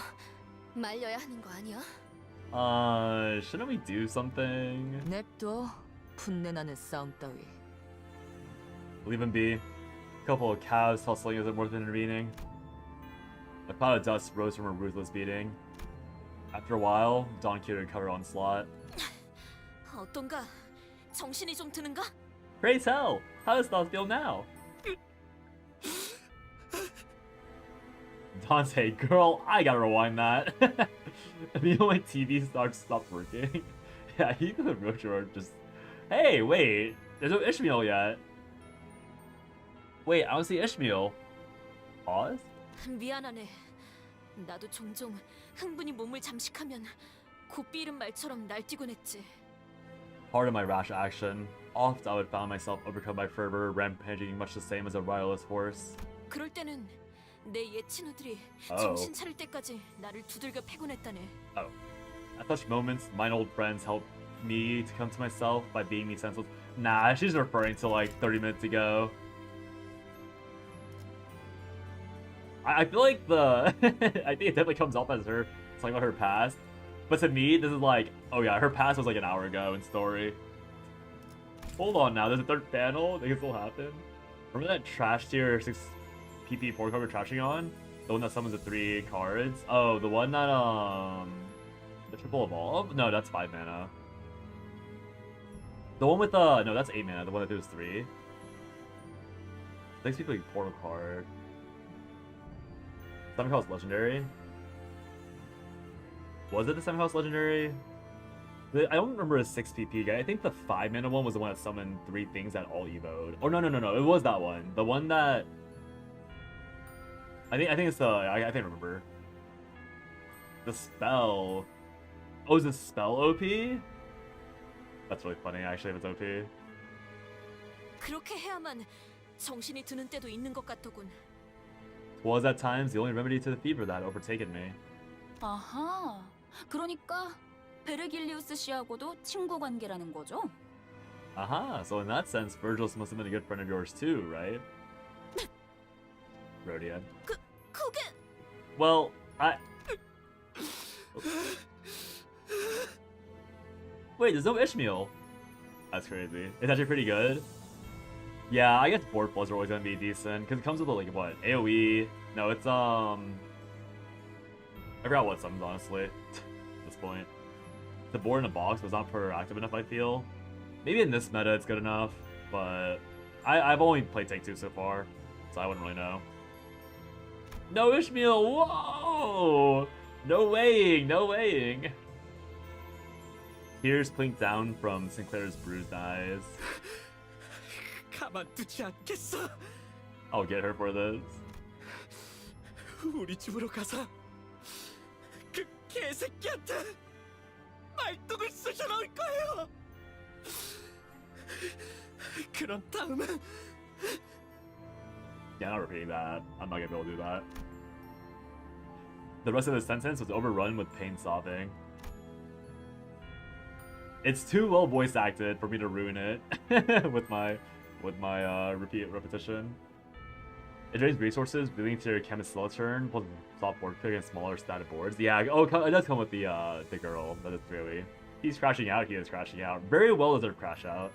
말려야 하는 거 아니야? Shouldn't we do something? 냅둬. 분내나는 싸움 따위. Leave him be. A couple of calves hustling isn't worth intervening. A cloud of dust rose from a ruthless beating. After a while, Don cured cover onslaught. 어떤가? 정신이 좀 드는가? Praise hell! How does that feel now? Don say, girl, I gotta rewind that. The only TV stopped working. Yeah, he could have just... Hey, wait! There's no Ishmael yet. Wait, I don't see Ishmael. Pause? 미안하네. 나도 종종 흥분이 몸을 잠식하면 곱비 잃은 말처럼 날뛰곤 했지. Pardon my rash action. Oft I would find myself overcome by fervor, rampaging much the same as a riderless horse. 그럴 때는 내 옛 친구들이 Oh. 정신 차릴 때까지 나를 두들겨 패곤했다네. Oh. At such moments, mine old friends help me to come to myself by being me senseless. Nah, she's referring to like 30 minutes ago. I feel like the... I think it definitely comes off as her talking about her past. But to me, this is like, oh yeah, her past was like an hour ago in story. Hold on now, there's a third panel? That can still happen? Remember that trash tier 6 PP 4 card we're trashing on? The one that summons the 3 cards? Oh, the one that, the triple evolve? No, that's 5 mana. The one with, no, that's 8 mana, the one that does 3. 6 people like portal card. Summon House Legendary? Was it the Summon House Legendary? I don't remember a 6 PP guy. I think the 5 mana one was the one that summoned 3 things that all evoed. Oh no, it was that one. The one that I think it's the I think I remember. The spell. Oh, is the spell OP? That's really funny actually if it's OP. 그렇게 해야만 정신이 드는 때도 있는 것 같더군. Was at times the only remedy to the fever that had overtaken me. 아하. 그러니까 베르길리우스 씨하고도 친구 관계라는 거죠? Aha, so in that sense, Virgil's must have been a good friend of yours too, right? Rodian. 그게... Well, Wait, there's no Ishmael. That's crazy. It's actually pretty good. Yeah, I guess board floods are always gonna be decent because it comes with like what AOE. No, it's I forgot what summons honestly. At this point, the board in a box was not proactive enough. I feel maybe in this meta it's good enough, but I've only played Take 2 so far, so I wouldn't really know. No Ishmael! Whoa! No weighing! No weighing! Tears clink down from Sinclair's bruised eyes. 가만두지 않겠어. I'll get her for this. 우리 집으로 가서 그 개새끼한테 말뚝을 쑤셔 넣을 거예요. 그런 다음에 Yeah, I'm not repeating that. I'm not gonna be able to do that. The rest of the sentence was overrun with pain sobbing. It's too well voice acted for me to ruin it with my repetition. It drains resources, leading to your chemist slow turn, plus soft board pick and smaller static boards. Yeah, oh, it does come with the girl. That is clearly. He's crashing out. He is crashing out. Very well deserved crash out.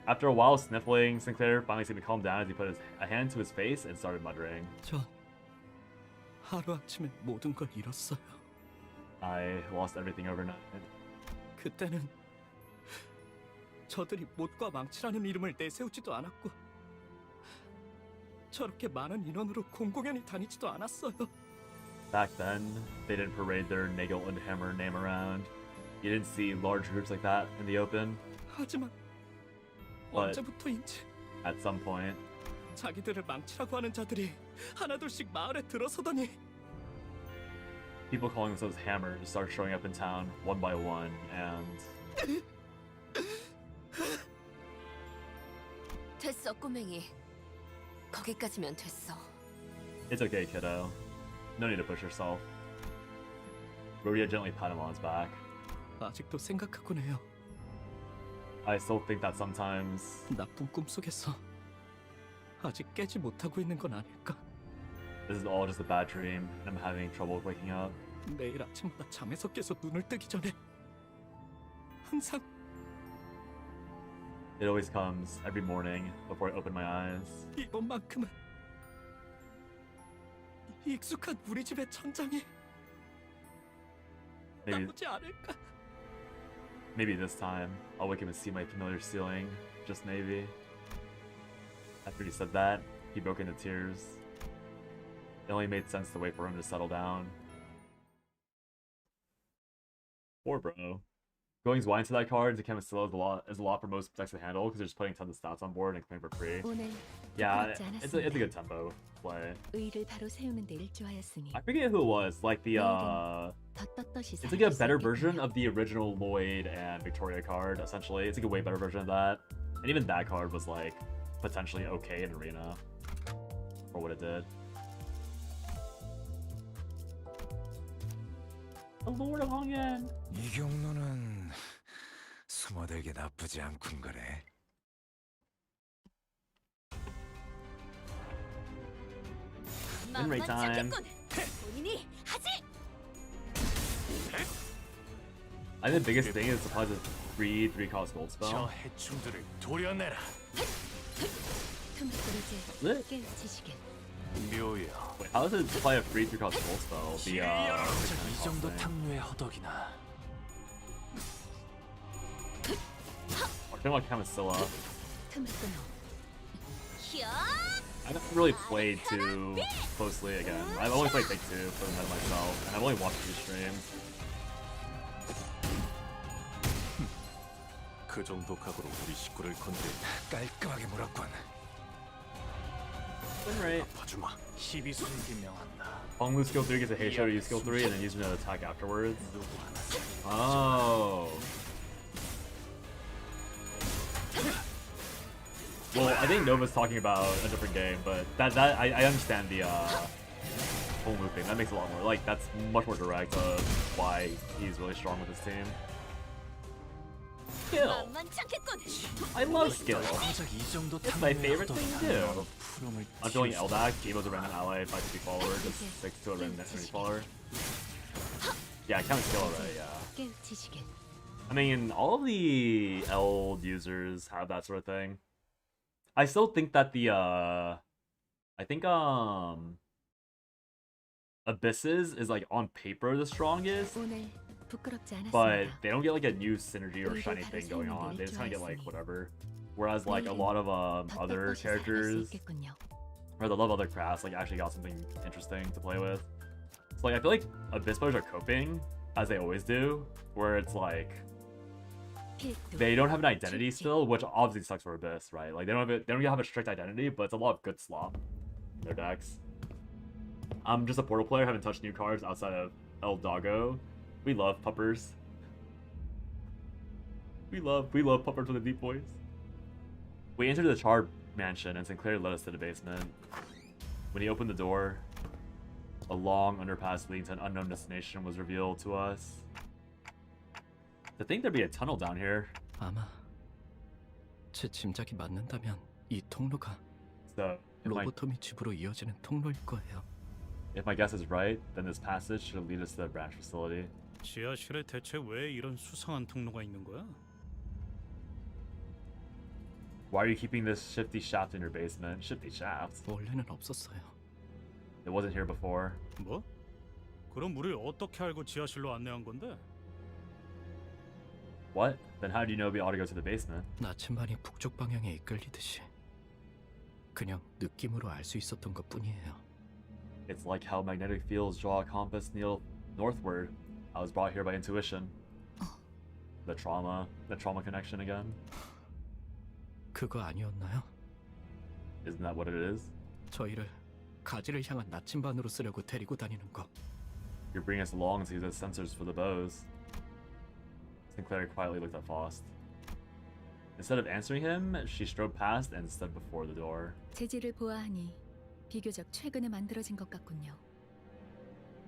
After a while sniffling, Sinclair finally seemed to calm down as he put a hand to his face and started muttering. 저 하루아침에 모든 걸 잃었어요. I lost everything overnight. 그때는 저들이 못과 망치라는 이름을 내세우지도 않았고 저렇게 많은 인원으로 공공연히 다니지도 않았어요. Back then, they didn't parade their Nagel and Hammer name around. You didn't see large groups like that in the open. 하지만 But 언제부터인지 at some point, 자기들을 망치라고 하는 자들이 하나둘씩 마을에 들어서더니 People calling themselves hammers start showing up in town one by one, and 됐어, 꼬맹이. 거기까지면 됐어. it's okay, kiddo. No need to push yourself. Rodeo gently pat him on his back. 아직도 생각하곤 해요. I still think that sometimes 나쁜 꿈속에서 아직 깨지 못하고 있는 건 아닐까? this is all just a bad dream, and I'm having trouble waking up. 매일 아침마다 잠에서 깨서 눈을 뜨기 전에 항상 It always comes every morning before I open my eyes. 이번만큼은 익숙한 우리 집의 천장이 나오지 않을까? Maybe this time I'll wake up and see my familiar ceiling. Just maybe. After he said that, he broke into tears. It only made sense to wait for him to settle down. Poor bro. Going wide into that card into Camastilla is a lot for most decks to handle because they're just putting tons of stats on board and claim for free. Yeah, it's a good tempo play. 의의를 바로 세우는 데 일조하였으니 I forget who it was. Like the it's like a better version of the original Lloyd and Victoria card. Essentially, it's like a way better version of that. And even that card was like potentially okay in Arena for what it did. The Lord of Hongyan. 이 경로는 숨어들기 나쁘지 않군 거래. Win time. 본인이 하지. I think the biggest thing is to play the free 3-cost gold spell. 해충들을 도려내라. Lit? 깨우치시게 묘야. Wait, how does it play a free 3-cost gold spell? The 이 정도 탕류의 허덕이나. I feel like Camastilla. 틈을 끊어 I haven't really played too closely again. I've only played Take 2 for the meta myself, and I've only watched 2 streams. 그 정도 각오로 우리 식구를 건드려 깔끔하게 물었군. Win rate. 아파주마. 12수준이 명한다. Hong Lu skill 3 gets a Hey Show to use skill 3 and then use an attack afterwards. Oh. Well, I think Nova's talking about a different game, but I understand the Hong Lu thing. That makes a lot more, like, that's much more direct of why he's really strong with his team. Skill. I love skill. It's my favorite thing to do. I'm feeling Eldak, Demo's a random ally, 5 follower, just 6 to a random enemy follower. Yeah, I count skill already, yeah. 깨우치시게 I mean, all of the Eld users have that sort of thing. I still think that the, I think, Abysses is, like, on paper the strongest. 오늘 부끄럽지 않았습니다. But they don't get like a new synergy or shiny thing going on. They just kind of get like whatever. Whereas like a lot of other characters or the other crafts like actually got something interesting to play with. So like I feel like Abyss players are coping as they always do, where it's like they don't have an identity still, which obviously sucks for Abyss, right? Like they don't have a strict identity, but it's a lot of good slop in their decks. I'm just a portal player, haven't touched new cards outside of El Doggo. We love puppers. We love puppers with the deep voice. We entered the Charred mansion and Sinclair led us to the basement. When he opened the door, a long underpass leading to an unknown destination was revealed to us. To think there'd be a tunnel down here. 아마 제 짐작이 맞는다면 이 통로가 So, 로보토미 집으로 이어지는 통로일 거예요. If my guess is right, then this passage should lead us to the branch facility. 지하실에 대체 왜 이런 수상한 통로가 있는 거야? Why are you keeping this shifty shaft in your basement? Shifty shaft? 원래는 없었어요. It wasn't here before. 뭐? 그럼 우리 어떻게 알고 지하실로 안내한 건데? What? Then how do you know we ought to go to the basement? 나침반이 북쪽 방향에 이끌리듯이 그냥 느낌으로 알 수 있었던 것뿐이에요. It's like how magnetic fields draw a compass northward. I was brought here by intuition. The trauma connection again. 그거 아니었나요? Isn't that what it is? 저희를 가지를 향한 나침반으로 쓰려고 데리고 다니는 거. You're bringing us along to use the sensors for the bows. Sinclair quietly looked at Faust. Instead of answering him, she strode past and stood before the door. 재질을 보아하니 비교적 최근에 만들어진 것 같군요.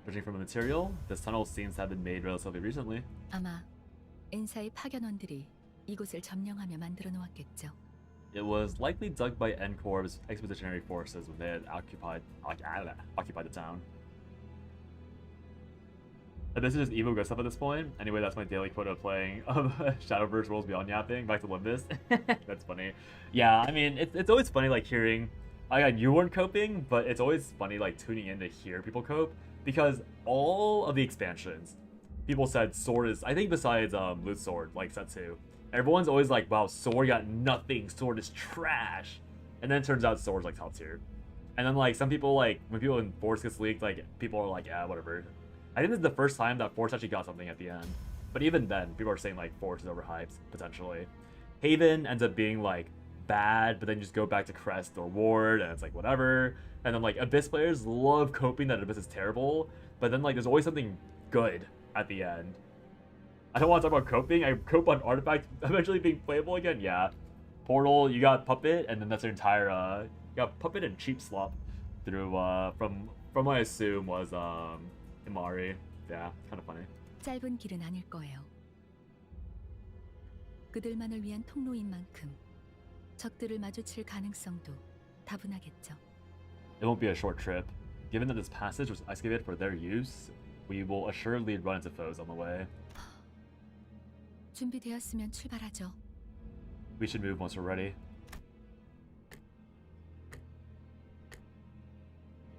Judging from the material, this tunnel seems to have been made relatively recently. 아마 엔사의 파견원들이 이곳을 점령하며 만들어 놓았겠죠. It was likely dug by N-Corps' expeditionary forces when they had occupied the town. And this is just emo good stuff at this point. Anyway, that's my daily quota of playing Shadowverse Worlds Beyond yapping. Back to Limbus. That's funny. Yeah, I mean, it's always funny like hearing. You weren't coping, but it's always funny like tuning in to hear people cope because all of the expansions, people said Sword is. I think besides Loot Sword, like set 2, everyone's always like, "Wow, Sword got nothing. Sword is trash," and then it turns out Sword's like top tier. And then like some people like when people in Force gets leaked, like people are like, "Yeah, whatever." I think this is the first time that Force actually got something at the end. But even then, people are saying like Force is overhyped, potentially. Haven ends up being like bad, but then you just go back to Crest or Ward, and it's like whatever. And then like Abyss players love coping that Abyss is terrible, but then like there's always something good at the end. I don't want to talk about coping. I cope on Artifact eventually being playable again, yeah. Portal, you got Puppet, and then that's their entire you got Puppet and Cheap Slop through from what I assume was Imari. Yeah, kind of funny. 짧은 길은 아닐 거예요. 그들만을 위한 통로인 만큼 적들을 마주칠 가능성도 다분하겠죠. It won't be a short trip. Given that this passage was excavated for their use, we will assuredly run into foes on the way. 준비되었으면 출발하죠. We should move once we're ready.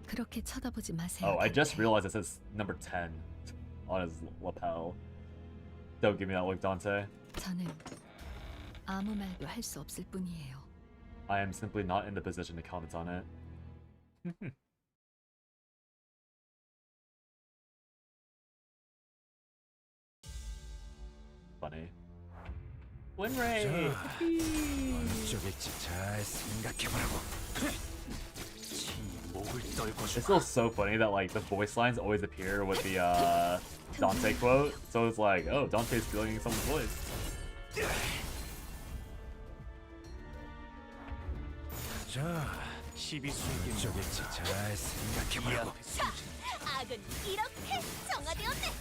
그렇게 쳐다보지 마세요. Oh, I just realized it says number 10 on his lapel. Don't give me that look, Dante. 저는 아무 말도 할 수 없을 뿐이에요. I am simply not in the position to comment on it. Funny. Win rate! 어쩌겠지 잘 생각해보라고. It's still so funny that like the voice lines always appear with the Dante quote. So it's like, oh, Dante's stealing someone's voice. 자, 어쩌겠지 잘 생각해보라고. 자, 악은 이렇게 정화되었네.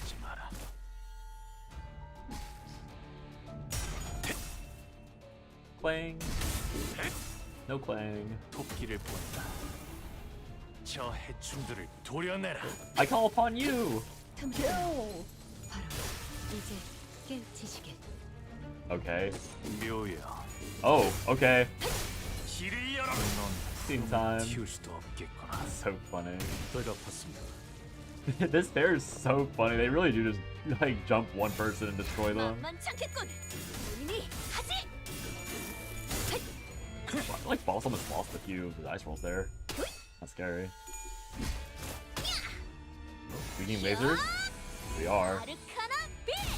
Clang. No clang. 토끼를 본다. 저 해충들을 도려내라. I call upon you. 바로 이제 깨우치시길. Okay. 묘야. Oh, okay. 길을 열어. Scene time. 튀울 수도 없겠구나. So funny. 배고팠습니다. This pair is so funny. They really do just like jump one person and destroy them. 만만찮겠군. 본인이 하지. I feel like Boss almost lost a few of the dice rolls there. That's scary. We need lasers? We are.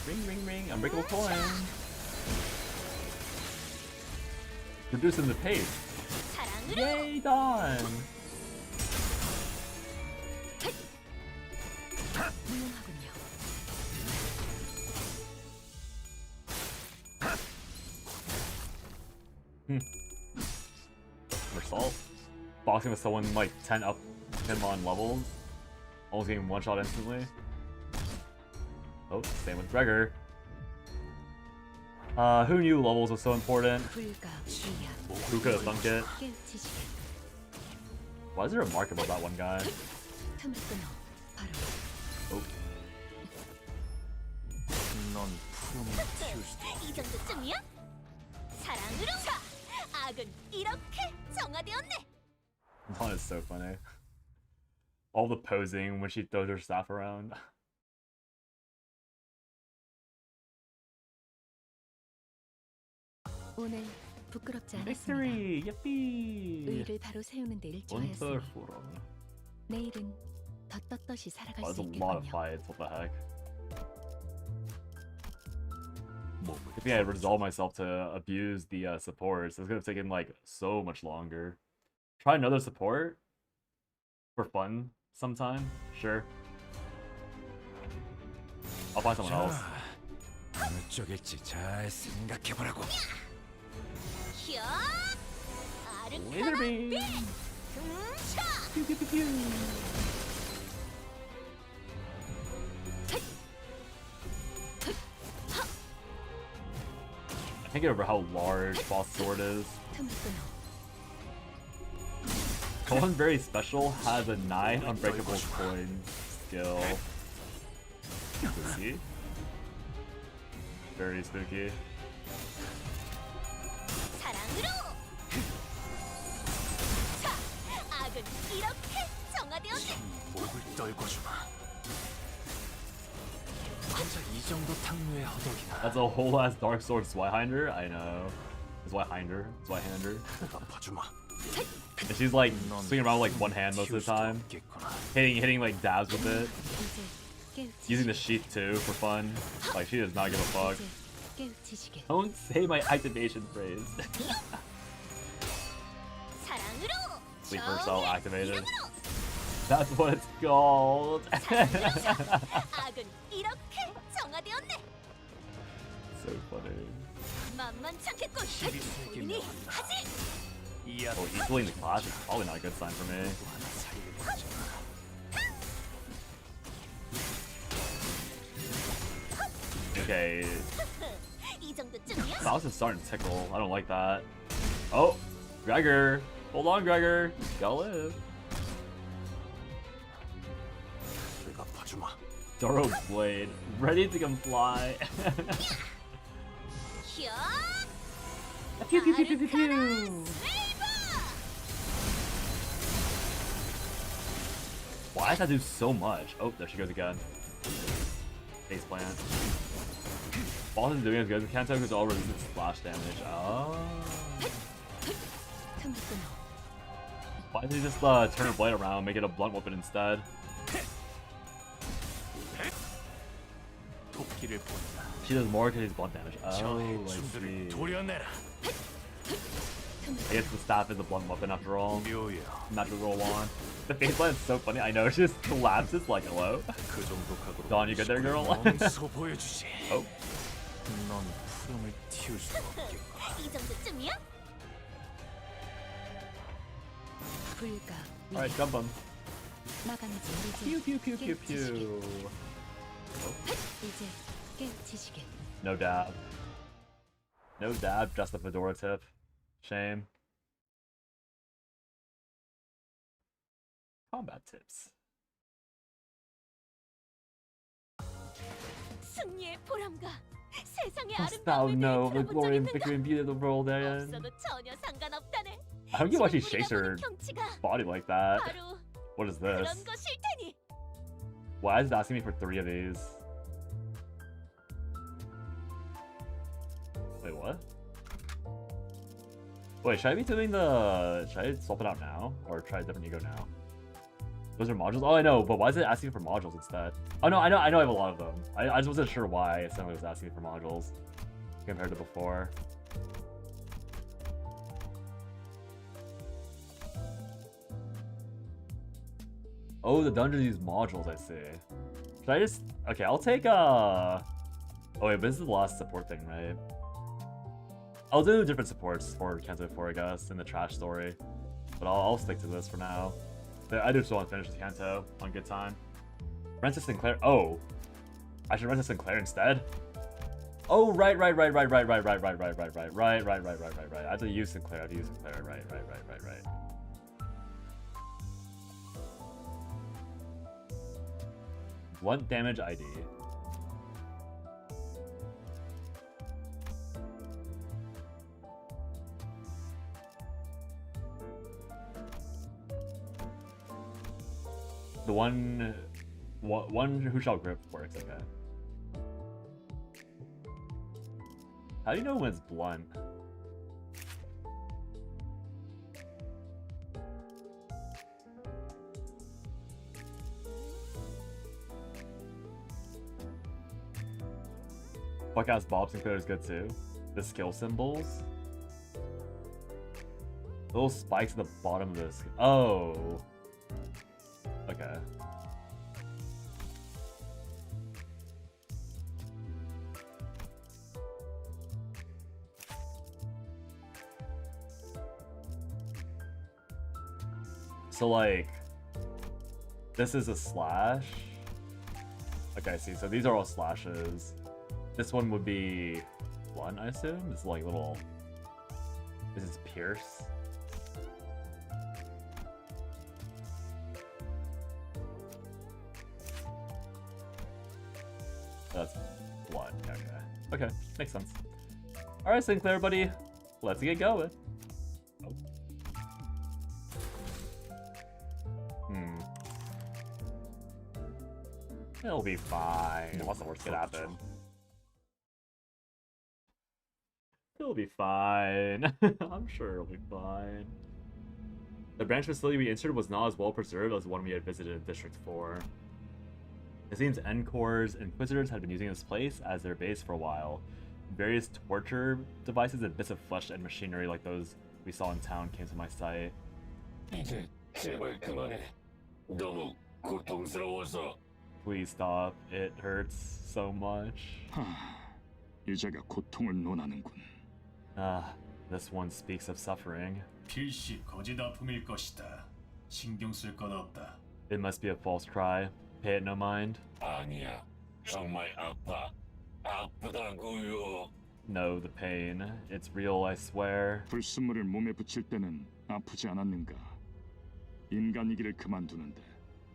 Ring, ring, ring. Unbreakable coin. Reducing the pace. Yay, done! 훌륭하군요. Assault. Boxing with someone like 10 up him on levels. Almost getting one shot instantly. Oh, same with Gregor. Who knew levels was so important? Who could have thunk it? Why is there a mark about that one guy? Oh. 넌 품이 튀울 수도 이 정도쯤이야? 사랑으로 자, 악은 이렇게 정화되었네. That is so funny. All the posing when she throws her staff around. 오늘 부끄럽지 않았습니다. Victory! Yippee! 의를 바로 세우는 데 일조하였으니 내일은 더 떳떳이 살아갈 That's 수 a lot of 있겠군요. fights, what the heck. If I had resolved myself to abuse the supports, it's gonna have taken like so much longer. Try another support for fun sometime. Sure. I'll find someone else. 어느 쪽일지 잘 생각해보라고. 히어! Laser 아르카나 beam. 빛! 흠차! Pew, pew, pew, pew. I can't get over how large Boss Sword is. Someone very special has a 9 unbreakable coin skill. Spooky. Very spooky. 사랑으로! 자, 악은 이렇게 정화되었네! 목을 떨궈주마. 혼자 이 정도 탕류의 허덕이다. That's a whole ass Dark Sword Zweihander. I know. Zweihander. 덮어주마. And she's like swinging around with like one hand most of the time. Hitting like dabs with it. Using the sheath too for fun. Like she does not give a fuck. Don't say my activation phrase. 사랑으로! Sleeper cell activated. That's what it's called. 악은 이렇게 정화되었네! So funny. 만만치 않겠군! 우리니 하지! Oh, he's pulling the clash is probably not a good sign for me. Okay. 이 정도쯤이야? Mouse is starting to tickle. I don't like that. Oh, Gregor. Hold on, Gregor. Gotta live. Doro Blade. Ready to comply. 히어! Pew, pew, pew, pew, pew, pew. Why does that do so much? Oh, there she goes again. Face plant. Boss is doing as good as Canto because all resistance splash damage. Oh. Why does he just turn her blade around and make it a blunt weapon instead? She does more because he's blunt damage. Oh, I see. I guess the staff is a blunt weapon after all. Not the roll on. The face plant is so funny. I know, she just collapses like hello. Dawn, you good there, girl? Oh. 이 정도쯤이야? Alright, jump him. Pew, pew, pew, pew, pew. No dab. No dab, just a fedora tip. Shame. Combat tips. 승리의 보람과 세상의 Must thou 아름다움에 know 대해 the 들어본 적 glory and 있는가? victory and beauty of the world therein? 없어도 전혀 상관없다네. I don't get why she shakes her 경치가 body like that. 바로 What is this? 그런 것일 테니. Why is it asking me for 3 of these? Wait, what? Wait, should I be doing the... Should I swap it out now? Or try a different ego now? Those are modules? Oh, I know, but why is it asking for modules instead? Oh, no, I know I have a lot of them. I just wasn't sure why it suddenly was asking for modules compared to before. Oh, the dungeons use modules, I see. Should I just... Okay, I'll take, Oh wait, but this is the last support thing, right? I'll do different supports for Canto 4, I guess, in the trash story. But I'll stick to this for now. I do still want to finish with Canto on good time. Rent to Sinclair. Oh! I should rent to Sinclair instead? Oh, right. I have to use Sinclair, Right. Blunt damage ID. The one who shall grip works, okay. How do you know when it's blunt? Fuck ass Bob Sinclair is good too. The skill symbols. Little spikes at the bottom of this. Oh. Okay. So like, this is a slash. Okay, I see. So these are all slashes. This one would be one, I assume. This is like little. This is pierce. That's blood. Okay. Okay, makes sense. All right, Sinclair, buddy. Let's get going. Oh. It'll be fine. What's the worst could happen? It'll be fine. I'm sure it'll be fine. The branch facility we entered was not as well preserved as the one we had visited in District 4. It seems Encore's Inquisitors had been using this place as their base for a while. Various torture devices and bits of flesh and machinery like those we saw in town came to my sight. Please stop. It hurts so much. 여자가 고통을 논하는군. This one speaks of suffering. 필시 거짓 아픔일 것이다. 신경 쓸 것 없다. It must be a false cry. Pay it no mind. 아니야. 정말 아파. 아프다고요. No, the pain. It's real, I swear. 불순물을 몸에 붙일 때는 아프지 않았는가? 인간이기를 그만두는데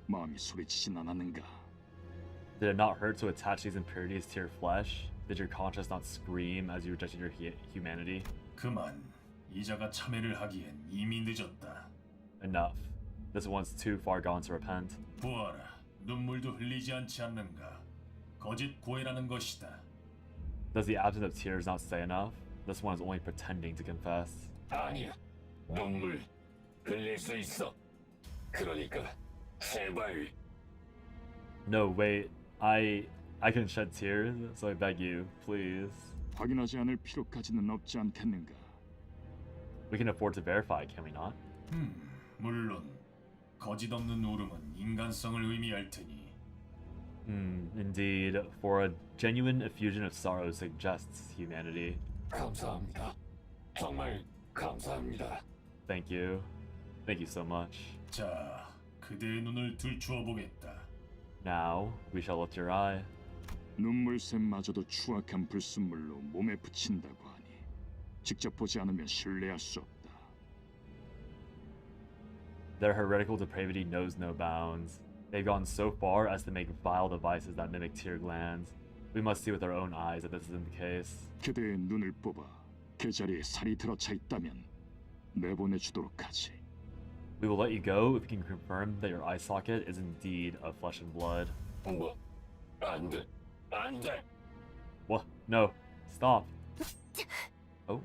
마음이 소리치진 않았는가? Did it not hurt to attach these impurities to your flesh? Did your conscience not scream as you rejected your humanity? 그만. 이자가 참회를 하기엔 이미 늦었다. Enough. This one's too far gone to repent. 보아라. 눈물도 흘리지 않지 않는가? 거짓 고해라는 것이다. Does the absence of tears not say enough? This one is only pretending to confess. 아니야. 눈물 흘릴 수 있어. 그러니까 제발. No, wait. I can shed tears, so I beg you, please. 확인하지 않을 필요까지는 없지 않겠는가? We can afford to verify, can we not? 물론 거짓 없는 울음은 인간성을 의미할 테니. Indeed, for a genuine effusion of sorrow suggests humanity. 감사합니다. 정말 감사합니다. Thank you. Thank you so much. 자, 그대의 눈을 들추어 보겠다. Now, we shall lift your eye. 눈물샘마저도 추악한 불순물로 몸에 붙인다고 하니 직접 보지 않으면 신뢰할 수 없다. Their heretical depravity knows no bounds. They've gone so far as to make vile devices that mimic tear glands. We must see with our own eyes that this isn't the case. 그대의 눈을 뽑아 그 자리에 살이 들어차 있다면 내보내주도록 하지. We will let you go if you can confirm that your eye socket is indeed of flesh and blood. 뭐? 안 돼. 안 돼. What? No. Stop. Oh.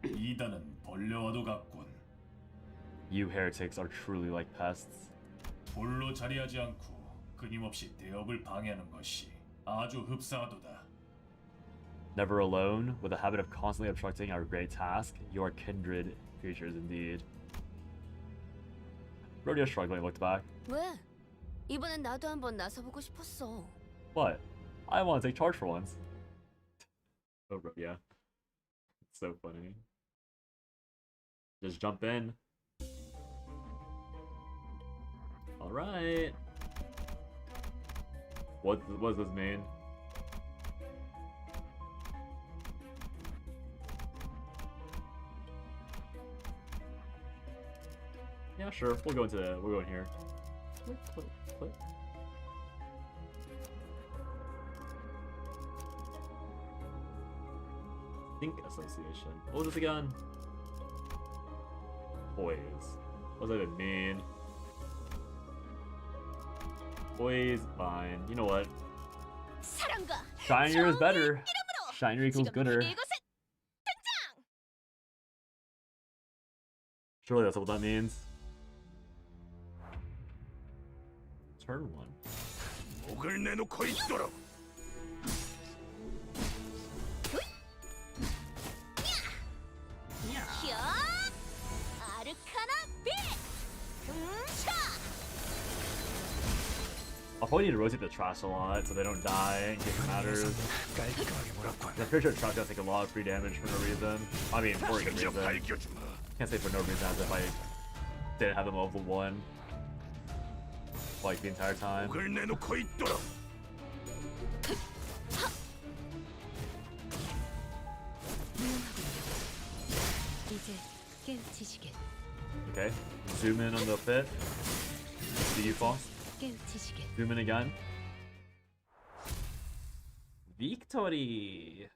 이단은 벌레와도 같군. You heretics are truly like pests. 홀로 자리하지 않고 끊임없이 대업을 방해하는 것이 아주 흡사하도다. Never alone, with a habit of constantly obstructing our great task, you are kindred creatures indeed. Rodeo struggling looked back. 왜? 이번엔 나도 한번 나서보고 싶었어. What? I want to take charge for once. Oh, Rodeo. It's so funny. Just jump in. Alright. What does this mean? Yeah, sure. We'll go in here. Click, click, click. Think association. What was this again? Poise. What does that even mean? Poise, fine. You know what? Shinier is better. Shinier equals gooder. Surely that's what that means. Turn one. 목을 내놓고 있도록. 「probably need to rotate the trash a lot so they don't die in case it matters. I'm pretty sure trash does take a lot of free damage for no reason. I mean, for a good reason. Can't say for no reason as if I didn't have them level 1 like the entire time. Okay, zoom in on the pit. See you fall. Zoom in again. Victory!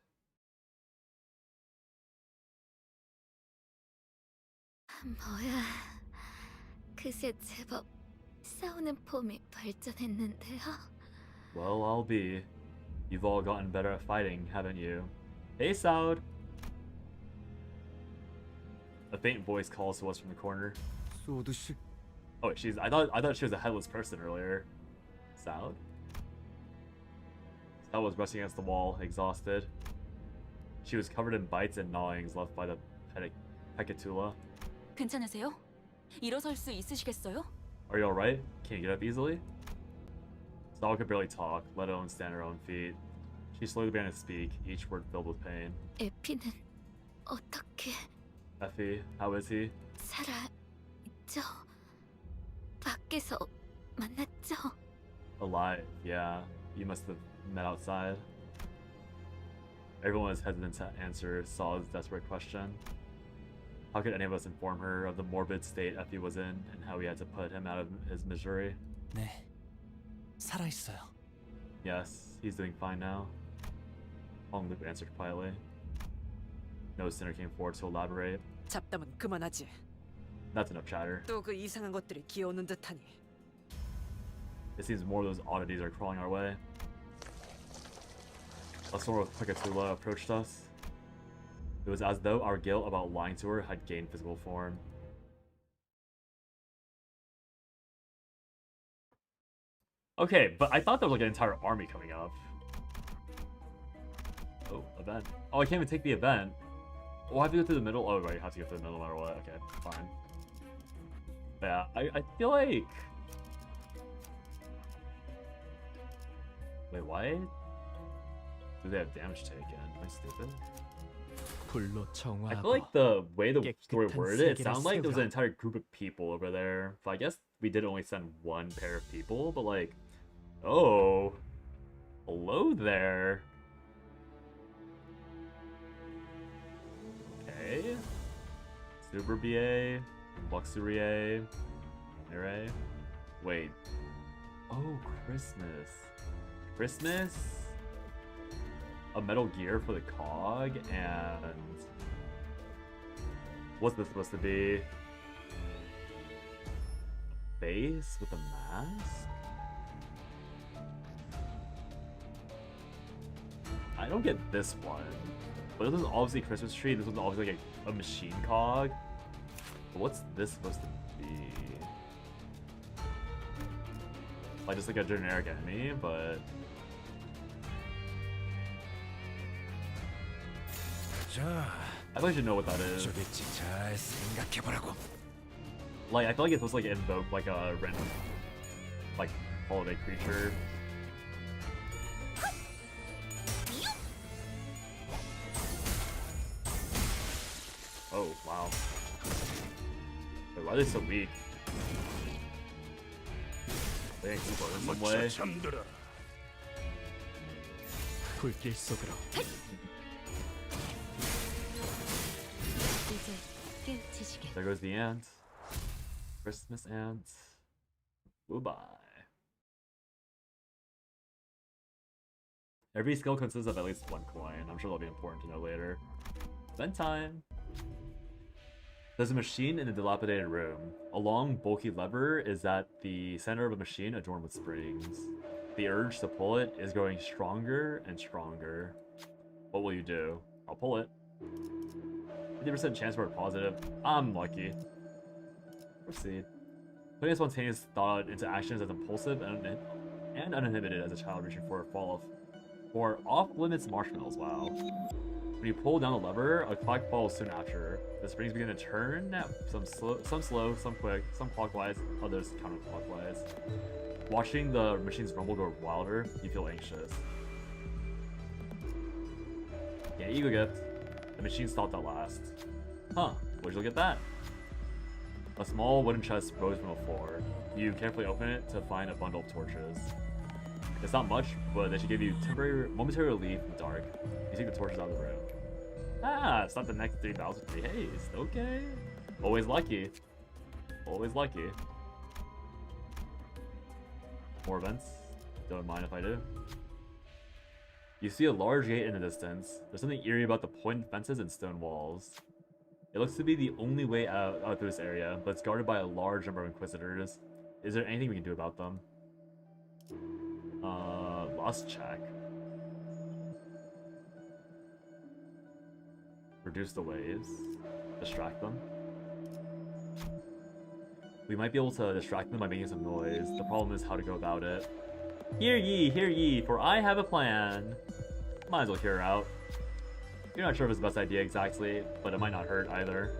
뭐야, 그새 제법 싸우는 폼이 발전했는데요. Well, I'll be. You've all gotten better at fighting, haven't you? Hey, Saud! A faint voice calls to us from the corner. Oh, she's. I thought she was a headless person earlier. Saud? Saud was resting against the wall, exhausted. She was covered in bites and gnawings left by the Pekatula. 괜찮으세요? 일어설 수 있으시겠어요? Are you alright? Can you get up easily? Saud could barely talk, let alone stand on her own feet. She slowly began to speak, each word filled with pain. 에피는 어떻게 Effie, how is he? 살아있죠? 밖에서 만났죠? Alive, yeah. You must have met outside. Everyone was hesitant to answer Saul's desperate question. How could any of us inform her of the morbid state Effie was in and how we had to put him out of his misery? 네, 살아있어요. Yes, he's doing fine now. Hong Luke answered quietly. No sinner came forward to elaborate. 잡담은 그만하지. That's enough chatter. 또 그 이상한 것들이 기어오는 듯하니. It seems more of those oddities are crawling our way. A sort of Pekatula approached us. It was as though our guilt about lying to her had gained physical form. Okay, but I thought there was like an entire army coming up. Oh, event. Oh, I can't even take the event. Oh, I have to go through the middle? Oh, right, you have to go through the middle no matter what. Okay, fine. Yeah, I feel like... Wait, why? Do they have damage taken? Am I stupid? I feel like the way the story worded it sounded like there was an entire group of people over there. So I guess we did only send one pair of people, but like... Oh... Hello there! Okay... Super BA... Luxury Mire... Wait... Oh, Christmas... Christmas? A Metal Gear for the cog, and... What's this supposed to be? A base with a mask? I don't get this one. But this is obviously Christmas tree, this was obviously like a machine cog. But what's this supposed to be? Like just like a generic enemy, but... I thought you know what that is. Like, I feel like it's supposed to like invoke like a random like holiday creature. Oh wow. Wait, why are they so weak? They ain't super in some way. 불길 속으로. There goes the ant. Christmas ant. Goodbye. Every skill consists of at least one coin. I'm sure that'll be important to know later. Spend time. There's a machine in a dilapidated room. A long, bulky lever is at the center of a machine adorned with springs. The urge to pull it is growing stronger and stronger. What will you do? I'll pull it. 50% chance for a positive. I'm lucky. Proceed. Putting a spontaneous thought into action is as impulsive and uninhibited as a child reaching for off-limits marshmallows. Wow. When you pull down the lever, a clock follows soon after. The springs begin to turn, some slow, some quick, some clockwise, others counterclockwise. Watching the machines rumble go wilder, you feel anxious. Yeah, ego gift. The machine stopped at last. Huh, where'd you get that? A small wooden chest rose from the floor. You carefully open it to find a bundle of torches. It's not much, but they should give you momentary relief in the dark. You take the torches out of the room. Ah, it's not the next 3,000 free haste. Okay. Always lucky. Always lucky. More events. Don't mind if I do. You see a large gate in the distance. There's something eerie about the pointed fences and stone walls. It looks to be the only way out through this area, but it's guarded by a large number of inquisitors. Is there anything we can do about them? Lost check. Reduce the waves. Distract them. We might be able to distract them by making some noise. The problem is how to go about it. Hear ye, for I have a plan. Might as well hear her out. You're not sure if it's the best idea exactly, but it might not hurt either.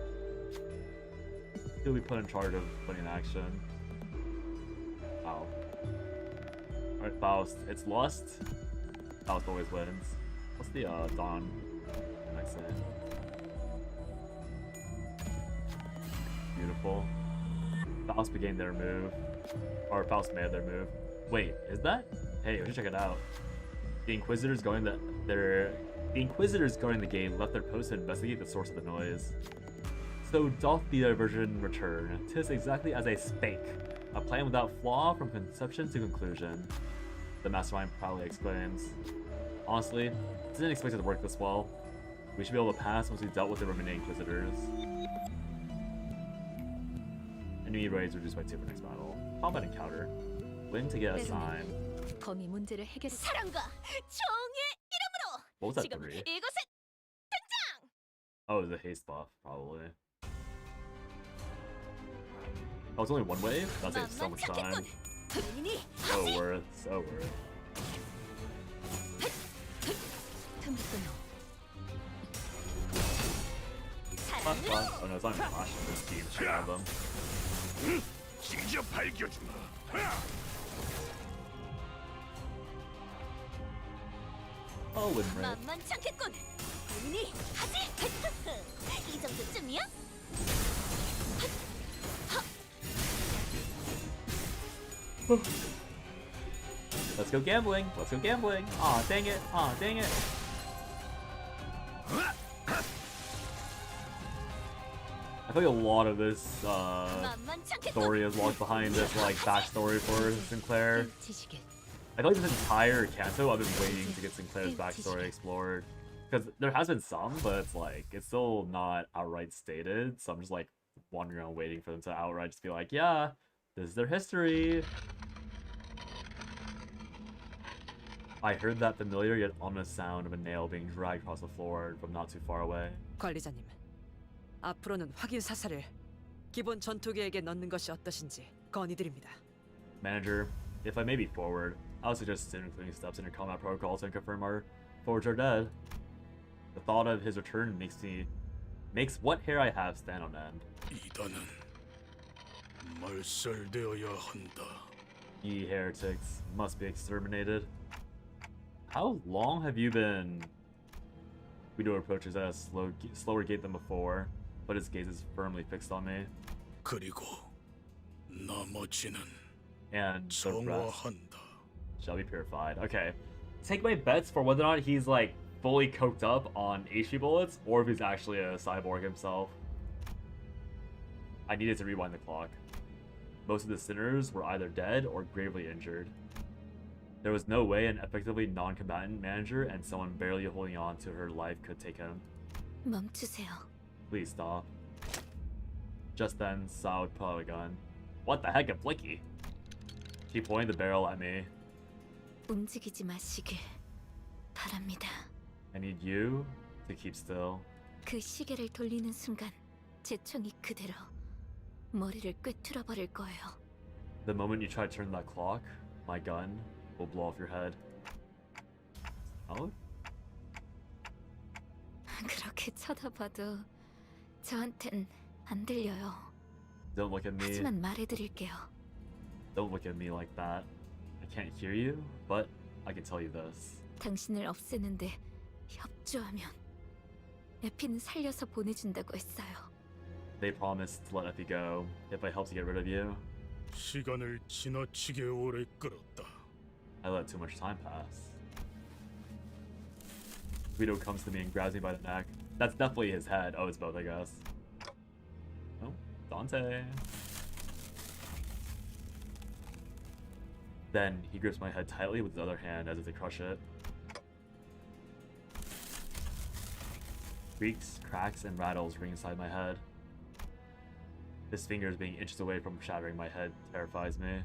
He'll be put in charge of putting in action. Wow. Alright, Faust. It's lust. Faust always wins. What's the Dawn next thing? Beautiful. Faust began their move. Or Faust made their move. Wait, is that? Hey, we should check it out. The Inquisitors guarding the gate left their post to investigate the source of the noise. So doth the diversion return. 'Tis exactly as I spake. A plan without flaw from conception to conclusion. The mastermind proudly exclaims. Honestly, didn't expect it to work this well. We should be able to pass once we've dealt with the remaining Inquisitors. Enemy raids reduced by 2 for next battle. Combat encounter. Win to get a sign. 검이 문제를 해결. 사랑과 정의 이름으로 What was that 지금 3? 이곳에 등장. Oh, the haste buff, probably. Oh, it's only one wave? That saves so much time. So worth, so worth. Oh no, it's not even Flash, it's Team should have them. 직접 밝혀주마. Oh, wouldn't break. 만만치 않겠군. 고민이 하지. 이 정도쯤이야? Let's go gambling. Let's go gambling. Aw, dang it. Aw, dang it. I feel like a lot of this story is locked behind this like backstory for Sinclair. I feel like this entire Canto I've been waiting to get Sinclair's backstory explored. Because there has been some, but it's like, it's still not outright stated, so I'm just like wandering around waiting for them to outright just be like, yeah, this is their history. I heard that familiar yet ominous sound of a nail being dragged across the floor from not too far away. 관리자님, 앞으로는 확인 사살을 기본 전투 계획에 넣는 것이 어떠신지 건의드립니다. Manager, if I may be forward, I would suggest including steps in your combat protocol to confirm our forwards are dead. The thought of his return makes what hair I have stand on end. 이단은 말살되어야 한다. Ye heretics must be exterminated. How long have you been? We do approaches at a slower gait than before, but his gaze is firmly fixed on me. 그리고 나머지는 And the rest 정화한다. shall be purified. Okay. Take my bets for whether or not he's like fully coked up on HP bullets or if he's actually a cyborg himself. I needed to rewind the clock. Most of the sinners were either dead or gravely injured. There was no way an effectively non-combatant manager and someone barely holding on to her life could take him. 멈추세요. Please stop. Just then, Sao would pull out a gun. What the heck, a blicky? She pointed the barrel at me. 움직이지 마시길 바랍니다. I need you to keep still. 그 시계를 돌리는 순간 제 총이 그대로 머리를 꿰뚫어 버릴 거예요. The moment you try to turn that clock, my gun will blow off your head. Oh? 그렇게 쳐다봐도 저한텐 안 들려요. Don't look at me. 하지만 말해드릴게요. Don't look at me like that. I can't hear you, but I can tell you this. 당신을 없애는데 협조하면 에피는 살려서 보내준다고 했어요. They promised to let Effie go if I helped to get rid of you. 시간을 지나치게 오래 끌었다. I let too much time pass. Guido comes to me and grabs me by the neck. That's definitely his head. Oh, it's both, I guess. Oh, Dante. Then he grips my head tightly with his other hand as if to crush it. Creaks, cracks, and rattles ring inside my head. His fingers being inches away from shattering my head terrifies me.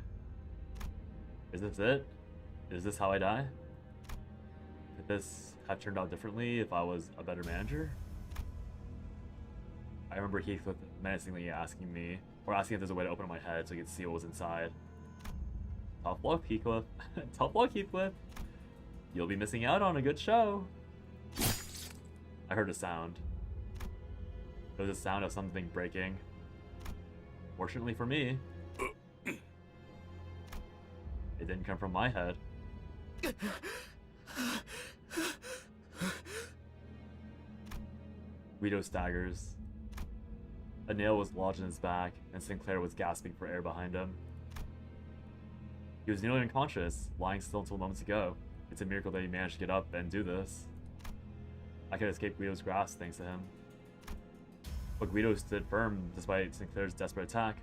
Is this it? Is this how I die? Could this have turned out differently if I was a better manager? I remember Heathcliff menacingly asking me, or asking if there's a way to open my head so he could see what was inside. Tough luck, Heathcliff. Tough luck, Heathcliff. You'll be missing out on a good show. I heard a sound. It was a sound of something breaking. Fortunately for me, it didn't come from my head. Guido staggers. A nail was lodged in his back, and Sinclair was gasping for air behind him. He was nearly unconscious, lying still until moments ago. It's a miracle that he managed to get up and do this. I could escape Guido's grasp thanks to him. But Guido stood firm despite Sinclair's desperate attack.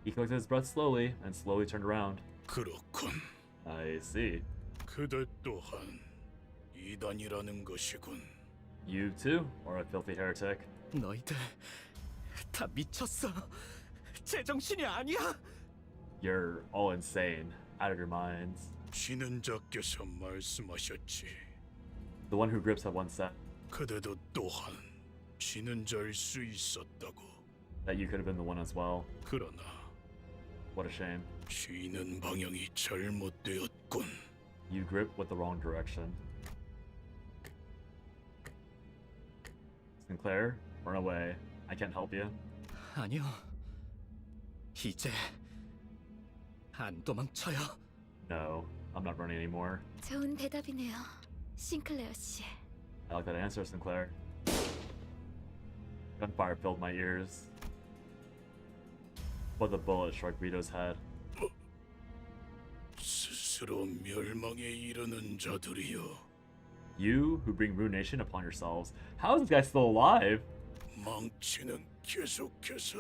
He collected his breath slowly and slowly turned around. 그렇군. I see. 그대 또한 이단이라는 것이군. You too, or a filthy heretic. 너희들 다 미쳤어. 제정신이 아니야. You're all insane, out of your minds. 진행자께서 말씀하셨지. The one who grips had once said 그대도 또한 진행자일 수 있었다고. that you could have been the one as well. 그러나 What a shame. 쥐는 방향이 잘못되었군. You grip with the wrong direction. Sinclair, run away. I can't help you. 아니요. 이제 안 도망쳐요. No, I'm not running anymore. 좋은 대답이네요, 싱클레어 씨. I like that answer, Sinclair. Gunfire filled my ears. But the bullet struck Guido's head. 스스로 멸망에 이르는 자들이여. You who bring ruination upon yourselves. How is this guy still alive? 망치는 계속해서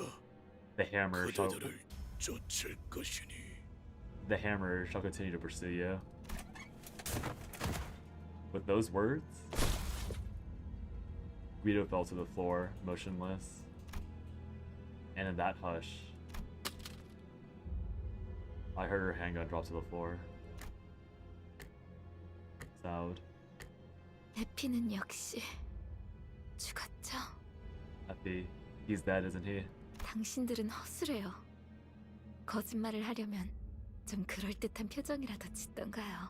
The hammer shall 그대들을 쫓을 것이니. The hammer shall continue to pursue you. With those words, Guido fell to the floor, motionless. And in that hush, I heard her handgun drop to the floor. Sound. 에피는 역시 죽었죠. Effie, he's dead, isn't he? 당신들은 허술해요. 거짓말을 하려면 좀 그럴듯한 표정이라도 짓던가요.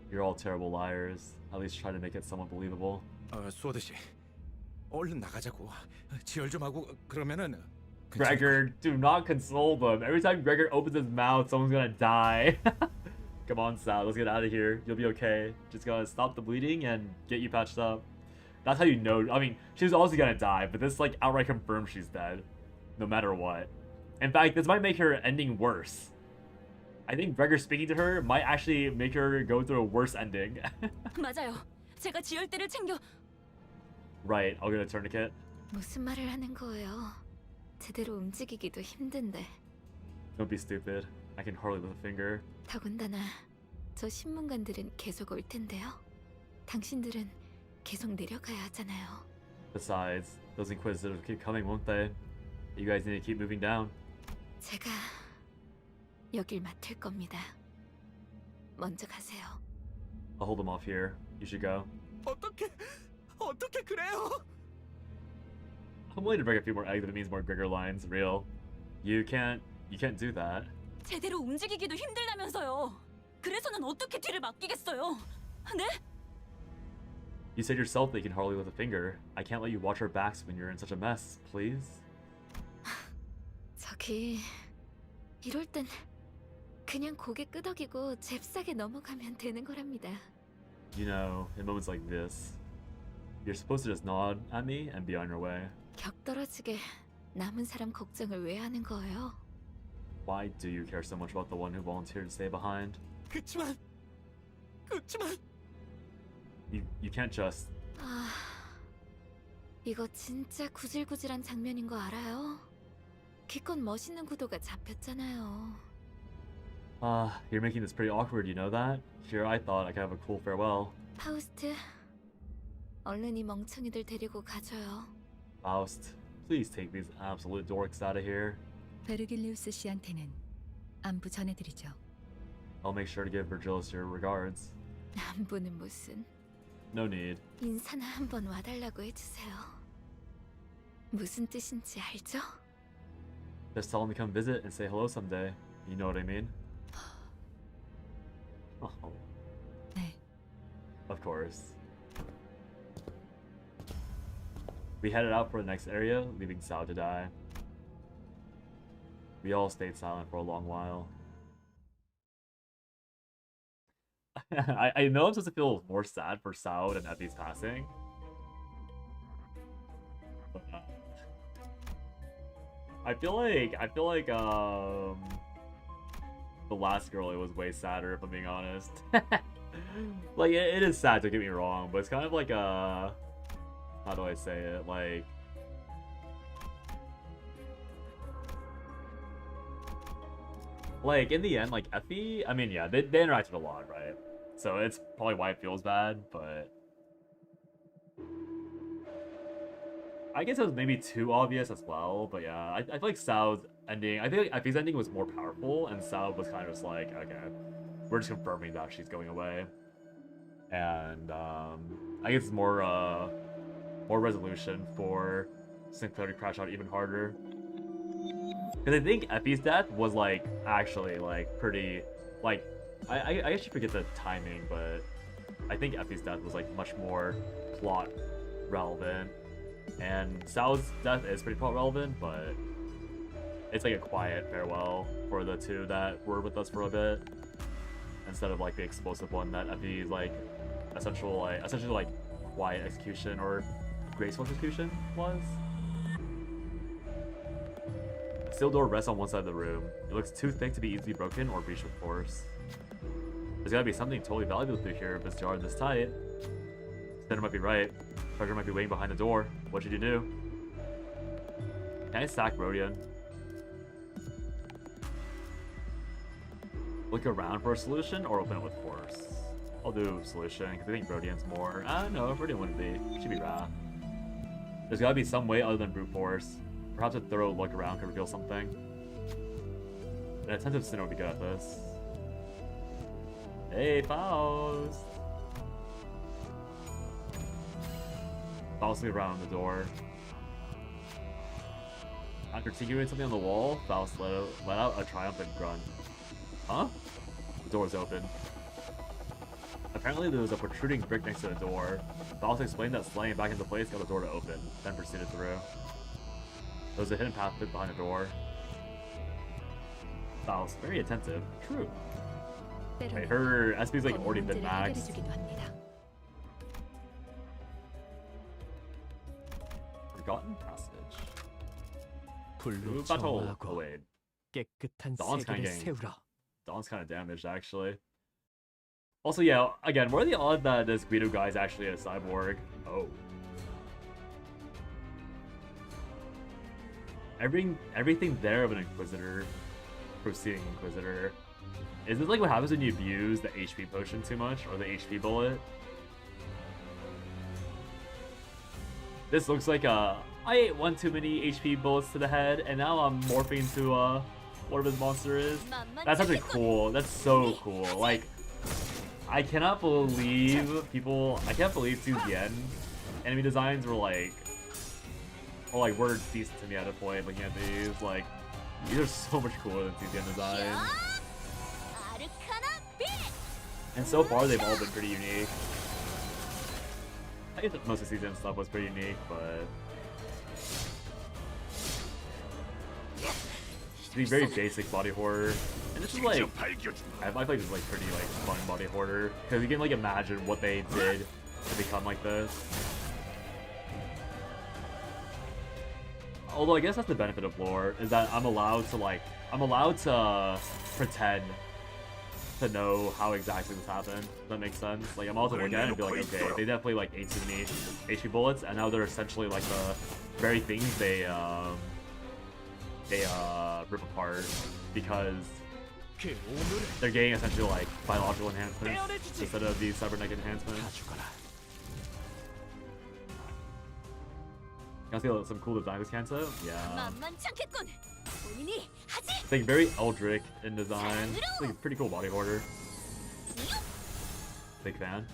You're all terrible liars. At least try to make it somewhat believable. 수어드 씨, 얼른 나가자고. 지혈 좀 하고 그러면은. Gregor, do not console them. Every time Gregor opens his mouth, someone's gonna die. Come on, Sal, let's get out of here. You'll be okay. Just gotta stop the bleeding and get you patched up. That's how you know. I mean, she's also gonna die, but this like outright confirms she's dead, no matter what. In fact, this might make her ending worse. I think Gregor speaking to her might actually make her go through a worse ending. 맞아요. 제가 지혈대를 챙겨. Right, I'll get a tourniquet. 무슨 말을 하는 거예요? 제대로 움직이기도 힘든데. Don't be stupid. I can hardly lift a finger. 더군다나 저 신문관들은 계속 올 텐데요. 당신들은 계속 내려가야 하잖아요. Besides, those inquisitors keep coming, won't they? You guys need to keep moving down. 제가 여길 맡을 겁니다. 먼저 가세요. I'll hold them off here. You should go. 어떻게 그래요? I'm willing to break a few more eggs if it means more Gregor lines. Real. You can't do that. 제대로 움직이기도 힘들다면서요. 그래서는 어떻게 뒤를 맡기겠어요? 네? You said yourself that you can hardly lift a finger. I can't let you watch our backs when you're in such a mess, please. 저기 이럴 땐 그냥 고개 끄덕이고 잽싸게 넘어가면 되는 거랍니다. You know, in moments like this, you're supposed to just nod at me and be on your way. 격떨어지게 남은 사람 걱정을 왜 하는 거예요? Why do you care so much about the one who volunteered to stay behind? 그치만 You can't just... 아... 이거 진짜 구질구질한 장면인 거 알아요? 기껏 멋있는 구도가 잡혔잖아요. You're making this pretty awkward, you know that? Here I thought I could have a cool farewell. 파우스트, 얼른 이 멍청이들 데리고 가줘요. Faust, please take these absolute dorks out of here. 베르길리우스 씨한테는 안부 전해드리죠. I'll make sure to give Virgilius your regards. 안부는 무슨... No need. 인사나 한번 와달라고 해주세요. 무슨 뜻인지 알죠? Just tell him to come visit and say hello someday. You know what I mean? Oh. 네. Of course. We headed out for the next area, leaving Sao to die. We all stayed silent for a long while. I know I'm supposed to feel more sad for Sao and Effie's passing. But, I feel like the last girl, it was way sadder, if I'm being honest. Like it is sad, don't get me wrong, but it's kind of like a, how do I say it, like in the end, like Effie, I mean, yeah, they interacted a lot, right? So it's probably why it feels bad, but I guess it was maybe too obvious as well. But yeah, I feel like Sao's ending, I think like Effie's ending was more powerful, and Sao was kind of just like, okay, we're just confirming that she's going away, and I guess it's more resolution for Sinclair to crash out even harder. Because I think Effie's death was like actually like pretty like I actually forget the timing, but I think Effie's death was like much more plot relevant, and Sao's death is pretty plot relevant, but it's like a quiet farewell for the two that were with us for a bit, instead of like the explosive one that Effie's like essentially like quiet execution or graceful execution was. Steel door rests on one side of the room. It looks too thick to be easily broken or breached with force. There's gotta be something totally valuable through here if it's jarred this tight. Spinner might be right. Treasure might be waiting behind the door. What should you do? Can I sack Rodion? Look around for a solution or open it with force? I'll do solution because I think Rodion's more... I don't know, Rodion wouldn't be. Should be Wrath. There's gotta be some way other than brute force. Perhaps a thorough look around could reveal something. An attentive sinner would be good at this. Hey, Faust! Faust looked around the door. After articulating something on the wall, Faust let out a triumphant grunt. Huh? The door was open. Apparently there was a protruding brick next to the door. Faust explained that sliding it back into place got the door to open, then proceeded through. There was a hidden path behind the door. Faust, very attentive. True. Wait, her SP's like already been maxed. Forgotten passage. Blue battle. Oh wait. Dawn's kind of damaged actually. Also, yeah, again, what are the odds that this Guido guy is actually a cyborg? Oh. Everything there of an Inquisitor, proceeding Inquisitor. Is this like what happens when you abuse the HP potion too much, or the HP bullet? This looks like I ate one too many HP bullets to the head, and now I'm morphing into whatever this monster is. That's actually cool. That's so cool. Like, I cannot believe 2DN enemy designs were like, were decent to me at a point looking at these. Like, these are so much cooler than 2DN designs. And so far, they've all been pretty unique. I guess most of the season stuff was pretty unique, but... be very basic body horror. And this is like, I feel like this is like pretty like fun body horror because you can like imagine what they did to become like this. Although I guess that's the benefit of lore is that I'm allowed to pretend to know how exactly this happened. Does that make sense? Like I'm also look at it and be like, okay, they definitely like ate too many HP bullets, and now they're essentially like the very things they rip apart because they're getting essentially like biological enhancements instead of these cybernetic enhancements. You guys see some cool design with Canto? Yeah. It's like very Eldritch in design. It's like a pretty cool body horror. Big fan.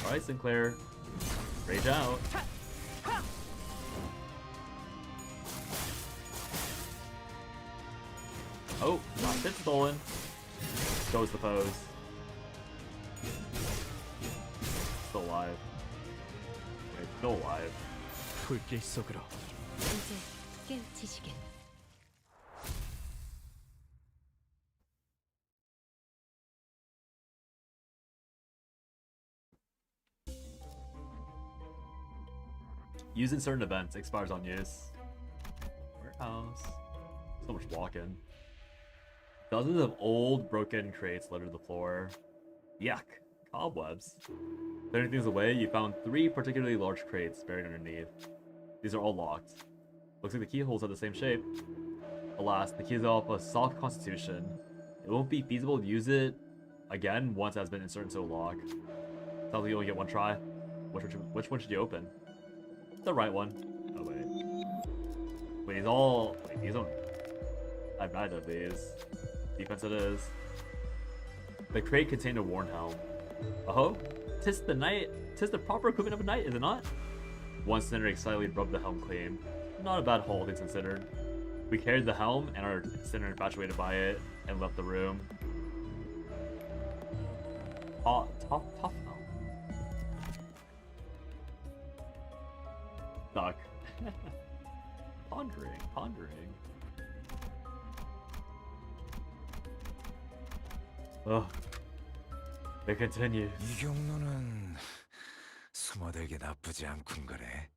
Alright, Sinclair. Rage out. Oh, last hit stolen. Goes the pose. Still alive. Wait, still alive. 불길 속으로 이제 깨우치시길. Use in certain events, expires on use. Warehouse. So much walking. Dozens of old, broken crates litter the floor. Yuck. Cobwebs. Clearing things away, you found 3 particularly large crates buried underneath. These are all locked. Looks like the keyholes are the same shape. Alas, the keys are of a soft constitution. It won't be feasible to use it again once it has been inserted into a lock. Sounds like you only get one try. Which one should you open? The right one. Oh wait. Wait, these don't. I have neither of these. Defense it is. The crate contained a worn helm. Oh, 'tis the proper equipment of a knight, is it not? One sinner excitedly rubbed the helm clean. Not a bad haul, things considered. We carried the helm and our sinner infatuated by it and left the room. Tough helm. Stuck. Pondering. Ugh. It continues. 이 경로는 숨어들기 나쁘지 않군 그래.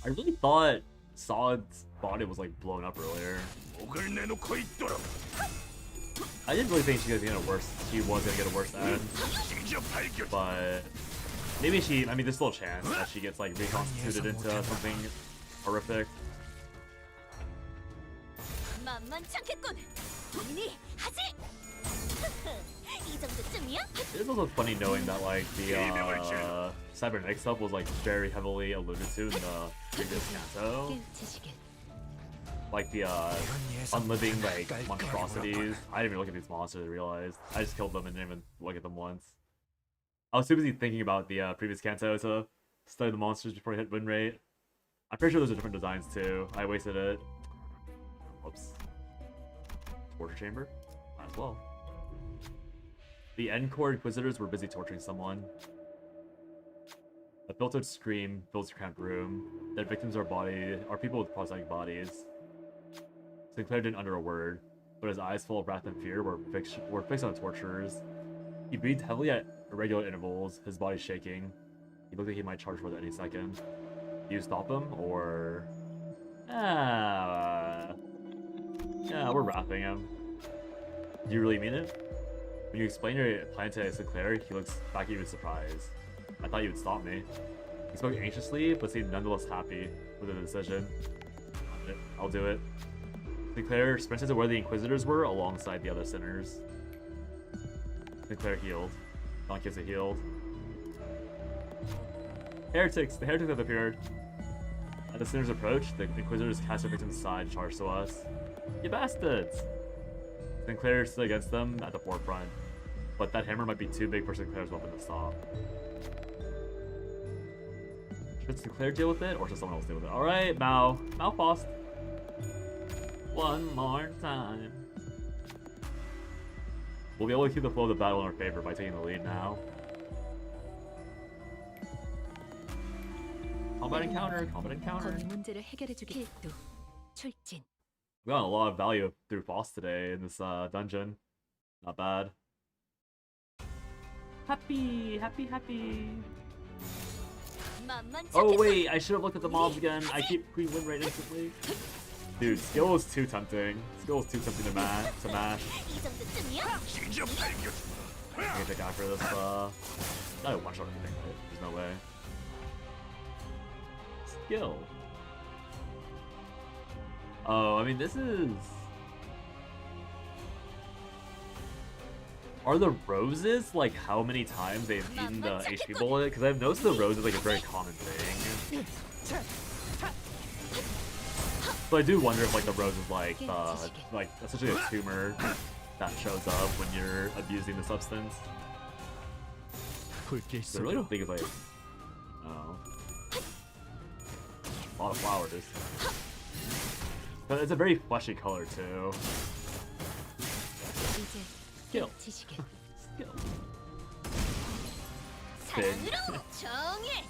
I really thought Sod's body was like blown up earlier. I didn't really think she was gonna get a worse end. But maybe there's still a chance that she gets like reconstituted into something horrific. It is also funny knowing that like the cybernetic stuff was like very heavily alluded to in the previous Canto. Like the unliving like monstrosities. I didn't even look at these monsters, I realized. I just killed them and didn't even look at them once. I was too busy thinking about the previous Canto to study the monsters before I hit win rate. I'm pretty sure those are different designs too. I wasted it. Whoops. Torture chamber? Might as well. The Encore Inquisitors were busy torturing someone. A filtered scream fills the cramped room. Their victims are people with prosthetic bodies. Sinclair didn't utter a word, but his eyes full of wrath and fear were fixed on the torturers. He breathed heavily at irregular intervals, his body shaking. He looked like he might charge forth any second. Do you stop him, or... Yeah, we're wrapping him. Do you really mean it? When you explain your plan to Sinclair, he looks back at you with surprise. I thought you would stop me. He spoke anxiously, but seemed nonetheless happy with the decision. I'll do it. Sinclair sprinted to where the Inquisitors were alongside the other sinners. Sinclair healed. Don Kisa healed. Heretics! The heretics have appeared. As the sinners approached, the Inquisitors cast their victims aside and charged to us. You bastards! Sinclair stood against them at the forefront, but that hammer might be too big for Sinclair's weapon to stop. Should Sinclair deal with it, or should someone else deal with it? Alright, Mao. Mao Faust. One more time. We'll be able to keep the flow of the battle in our favor by taking the lead now. Combat encounter, combat encounter. 거기 문제를 해결해주기 필두 출진. We got a lot of value through boss today in this dungeon. Not bad. Happy, happy, happy. Oh wait, I should have looked at the mobs again. I keep Queen Wind right instantly. Dude, skill is too tempting. Skill is too tempting to mash. I can take after this. Not a one shot or anything, right? There's no way. Skill. Oh, I mean, this is. Are the roses like how many times they've eaten the HP bullet? Because I've noticed the rose is like a very common thing. So I do wonder if like the rose is like essentially a tumor that shows up when you're abusing the substance. I really don't think it's like oh, a lot of flowers. But it's a very fleshy color too. Skill. Skill. Spin.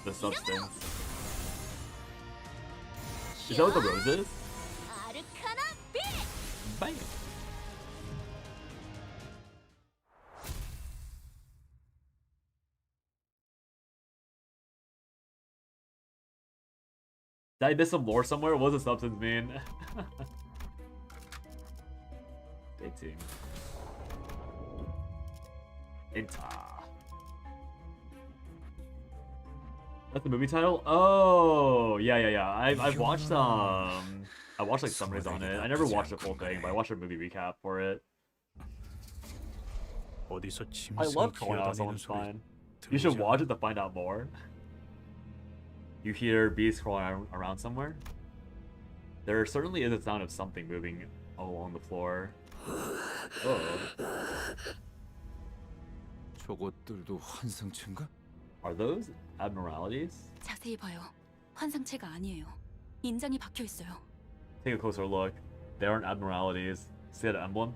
The substance. Is that what the rose is? Bang. Did I miss some lore somewhere? What does the substance mean? Dating. Inta. That's the movie title? Oh, yeah. I've watched I watched like summaries on it. I never watched the full thing, but I watched a movie recap for it. I love calling out someone's spine. You should watch it to find out more. You hear bees crawling around somewhere? There certainly is a sound of something moving along the floor. Oh. 저것들도 환상체인가? Are those abnormalities? 자세히 봐요. 환상체가 아니에요. 인장이 박혀 있어요. Take a closer look. They aren't abnormalities. See that emblem?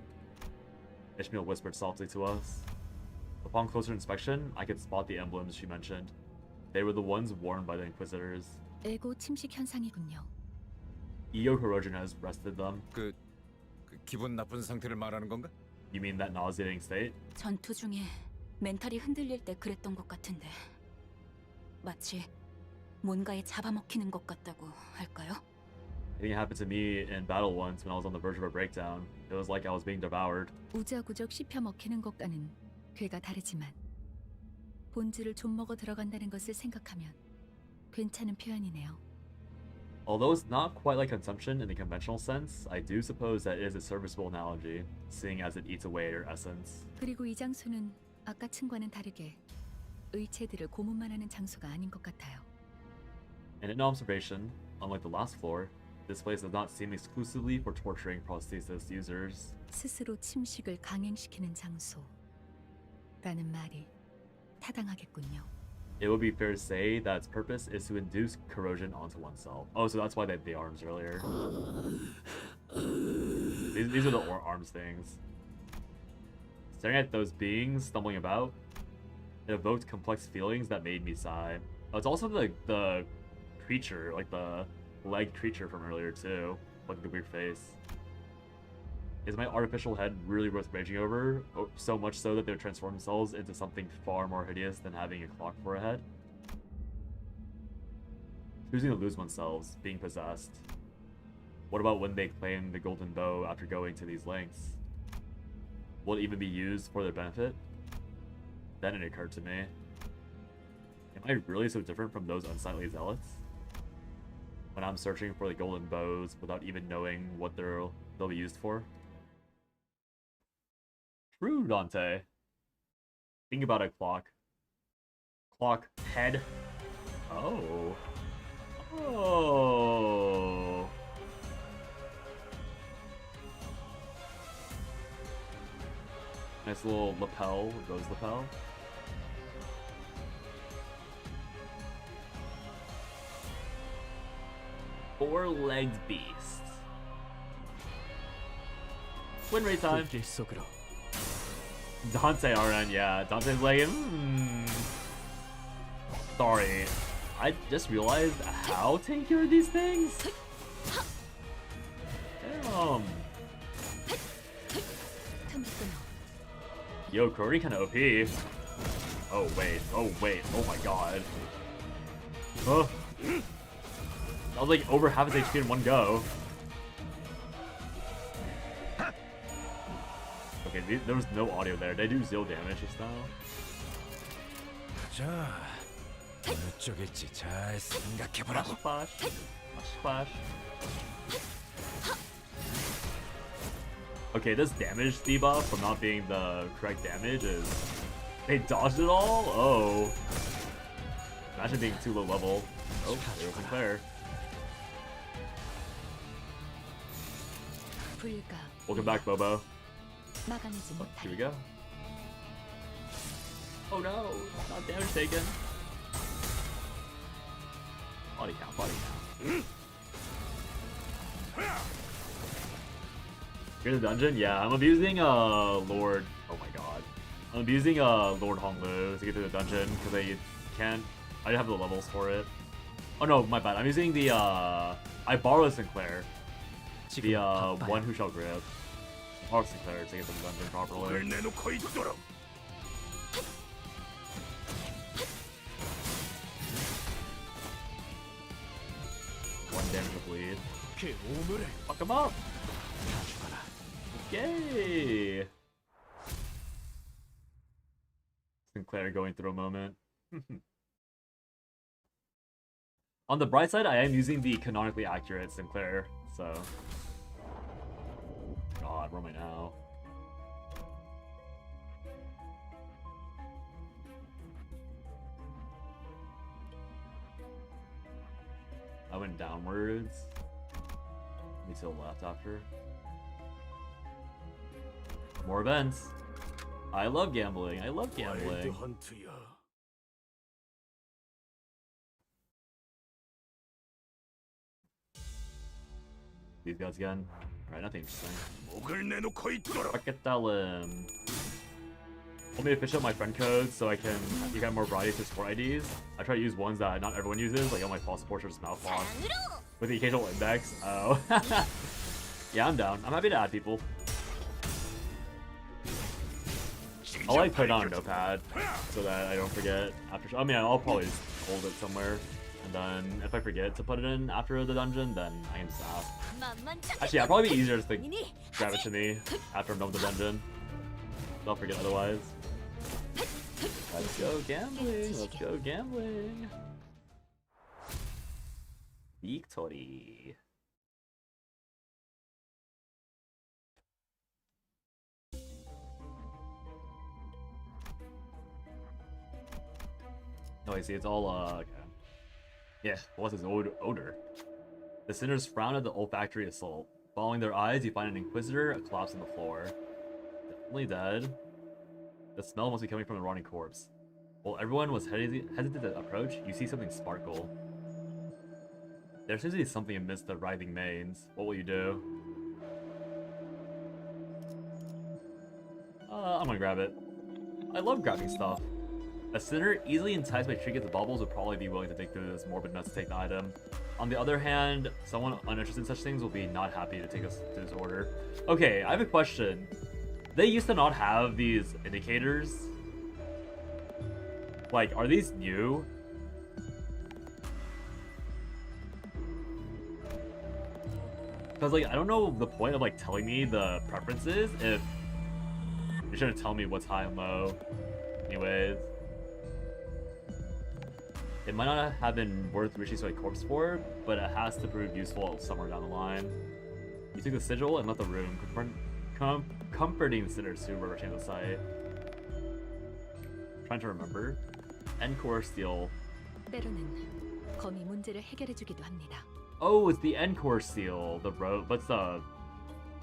Ishmael whispered softly to us. Upon closer inspection, I could spot the emblems she mentioned. They were the ones worn by the Inquisitors. 에고 침식 현상이군요. Ego corrosion has rested them. 그 기분 나쁜 상태를 말하는 건가? You mean that nauseating state? 전투 중에 멘탈이 흔들릴 때 그랬던 것 같은데 마치 뭔가에 잡아먹히는 것 같다고 할까요? I think it happened to me in battle once when I was on the verge of a breakdown. It was like I was being devoured. 우적우적 씹혀 먹히는 것과는 괴가 다르지만 본질을 좀 먹어 들어간다는 것을 생각하면 괜찮은 표현이네요. Although it's not quite like consumption in the conventional sense, I do suppose that it is a serviceable analogy, seeing as it eats away at your essence. 그리고 이 장소는 아까 층과는 다르게 의체들을 고문만 하는 장소가 아닌 것 같아요. And in observation, unlike the last floor, this place does not seem exclusively for torturing prosthesis users. 스스로 침식을 강행시키는 장소라는 말이 타당하겠군요. It would be fair to say that its purpose is to induce corrosion onto oneself. Oh, so that's why they had the arms earlier. These are the arms things. Staring at those beings stumbling about, it evoked complex feelings that made me sigh. Oh, it's also the creature, like the leg creature from earlier too, like the weird face. Is my artificial head really worth raging over? Oh, so much so that they would transform themselves into something far more hideous than having a clock for a head? Choosing to lose oneself, being possessed. What about when they claim the golden bow after going to these lengths? Will it even be used for their benefit? Then it occurred to me. Am I really so different from those unsightly zealots? When I'm searching for the golden bows without even knowing what they'll be used for? True, Dante. Think about a clock. Clock head. Oh. Oh. Nice little lapel, rose lapel. Four-legged beast. Win rate time. Dante RN, yeah. Dante's like, Sorry. I just realized how tanky are these things? Damn. Yo, Crody kinda OP. Oh wait, oh my god. Huh? That was like over half his HP in one go. Okay, there was no audio there. They do 0 damage just now. 자, 어느 쪽일지 잘 생각해보라고. Splash. Splash. Okay, this damage debuff from not being the correct damage is... They dodged it all? Oh. Imagine being too low level. Oh, there was Claire. Welcome back, Bobo. Oh, here we go. Oh no, not damage taken. Body count, body count. Here's the dungeon? Yeah, I'm abusing Lord. Oh my god. I'm abusing Lord Honglu to get to the dungeon because I can't. I didn't have the levels for it. Oh no, my bad. I'm using the I borrowed Sinclair. The one who shall grip. I borrowed Sinclair to get to the dungeon properly. One damage of bleed. Fuck him up! Yay! Sinclair going through a moment. On the bright side, I am using the canonically accurate Sinclair, so... God, where am I now? I went downwards. Let me to the left after. More events. I love gambling. I love gambling. These guys again. Alright, nothing interesting. Look at that limb. Want me to fish up my friend codes so I can you got more variety to support IDs? I try to use ones that not everyone uses, like all my false portraits, mouthwash, with the occasional index. Oh. Yeah, I'm down. I'm happy to add people. I'll like put it on a notepad so that I don't forget after. I mean, I'll probably just hold it somewhere, and then if I forget to put it in after the dungeon, then I can just ask. Actually, it'd probably be easier just to grab it to me after I'm done with the dungeon. I'll forget otherwise. Let's go gambling. Let's go gambling. Victory. Oh, I see. It's all okay. Yeah. What's his odor? The sinners frown at the olfactory assault. Following their eyes, you find an inquisitor collapsed on the floor. Definitely dead. The smell must be coming from the rotting corpse. While everyone was hesitant to approach, you see something sparkle. There seems to be something amidst the writhing manes. What will you do? I'm gonna grab it. I love grabbing stuff. A sinner easily enticed by trinkets and baubles would probably be willing to dig through this morbid mess to take the item. On the other hand, someone uninterested in such things will be not happy to take us to this order. Okay, I have a question. They used to not have these indicators. Like, are these new? Because, like, I don't know the point of, like, telling me the preferences if you're trying to tell me what's high and low. Anyways. It might not have been worth reaching to a corpse for, but it has to prove useful somewhere down the line. You took the sigil and left the room, comforting the sinners who were rushing to the site. Trying to remember. Encore seal. 때로는 검이 문제를 해결해주기도 합니다. Oh, it's the Encore seal. The rose. What's the?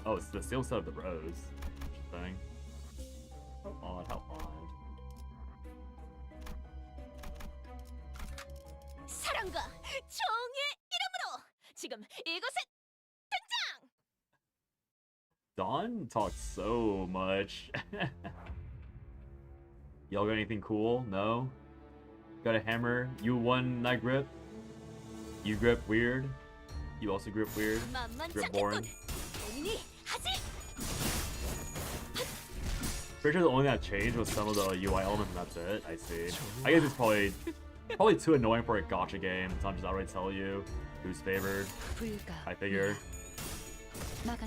Oh, it's the seal set of the rose. Interesting. How odd. How odd. 사랑과 정의 이름으로 지금 이곳에 등장! Dawn talks so much. Y'all got anything cool? No? Got a hammer. You won that grip. You grip weird. You also grip weird. Grip born. Pretty sure the only thing that changed was some of the UI elements and that's it. I see. I guess it's probably too annoying for a gacha game. So I'm just outright tell you who's favored. I figure. Anyone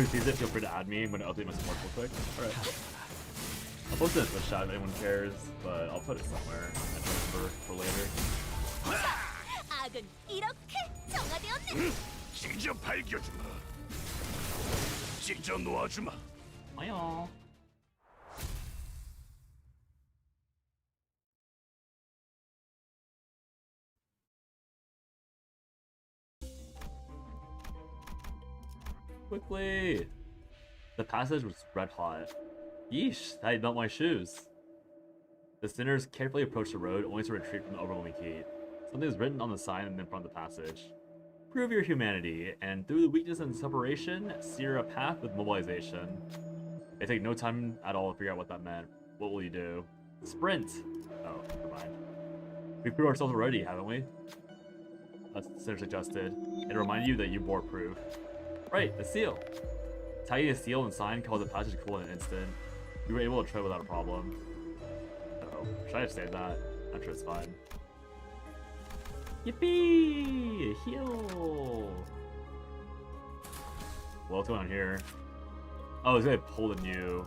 who sees it, feel free to add me. I'm going to update my support real quick. Alright. I'll post it in the chat if anyone cares, but I'll put it somewhere. I put it for later. 악은 이렇게 정화되었네. 찢어 발겨주마. 찢어 놓아주마. 아요. Quickly! The passage was red hot. Yeesh, that melt my shoes. The sinners carefully approached the road, only to retreat from the overwhelming heat. Something is written on the sign in front of the passage. Prove your humanity, and through the weakness and separation, sear a path with mobilization. They take no time at all to figure out what that meant. What will you do? Sprint! Oh, never mind. We've proved ourselves already, haven't we? As the sinner suggested. It reminded you that you bore proof. Right, the seal. Tagging a seal and sign caused the passage to cool in an instant. You were able to tread without a problem. Uh-oh. Should I have saved that? I'm sure it's fine. Yippee! Heal! Well, what's going on here? Oh, it's gonna pull the new...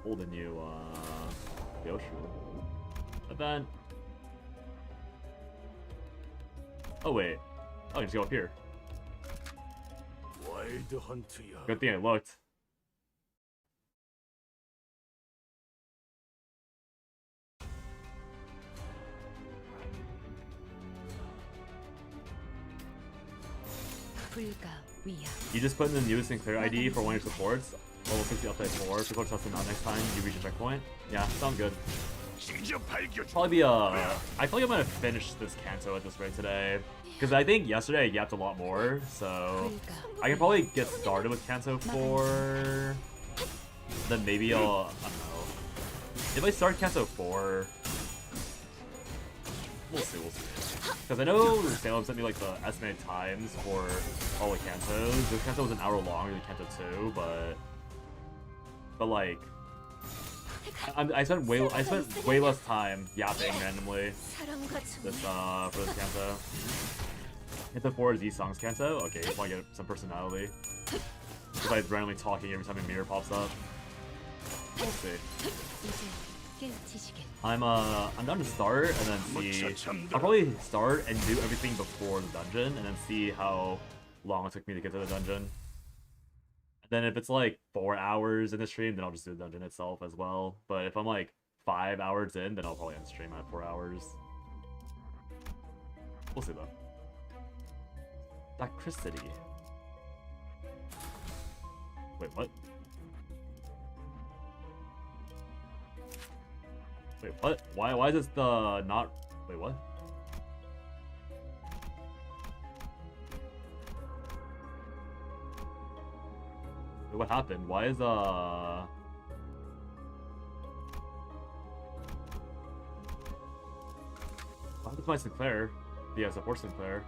Pull the new, Yoshi event. Oh, wait. Oh, I can just go up here. Good thing I looked. You just put in the newest Sinclair ID for one of your supports. Level 60 update 4. Support testing out next time you reach a checkpoint. Yeah, sounds good. Probably be I feel like I'm gonna finish this Canto at this rate today. Because I think yesterday I yapped a lot more, so I can probably get started with Canto 4. Then maybe I'll, I don't know. If I start Canto 4, we'll see. Because I know Salem sent me like the estimated times for all the Cantos. This Canto was an hour longer than Canto 2, but like, I spent way less time yapping randomly for this Canto. Canto 4 is E-Song's Canto? Okay, just want to get some personality. Besides randomly talking every time a mirror pops up. We'll see. I'm down to start and then see. I'll probably start and do everything before the dungeon and then see how long it took me to get to the dungeon. And then if it's like 4 hours in the stream, then I'll just do the dungeon itself as well. But if I'm like 5 hours in, then I'll probably end stream at 4 hours. We'll see though. Dacricity. Wait, what? Wait, what? Why is this the not... Wait, what? Wait, what happened? Why is Why happened to my Sinclair? Yeah, support Sinclair.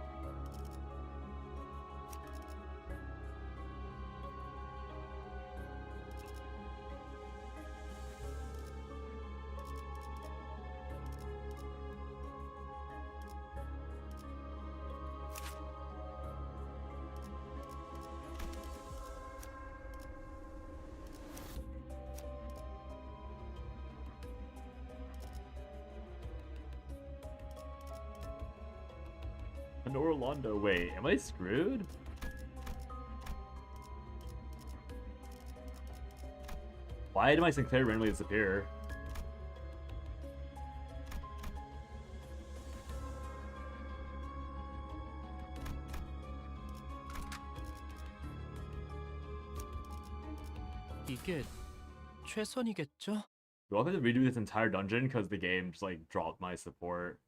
Orlando, wait, am I screwed? Why did my Sinclair randomly disappear? 이게 최선이겠죠? Do I have to redo this entire dungeon because the game just like dropped my support?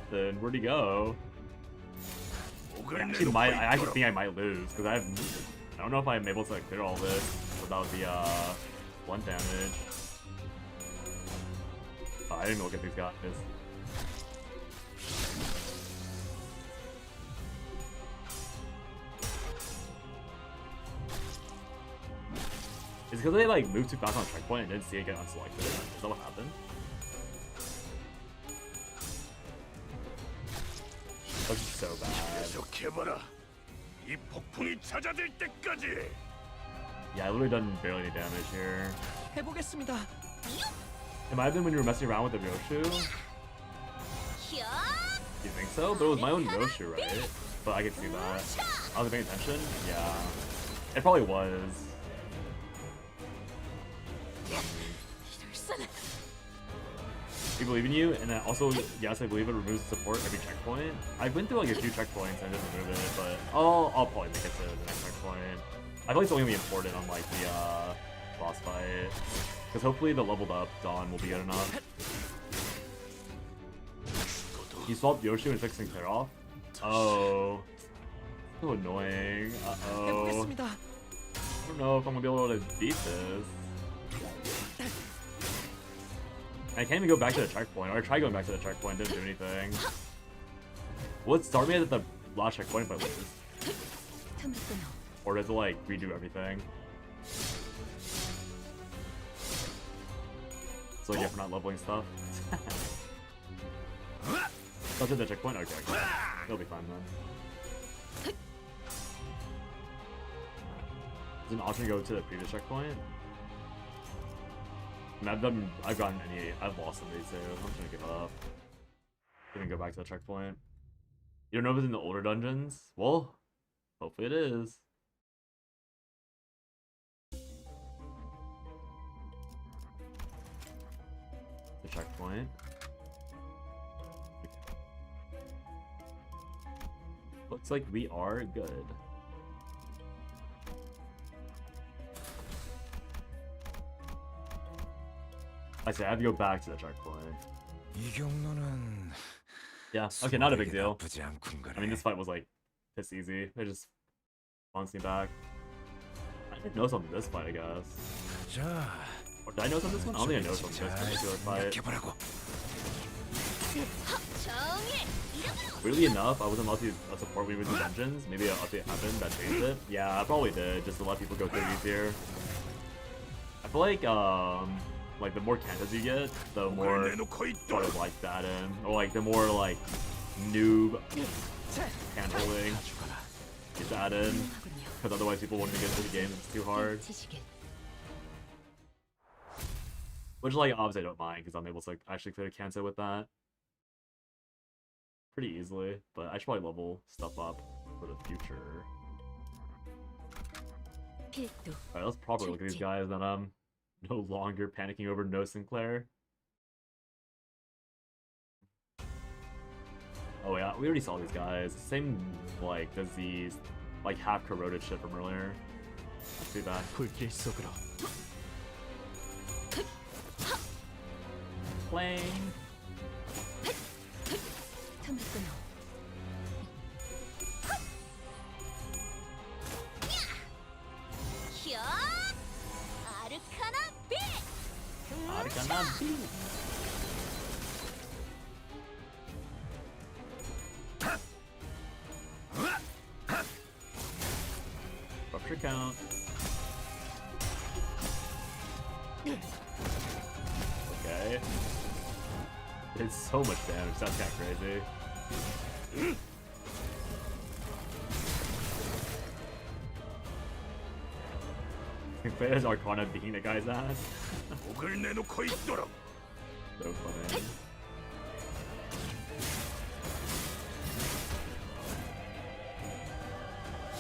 Then where'd he go? I actually think I might lose because I have I don't know if I'm able to clear all this without the blunt damage. Oh, I didn't look at these guys. It's because they like moved too fast on checkpoint and didn't see it get unselected. Is that what happened? That's just so bad. 계속해봐라. 이 폭풍이 잦아들 때까지. Yeah, I literally done barely any damage here. 해보겠습니다. It might have been when you were messing around with the Ryoshu. You think so? But it was my own Ryoshu, right? But I can see that. I wasn't paying attention? Yeah. It probably was. We believe in you, and then also, yes, I believe it removes support every checkpoint. I've been through like a few checkpoints and it doesn't remove it, but I'll probably make it to the next checkpoint. I feel like it's only gonna be important on like the boss fight, because hopefully the leveled up Dawn will be good enough. You swapped Yoshu and fixing clear off? Oh, so annoying. Uh-oh. I don't know if I'm gonna be able to beat this. I can't even go back to the checkpoint, or I tried going back to the checkpoint, didn't do anything. Well, it started me at the last checkpoint, but or does it like redo everything? So like, yeah, for not leveling stuff. That's at the checkpoint? Okay, okay. It'll be fine then. Is an option to go to the previous checkpoint? I mean, I've gotten any, I've lost some of these too. I'm just gonna give up. Gonna go back to the checkpoint. You don't know if it's in the older dungeons? Well, hopefully it is. The checkpoint. Looks like we are good. I say I have to go back to the checkpoint. Yeah, okay, not a big deal. I mean, this fight was like piss easy. They just bounced me back. I didn't know something this fight, I guess. Or did I know something this one? I don't think I know something this particular fight. Weirdly enough, I wasn't allowed to use a support when we were in dungeons. Maybe an update happened that changed it. Yeah, I probably did, just to let people go through easier. I feel like the more Cantos you get, the more sort of like that in, or like the more like noob hand holding gets added, because otherwise people wouldn't get into the game. It's too hard. Which like obviously I don't mind because I'm able to like actually clear Canto with that pretty easily. But I should probably level stuff up for the future. Alright, let's probably look at these guys that no longer panicking over no Sinclair. Oh yeah, we already saw these guys. Same like disease, like half corroded shit from earlier. Not too bad. Playing. Arcana B. Rupture count. Okay. It's so much damage, that's kinda crazy. There's Arcana beating the guy's ass. So funny.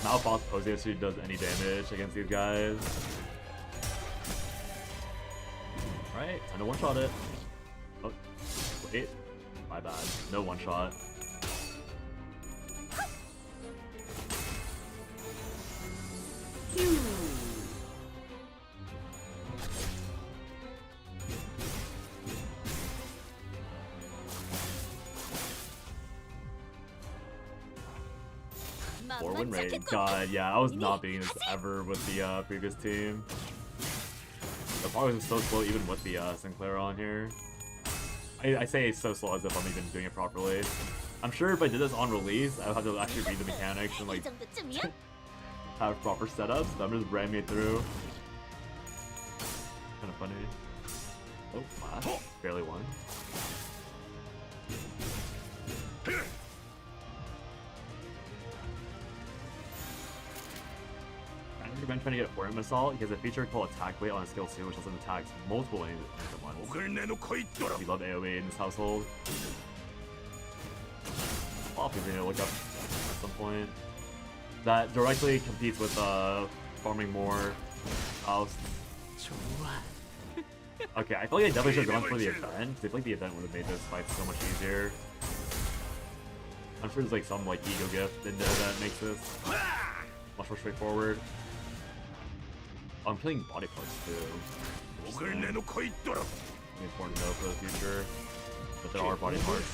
Now Boss Posey does any damage against these guys. Alright, time to one-shot it. Oh, wait. My bad. No one-shot. 4 win rate. God, yeah, I was not beating this ever with the previous team. The progress is so slow even with the Sinclair on here. I say it's so slow as if I'm even doing it properly. I'm sure if I did this on release, I would have to actually read the mechanics and like have proper setups, but I'm just ramming it through. Kind of funny. Oh, flash. Barely won. I've been trying to get Ornament Assault. He has a feature called Attack Weight on his skill 2, which also attacks multiple enemies at once. We love AoE in this household. I'll be able to look up at some point. That directly competes with farming more Faust. Okay, I feel like I definitely should have gone for the event. I feel like the event would have made this fight so much easier. I'm sure there's like some like ego gift in there that makes this much more straightforward. Oh, I'm killing body parts too. Important to know for the future. But there are body parts.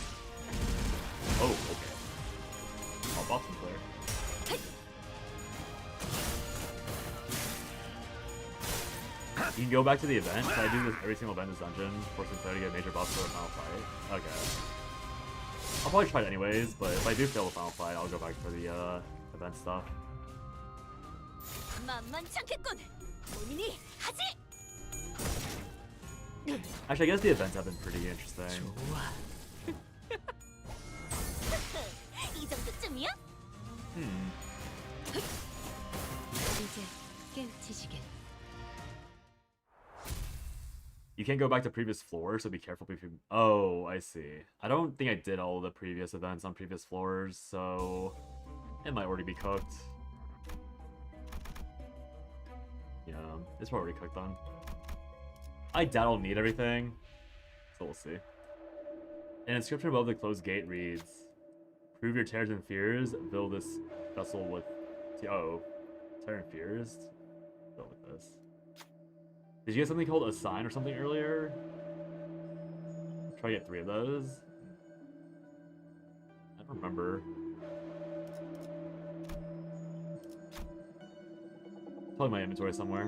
Oh, okay. I'll buff Sinclair. You can go back to the event. So I do this every single event in this dungeon for Sinclair to get major buffs for the final fight. Okay. I'll probably try it anyways, but if I do fail the final fight, I'll go back for the event stuff. Actually, I guess the events have been pretty interesting. You can't go back to previous floors, so be careful if you... Oh, I see. I don't think I did all the previous events on previous floors, so... It might already be cooked. Yeah, it's probably already cooked on. I doubt I'll need everything, so we'll see. An inscription above the closed gate reads, "Prove your terrors and fears, fill this vessel with..." Oh, terror and fears? Fill with this. Did you get something called a sign or something earlier? Try to get 3 of those. I don't remember. Probably my inventory somewhere.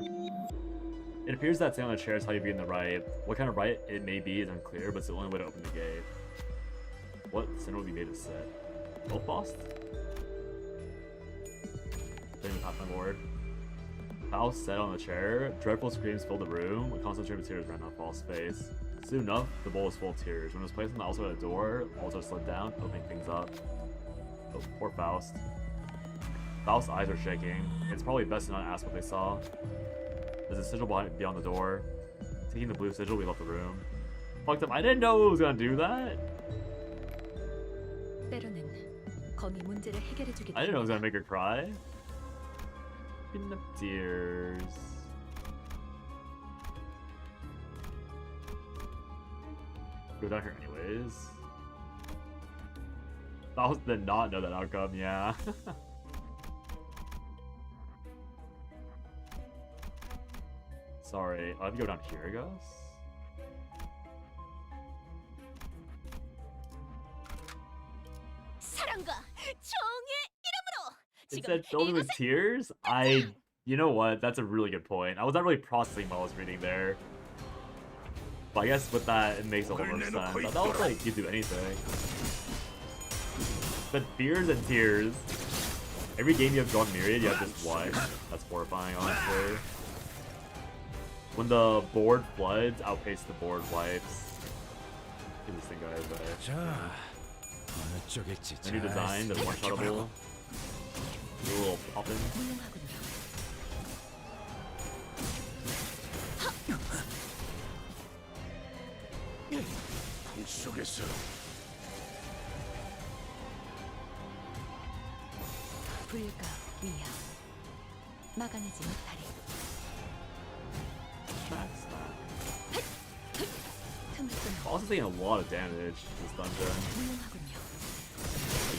It appears that sitting on the chair is how you begin the rite. What kind of rite it may be is unclear, but it's the only way to open the gate. What sin would be made to sit? Belfast? Putting the path on board. Faust sat on the chair. Dreadful screams filled the room. A constant stream of tears ran down Faust's face. Soon enough, the bowl was full of tears. When it was placed on the outside of the door, also slid down, opening things up. Oh, poor Faust. Faust's eyes are shaking. It's probably best to not ask what they saw. There's a sigil beyond the door. Taking the blue sigil, we left the room. Fucked up. I didn't know it was gonna do that. I didn't know it was gonna make her cry. Enough tears. Go down here anyways. Faust did not know that outcome, yeah. Sorry, I'll have to go down here, I guess. It said filled with tears? You know what? That's a really good point. I was not really processing what I was reading there. But I guess with that, it makes a lot more sense. I thought that was like, you do anything. But fears and tears. Every game you have gone myriad, you have just one. That's horrifying, honestly. When the board floods, outpace the board wipes. Give this thing guy a new design, that's one-shottable. A little poppin'. 불가 위야 막아내지 못하리. Also taking a lot of damage this dungeon.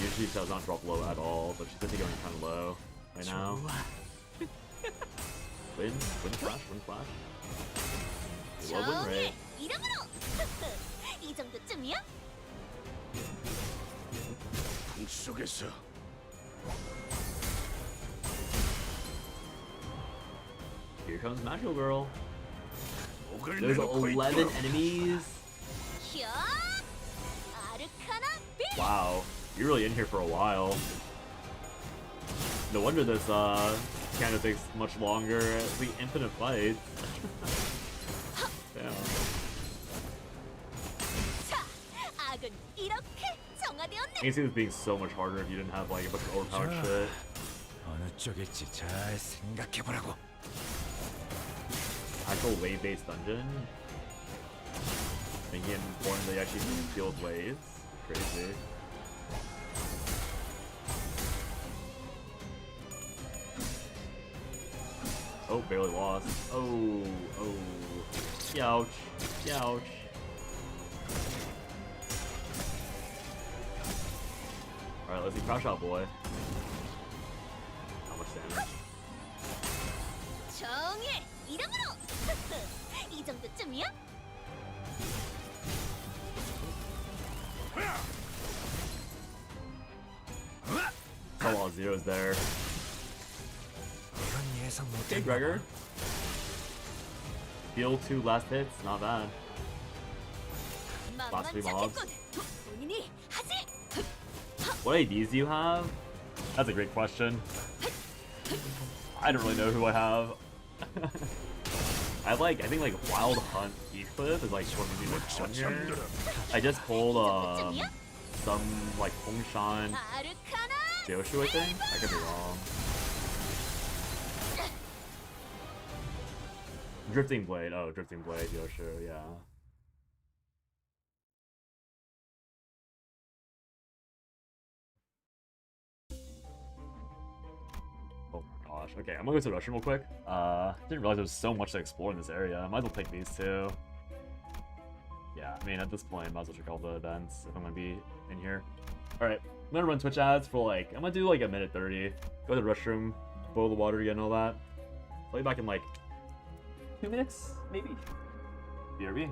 Usually she does not drop low at all, but she's definitely going kind of low right now. Win flash. Low win rate. here comes Magical Girl. There's 11 enemies. Wow, you're really in here for a while. No wonder this Canto takes much longer. The infinite fights. Damn. I can see this being so much harder if you didn't have like a bunch of overpowered shit. 어느 쪽일지 잘 생각해보라고. Actual wave-based dungeon. Making it important that you actually deal with waves. Crazy. Oh, barely lost. Oh, oh. Youch. Youch. Alright, let's see Crash Out Boy. How much damage? 정의 이름으로 이 정도쯤이야? Saw a lot of zeros there. Okay, Gregor. Deal 2 last hits, not bad. Last 3 mobs. What ADs do you have? That's a great question. I don't really know who I have. I think like Wild Hunt Heathcliff is like what maybe what's on here. I just pulled some like Hongshan Gyoshu, I think. I could be wrong. Drifting Blade. Oh, Drifting Blade Gyoshu, yeah. Oh my gosh. Okay, I'm gonna go to the restroom real quick. Didn't realize there was so much to explore in this area. I might as well take these two. Yeah, I mean, at this point, I might as well check all the events if I'm gonna be in here. Alright, I'm gonna run Twitch ads for like, I'm gonna do like a minute 30. Go to the restroom, boil the water again, and all that. I'll be back in like 2 minutes, maybe? BRB.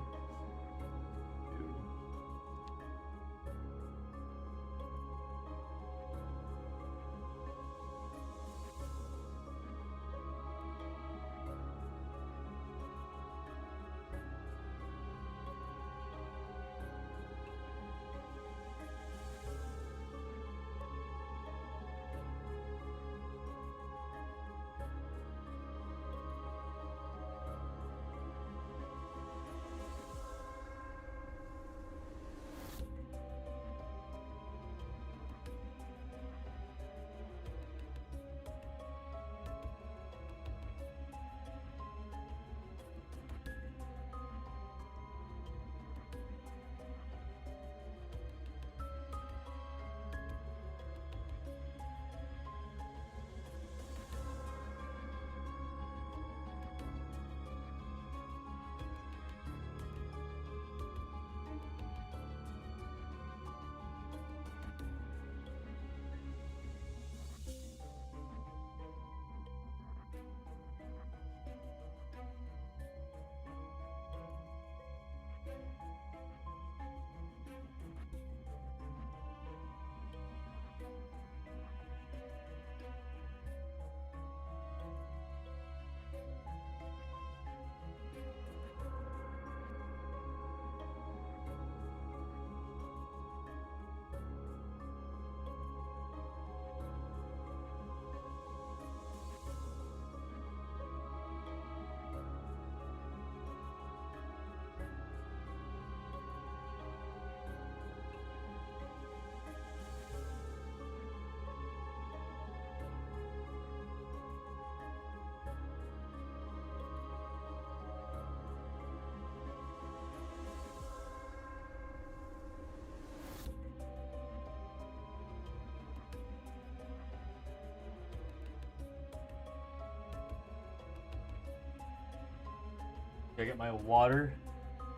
Can I get my water?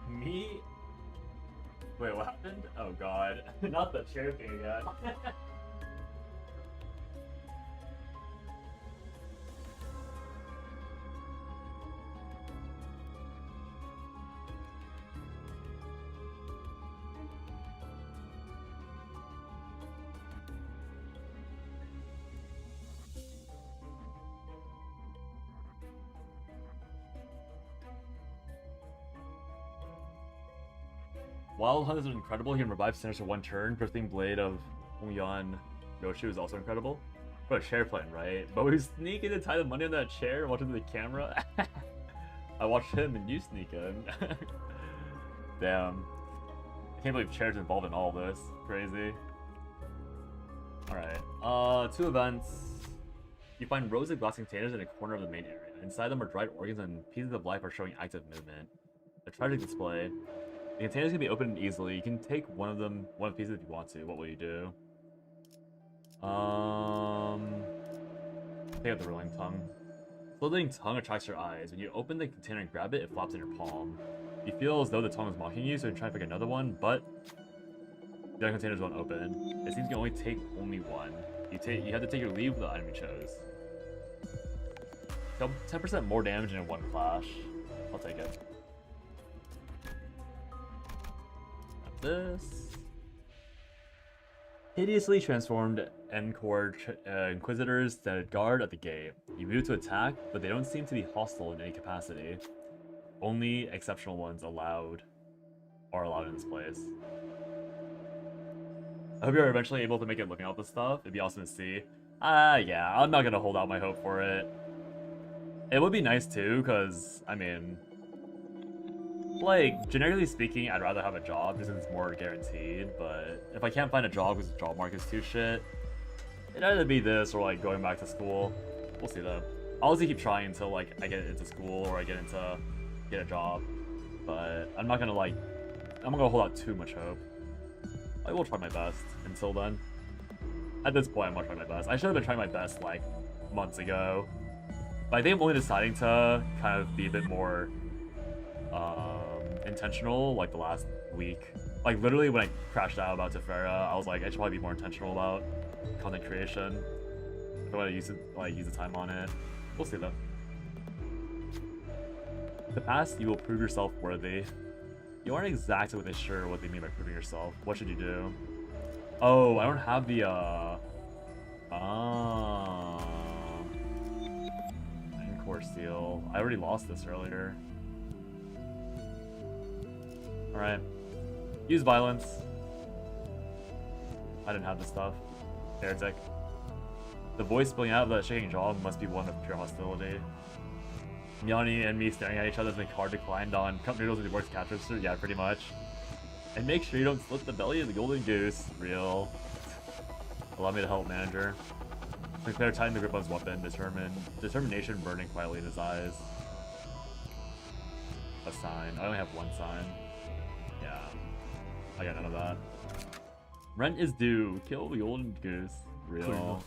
Me? Wait, what happened? Oh god. Not the chair thing yet. Wild Hunt is incredible. He can revive sinners for one turn. Drifting Blade of Hongyan Yoshu is also incredible. But a chair plane, right? But we sneak in and tie the money on that chair and watch it through the camera. I watched him and you sneak in. Damn. I can't believe chair's involved in all this. Crazy. Alright. 2 events. You find rows of glass containers in a corner of the main area. Inside them are dried organs and pieces of life are showing active movement. A tragic display. The containers can be opened easily. You can take one of the pieces if you want to. What will you do? Take out the rolling tongue. Slithering tongue attracts your eyes. When you open the container and grab it, it flops in your palm. You feel as though the tongue is mocking you, so you try to pick another one, but the other containers won't open. It seems you can only take only one. You have to take your leave with the item you chose. 10% more damage in one clash. I'll take it. Got this. Hideously transformed Encore Inquisitors that guard at the gate. You move to attack, but they don't seem to be hostile in any capacity. Only exceptional ones are allowed in this place. I hope you're eventually able to make it living out this stuff. It'd be awesome to see. Yeah, I'm not gonna hold out my hope for it. It would be nice too, because, I mean, like, generically speaking, I'd rather have a job just because it's more guaranteed, but if I can't find a job because the job market's too shit, it'd either be this or, like, going back to school. We'll see though. I'll also keep trying until, like, I get into school or I get a job, but I'm not gonna, like, I'm not gonna hold out too much hope. I will try my best until then. At this point, I'm gonna try my best. I should have been trying my best, like, months ago, but I think I'm only deciding to kind of be a bit more intentional, like, the last week. Like, literally when I crashed out about Tefera, I was like, I should probably be more intentional about content creation. If I want to use the time on it. We'll see though. In the past, you will prove yourself worthy. You aren't exactly sure what they mean by proving yourself. What should you do? Oh, I don't have the Encore seal. I already lost this earlier. Alright. Use violence. I didn't have this stuff. Heretic. The voice spilling out of that shaking jaw must be one of pure hostility. Yanni and me staring at each other as my card declined on Cup Noodles with the worst cash register. Yeah, pretty much. And make sure you don't slit the belly of the golden goose. Real. Allow me to help, manager. Sinclair tightened the grip on his weapon, determination burning quietly in his eyes. A sign. I only have one sign. Yeah. I got none of that. Rent is due. Kill the golden goose. Real.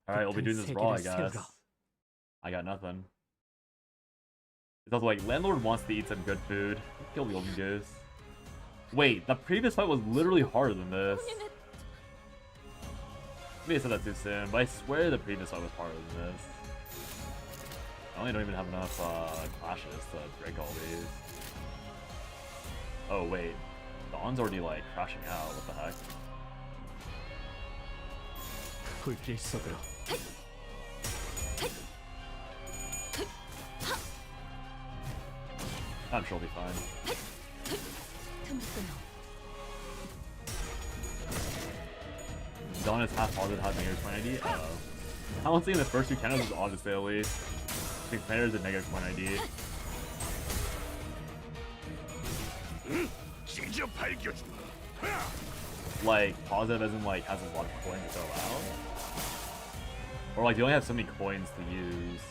Alright, we'll be doing this raw, I guess. I got nothing. It's also like, landlord wants to eat some good food. Kill the golden goose. Wait, the previous fight was literally harder than this. Maybe I said that too soon, but I swear the previous fight was harder than this. I only don't even have enough clashes to break all these. Oh wait, Dawn's already like crashing out, what the heck? I'm sure we'll be fine. Dawn is half positive, half negative point ID. I won't say in the first 2 cannons is odd to say at least. I think Commander is a negative point ID. Like, positive as in like has a lot of coins to throw out? Or like, you only have so many coins to use?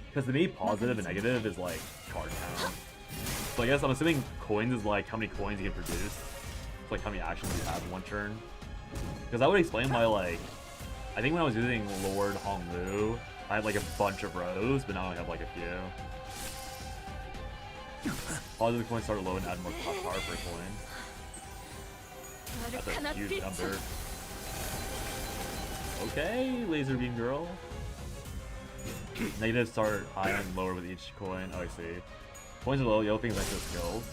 Because to me, positive and negative is like card count. So I guess I'm assuming coins is like how many coins you can produce. It's like how many actions you have in one turn. Because that would explain why, like, I think when I was using Lord Honglu, I had like a bunch of rows, but now I have like a few. Positive coins start low and add more power per coin. That's a huge number. Okay, laser beam girl. Negatives start high and lower with each coin. Oh, I see. Coins are low, yellow things like the skills.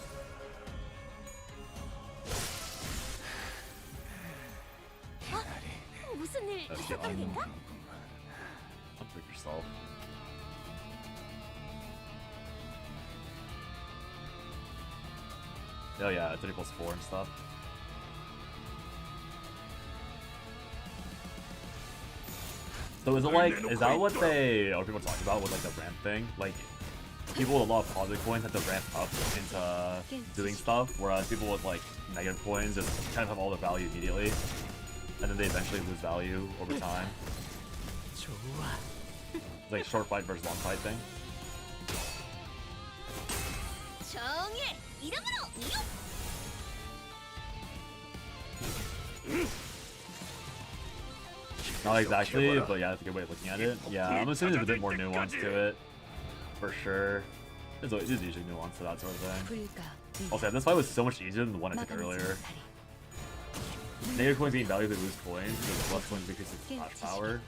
Oh shit, unpick yourself. Oh yeah, 30 plus 4 and stuff. So is it like, is that what they, or people talk about with like the ramp thing? Like, people with a lot of positive coins have to ramp up into doing stuff, whereas people with like negative coins just kind of have all the value immediately, and then they eventually lose value over time. It's like short fight versus long fight thing. 정의 이름으로 Not exactly, but yeah, that's a good way of looking at it. Yeah, I'm assuming there's a bit more nuance to it, for sure. There's usually nuance to that sort of thing. Also, this fight was so much easier than the one I took earlier. Negative coins gain value, they lose coins, because less coins increases splash power.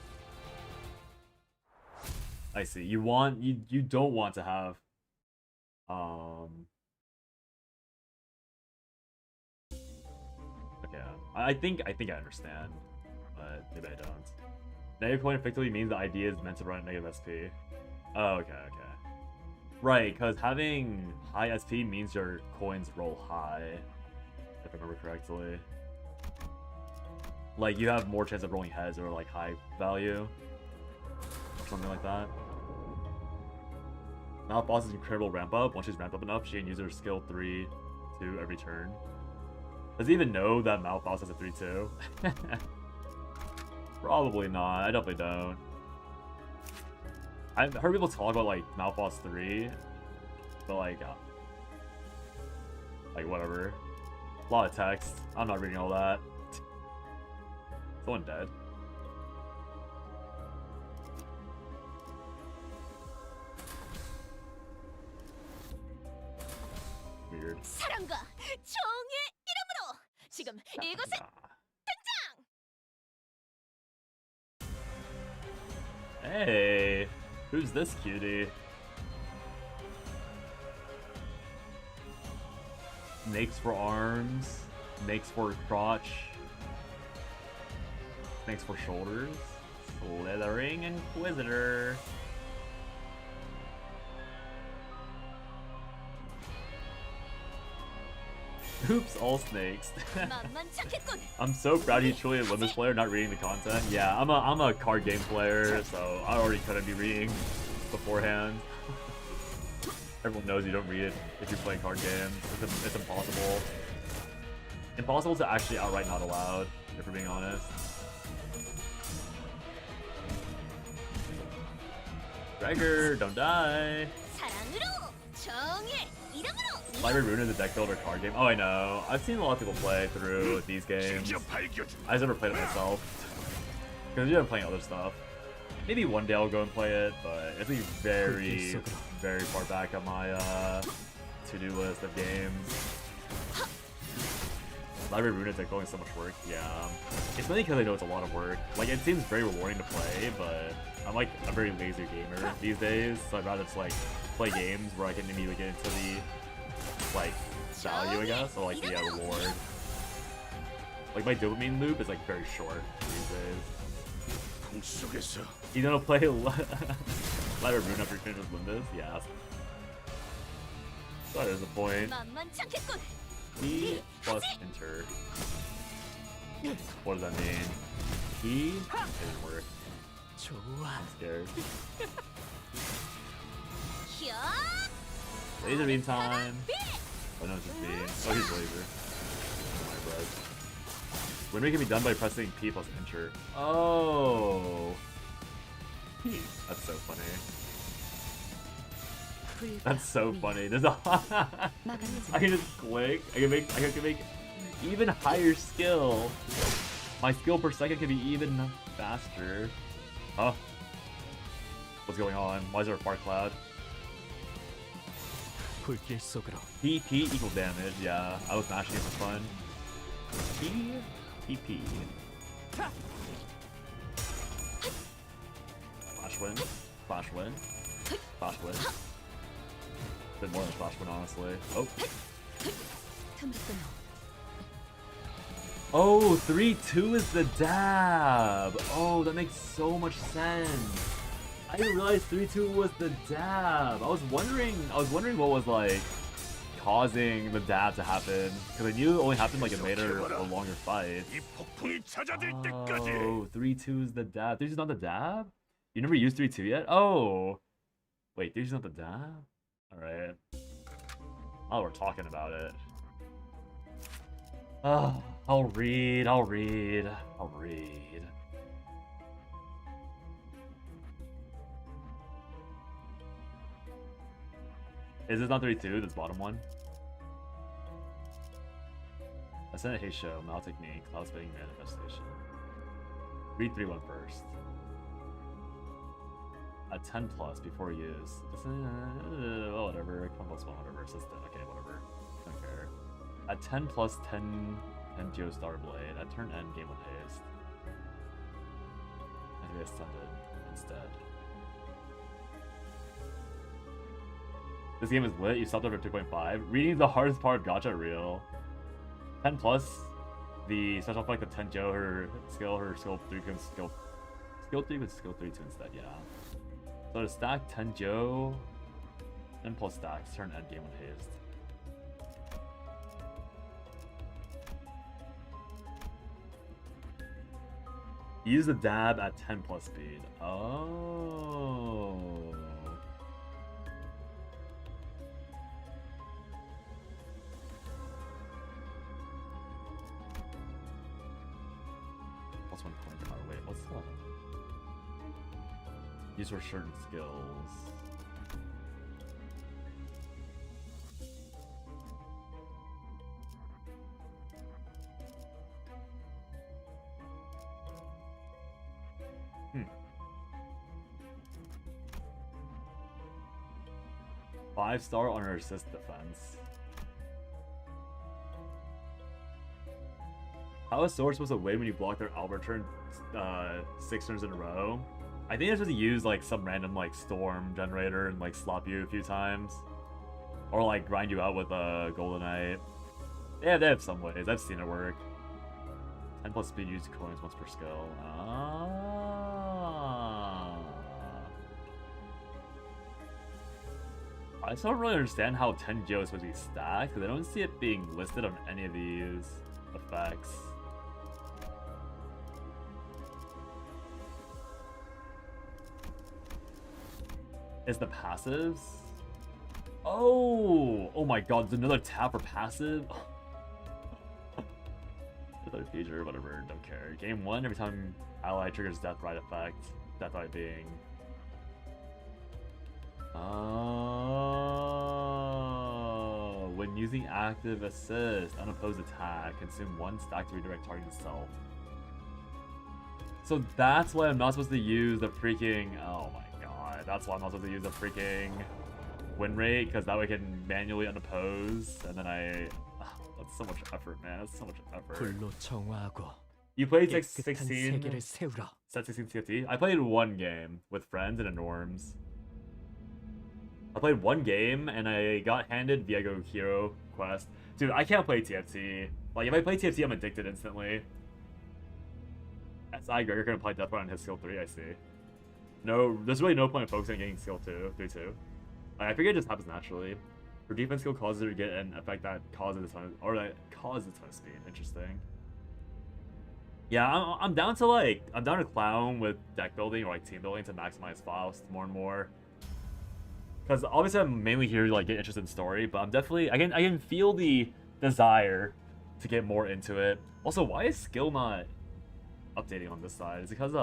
I see. You don't want to have okay, I think I understand, but maybe I don't. Negative coin effectively means the idea is meant to run at negative SP. Oh, okay. Right, because having high SP means your coins roll high, if I remember correctly. Like, you have more chance of rolling heads or like high value, or something like that. Now boss is incredible ramp up. Once she's ramped up enough, she can use her skill 3-2 every turn. Does he even know that Mouth Boss has a 3-2? Probably not. I definitely don't. I've heard people talk about like Mouth Boss 3, but like whatever. A lot of text. I'm not reading all that. Someone dead. Weird. 사랑과 정의 이름으로 지금 이곳에 등장! Hey, who's this cutie? Snakes for arms, snakes for crotch, snakes for shoulders, slithering inquisitor. Oops, all snakes. I'm so proud he's truly a Limbus player, not reading the content. Yeah, I'm a card game player, so I already couldn't be reading beforehand. Everyone knows you don't read it if you're playing card games. It's impossible. Impossible to actually outright not allowed, if we're being honest. Gregor, don't die. 사랑으로 정의 이름으로 Library Rune is a deck builder card game. Oh, I know. I've seen a lot of people play through these games. I just never played it myself. Because you're playing other stuff. Maybe one day I'll go and play it, but it's like very, very far back on my to-do list of games. Library Rune is like going so much work. Yeah. It's mainly because I know it's a lot of work. Like, it seems very rewarding to play, but I'm like a very lazy gamer these days, so I'd rather just like play games where I can immediately get into the like value, I guess, or like the reward. Like my dopamine loop is like very short these days. You gonna play Library Rune after you finish with Limbus? Yeah. So there's a point. E plus enter. What does that mean? E didn't work. I'm scared. Laser beam time. Oh no, it's just beam. Oh, he's laser. Oh my god. Winry can be done by pressing P plus enter. Oh. That's so funny. That's so funny. There's a I can just click. I can make even higher skill. My skill per second can be even faster. Huh? What's going on? Why is there a fart cloud? PP equal damage, yeah. I was mashing it for fun. PP. Flash win. Flash win. Flash win. A bit more than flash win, honestly. Oh. Oh, 3-2 is the dab. Oh, that makes so much sense. I didn't realize 3-2 was the dab. I was wondering what was like causing the dab to happen. Because I knew it only happened like in later or longer fights. Oh, 3-2 is the dab. 3-2 is not the dab? You never used 3-2 yet? Oh. Wait, 3-2 is not the dab? Alright. Oh, we're talking about it. I'll read. Is this not 3-2, this bottom one? Ascendant Haste Show, Mal Technique, Cloud Spinning Manifestation. Read 3-1 first. A 10 plus before use. Well, whatever. Come plus 1, whatever. Assistant. Okay, whatever. Don't care. A 10 plus 10 Geo Star Blade. At turn end, game with haste. And we ascended instead. This game is lit. You stopped over 2.5. Reading the hardest part of Gacha real. 10 plus. The special effect of 10 Joe, her skill 3 becomes skill 3 with skill 3 2 instead, yeah. So to stack 10 Joe, 10 plus stacks, turn end game with haste. Use the dab at 10 plus speed. Oh. Plus 1 coin power. Wait, what's that? These are certain skills. Hmm. 5-star on her assist defense. How is Sword supposed to win when you block their Albert turn 6 turns in a row? I think they're supposed to use like some random like storm generator and like slap you a few times. Or like grind you out with a Goldenite. Yeah, they have some ways. I've seen it work. 10 plus speed, use coins once per skill. I still don't really understand how 10 Geo is supposed to be stacked, because I don't see it being listed on any of these effects. Is the passives? Oh my god, there's another tab for passive? Another feature, whatever, don't care. Game 1, every time ally triggers Death Ride effect. Death Ride being... Oh, when using active assist, unopposed attack, consume 1 stack to redirect target itself. So that's why I'm not supposed to use the freaking... Oh my god, that's why I'm not supposed to use the freaking win rate, because that way I can manually unoppose, and then I... that's so much effort, man. That's so much effort. You played 16? Set 16 TFT? I played 1 game with friends in a norms. I played 1 game, and I got handed Viego Hero quest. Dude, I can't play TFT. Like, if I play TFT, I'm addicted instantly. SI Gregor can apply Death Ride on his skill 3, I see. No, there's really no point in focusing on getting skill 2, 3-2. I figure it just happens naturally. Her defense skill causes her to get an effect that causes a ton of, or that causes a ton of speed. Interesting. Yeah, I'm down to like, I'm down to clown with deck building or like team building to maximize files more and more. Because obviously I'm mainly here to like get interested in story, but I'm definitely, I can feel the desire to get more into it. Also, why is skill not updating on this side? Is it because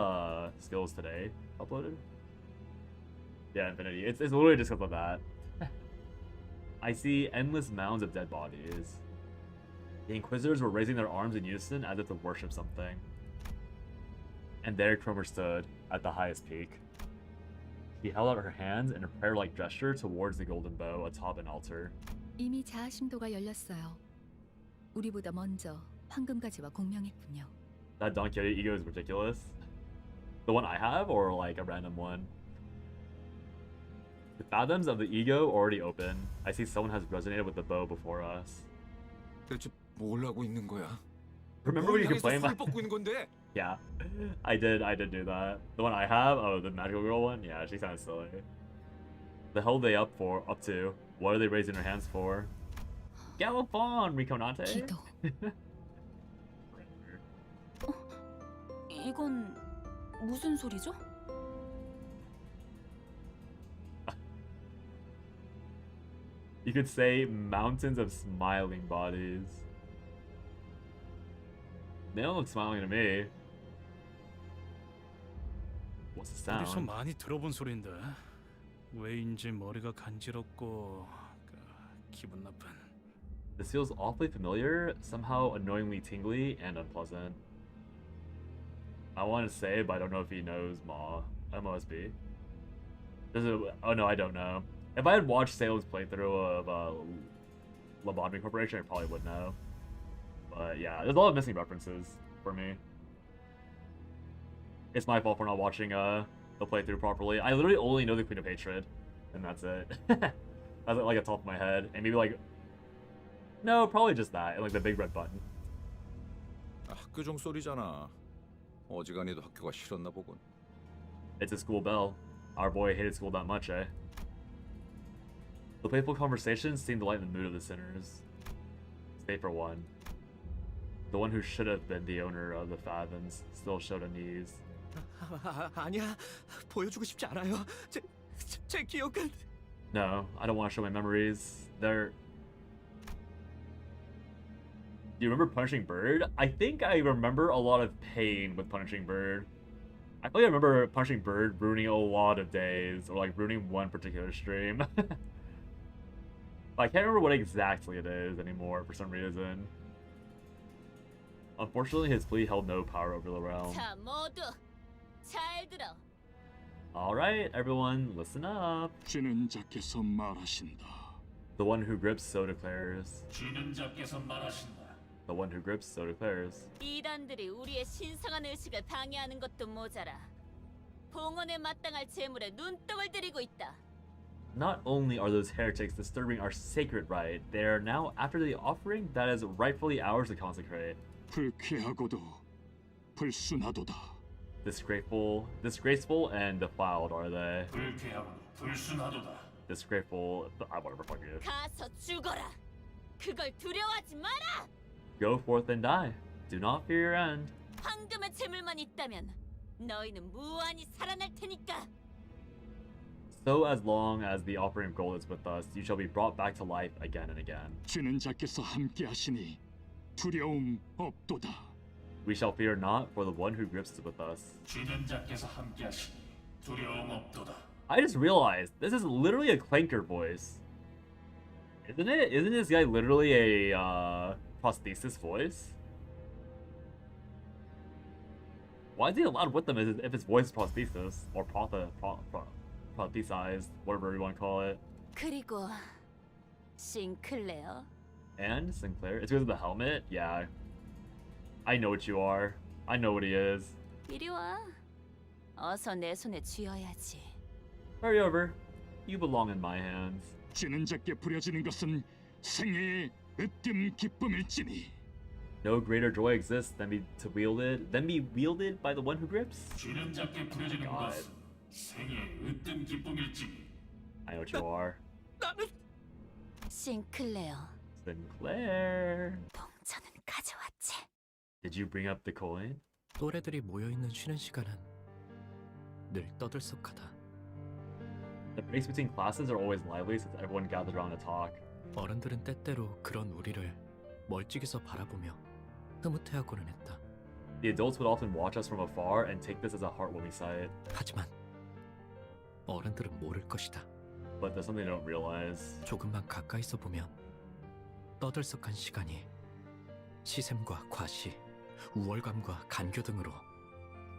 skills today uploaded? Yeah, Infinity. It's literally just because of that. I see endless mounds of dead bodies. The Inquisitors were raising their arms in unison as if to worship something. And there Cromer stood at the highest peak. She held out her hands in a prayer-like gesture towards the golden bow atop an altar. 이미 자아심도가 열렸어요. 우리보다 먼저 황금가지와 공명했군요. That Don Quixote ego is ridiculous. The one I have, or like a random one? The fathoms of the ego already open. I see someone has resonated with the bow before us. 대체 뭘 하고 있는 거야? Remember when you complained about... Yeah, I did do that. The one I have, oh, the magical girl one? Yeah, she's kind of silly. The hell are they up to? What are they raising their hands for? Galopon, Riconante. 기도. 이건 무슨 소리죠? You could say mountains of smiling bodies. They don't look smiling to me. What's the 어디서 sound? 많이 들어본 소리인데 왜인지 머리가 간지럽고 기분 나쁜. This feels awfully familiar, somehow annoyingly tingly and unpleasant. I want to say, but I don't know if he knows MOSB. Oh no, I don't know. If I had watched Salem's playthrough of Lobotomy Corporation, I probably would know. But yeah, there's a lot of missing references for me. It's my fault for not watching the playthrough properly. I literally only know the Queen of Hatred, and that's it. That's like at the top of my head, and maybe like, no, probably just that, and like the big red button. 학교 종소리잖아. 어지간히도 학교가 싫었나 보군. It's a school bell. Our boy hated school that much, eh? The playful conversations seemed to lighten the mood of the sinners. Save for one. The one who should have been the owner of the Fathoms still showed unease. 아니야. 보여주고 싶지 않아요. 제 기억은. No, I don't want to show my memories. They're... Do you remember Punishing Bird? I think I remember a lot of pain with Punishing Bird. I feel like I remember Punishing Bird ruining a lot of days, or like ruining one particular stream. I can't remember what exactly it is anymore for some reason. Unfortunately, his plea held no power over the realm. 자, 모두 잘 들어. Alright, everyone, listen up. 쥐는 자께서 말하신다. The one who grips so declares. 쥐는 자께서 말하신다. The one who grips so declares. 이단들이 우리의 신성한 의식을 방해하는 것도 모자라 봉헌에 마땅할 제물에 눈독을 들이고 있다. Not only are those heretics disturbing our sacred rite, they are now after the offering that is rightfully ours to consecrate. 불쾌하고도 불순하도다. Disgraceful and defiled are they. 불쾌하고 불순하도다. Disgraceful, whatever fuck it is. 가서 죽어라. 그걸 두려워하지 마라. Go forth and die. Do not fear your end. 황금의 재물만 있다면 너희는 무한히 살아날 테니까. So as long as the offering of gold is with us, you shall be brought back to life again and again. 쥐는 자께서 함께하시니 두려움 없도다. We shall fear not, for the one who grips is with us. 쥐는 자께서 함께하시니 두려움 없도다. I just realized this is literally a Clanker voice. Isn't it? Isn't this guy literally a prosthesis voice? Why is he allowed with them if his voice is prosthesis or prosthesized, whatever you want to call it? 그리고 싱클레어. And Sinclair? It's because of the helmet? Yeah. I know what you are. I know what he is. 이리 와. 어서 내 손에 쥐어야지. Hurry over. You belong in my hands. 쥐는 자께 부려지는 것은 생애의 으뜸 기쁨일지니. No greater joy exists than be wielded by the one who grips. 쥐는 자께 부려지는 것은 생애의 으뜸 기쁨일지니. I know what you are. 싱클레어. Sinclair. 동전은 가져왔지. Did you bring up the coin? 또래들이 모여 있는 쉬는 시간은 늘 떠들썩하다. The breaks between classes are always lively since everyone gathers around to talk. 어른들은 때때로 그런 우리를 멀찍이서 바라보며 흐뭇해하고는 했다. The adults would often watch us from afar and take this as a heartwarming sight. 하지만 어른들은 모를 것이다. But there's something they don't realize. 조금만 가까이서 보면 떠들썩한 시간이 시샘과 과시, 우월감과 간교 등으로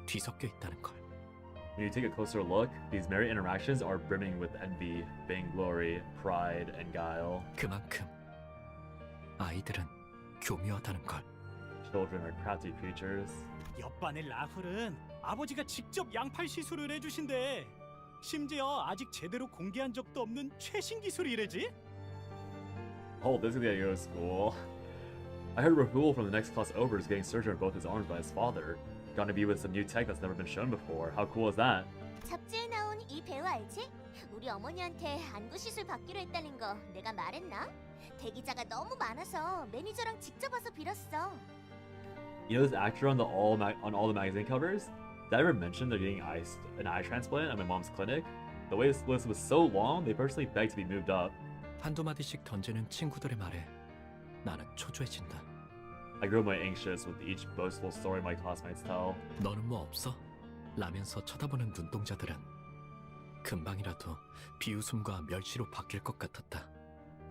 뒤섞여 있다는 걸. When you take a closer look, these merry interactions are brimming with envy, vainglory, pride, and guile. 그만큼 아이들은 교묘하다는 걸. Children are crafty creatures. 옆반의 라훌은 아버지가 직접 양팔 시술을 해주신대. 심지어 아직 제대로 공개한 적도 없는 최신 기술이래지. Oh, this is gonna go to school. I heard Rahul from the next class over is getting surgery on both his arms by his father. Gonna be with some new tech that's never been shown before. How cool is that? 잡지에 나온 이 배우 알지? 우리 어머니한테 안구 시술 받기로 했다는 거 내가 말했나? 대기자가 너무 많아서 매니저랑 직접 와서 빌었어. You know this actor on on all the magazine covers? Did I ever mention they're getting an eye transplant at my mom's clinic? The wait list was so long, they personally begged to be moved up. 한두 마디씩 던지는 친구들의 말에 나는 초조해진다. I grew more anxious with each boastful story my classmates tell. 너는 뭐 없어? 라면서 쳐다보는 눈동자들은 금방이라도 비웃음과 멸시로 바뀔 것 같았다.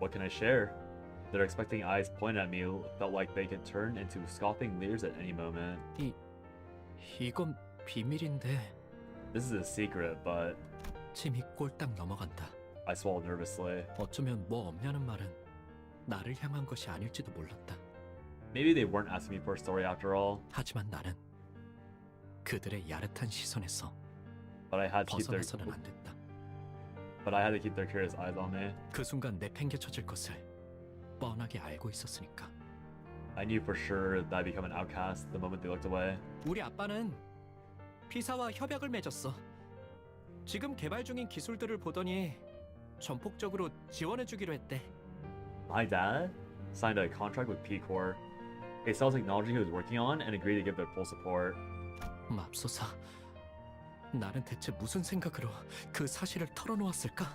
What can I share? Their expecting eyes pointed at me felt like they could turn into scoffing leers at any moment. 이건 비밀인데. This is a secret, but 침이 꼴딱 넘어간다. I swallowed nervously. 어쩌면 뭐 없냐는 말은 나를 향한 것이 아닐지도 몰랐다. Maybe they weren't asking me for a story after all. 하지만 나는 그들의 야릇한 시선에서 But I had to keep 벗어나서는 안 됐다. But I had to keep their curious eyes on me. 그 순간 내팽개쳐질 것을 뻔하게 알고 있었으니까. I knew for sure that I'd become an outcast the moment they looked away. 우리 아빠는 피사와 협약을 맺었어. 지금 개발 중인 기술들을 보더니 전폭적으로 지원해주기로 했대. My dad signed a contract with P-Core. They saw technology he was working on and agreed to give their full support. 맙소사, 나는 대체 무슨 생각으로 그 사실을 털어놓았을까?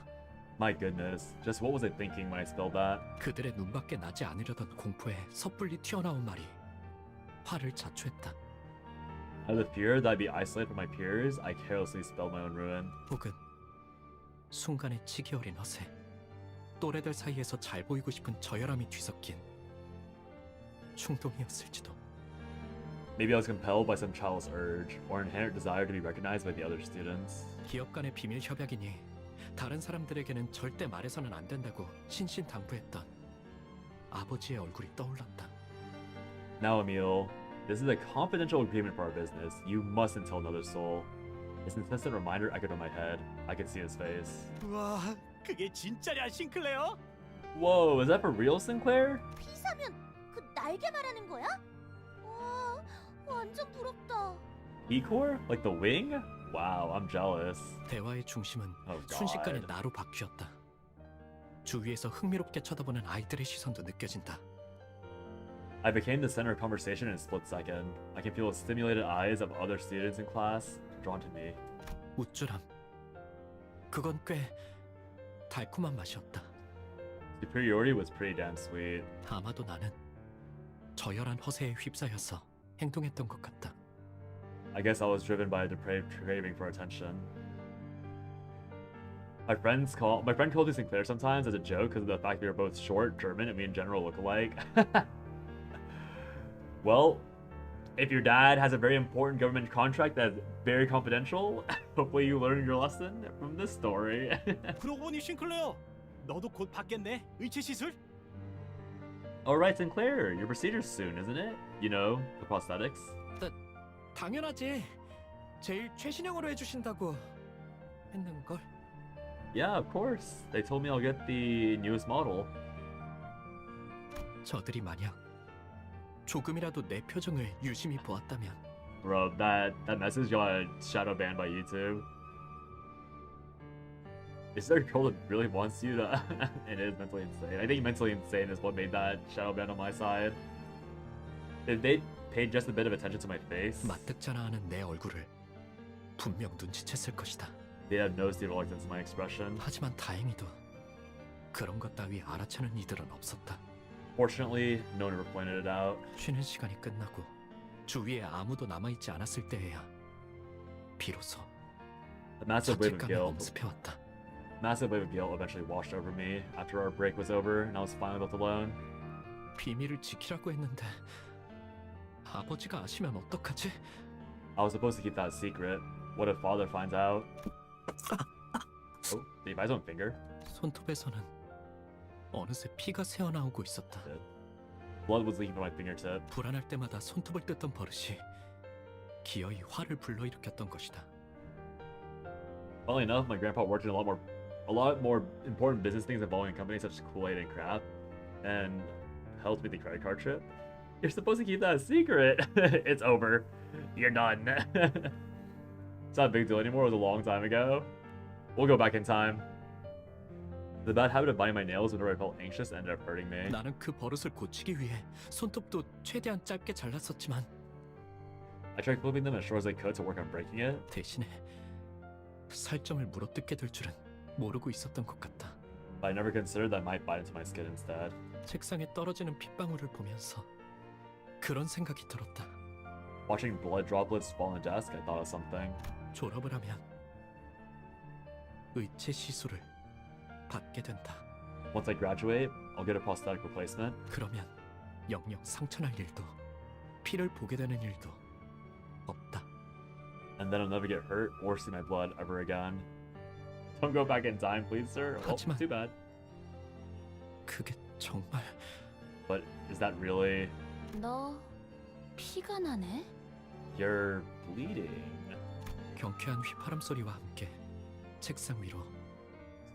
My goodness, just what was I thinking when I spilled that? 그들의 눈밖에 나지 않으려던 공포에 섣불리 튀어나온 말이 화를 자초했다. Out of the fear that I'd be isolated from my peers, I carelessly spelled my own ruin. 혹은 순간의 치기 어린 허세, 또래들 사이에서 잘 보이고 싶은 저열함이 뒤섞인 충동이었을지도. Maybe I was compelled by some child's urge or inherent desire to be recognized by the other students. 기업 간의 비밀 협약이니 다른 사람들에게는 절대 말해서는 안 된다고 신신당부했던 아버지의 얼굴이 떠올랐다. Now, Emil, this is a confidential agreement for our business. You mustn't tell another soul. This incessant reminder echoed in my head. I could see his face. 와, 그게 진짜냐, 싱클레어? Whoa, is that for real, Sinclair? 피사면 그 날개 말하는 거야? 와, 완전 부럽다. P-Core? Like the wing? Wow, I'm jealous. 대화의 중심은 Oh, 순식간에 God. 나로 바뀌었다. 주위에서 흥미롭게 쳐다보는 아이들의 시선도 느껴진다. I became the center of conversation in a split second. I can feel the stimulated eyes of other students in class drawn to me. 우쭐함. 그건 꽤 달콤한 맛이었다. Superiority was pretty damn sweet. 아마도 나는 저열한 허세에 휩싸여서 행동했던 것 같다. I guess I was driven by a depraved craving for attention. My friend called me Sinclair sometimes as a joke because of the fact we were both short, German, and we in general look alike. Well, if your dad has a very important government contract that's very confidential, hopefully you learned your lesson from this story. 그러고 보니 싱클레어, 너도 곧 받겠네, 의체 시술? Alright, Sinclair, your procedure's soon, isn't it? You know, the prosthetics. 당연하지. 제일 최신형으로 해주신다고 했는걸. Yeah, of course. They told me I'll get the newest model. 저들이 만약 조금이라도 내 표정을 유심히 보았다면. Bro, that message got shadow banned by YouTube. Is there a girl that really wants you to? It is mentally insane. I think mentally insane is what made that shadow ban on my side. If they paid just a bit of attention to my face, 마뜩잖아하는 내 얼굴을 분명 눈치챘을 것이다. they have no steep reluctance in my expression. 하지만 다행히도 그런 것 따위 알아채는 이들은 없었다. Fortunately, no one ever pointed it out. 쉬는 시간이 끝나고 주위에 아무도 남아있지 않았을 때에야 비로소 A massive wave of 자책감에 guilt. 엄습해왔다. Massive wave of guilt eventually washed over me after our break was over and I was finally left alone. 비밀을 지키라고 했는데 아버지가 아시면 어떡하지? I was supposed to keep that secret. What if father finds out? Oh, did he bite his own finger? 손톱에서는 어느새 피가 새어나오고 있었다. Blood was leaking from my fingertip. 불안할 때마다 손톱을 뜯던 버릇이 기어이 화를 불러일으켰던 것이다. Funnily enough, my grandpa worked in a lot more important business things involving companies such as Kool-Aid and Kraft, and helped me the credit card trip. You're supposed to keep that a secret. It's over. You're done. It's not a big deal anymore. It was a long time ago. We'll go back in time. The bad habit of biting my nails whenever I felt anxious ended up hurting me. 나는 그 버릇을 고치기 위해 손톱도 최대한 짧게 잘랐었지만 I tried clipping them as short as I could to work on breaking it. 대신에 살점을 물어뜯게 될 줄은 모르고 있었던 것 같다. But I never considered that I might bite into my skin instead. 책상에 떨어지는 핏방울을 보면서 그런 생각이 들었다. Watching blood droplets fall on the desk, I thought of something. 졸업을 하면 의체 시술을 받게 된다. Once I graduate, I'll get a prosthetic replacement. 그러면 영영 상처날 일도 피를 보게 되는 일도 없다. And then I'll never get hurt or see my blood ever again. Don't go back in time, please, sir. Oh, 하지만 too bad. 그게 정말. But is that really? 너 피가 나네? You're bleeding. 경쾌한 휘파람 소리와 함께 책상 위로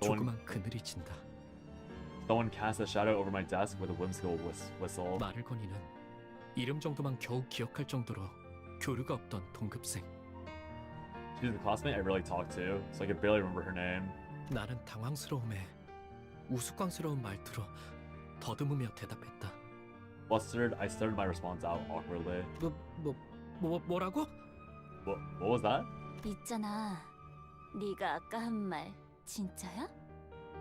Someone- 조그만 그늘이 진다. Someone cast a shadow over my desk with a whimsical whistle. 말을 거니는 이름 정도만 겨우 기억할 정도로 교류가 없던 동급생. She's the classmate I rarely talked to, so I could barely remember her name. 나는 당황스러움에 우스꽝스러운 말투로 더듬으며 대답했다. Flustered, I stuttered my response out awkwardly. 뭐라고? What was that? 있잖아. 네가 아까 한 말 진짜야?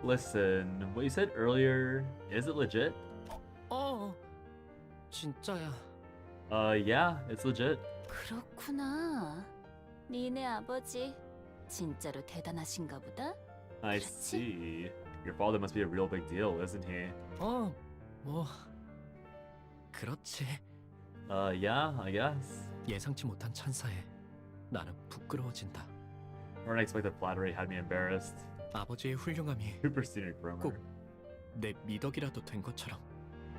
Listen, what you said earlier, is it legit? 진짜야. Yeah, it's legit. 그렇구나. 니네 아버지 진짜로 대단하신가 보다. I see. Your father must be a real big deal, isn't he? 뭐 그렇지. Yeah, I guess. 예상치 못한 찬사에 나는 부끄러워진다. Unexpected flattery had me embarrassed. 아버지의 훌륭함이 Super senior grammar. 꼭 내 미덕이라도 된 것처럼.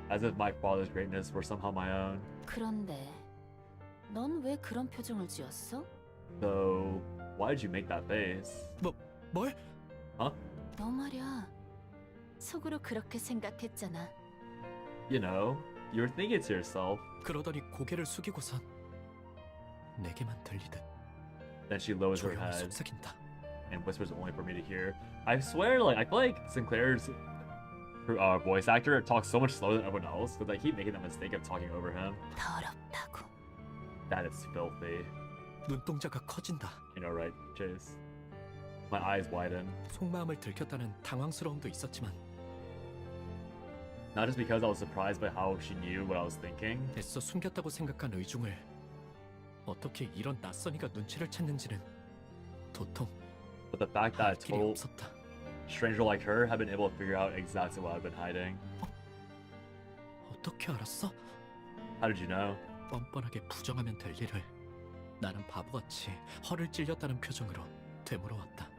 As if my father's greatness were somehow my own. 그런데 넌 왜 그런 표정을 지었어? So, why did you make that face? 뭘? Huh? 너 말이야. 속으로 그렇게 생각했잖아. You know, you were thinking to yourself. 그러더니 고개를 숙이고선 내게만 들리듯 Then she lowers her 조용히 head 속삭인다. and whispers only for me to hear. I swear, like, I feel like Sinclair's voice actor talks so much slower than everyone else because I keep making the mistake of talking over him. 더럽다고. That is filthy. 눈동자가 커진다. You know, right, Chase? My eyes widen. 속마음을 들켰다는 당황스러움도 있었지만 Not just because I was surprised by how she knew what I was thinking. 애써 숨겼다고 생각한 의중을 어떻게 이런 낯선이가 눈치를 챘는지는 도통 But the fact that a 길이 total 없었다. stranger like her had been able to figure out exactly what I've been hiding. 어떻게 알았어? How did you know? 뻔뻔하게 부정하면 될 일을 나는 바보같이 허를 찔렸다는 표정으로 되물어왔다.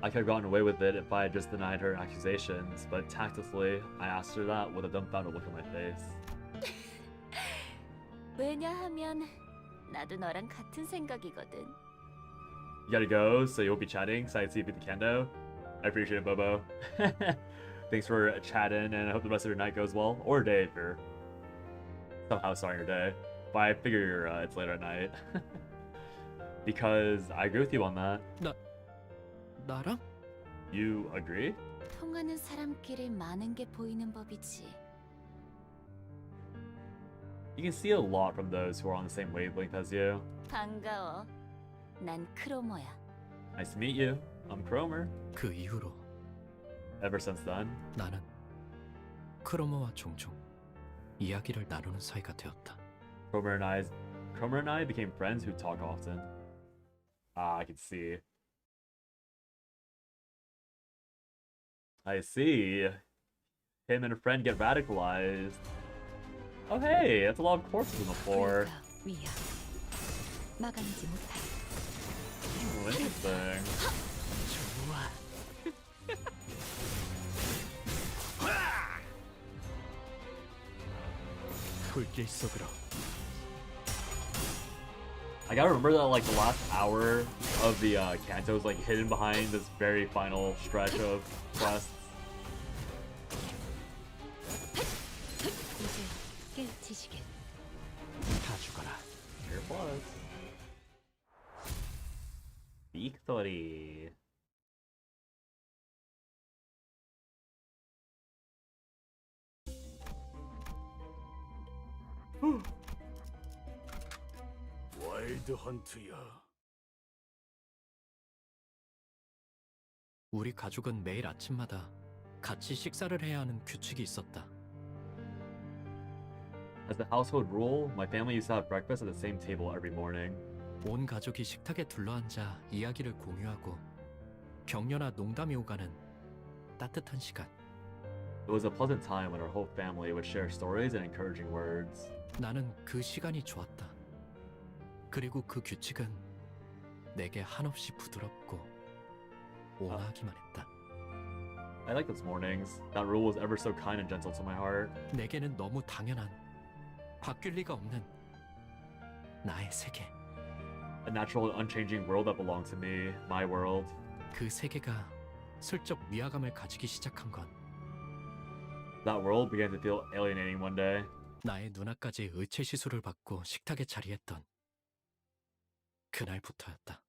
I could have gotten away with it if I had just denied her accusations, but tactlessly, I asked her that with a dumbfounded look on my face. 왜냐하면 나도 너랑 같은 생각이거든. You gotta go, so you'll be chatting. Excited to see you beat the Canto. I appreciate it, Bobo. Thanks for chatting, and I hope the rest of your night goes well. Or day if you're somehow starting your day. But I figure it's later at night. Because I agree with you on that. 나랑? You agree? 통하는 사람끼리 많은 게 보이는 법이지. You can see a lot from those who are on the same wavelength as you. 반가워. 난 크로모야. Nice to meet you. I'm Cromer. 그 이후로 Ever since then, 나는 크로모와 종종 이야기를 나누는 사이가 되었다. Cromer and I became friends who talk often. Ah, I can see. I see. Him and a friend get radicalized. Oh hey, that's a lot of corpses on the floor. 위야. 마감하지 못할. Oh, interesting. 좋아. 불길 속으로. I gotta remember that like the last hour of the Canto is like hidden behind this very final stretch of quests. 이제 깨우치시길. 다 죽어라. Here it was. Victory. 와일드 헌트야. 우리 가족은 매일 아침마다 같이 식사를 해야 하는 규칙이 있었다. As a household rule, my family used to have breakfast at the same table every morning. 온 가족이 식탁에 둘러앉아 이야기를 공유하고 격려나 농담이 오가는 따뜻한 시간. It was a pleasant time when our whole family would share stories and encouraging words. 나는 그 시간이 좋았다. 그리고 그 규칙은 내게 한없이 부드럽고 온화하기만 했다. I like those mornings. That rule was ever so kind and gentle to my heart. 내게는 너무 당연한, 바뀔 리가 없는 나의 세계. A natural and unchanging world that belonged to me, my world. 그 세계가 슬쩍 위화감을 가지기 시작한 건 That world began to feel alienating one day. 나의 누나까지 의체 시술을 받고 식탁에 자리했던 그날부터였다.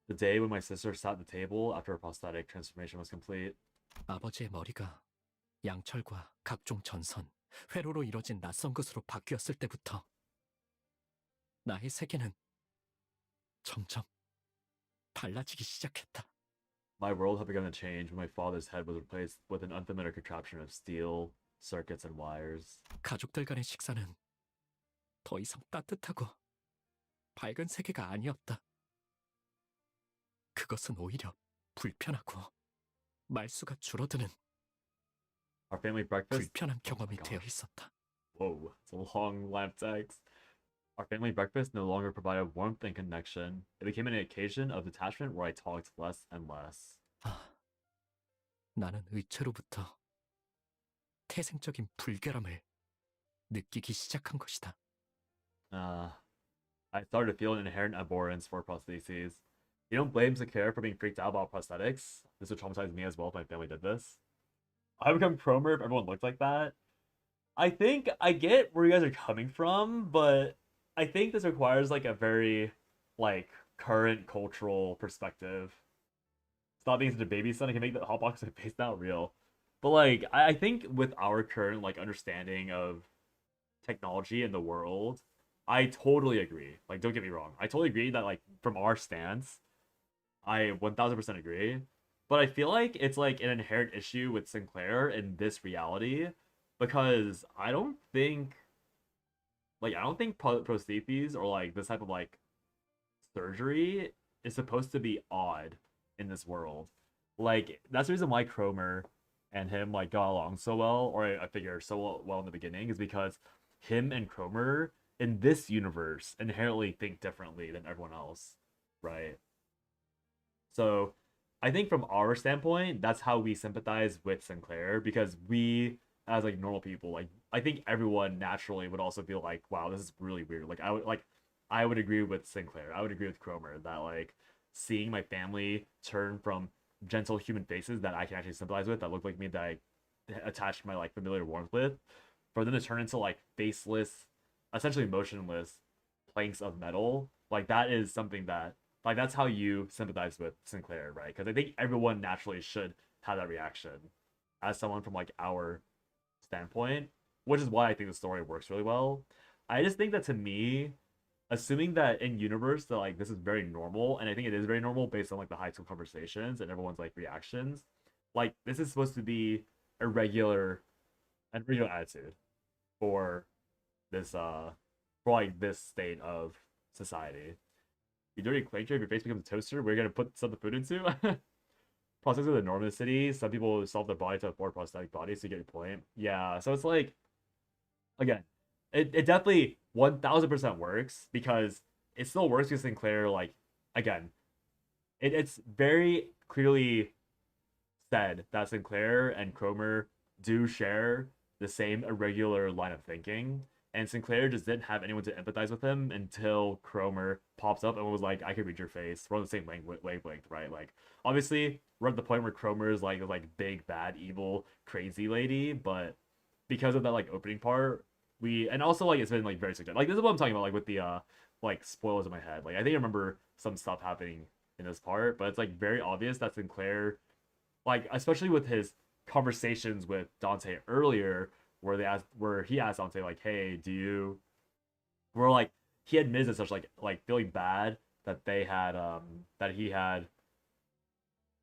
The day when my sister sat at the table after her prosthetic transformation was complete. 아버지의 머리가 양철과 각종 전선, 회로로 이뤄진 낯선 것으로 바뀌었을 때부터 나의 세계는 점점 달라지기 시작했다. My world had begun to change when my father's head was replaced with an unfamiliar contraption of steel, circuits, and wires. 가족들 간의 식사는 더 이상 따뜻하고 밝은 세계가 아니었다. 그것은 오히려 불편하고 말수가 줄어드는 Our family breakfast. 불편한 경험이 되어 있었다. Whoa, it's a long line of text. Our family breakfast no longer provided warmth and connection. It became an occasion of detachment where I talked less and less. 나는 의체로부터 태생적인 불결함을 느끼기 시작한 것이다. I started to feel an inherent abhorrence for prostheses. You don't blame Sinclair for being freaked out about prosthetics. This would traumatize me as well if my family did this. I would become Cromer if everyone looked like that. I think I get where you guys are coming from, but I think this requires like a very like current cultural perspective. Stop being such a baby son. I can make the hotbox my face now real. But like I think with our current like understanding of technology in the world, I totally agree. Like don't get me wrong. I totally agree that like from our stance, I 1000% agree. But I feel like it's like an inherent issue with Sinclair in this reality because I don't think prostheses or like this type of like surgery is supposed to be odd in this world. Like that's the reason why Cromer and him like got along so well, or I figure so well in the beginning, is because him and Cromer in this universe inherently think differently than everyone else, right? So I think from our standpoint, that's how we sympathize with Sinclair, because we as like normal people, like I think everyone naturally would also feel like, wow, this is really weird. Like I would agree with Sinclair. I would agree with Cromer that like seeing my family turn from gentle human faces that I can actually sympathize with, that look like me, that I attached my like familiar warmth with, for them to turn into like faceless, essentially motionless planks of metal, like that is something that like that's how you sympathize with Sinclair, right? Because I think everyone naturally should have that reaction as someone from like our standpoint, which is why I think the story works really well. I just think that to me, assuming that in universe that like this is very normal, and I think it is very normal based on like the high school conversations and everyone's like reactions, like this is supposed to be a regular attitude for this for like this state of society. You dirty quaker, if your face becomes a toaster, we're gonna put some of the food into. Prosthetics are the norm in the city. Some people sell their body to afford prosthetic bodies, to get your point. Yeah, so it's like, again, it definitely 1000% works, because it still works with Sinclair. Like, again, it's very clearly said that Sinclair and Cromer do share the same irregular line of thinking. And Sinclair just didn't have anyone to empathize with him until Cromer pops up and was like, I can read your face. We're on the same wavelength, right? Like, obviously, we're at the point where Cromer is like big, bad, evil, crazy lady. But because of that, like, opening part, and also, like, it's been, like, very suggestive. Like, this is what I'm talking about, like, with the, like, spoilers in my head. Like, I think I remember some stuff happening in this part, but it's, like, very obvious that Sinclair, like, especially with his conversations with Dante earlier, where he asked Dante like, hey, do you, where like he admits as such like feeling bad that they had that he had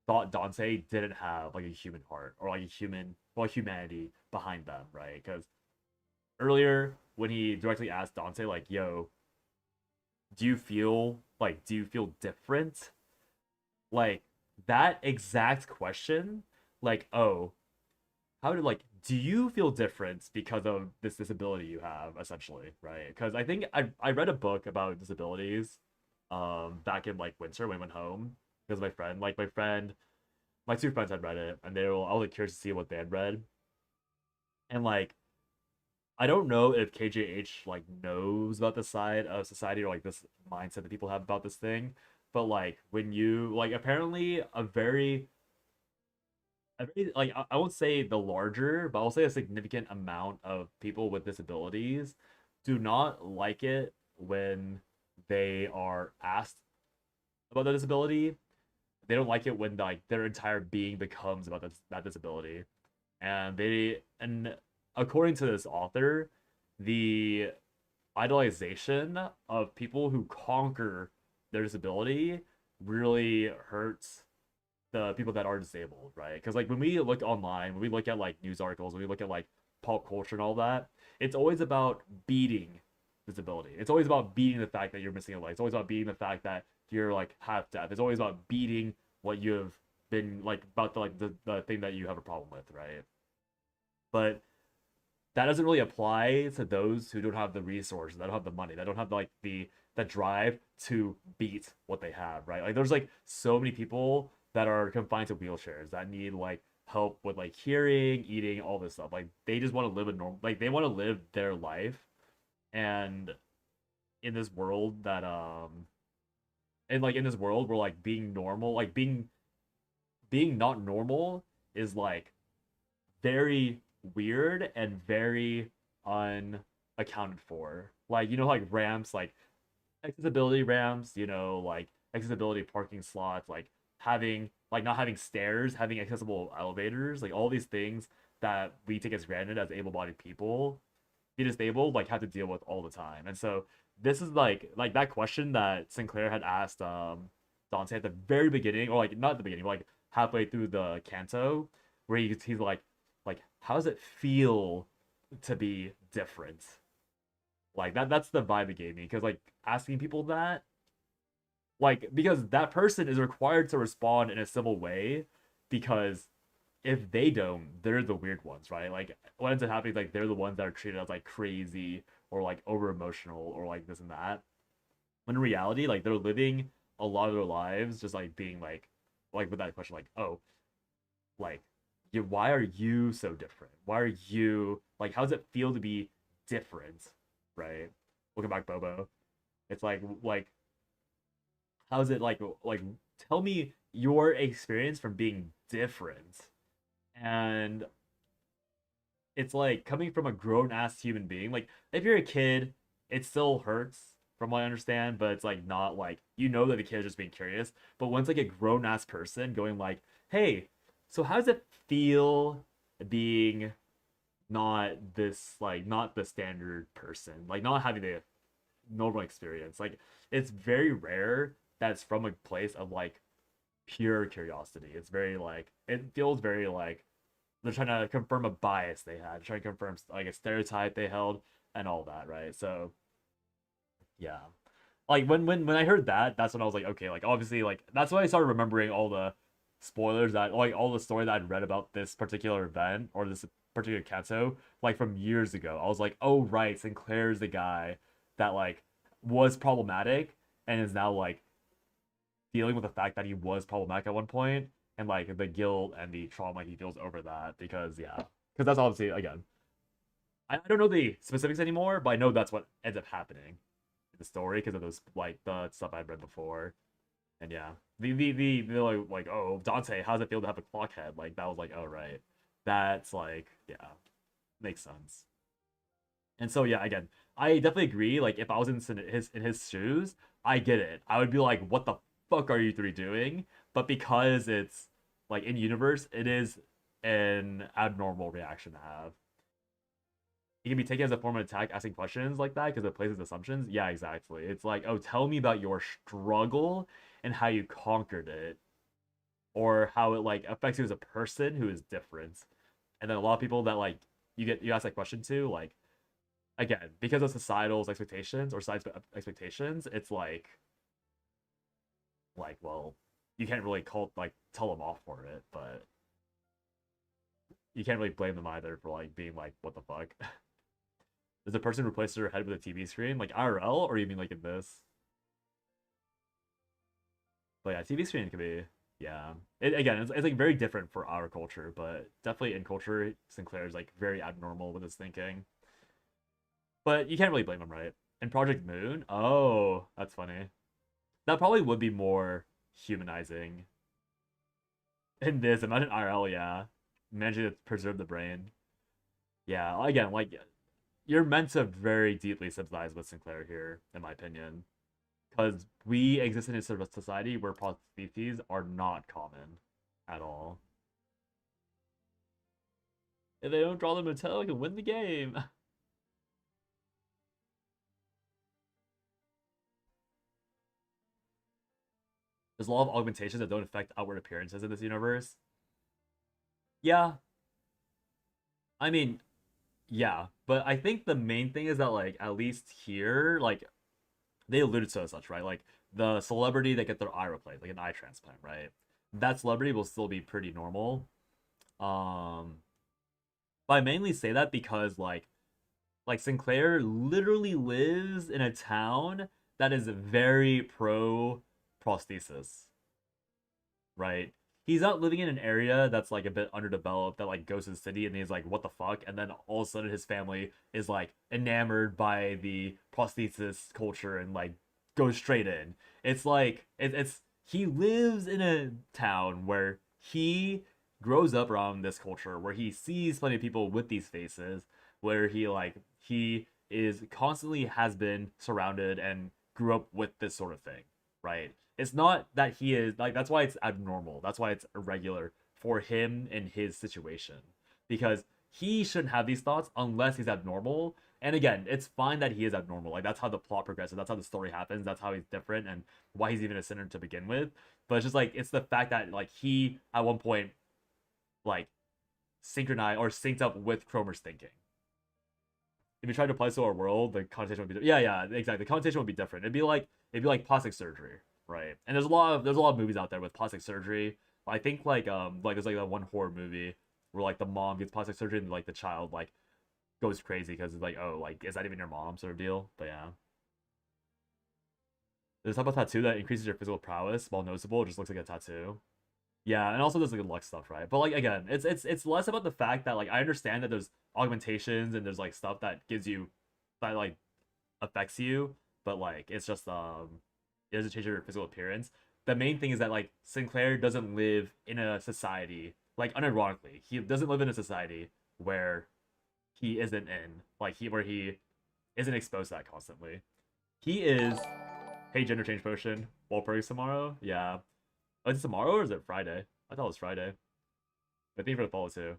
thought Dante didn't have like a human heart or like a human, well, humanity behind them, right? Because earlier when he directly asked Dante like, yo, do you feel different? Like that exact question, like, oh, how did like do you feel different because of this disability you have, essentially, right? Because I think I read a book about disabilities back in like winter when I went home because my two friends had read it, and I was like curious to see what they had read. And like I don't know if KJH like knows about this side of society or like this mindset that people have about this thing, but like when you like apparently like I won't say the larger, but I'll say a significant amount of people with disabilities do not like it when they are asked about the disability. They don't like it when like their entire being becomes about that disability. And according to this author, the idolization of people who conquer their disability really hurts the people that are disabled, right? Because like when we look online, when we look at like news articles, when we look at like pop culture and all that, it's always about beating disability. It's always about beating the fact that you're missing a leg. It's always about beating the fact that you're like half deaf. It's always about beating what you have been like about the thing that you have a problem with, right? But that doesn't really apply to those who don't have the resources, that don't have the money, that don't have like the drive to beat what they have, right? Like there's like so many people that are confined to wheelchairs that need like help with like hearing, eating, all this stuff. Like they just want to live a normal, like they want to live their life, and in this world that and like in this world where like being normal, like being not normal is like very weird and very unaccounted for. Like you know, like ramps, like accessibility ramps, you know, like accessibility parking slots, like having like not having stairs, having accessible elevators, like all these things that we take as granted as able-bodied people, be disabled, like have to deal with all the time. And so this is like that question that Sinclair had asked Dante at the very beginning, or like not at the beginning, but like halfway through the canto, where he's like how does it feel to be different? Like that's the vibe it gave me, because like asking people that, like, because that person is required to respond in a civil way, because if they don't, they're the weird ones, right? Like what ends up happening is like they're the ones that are treated as like crazy or like over emotional or like this and that. When in reality, like they're living a lot of their lives just like being like with that question, like, oh, like why are you so different? Why are you like, how does it feel to be different? Right? Welcome back, Bobo. It's like how is it like tell me your experience from being different. And it's like coming from a grown ass human being. Like if you're a kid, it still hurts from what I understand, but it's like not like, you know, that the kid is just being curious. But once like a grown ass person going like, hey, so how does it feel being not this, like not the standard person, like not having the normal experience? Like it's very rare that it's from a place of like pure curiosity. It's very like, it feels very like they're trying to confirm a bias they had, trying to confirm like a stereotype they held and all that, right? So yeah, like when I heard that, that's when I was like, okay, like obviously like that's when I started remembering all the spoilers, that like all the story that I'd read about this particular event or this particular Kanto like from years ago. I was like, oh right, Sinclair's the guy that like was problematic and is now like dealing with the fact that he was problematic at one point, and like the guilt and the trauma he feels over that. Because yeah, because that's obviously, again, I don't know the specifics anymore, but I know that's what ends up happening in the story because of those like the stuff I'd read before. And yeah, the like oh, Dante, how does it feel to have a clock head? Like that was like, oh right, that's like, yeah, makes sense. And so yeah, again, I definitely agree. Like if I was in his shoes, I get it. I would be like, what the fuck are you three doing? But because it's like in universe, it is an abnormal reaction to have. it can be taken as a form of attack, asking questions like that because it places assumptions. Yeah, exactly. It's like, oh, tell me about your struggle and how you conquered it, or how it like affects you as a person who is different. And then a lot of people that like you ask that question to, like, again, because of societal's expectations or society's expectations, it's like well, you can't really tell them off for it, but you can't really blame them either for like being like, what the fuck. Does the person replace their head with a TV screen, like IRL, or you mean like in this? But yeah, TV screen could be, yeah. Again, it's like very different for our culture, but definitely in culture, Sinclair is like very abnormal with his thinking. But you can't really blame him, right? And Project Moon, oh, that's funny. That probably would be more humanizing. In this, imagine IRL, yeah. Managing to preserve the brain. Yeah, again, like, you're meant to very deeply sympathize with Sinclair here, in my opinion. Because we exist in a sort of society where prostheses are not common at all. If they don't draw the Mattel, they can win the game. There's a lot of augmentations that don't affect outward appearances in this universe. Yeah. I mean, yeah. But I think the main thing is that, like, at least here, like, they alluded to as such, right? Like, the celebrity that get their eye replaced, like an eye transplant, right? That celebrity will still be pretty normal. But I mainly say that because, like Sinclair literally lives in a town that is very pro prosthesis, right? He's not living in an area that's like a bit underdeveloped that like goes to the city and he's like, what the fuck? And then all of a sudden his family is like enamored by the prosthesis culture and like goes straight in. It's like it's he lives in a town where he grows up around this culture where he sees plenty of people with these faces, where he is constantly has been surrounded and grew up with this sort of thing, right? It's not that he is like, that's why it's abnormal. That's why it's irregular for him in his situation, because he shouldn't have these thoughts unless he's abnormal. And again, it's fine that he is abnormal. Like, that's how the plot progresses. That's how the story happens. That's how he's different and why he's even a sinner to begin with. But it's just like, it's the fact that like he at one point like synchronized or synced up with Cromer's thinking. If you tried to apply this to our world, the connotation would be yeah, exactly. The connotation would be different. It'd be like plastic surgery, right? And there's a lot of movies out there with plastic surgery. I think like there's like that one horror movie where like the mom gets plastic surgery and like the child like goes crazy because it's like, oh, like, is that even your mom sort of deal? But yeah. There's a type of tattoo that increases your physical prowess while noticeable. It just looks like a tattoo. Yeah, and also there's like luck stuff, right? But like, again, it's less about the fact that like I understand that there's augmentations and there's like stuff that gives you that like affects you, but like it's just it doesn't change your physical appearance. The main thing is that like Sinclair doesn't live in a society, like, unironically, he doesn't live in a society where he isn't in, like, where he isn't exposed to that constantly. He is, hey, gender change potion, Walpurgis tomorrow, yeah. Oh, is it tomorrow or is it Friday? I thought it was Friday. I think for the follow too.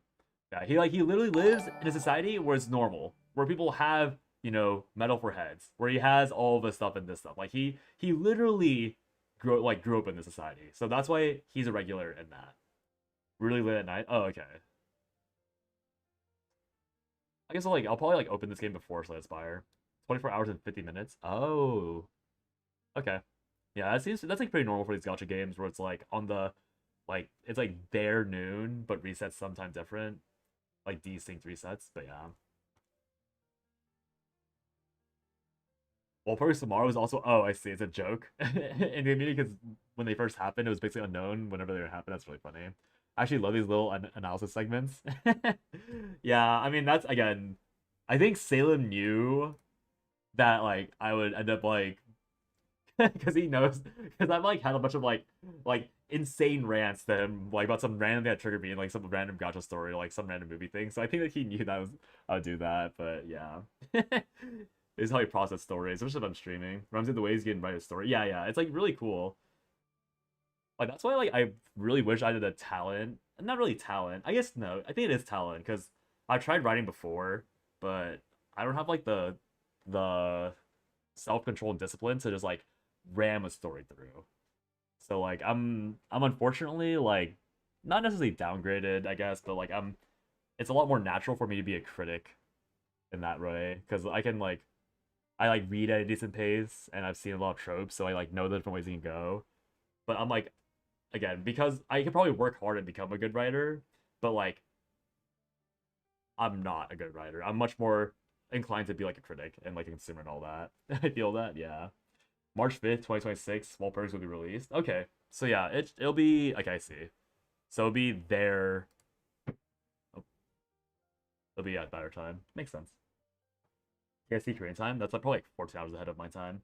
Yeah, he literally lives in a society where it's normal, where people have, you know, metal for heads, where he has all this stuff and this stuff. Like he literally grew up in this society, so that's why he's a regular in that. Really late at night. Oh, okay. I guess I'll probably like open this game before Slay Spire. 24 hours and 50 minutes. Oh, okay. Yeah, that's like pretty normal for these gacha games where it's like on the, like, it's like their noon but resets sometimes different, like desync resets. But yeah. Well, Purge tomorrow is also, oh, I see, it's a joke in the community because when they first happened, it was basically unknown whenever they would happen. That's really funny. I actually love these little analysis segments. Yeah, I mean, that's, again, I think Salem knew that like I would end up like because he knows, because I've like had a bunch of like insane rants to him like about some random thing that triggered me and like some random gacha story, like some random movie thing. So I think that he knew that I would do that. But yeah. This is how he process stories, especially if I'm streaming. Runs in the way he's getting right a story. Yeah, it's like really cool. Like that's why like I really wish I did a talent. Not really talent. I guess no. I think it is talent because I've tried writing before, but I don't have like the self-control and discipline to just like ram a story through. So like I'm unfortunately like not necessarily downgraded, I guess, but like it's a lot more natural for me to be a critic in that way because I like read at a decent pace and I've seen a lot of tropes, so I like know the different ways you can go. But I'm like, again, because I could probably work hard and become a good writer, but like I'm not a good writer. I'm much more inclined to be like a critic and like a consumer and all that. I feel that, yeah. March 5th, 2026, Small Perks will be released. Okay. So yeah, it'll be okay, I see. So it'll be there. Oh, it'll be at better time. Makes sense. KSC Korean time? That's like probably like 14 hours ahead of my time.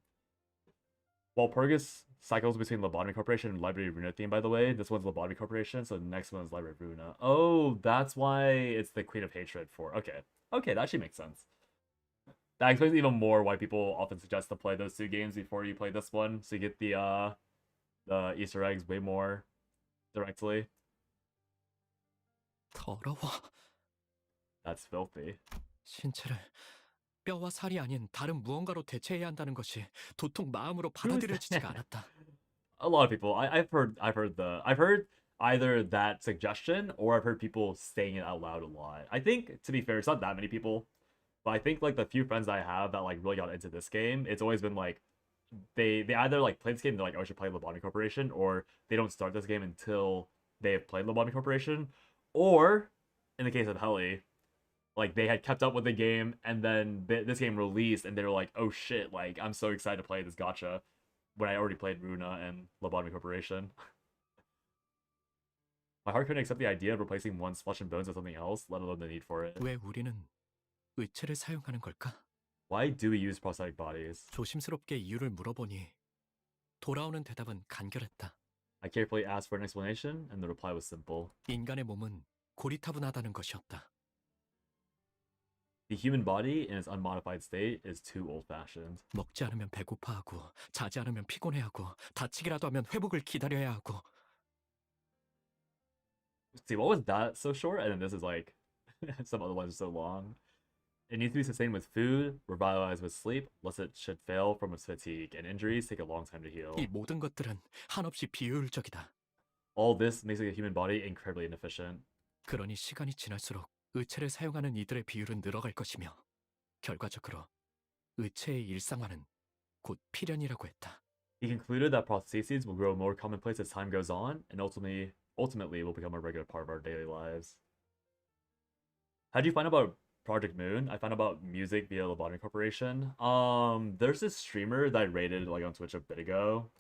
While Purgus cycles between Lobotomy Corporation and Library Runa theme, by the way, this one's Lobotomy Corporation, so the next one's Library Runa. Oh, that's why it's the Queen of Hatred for. Okay. Okay, that actually makes sense. That explains even more why people often suggest to play those two games before you play this one, so you get the Easter eggs way more directly. 더러워. That's filthy. 신체를 뼈와 살이 아닌 다른 무언가로 대체해야 한다는 것이 도통 마음으로 받아들여지지가 않았다. A lot of people. I've heard either that suggestion or I've heard people saying it out loud a lot. I think, to be fair, it's not that many people, but I think like the few friends I have that like really got into this game, it's always been like they either like play this game, they're like, oh, I should play Lobotomy Corporation, or they don't start this game until they have played Lobotomy Corporation, or in the case of Helly, like they had kept up with the game and then this game released and they were like, oh shit, like I'm so excited to play this gacha when I already played Runa and Lobotomy Corporation. My heart couldn't accept the idea of replacing one's flesh and bones with something else, let alone the need for it. 왜 우리는 의체를 사용하는 걸까? Why do we use prosthetic bodies? 조심스럽게 이유를 물어보니 돌아오는 대답은 간결했다. I carefully asked for an explanation, and the reply was simple. 인간의 몸은 고리타분하다는 것이었다. The human body in its unmodified state is too old-fashioned. 먹지 않으면 배고파하고 자지 않으면 피곤해하고 다치기라도 하면 회복을 기다려야 하고. See, what was that so short? And then this is like some other ones are so long. It needs to be sustained with food, revitalized with sleep, lest it should fail from its fatigue, and injuries take a long time to heal. 이 모든 것들은 한없이 비효율적이다. All this makes the human body incredibly inefficient. 그러니 시간이 지날수록 의체를 사용하는 이들의 비율은 늘어갈 것이며 결과적으로 의체의 일상화는 곧 필연이라고 했다. He concluded that prostheses will grow more commonplace as time goes on, and ultimately will become a regular part of our daily lives. How did you find about Project Moon? I found about music via Lobotomy Corporation. There's this streamer that I rated like on Twitch a bit ago.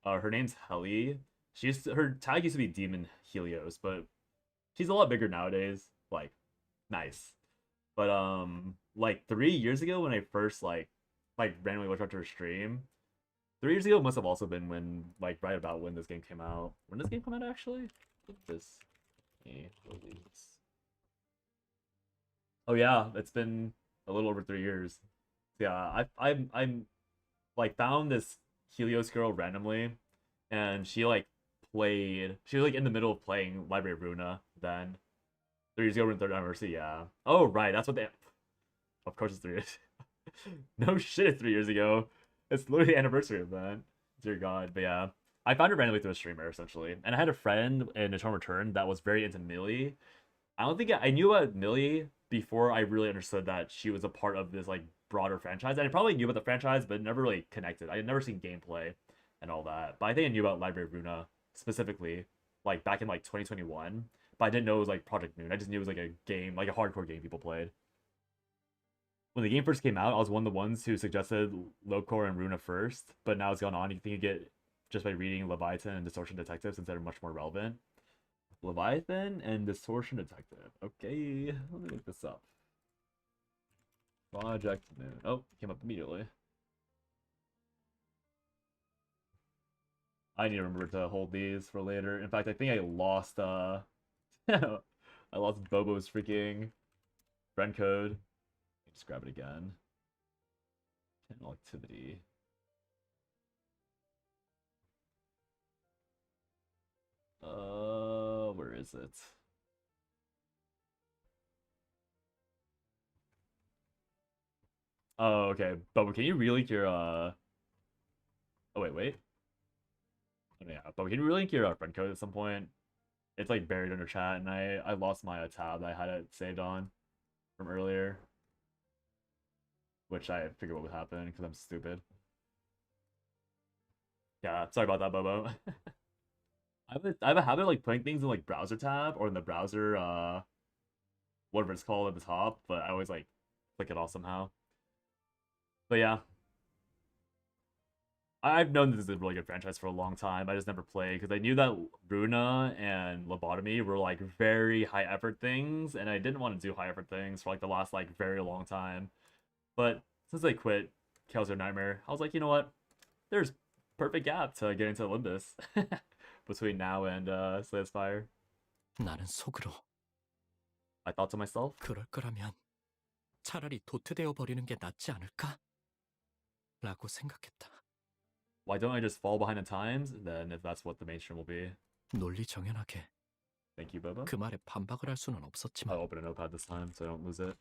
Her name's Helly. Her tag used to be Demon Helios, but she's a lot bigger nowadays. Like, nice. But like 3 years ago when I first like randomly watched her stream, 3 years ago must have also been when like right about when this game came out. When did this game come out actually? This release. Oh yeah, it's been a little over 3 years. Yeah, I'm like found this Helios girl randomly, and she was like in the middle of playing Library of Runa then. 3 years ago, we're in 3rd anniversary, yeah. Oh right, that's what they. Of course, it's 3 years. No shit, it's 3 years ago. It's literally the anniversary of that. Dear God, but yeah, I found her randomly through a streamer essentially, and I had a friend in Eternal Return that was very into Millie. I don't think I knew about Millie before I really understood that she was a part of this like broader franchise. And I probably knew about the franchise, but never really connected. I had never seen gameplay and all that. But I think I knew about Library of Runa specifically, like back in like 2021. But I didn't know it was like Project Moon. I just knew it was like a game, like a hardcore game people played. When the game first came out, I was one of the ones who suggested Lowcore and Runa first, but now it's gone on. You think you get just by reading Leviathan and Distortion Detective since they're much more relevant. Leviathan and Distortion Detective. Okay, let me look this up. Project Moon. Oh, it came up immediately. I need to remember to hold these for later. In fact, I think I lost I lost Bobo's freaking friend code. Just grab it again. Channel activity. Where is it? Oh, okay. But can you relink your Oh wait. Oh, yeah, but can you relink your friend code at some point? It's like buried under chat, and I lost my tab that I had it saved on from earlier, which I figured what would happen because I'm stupid. Yeah, sorry about that, Bobo. I have a habit of like putting things in like browser tab or in the browser whatever it's called at the top, but I always like click it off somehow. But yeah, I've known this is a really good franchise for a long time. I just never played because I knew that Runa and Lobotomy were like very high effort things, and I didn't want to do high effort things for like the last like very long time. But since I quit Chaos or Nightmare, I was like, you know what? There's perfect gap to get into Limbus between now and Slay the Spire. 나는 속으로 I thought to myself, 그럴 거라면 차라리 도태되어 버리는 게 낫지 않을까? 라고 생각했다. why don't I just fall behind the times? Then if that's what the mainstream will be. 논리정연하게 Thank you, Bobo. 그 말에 반박을 할 수는 없었지만 I'll open a notepad this time so I don't lose it.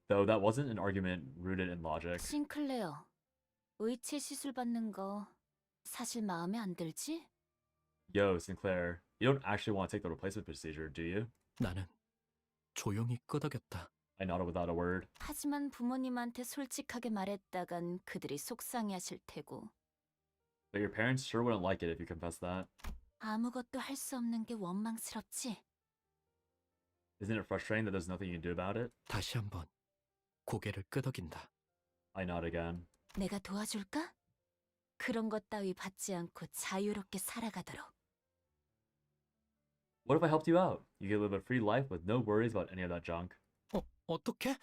Though that wasn't an argument rooted in logic. 싱클레어, 의체 시술 받는 거 사실 마음에 안 들지? Yo, Sinclair, you don't actually want to take the replacement procedure, do you? 나는 조용히 끄덕였다. I nodded without a word. 하지만 부모님한테 솔직하게 말했다간 그들이 속상해하실 테고. But your parents sure wouldn't like it if you confess that. 아무것도 할 수 없는 게 원망스럽지? Isn't it frustrating that there's nothing you can do about it? 다시 한번 고개를 끄덕인다. I nod again. 내가 도와줄까? 그런 것 따위 받지 않고 자유롭게 살아가도록. What if I helped you out? You could live a free life with no worries about any of that junk. 어떻게?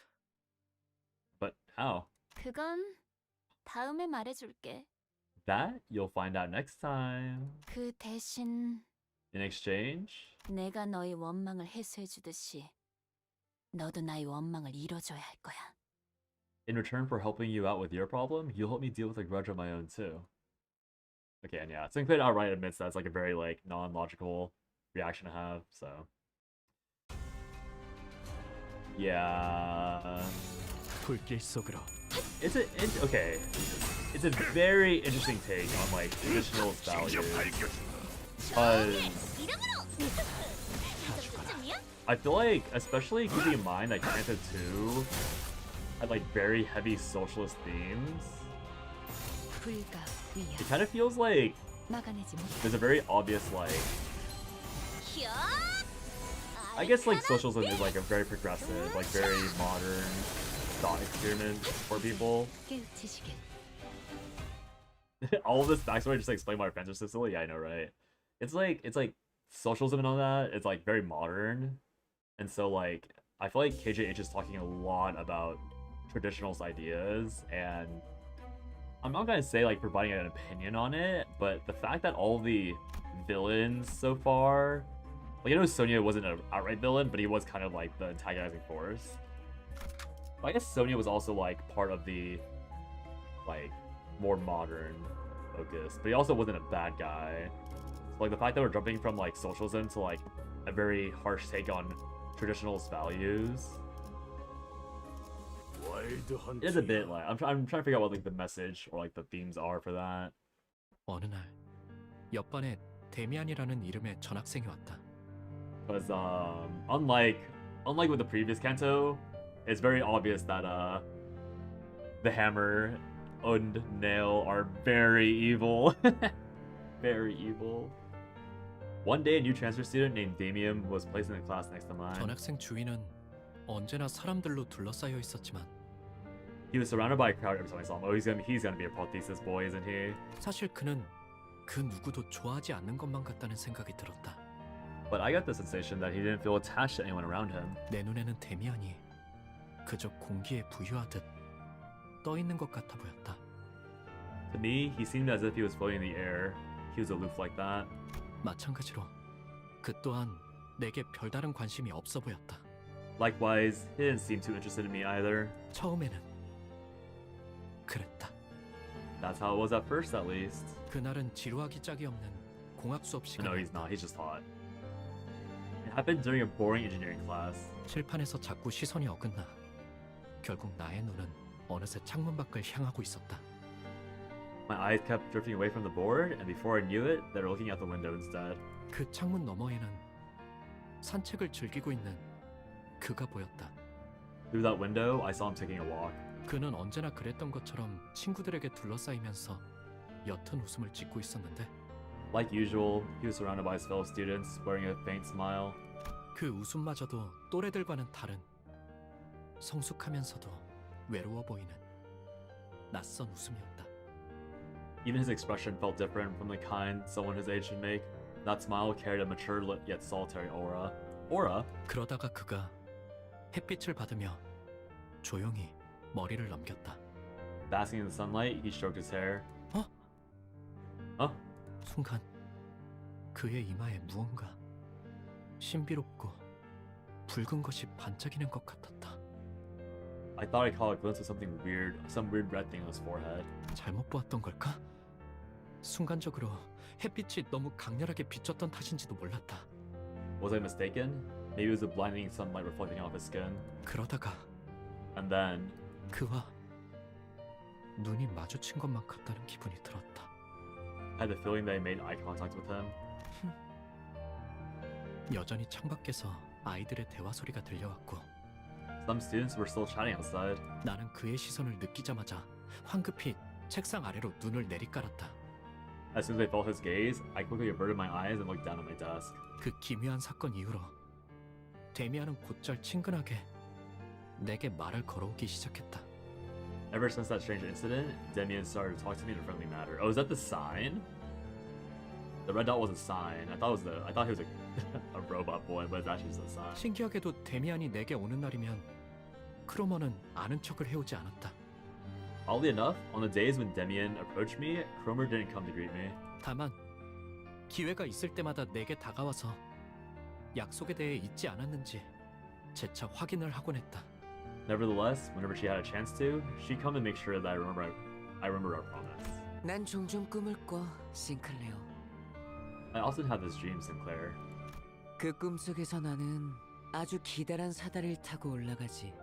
But how? 그건 다음에 말해줄게. That you'll find out next time. 그 대신 In exchange? 내가 너의 원망을 해소해주듯이 너도 나의 원망을 이뤄줘야 할 거야. In return for helping you out with your problem, you'll help me deal with a grudge of my own too. Okay, and yeah, Sinclair outright admits that's like a very like non-logical reaction to have, so yeah. 불길 속으로. It's a very interesting take on like traditional values. I feel like, especially keeping in mind that Canto 2 had like very heavy socialist themes, it kind of feels like there's a very obvious like, I guess like socialism is like a very progressive, like very modern thought experiment for people. All of this backstory just to explain why our friends are so silly. Yeah, I know, right? It's like socialism and all that. It's like very modern, and so like I feel like KJH is talking a lot about traditionalist ideas, and I'm not gonna say like providing an opinion on it, but the fact that all the villains so far, like I know Sonya wasn't an outright villain, but he was kind of like the antagonizing force. But I guess Sonya was also like part of the like more modern focus, but he also wasn't a bad guy. So, like the fact that we're jumping from like socialism to like a very harsh take on traditionalist values is a bit like I'm trying to figure out what like the message or like the themes are for that. 어느 날 옆반에 데미안이라는 이름의 전학생이 왔다. Because unlike with the previous Canto, it's very obvious that the Hammer and Nail are very evil. Very evil. One day a new transfer student named Damien was placed in the class next to mine. 전학생 주위는 언제나 사람들로 둘러싸여 있었지만 He was surrounded by a crowd every time I saw him. Oh, he's gonna be a prothesis boy, isn't he? 사실 그는 그 누구도 좋아하지 않는 것만 같다는 생각이 들었다. But I got the sensation that he didn't feel attached to anyone around him. 내 눈에는 데미안이 그저 공기에 부유하듯 떠 있는 것 같아 보였다. To me, he seemed as if he was floating in the air. He was aloof like that. 마찬가지로 그 또한 내게 별다른 관심이 없어 보였다. Likewise, he didn't seem too interested in me either. 처음에는 그랬다. That's how it was at first, at least. 그날은 지루하기 짝이 없는 공학 수업 시간. No, he's not. He's just hot. happened during a boring engineering class. 칠판에서 자꾸 시선이 어긋나 결국 나의 눈은 어느새 창문 밖을 향하고 있었다. My eyes kept drifting away from the board, and before I knew it, they were looking out the window instead. 그 창문 너머에는 산책을 즐기고 있는 그가 보였다. Through that window, I saw him taking a walk. 그는 언제나 그랬던 것처럼 친구들에게 둘러싸이면서 옅은 웃음을 짓고 있었는데 Like usual, he was surrounded by his fellow students, wearing a faint smile. 그 웃음마저도 또래들과는 다른 성숙하면서도 외로워 보이는 낯선 웃음이었다. Even his expression felt different from the kind someone his age should make. That smile carried a mature yet solitary aura. 그러다가 그가 햇빛을 받으며 조용히 머리를 넘겼다. Basking in the sunlight, he stroked his hair. 순간 그의 이마에 무언가 신비롭고 붉은 것이 반짝이는 것 같았다. I thought I caught a glimpse of something weird, some weird red thing on his forehead. 잘못 보았던 걸까? 순간적으로 햇빛이 너무 강렬하게 비쳤던 탓인지도 몰랐다. Was I mistaken? Maybe it was the blinding sunlight reflecting off his skin. 그러다가 And then 그와 눈이 마주친 것만 같다는 기분이 들었다. I had the feeling that I made eye contact with him. 여전히 창밖에서 아이들의 대화 소리가 들려왔고 Some students were still chatting outside. 나는 그의 시선을 느끼자마자 황급히 책상 아래로 눈을 내리깔았다. As soon as I felt his gaze, I quickly averted my eyes and looked down at my desk. 그 기묘한 사건 이후로 데미안은 곧잘 친근하게 내게 말을 걸어오기 시작했다. Ever since that strange incident, Demian started to talk to me in a friendly manner. Oh, is that the sign? The red dot was a sign. I thought he was a robot boy, but it's actually just a sign. 신기하게도 데미안이 내게 오는 날이면 크로머는 아는 척을 해오지 않았다. Oddly enough, on the days when Demian approached me, Cromer didn't come to greet me. 다만 기회가 있을 때마다 내게 다가와서 약속에 대해 잊지 않았는지 재차 확인을 하곤 했다. Nevertheless, whenever she had a chance to, she'd come and make sure that I remember our promise. 난 종종 꿈을 꿔, 싱클레어. I often have this dream, Sinclair. 그 꿈속에서 나는 아주 기다란 사다리를 타고 올라가지.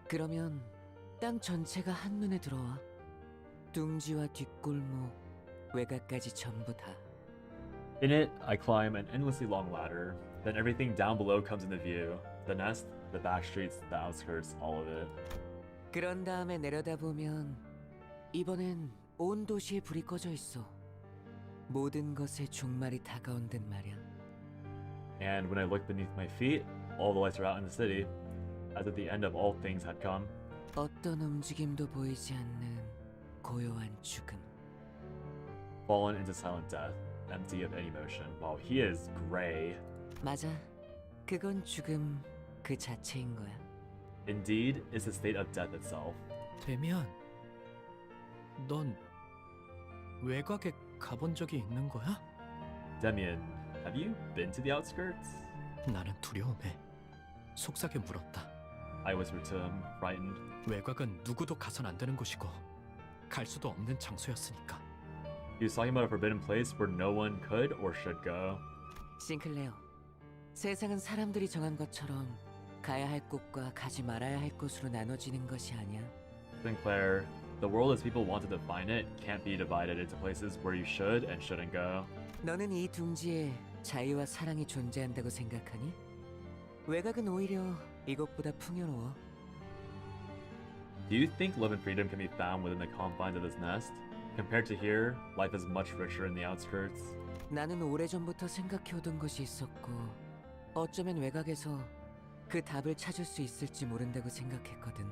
그러면 땅 전체가 한눈에 들어와. 둥지와 뒷골목, 외곽까지 전부 다. In it, I climb an endlessly long ladder. Then everything down below comes into view. The nest, the back streets, the outskirts, all of it. 그런 다음에 내려다보면 이번엔 온 도시에 불이 꺼져 있어. 모든 것의 종말이 다가온 듯 말이야. And when I look beneath my feet, all the lights are out in the city, as if the end of all things had come. 어떤 움직임도 보이지 않는 고요한 죽음. Fallen into silent death, empty of any motion, while he is gray. 맞아. 그건 죽음 그 자체인 거야. Indeed, it's the state of death itself. 데미안, 넌 외곽에 가본 적이 있는 거야? Demian, have you been to the outskirts? 나는 두려움에 속삭여 물었다. I whispered to him, frightened. 외곽은 누구도 가선 안 되는 곳이고 갈 수도 없는 장소였으니까. He was talking about a forbidden place where no one could or should go. 싱클레어, 세상은 사람들이 정한 것처럼 가야 할 곳과 가지 말아야 할 곳으로 나눠지는 것이 아니야. Sinclair, the world as people want to define it can't be divided into places where you should and shouldn't go. 너는 이 둥지에 자유와 사랑이 존재한다고 생각하니? 외곽은 오히려 이것보다 풍요로워. Do you think love and freedom can be found within the confines of this nest? Compared to here, life is much richer in the outskirts. 나는 오래전부터 생각해오던 것이 있었고 어쩌면 외곽에서 그 답을 찾을 수 있을지 모른다고 생각했거든.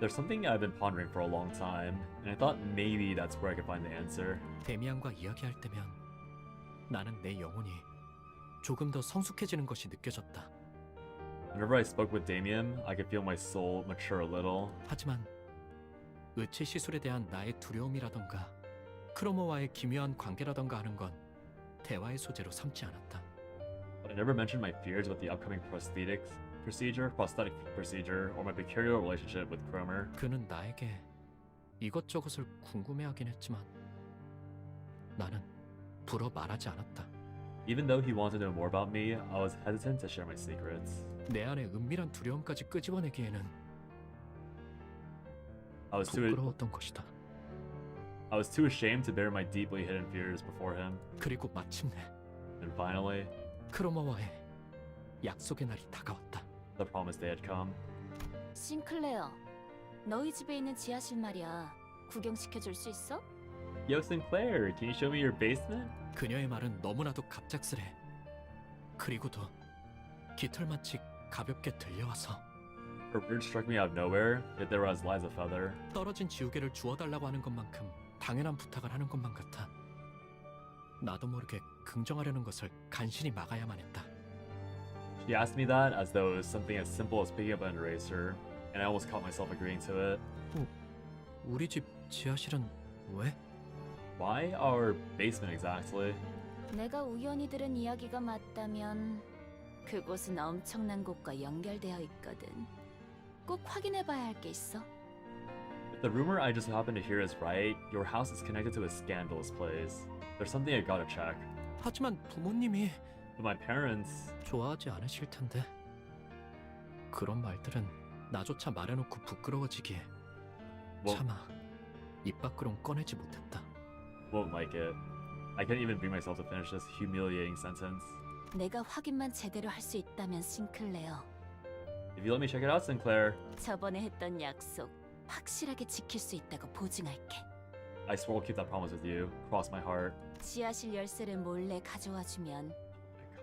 There's something I've been pondering for a long time, and I thought maybe that's where I could find the answer. 데미안과 이야기할 때면 나는 내 영혼이 조금 더 성숙해지는 것이 느껴졌다. Whenever I spoke with Damien, I could feel my soul mature a little. 하지만 의체 시술에 대한 나의 두려움이라던가 크로모와의 기묘한 관계라던가 하는 건 대화의 소재로 삼지 않았다. But I never mentioned my fears with the upcoming prosthetic procedure, or my peculiar relationship with Cromer. 그는 나에게 이것저것을 궁금해하긴 했지만 나는 불어 말하지 않았다. Even though he wanted to know more about me, I was hesitant to share my secrets. 내 안에 은밀한 두려움까지 끄집어내기에는 I was 부끄러웠던 것이다. I was too ashamed to bear my deeply hidden fears before him. 그리고 마침내 And finally, 크로머와의 약속의 날이 다가왔다. the promised day had come. 싱클레어, 너희 집에 있는 지하실 말이야. 구경시켜줄 수 있어? Yo, Sinclair, can you show me your basement? 그녀의 말은 너무나도 갑작스레. 그리고도 깃털마치 가볍게 들려와서 Her words struck me out of nowhere, yet they were as light as a feather. 떨어진 지우개를 주워달라고 하는 것만큼 당연한 부탁을 하는 것만 같아. 나도 모르게 긍정하려는 것을 간신히 막아야만 했다. She asked me that as though it was something as simple as picking up an eraser, and I almost caught myself agreeing to it. 우리 집 지하실은 왜? Why our basement exactly? 내가 우연히 들은 이야기가 맞다면 그곳은 엄청난 곳과 연결되어 있거든. 꼭 확인해봐야 할 게 있어. If the rumor I just happened to hear is right, your house is connected to a scandalous place. There's something I gotta check. 하지만 부모님이 But my parents... 좋아하지 않으실 텐데. 그런 말들은 나조차 말해놓고 부끄러워지기에 차마 입 밖으론 꺼내지 못했다. won't like it. I can't even bring myself to finish this humiliating sentence. 내가 확인만 제대로 할 수 있다면 싱클레어. If you let me check it out, Sinclair, 저번에 했던 약속 확실하게 지킬 수 있다고 보증할게. I swear I'll keep that promise with you. Cross my heart. 지하실 열쇠를 몰래 가져와 주면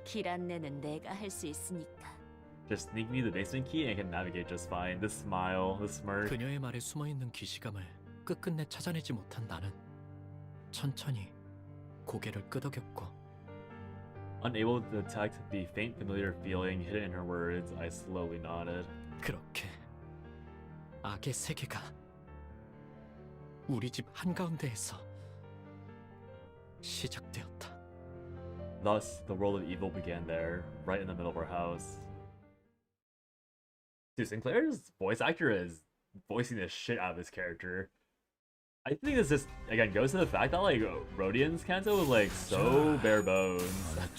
길 안내는 내가 할 수 있으니까. Just sneak me the basement key and I can navigate just fine. This smile, this smirk. 그녀의 말에 숨어있는 기시감을 끝끝내 찾아내지 못한 나는 천천히 고개를 끄덕였고 Unable to detect the faint familiar feeling hidden in her words, I slowly nodded. 그렇게 악의 세계가 우리 집 한가운데에서 시작되었다. Thus, the world of evil began there, right in the middle of our house. Dude, Sinclair's voice actor is voicing the shit out of this character. I think this just, again, goes to the fact that, like, Rodian's Canto was, like, so bare bones.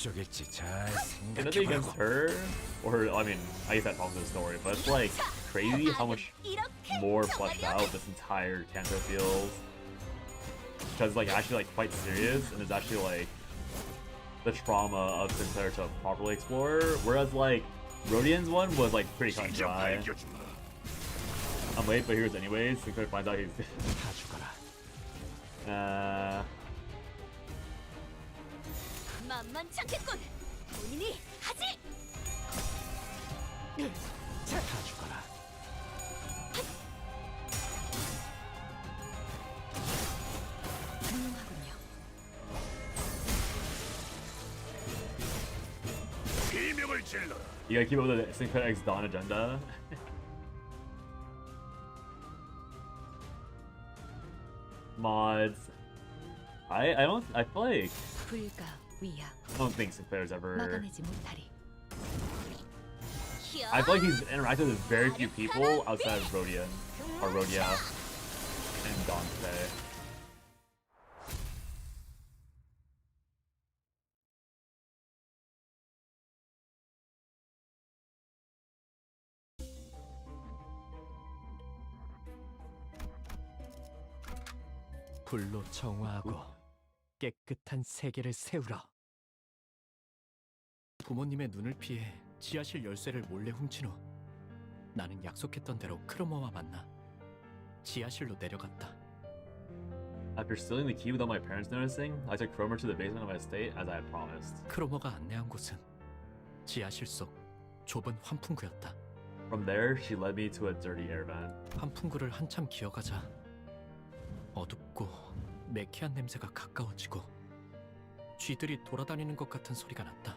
And nothing against her, or, I mean, I guess that problems with the story, but it's, like, crazy how much more fleshed out this entire Canto feels. Because, like, actually, like, quite serious, and there's actually, like, the trauma of Sinclair to properly explore, whereas, like, Rodian's one was, like, pretty cut and dry. I'm late, but here's anyways. Sinclair finds out he's... 만만찮겠군. 본인이 하지. 다 죽어라. 훌륭하군요. 비명을 질러라. You gotta keep up with the Sinclair X Dawn agenda. Mods. I feel like 불가 위야 I don't think Sinclair's ever 막아내지 못하리. I feel like he's interacted with very few people outside of Rodian or Rodia and Dante. 불로 정화하고 깨끗한 세계를 세우라. 부모님의 눈을 피해 지하실 열쇠를 몰래 훔친 후 나는 약속했던 대로 크로머와 만나 지하실로 내려갔다. After stealing the key without my parents noticing, I took Cromer to the basement of my estate as I had promised. 크로머가 안내한 곳은 지하실 속 좁은 환풍구였다. From there, she led me to a dirty air vent. 환풍구를 한참 기어가자 어둡고 매캐한 냄새가 가까워지고 쥐들이 돌아다니는 것 같은 소리가 났다.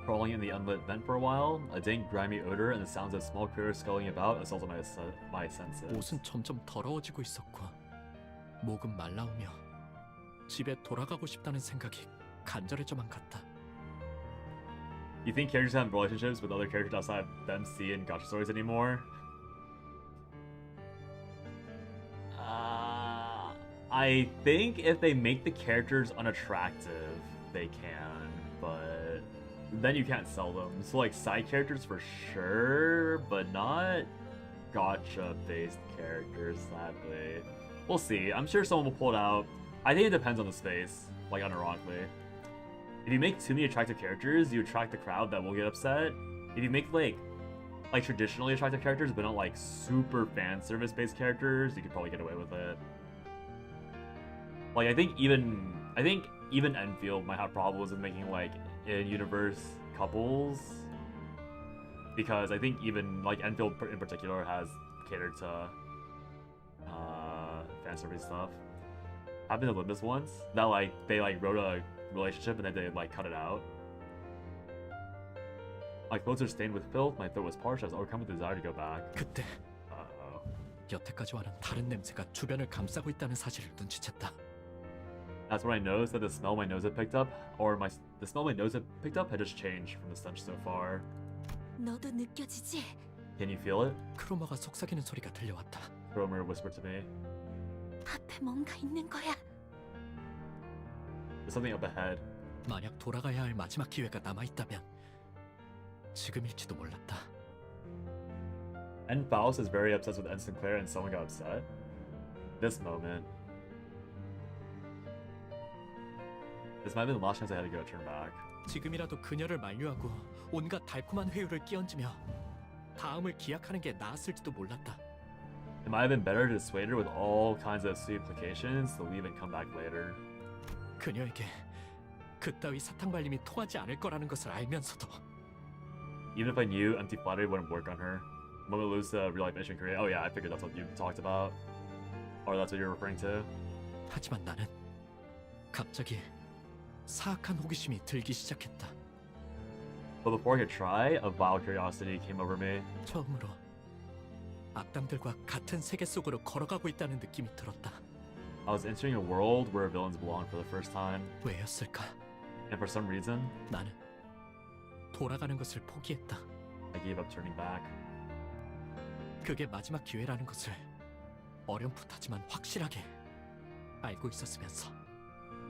Crawling in the unlit vent for a while, a dank, grimy odor and the sounds of small critters skulling about assaulted my senses. 옷은 점점 더러워지고 있었고 목은 말라오며 집에 돌아가고 싶다는 생각이 간절해져만 갔다. You think characters have relationships with other characters outside of them see in gotcha stories anymore? I think if they make the characters unattractive, they can, but then you can't sell them. So like side characters for sure, but not gacha-based characters, sadly. We'll see. I'm sure someone will pull it out. I think it depends on the space, like unironically. If you make too many attractive characters, you attract the crowd that will get upset. If you make like traditionally attractive characters, but not like super fan service based characters, you could probably get away with it. Like I think even Enfield might have problems with making like in-universe couples, because I think even like Enfield in particular has catered to fan service stuff. Happened to Limbus once that like they like wrote a relationship and then they like cut it out. My clothes are stained with filth, my throat was parched, I was overcome with desire to go back. 그때 여태까지와는 다른 냄새가 주변을 감싸고 있다는 사실을 눈치챘다. That's when I noticed that the smell my nose had picked up, the smell my nose had picked up had just changed from the stench so far. 너도 느껴지지? Can you feel it? 크로머가 속삭이는 소리가 들려왔다. Cromer whispered to me. 앞에 뭔가 있는 거야. There's something up ahead. 만약 돌아가야 할 마지막 기회가 남아있다면 지금일지도 몰랐다. And Faust is very obsessed with N. Sinclair and someone got upset. This moment. This might have been the last chance I had to go turn back. 지금이라도 그녀를 만류하고 온갖 달콤한 회유를 끼얹으며 다음을 기약하는 게 나았을지도 몰랐다. It might have been better to dissuade her with all kinds of sweet implications to leave and come back later. 그녀에게 그따위 사탕 발림이 통하지 않을 거라는 것을 알면서도. Even if I knew empty flattery wouldn't work on her. When we lose the real life mission in Korea. Oh yeah, I figured that's what you talked about. Or that's what you're referring to. 하지만 나는 갑자기 사악한 호기심이 들기 시작했다. But before I could try, a vile curiosity came over me. 처음으로 악당들과 같은 세계 속으로 걸어가고 있다는 느낌이 들었다. I was entering a world where villains belong for the first time. 왜였을까? And for some reason, 나는 돌아가는 것을 포기했다. I gave up turning back. 그게 마지막 기회라는 것을 어렴풋하지만 확실하게 알고 있었으면서.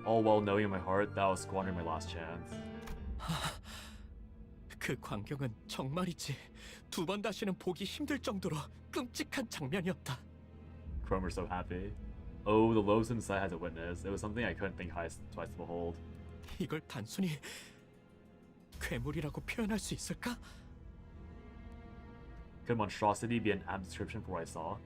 All while knowing in my heart that I was squandering my last chance. 그 광경은 정말이지 두 번 다시는 보기 힘들 정도로 끔찍한 장면이었다. Cromer's so happy. Oh, the loathsome sight had to witness. It was something I couldn't think twice to behold. 이걸 단순히 괴물이라고 표현할 수 있을까? Could monstrosity be an apt description for what I saw?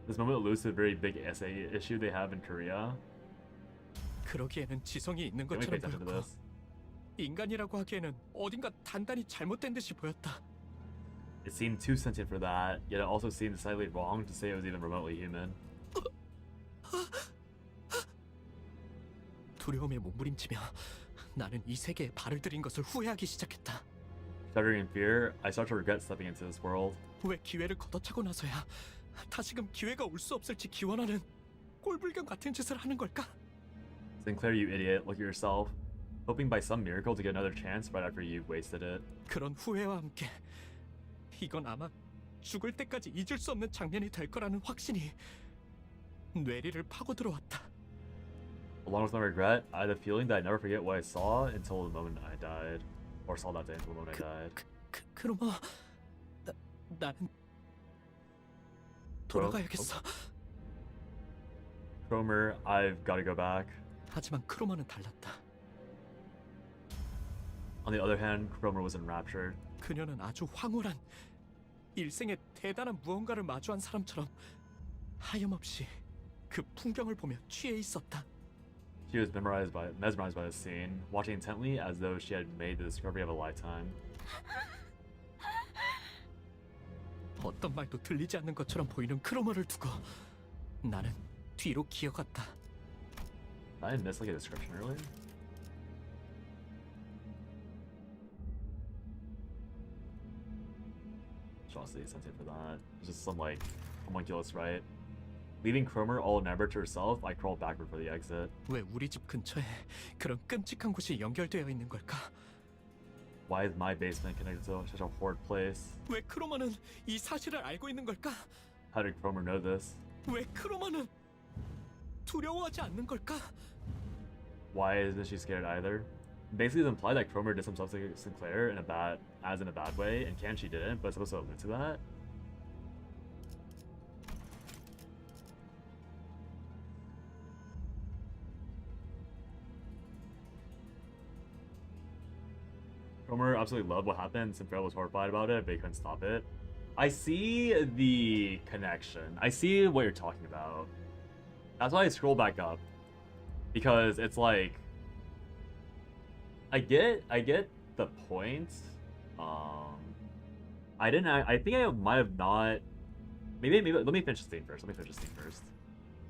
This moment alludes to a very big essay issue they have in Korea. 그러기에는 지성이 있는 Can we pay 것처럼 attention to 보였고 this? 인간이라고 하기에는 어딘가 단단히 잘못된 듯이 보였다. It seemed too sentient for that, yet it also seemed decidedly wrong to say it was even remotely human. 두려움에 몸부림치며 나는 이 세계에 발을 들인 것을 후회하기 시작했다. Shuddering in fear, I start to regret stepping into this world. 왜 기회를 걷어차고 나서야 다시금 기회가 올 수 없을지 기원하는 꼴불견 같은 짓을 하는 걸까? Sinclair, you idiot, look at yourself. Hoping by some miracle to get another chance right after you've wasted it. 그런 후회와 함께 이건 아마 죽을 때까지 잊을 수 없는 장면이 될 거라는 확신이 뇌리를 파고 들어왔다. Along with my regret, I had a feeling that I'd never forget what I saw until the moment I died. Or saw that day until the moment I died. 그러면 나는 돌아가야겠어. Cromer, I've got to go back. 하지만 크로머는 달랐다. On the other hand, Cromer was enraptured. 그녀는 아주 황홀한 일생에 대단한 무언가를 마주한 사람처럼 하염없이 그 풍경을 보며 취해 있었다. She was mesmerized by the scene, watching intently as though she had made the discovery of a lifetime. 어떤 말도 들리지 않는 것처럼 보이는 크로머를 두고 나는 뒤로 기어갔다. I missed like a description earlier. Monstrosity sentient for that. It's just some like homunculus, right? Leaving Cromer all enamored to herself, I crawled backward for the exit. 왜 우리 집 근처에 그런 끔찍한 곳이 연결되어 있는 걸까? Why is my basement connected to such a horrid place? 왜 크로머는 이 사실을 알고 있는 걸까? How did Cromer know this? 왜 크로머는 두려워하지 않는 걸까? Why isn't she scared either? Basically, it's implied that Cromer did some stuff to Sinclair in a bad way, and Kanchi didn't, but it's supposed to allude to that. Cromer absolutely loved what happened. Sinclair was horrified about it, but he couldn't stop it. I see the connection. I see what you're talking about. That's why I scroll back up, because it's like I get the point. I think I might have not. Maybe. Let me finish the scene first.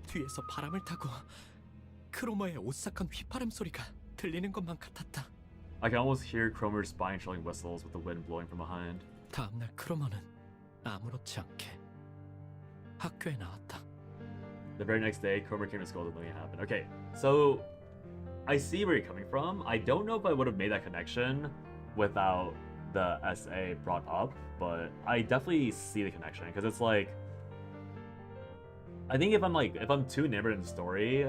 뒤에서 바람을 타고 크로머의 오싹한 휘파람 소리가 들리는 것만 같았다. I can almost hear Cromer's spine-chilling whistles with the wind blowing from behind. 다음날 크로머는 아무렇지 않게 학교에 나왔다. The very next day, Cromer came to school, nothing happened. Okay, so I see where you're coming from. I don't know if I would have made that connection without the SA brought up, but I definitely see the connection, because it's like, I think if I'm too enamored in the story,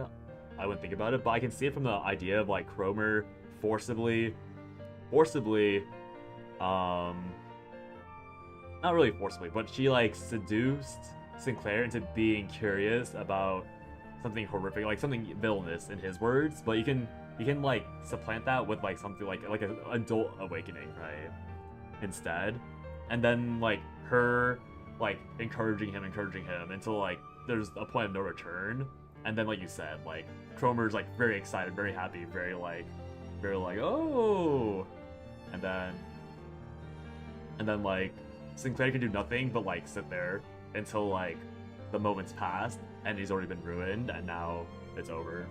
I wouldn't think about it, but I can see it from the idea of like Cromer forcibly, not really forcibly, but she like seduced Sinclair into being curious about something horrific, like something villainous in his words, but you can like supplant that with like something like an adult awakening, right? Instead, and then like her like encouraging him until like there's a point of no return, and then like you said, like Cromer's like very excited, very happy, very like oh, and then like Sinclair can do nothing but like sit there until like the moment's passed and he's already been ruined, and now it's over.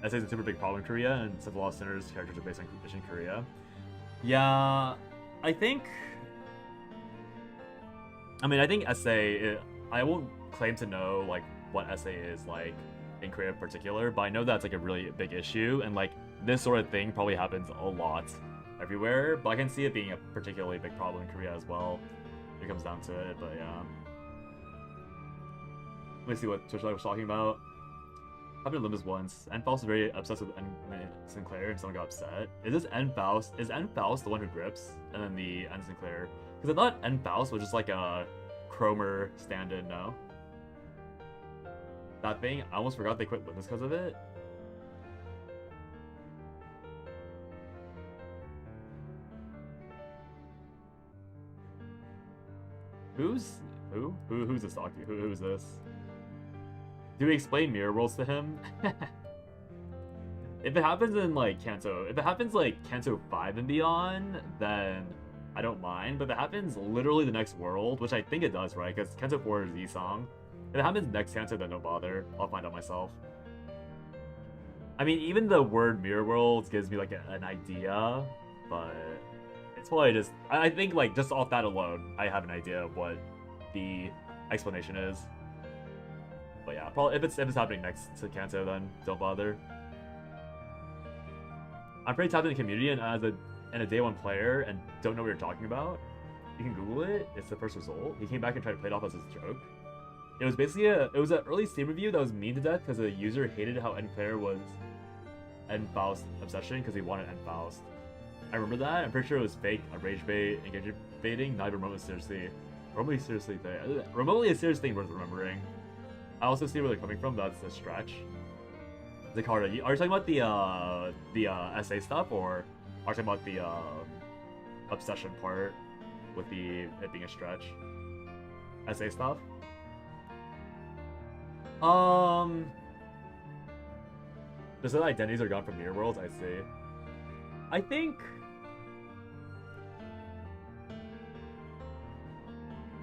SA is a super big problem in Korea, and since a lot of Sinner's characters are based on Korea. Yeah, I think SA, I won't claim to know like what SA is like in Korea in particular, but I know that's like a really big issue, and like this sort of thing probably happens a lot everywhere, but I can see it being a particularly big problem in Korea as well. It comes down to it, but yeah. Let me see what Twitch was talking about. Happened to Limbus once. N Faust was very obsessed with Sinclair, and someone got upset. Is N Faust the one who grips, and then the N Sinclair? Because I thought N Faust was just like a Cromer stand-in, no? That thing, I almost forgot they quit Limbus because of it. Who's this talking? Who's this? Do we explain mirror worlds to him? If it happens in like Canto, if it happens like Canto 5 and beyond, then I don't mind. But if it happens literally the next world, which I think it does, right? Because Canto 4 is Z-Song. If it happens next Canto, then don't bother. I'll find out myself. I mean, even the word mirror worlds gives me like an idea, but it's probably just, I think like just off that alone, I have an idea of what the explanation is. But yeah, probably if it's happening next to Canto, then don't bother. I'm pretty tapped in the community and a day one player and don't know what you're talking about. You can Google it. It's the first result. He came back and tried to play it off as his joke. It was basically an early Steam review that was mean to death because the user hated how N Claire was N Faust obsession because he wanted N Faust. I remember that. I'm pretty sure it was fake, a rage bait, engagement baiting, not even remotely a serious thing worth remembering. I also see where they're coming from. That's a stretch. Zakara, are you talking about the SA stuff, or are you talking about the obsession part with it being a stretch? SA stuff. Just that identities are gone from mirror worlds. I see. I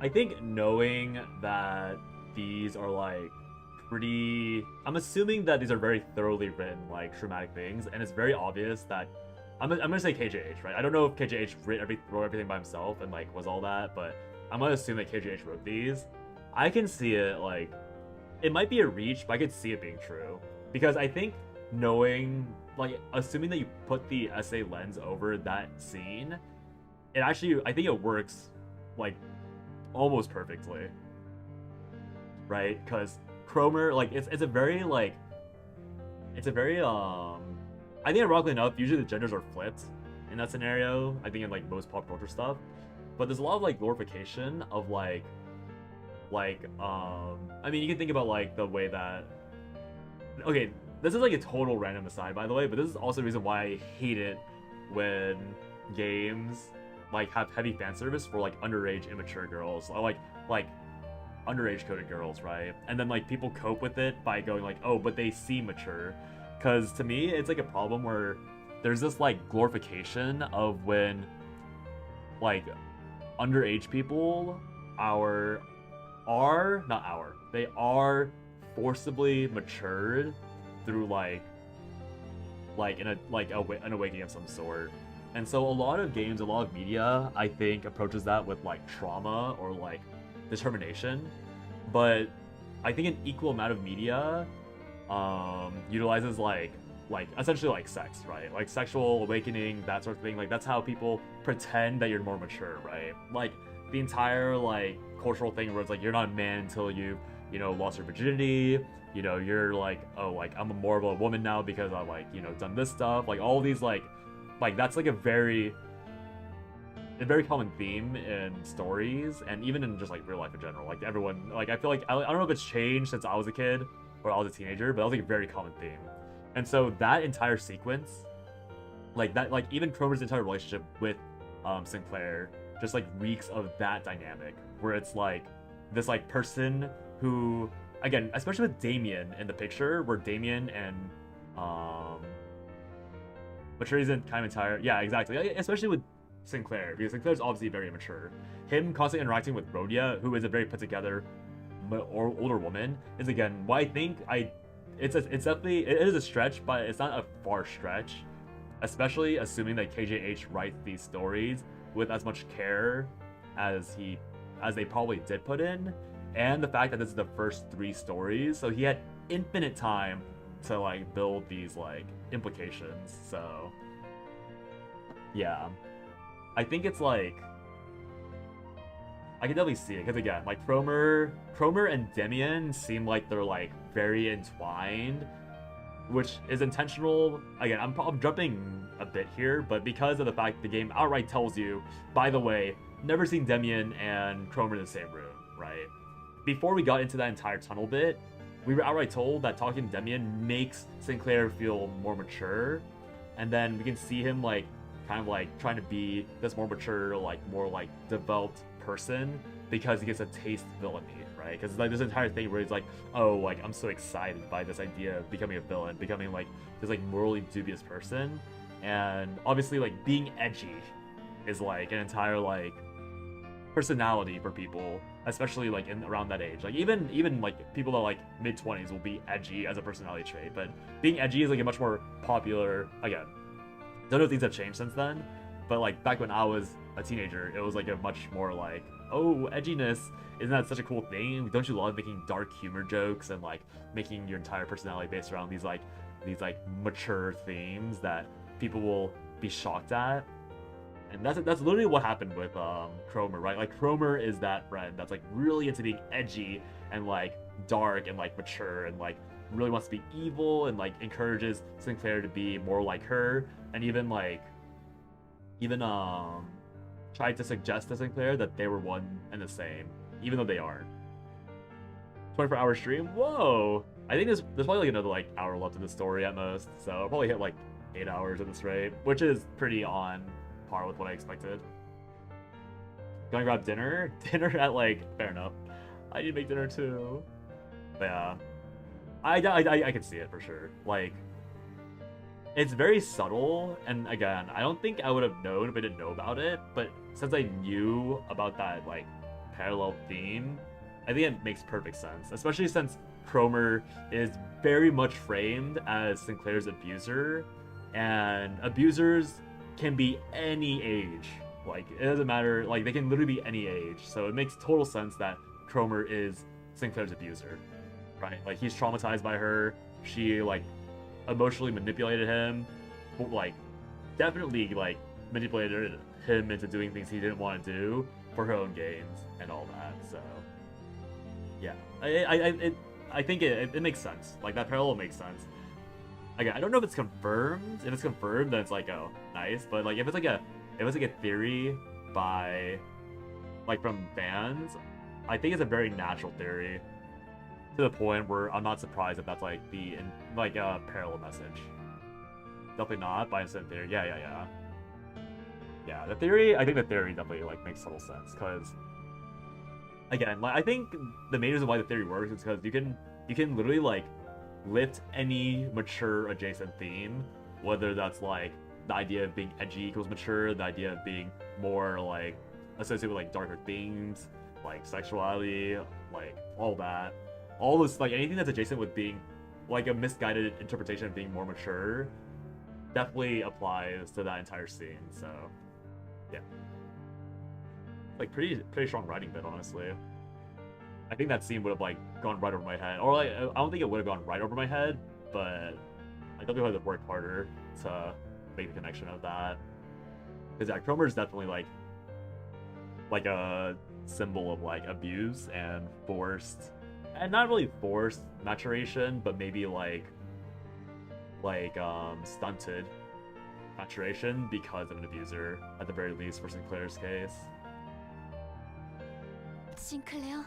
think knowing that these are like pretty, I'm assuming that these are very thoroughly written like traumatic things, and it's very obvious that I'm gonna say KJH, right? I don't know if KJH wrote everything by himself and like was all that, but I'm gonna assume that KJH wrote these. I can see it, like, it might be a reach, but I could see it being true, because I think knowing, like, assuming that you put the SA lens over that scene, it actually, I think it works like almost perfectly, right? Because Cromer, like, it's a very like it's a very I think ironically enough, usually the genders are flipped in that scenario. I think in like most pop culture stuff, but there's a lot of like glorification of like I mean, you can think about like the way that, okay, this is like a total random aside by the way, but this is also the reason why I hate it when games like have heavy fan service for like underage immature girls, or like underage coded girls, right? And then like people cope with it by going like, oh, but they seem mature. Because to me, it's like a problem where there's this like glorification of when like underage people they are forcibly matured through like an awakening of some sort. And so a lot of games, a lot of media, I think approaches that with like trauma or like determination, but I think an equal amount of media utilizes like essentially like sex, right? Like sexual awakening, that sort of thing. Like that's how people pretend that you're more mature, right? Like the entire like cultural thing where it's like you're not a man until you lost your virginity. You're like, oh, like I'm more of a woman now because I like done this stuff. Like all these like that's like a very common theme in stories and even in just like real life in general. Like everyone, like I feel like I don't know if it's changed since I was a kid or I was a teenager, but that was like a very common theme. And so that entire sequence, like that, like even Cromer's entire relationship with Sinclair just like reeks of that dynamic where it's like this like person who, again, especially with Damien in the picture, where Damien and maturity isn't kind of entire. Yeah, exactly. Especially with Sinclair, because Sinclair's obviously very immature. Him constantly interacting with Rhodia, who is a very put together or older woman, is again why I think it's definitely, it is a stretch, but it's not a far stretch, especially assuming that KJH writes these stories with as much care as they probably did put in, and the fact that this is the first 3 stories, so he had infinite time to like build these like implications. So yeah, I think it's like I can definitely see it because again, like Cromer and Demian seem like they're like very entwined, which is intentional. Again, I'm jumping a bit here, but because of the fact the game outright tells you, by the way, never seen Demian and Cromer in the same room, right? Before we got into that entire tunnel bit, we were outright told that talking to Demian makes Sinclair feel more mature, and then we can see him like kind of like trying to be this more mature, like more like developed person because he gets a taste of villainy, right? Because like this entire thing where he's like, oh, like I'm so excited by this idea of becoming a villain, becoming like this like morally dubious person, and obviously like being edgy is like an entire like personality for people, especially like in around that age. Like even like people that are like mid-20s will be edgy as a personality trait, but being edgy is like a much more popular, again, don't know if things have changed since then, but like back when I was a teenager, it was like a much more like, oh, edginess, isn't that such a cool thing? Don't you love making dark humor jokes and like making your entire personality based around these mature themes that people will be shocked at? And that's literally what happened with Cromer, right? Like Cromer is that friend that's like really into being edgy and like dark and like mature and like really wants to be evil and like encourages Sinclair to be more like her, and even tried to suggest to Sinclair that they were one and the same, even though they aren't. 24-hour stream? Whoa! I think there's probably like another like hour left in the story at most, so I'll probably hit like 8 hours at this rate, which is pretty on par with what I expected. Gonna grab dinner? Dinner at like, fair enough. I need to make dinner too. But yeah, I can see it for sure. Like, it's very subtle, and again, I don't think I would have known if I didn't know about it, but since I knew about that like parallel theme, I think it makes perfect sense, especially since Cromer is very much framed as Sinclair's abuser, and abusers can be any age. Like, it doesn't matter, like they can literally be any age, so it makes total sense that Cromer is Sinclair's abuser, right? Like, he's traumatized by her, she like emotionally manipulated him, like definitely like manipulated him into doing things he didn't want to do for her own gains and all that. So yeah, I think it makes sense. Like, that parallel makes sense. again, I don't know if it's confirmed. If it's confirmed, then it's like, oh, nice. But like, if it's like a theory by like from fans, I think it's a very natural theory to the point where I'm not surprised if that's like like a parallel message. Definitely not, but instant theory. Yeah. The theory. I think the theory definitely like makes total sense because again, like I think the main reason why the theory works is because you can literally like lift any mature adjacent theme, whether that's like the idea of being edgy equals mature, the idea of being more like associated with like darker themes, like sexuality, like all that. All this, like anything that's adjacent with being like a misguided interpretation of being more mature definitely applies to that entire scene. So yeah, like pretty strong writing bit, honestly. I think that scene would have like gone right over my head, or like I don't think it would have gone right over my head, but I definitely would have worked harder to make the connection of that. Because yeah, Cromer is definitely like a symbol of like abuse and forced, and not really forced maturation, but maybe like stunted maturation because of an abuser, at the very least for Sinclair's case. 싱클레어,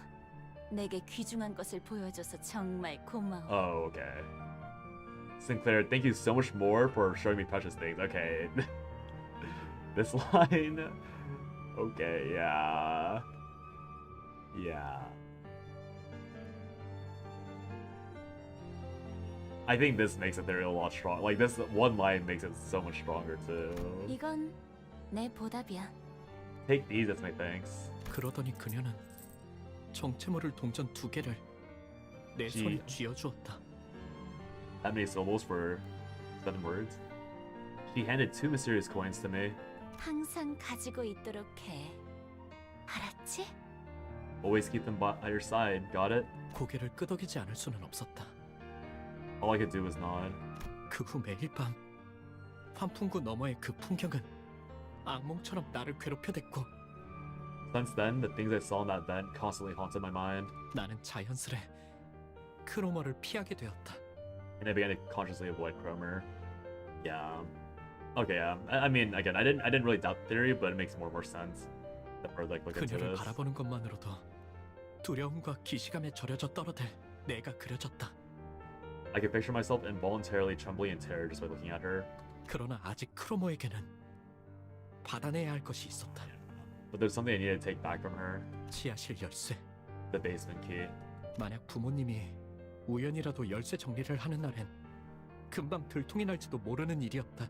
내게 귀중한 것을 보여줘서 정말 고마워. Oh, okay. Sinclair, thank you so much more for showing me precious things. Okay. This line. Okay, yeah. I think this makes it theory a lot stronger. Like, this one line makes it so much stronger, too. 이건 내 보답이야. Take these as my thanks. 그러더니 그녀는 정체모를 동전 2개를 내 손에 쥐어주었다. That many syllables for 7 words. She handed 2 mysterious coins to me. 항상 가지고 있도록 해. 알았지? Always keep them by your side, got it? 고개를 끄덕이지 않을 수는 없었다. All I could do was nod. 그 후 매일 밤 환풍구 너머의 그 풍경은 악몽처럼 나를 괴롭혀댔고 Since then, the things I saw in that vent constantly haunted my mind. 나는 자연스레 크로머를 피하게 되었다. And I began to consciously avoid Cromer. Yeah. Okay, yeah. I mean, again, I didn't really doubt the theory, but it makes more and more sense. The more like look into 그녀를 this. 바라보는 것만으로도 두려움과 기시감에 절여져 떨어들 내가 그려졌다. I could picture myself involuntarily trembling in terror just by looking at her. 그러나 아직 크로머에게는 받아내야 할 것이 있었다. But there's something I needed to take back from her. 지하실 열쇠. The basement key. 만약 부모님이 우연이라도 열쇠 정리를 하는 날엔 금방 들통이 날지도 모르는 일이었다.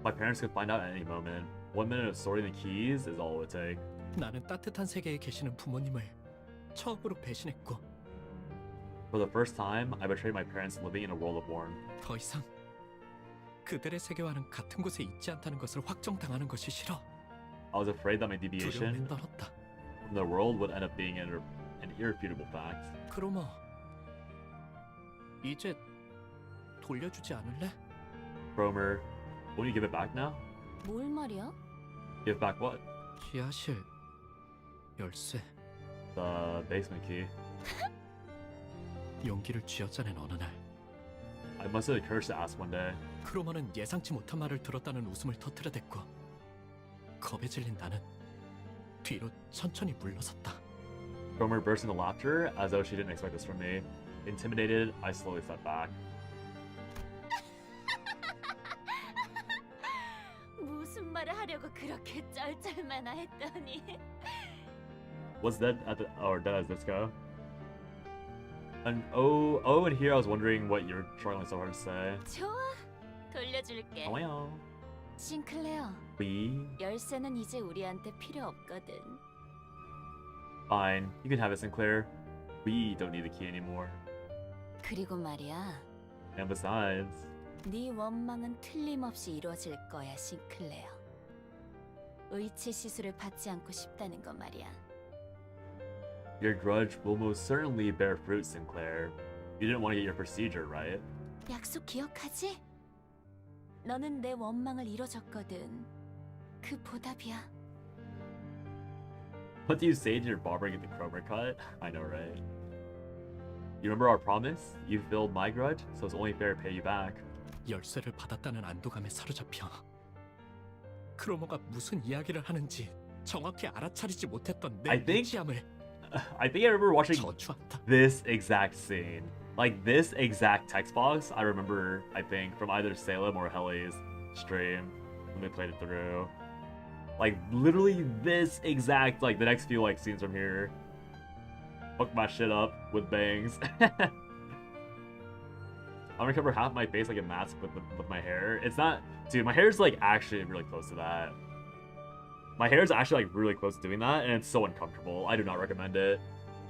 My parents could find out at any moment. 1 minute of sorting the keys is all it would take. 나는 따뜻한 세계에 계시는 부모님을 처음으로 배신했고 For the first time, I betrayed my parents living in a world of warmth. 더 이상 그들의 세계와는 같은 곳에 있지 않다는 것을 확정당하는 것이 싫어. I was afraid that my 두려움에 deviation 떨었다. from the world would end up being an irrefutable fact. 크로머, 이제 돌려주지 않을래? Cromer, won't you give it back now? 뭘 말이야? Give back what? 지하실 열쇠. The basement key. 용기를 쥐어짜낸 어느 날 I must have the courage to ask one day. 크로머는 예상치 못한 말을 들었다는 웃음을 터뜨려댔고 겁에 질린 나는 뒤로 천천히 물러섰다. Cromer burst into laughter as though she didn't expect this from me. Intimidated, I slowly stepped back. 무슨 말을 하려고 그렇게 쩔쩔매나 했더니 Was that dead as disco? And and here I was wondering what you're trying so hard to say. 좋아, 돌려줄게. Well, 싱클레어, we 열쇠는 이제 우리한테 필요 없거든. fine. You can have it, Sinclair. We don't need the key anymore. 그리고 말이야, And besides, 네 원망은 틀림없이 이루어질 거야, 싱클레어. 의치 시술을 받지 않고 싶다는 거 말이야. your grudge will most certainly bear fruit, Sinclair. You didn't want to get your procedure, right? 약속 기억하지? 너는 내 원망을 이뤄줬거든. 그 보답이야. What do you say to your barber get the Cromer cut? I know, right? You remember our promise? You filled my grudge, so it's only fair to pay you back. 열쇠를 받았다는 안도감에 사로잡혀 크로모가 무슨 이야기를 하는지 정확히 알아차리지 못했던 내 무지함을 I think I remember watching this exact scene. Like this exact text box, I remember, I think, from either Salem or Helly's stream when they played it through. Like literally this exact, like the next few like scenes from here. Fuck my shit up with bangs. I'm gonna cover half my face like a mask with my hair. It's not, dude, my hair's like actually really close to that. My hair is actually like really close to doing that, and it's so uncomfortable. I do not recommend it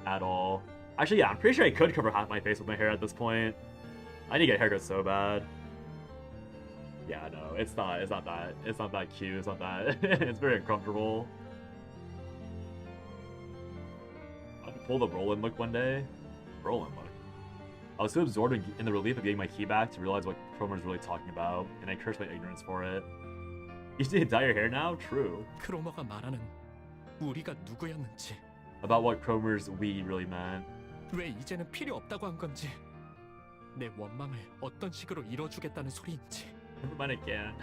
at all. Actually, yeah, I'm pretty sure I could cover half my face with my hair at this point. I need to get a haircut so bad. Yeah, no, it's not that cute. It's not that. It's very uncomfortable. I'll pull the Roland look one day. Roland look. I was so absorbed in the relief of getting my key back to realize what Cromer's really talking about, and I cursed my ignorance for it. You need to dye your hair now? True. 크로모가 말하는 우리가 누구였는지 About what Cromer's we really meant. 왜 이제는 필요 없다고 한 건지 내 원망을 어떤 식으로 이뤄주겠다는 소리인지 Never mind again.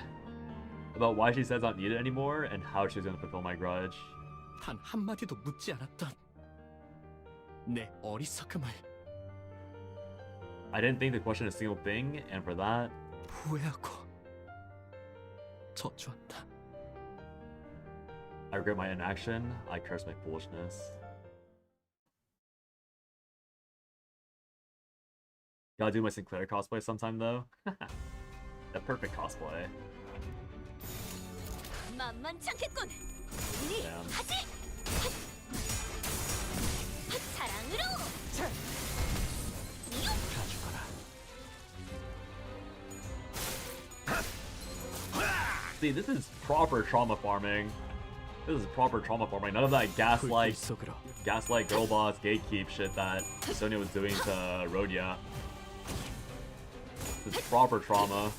About why she says not needed anymore and how she's gonna fulfill my grudge. 단 한마디도 묻지 않았던 내 어리석음을 I didn't think to question a single thing, and for that, 후회하고 저주한다. I regret my inaction. I curse my foolishness. Gotta do my Sinclair cosplay sometime though. The perfect cosplay. 만만찮겠군. 우리 Damn. 하지. 사랑으로. See, this is proper trauma farming. This is proper trauma farming. None of that gaslight girl boss gatekeep shit that Sonya was doing to Rhodia. This is proper trauma.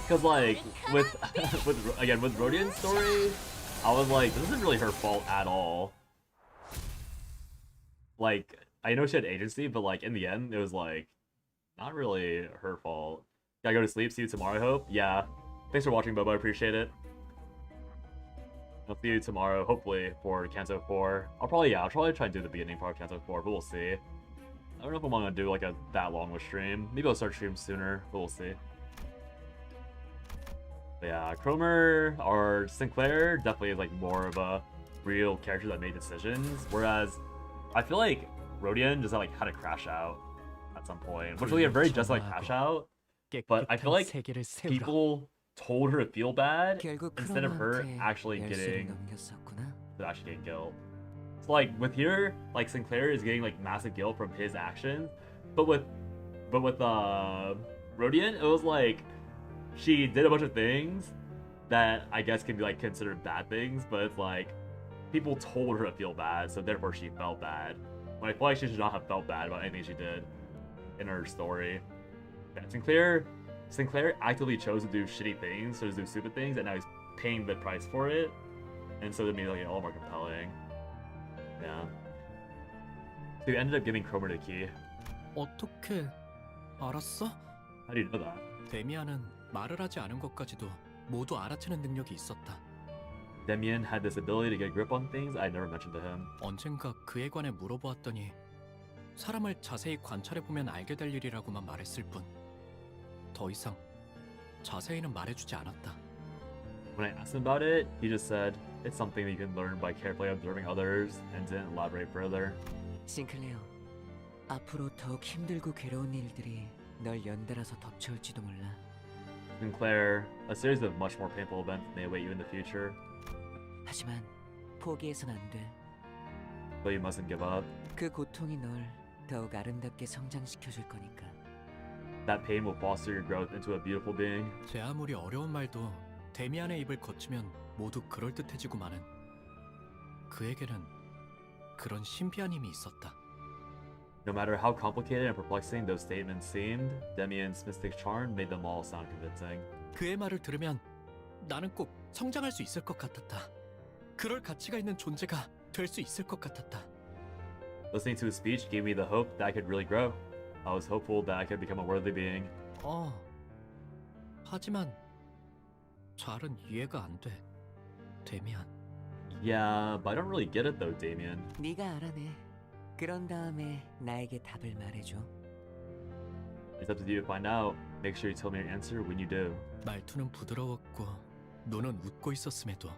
Cause like with with Rhodian's story, I was like, this isn't really her fault at all. Like, I know she had agency, but like in the end, it was like not really her fault. Gotta go to sleep. See you tomorrow, I hope. Yeah. Thanks for watching, Bobo. I appreciate it. I'll see you tomorrow, hopefully, for Canto 4. I'll probably try and do the beginning part of Canto 4, but we'll see. I don't know if I'm gonna do like that long of a stream. Maybe I'll start stream sooner, but we'll see. But yeah, Cromer or Sinclair definitely is like more of a real character that made decisions, whereas I feel like Rodian just had a crash out at some point, which was a very just like crash out. But I feel like people told her to feel bad instead of her actually getting guilt. So like with here, like Sinclair is getting like massive guilt from his actions, but with Rodian, it was like she did a bunch of things that I guess can be like considered bad things, but it's like people told her to feel bad, so therefore she felt bad. When I feel like she should not have felt bad about anything she did in her story. Yeah, Sinclair actively chose to do shitty things, so to do stupid things, and now he's paying the price for it, and so it made it all more compelling. Yeah. So you ended up giving Cromer the key. 어떻게 알았어? How do you know that? 데미안은 말을 하지 않은 것까지도 모두 알아채는 능력이 있었다. Demian had this ability to get a grip on things I never mentioned to him. 언젠가 그에 관해 물어보았더니 사람을 자세히 관찰해보면 알게 될 일이라고만 말했을 뿐 더 이상 자세히는 말해주지 않았다. When I asked him about it, he just said, it's something that you can learn by carefully observing others, and didn't elaborate further. 싱클레어, 앞으로 더욱 힘들고 괴로운 일들이 널 연달아서 덮쳐올지도 몰라. Sinclair, a series of much more painful events may await you in the future. 하지만 포기해선 안 돼. But you mustn't give up. 그 고통이 널 더욱 아름답게 성장시켜줄 거니까. That pain will foster your growth into a beautiful being. 제 아무리 어려운 말도 데미안의 입을 거치면 모두 그럴듯해지고 마는 그에게는 그런 신비한 힘이 있었다. No matter how complicated and perplexing those statements seemed, Demian's mystic charm made them all sound convincing. 그의 말을 들으면 나는 꼭 성장할 수 있을 것 같았다. 그럴 가치가 있는 존재가 될 수 있을 것 같았다. Listening to his speech gave me the hope that I could really grow. I was hopeful that I could become a worthy being. 하지만 잘은 이해가 안 돼, 데미안. Yeah, but I don't really get it though, Damien. 네가 알아내. 그런 다음에 나에게 답을 말해줘. It's up to you to find out. Make sure you tell me your answer when you do. 말투는 부드러웠고 눈은 웃고 있었음에도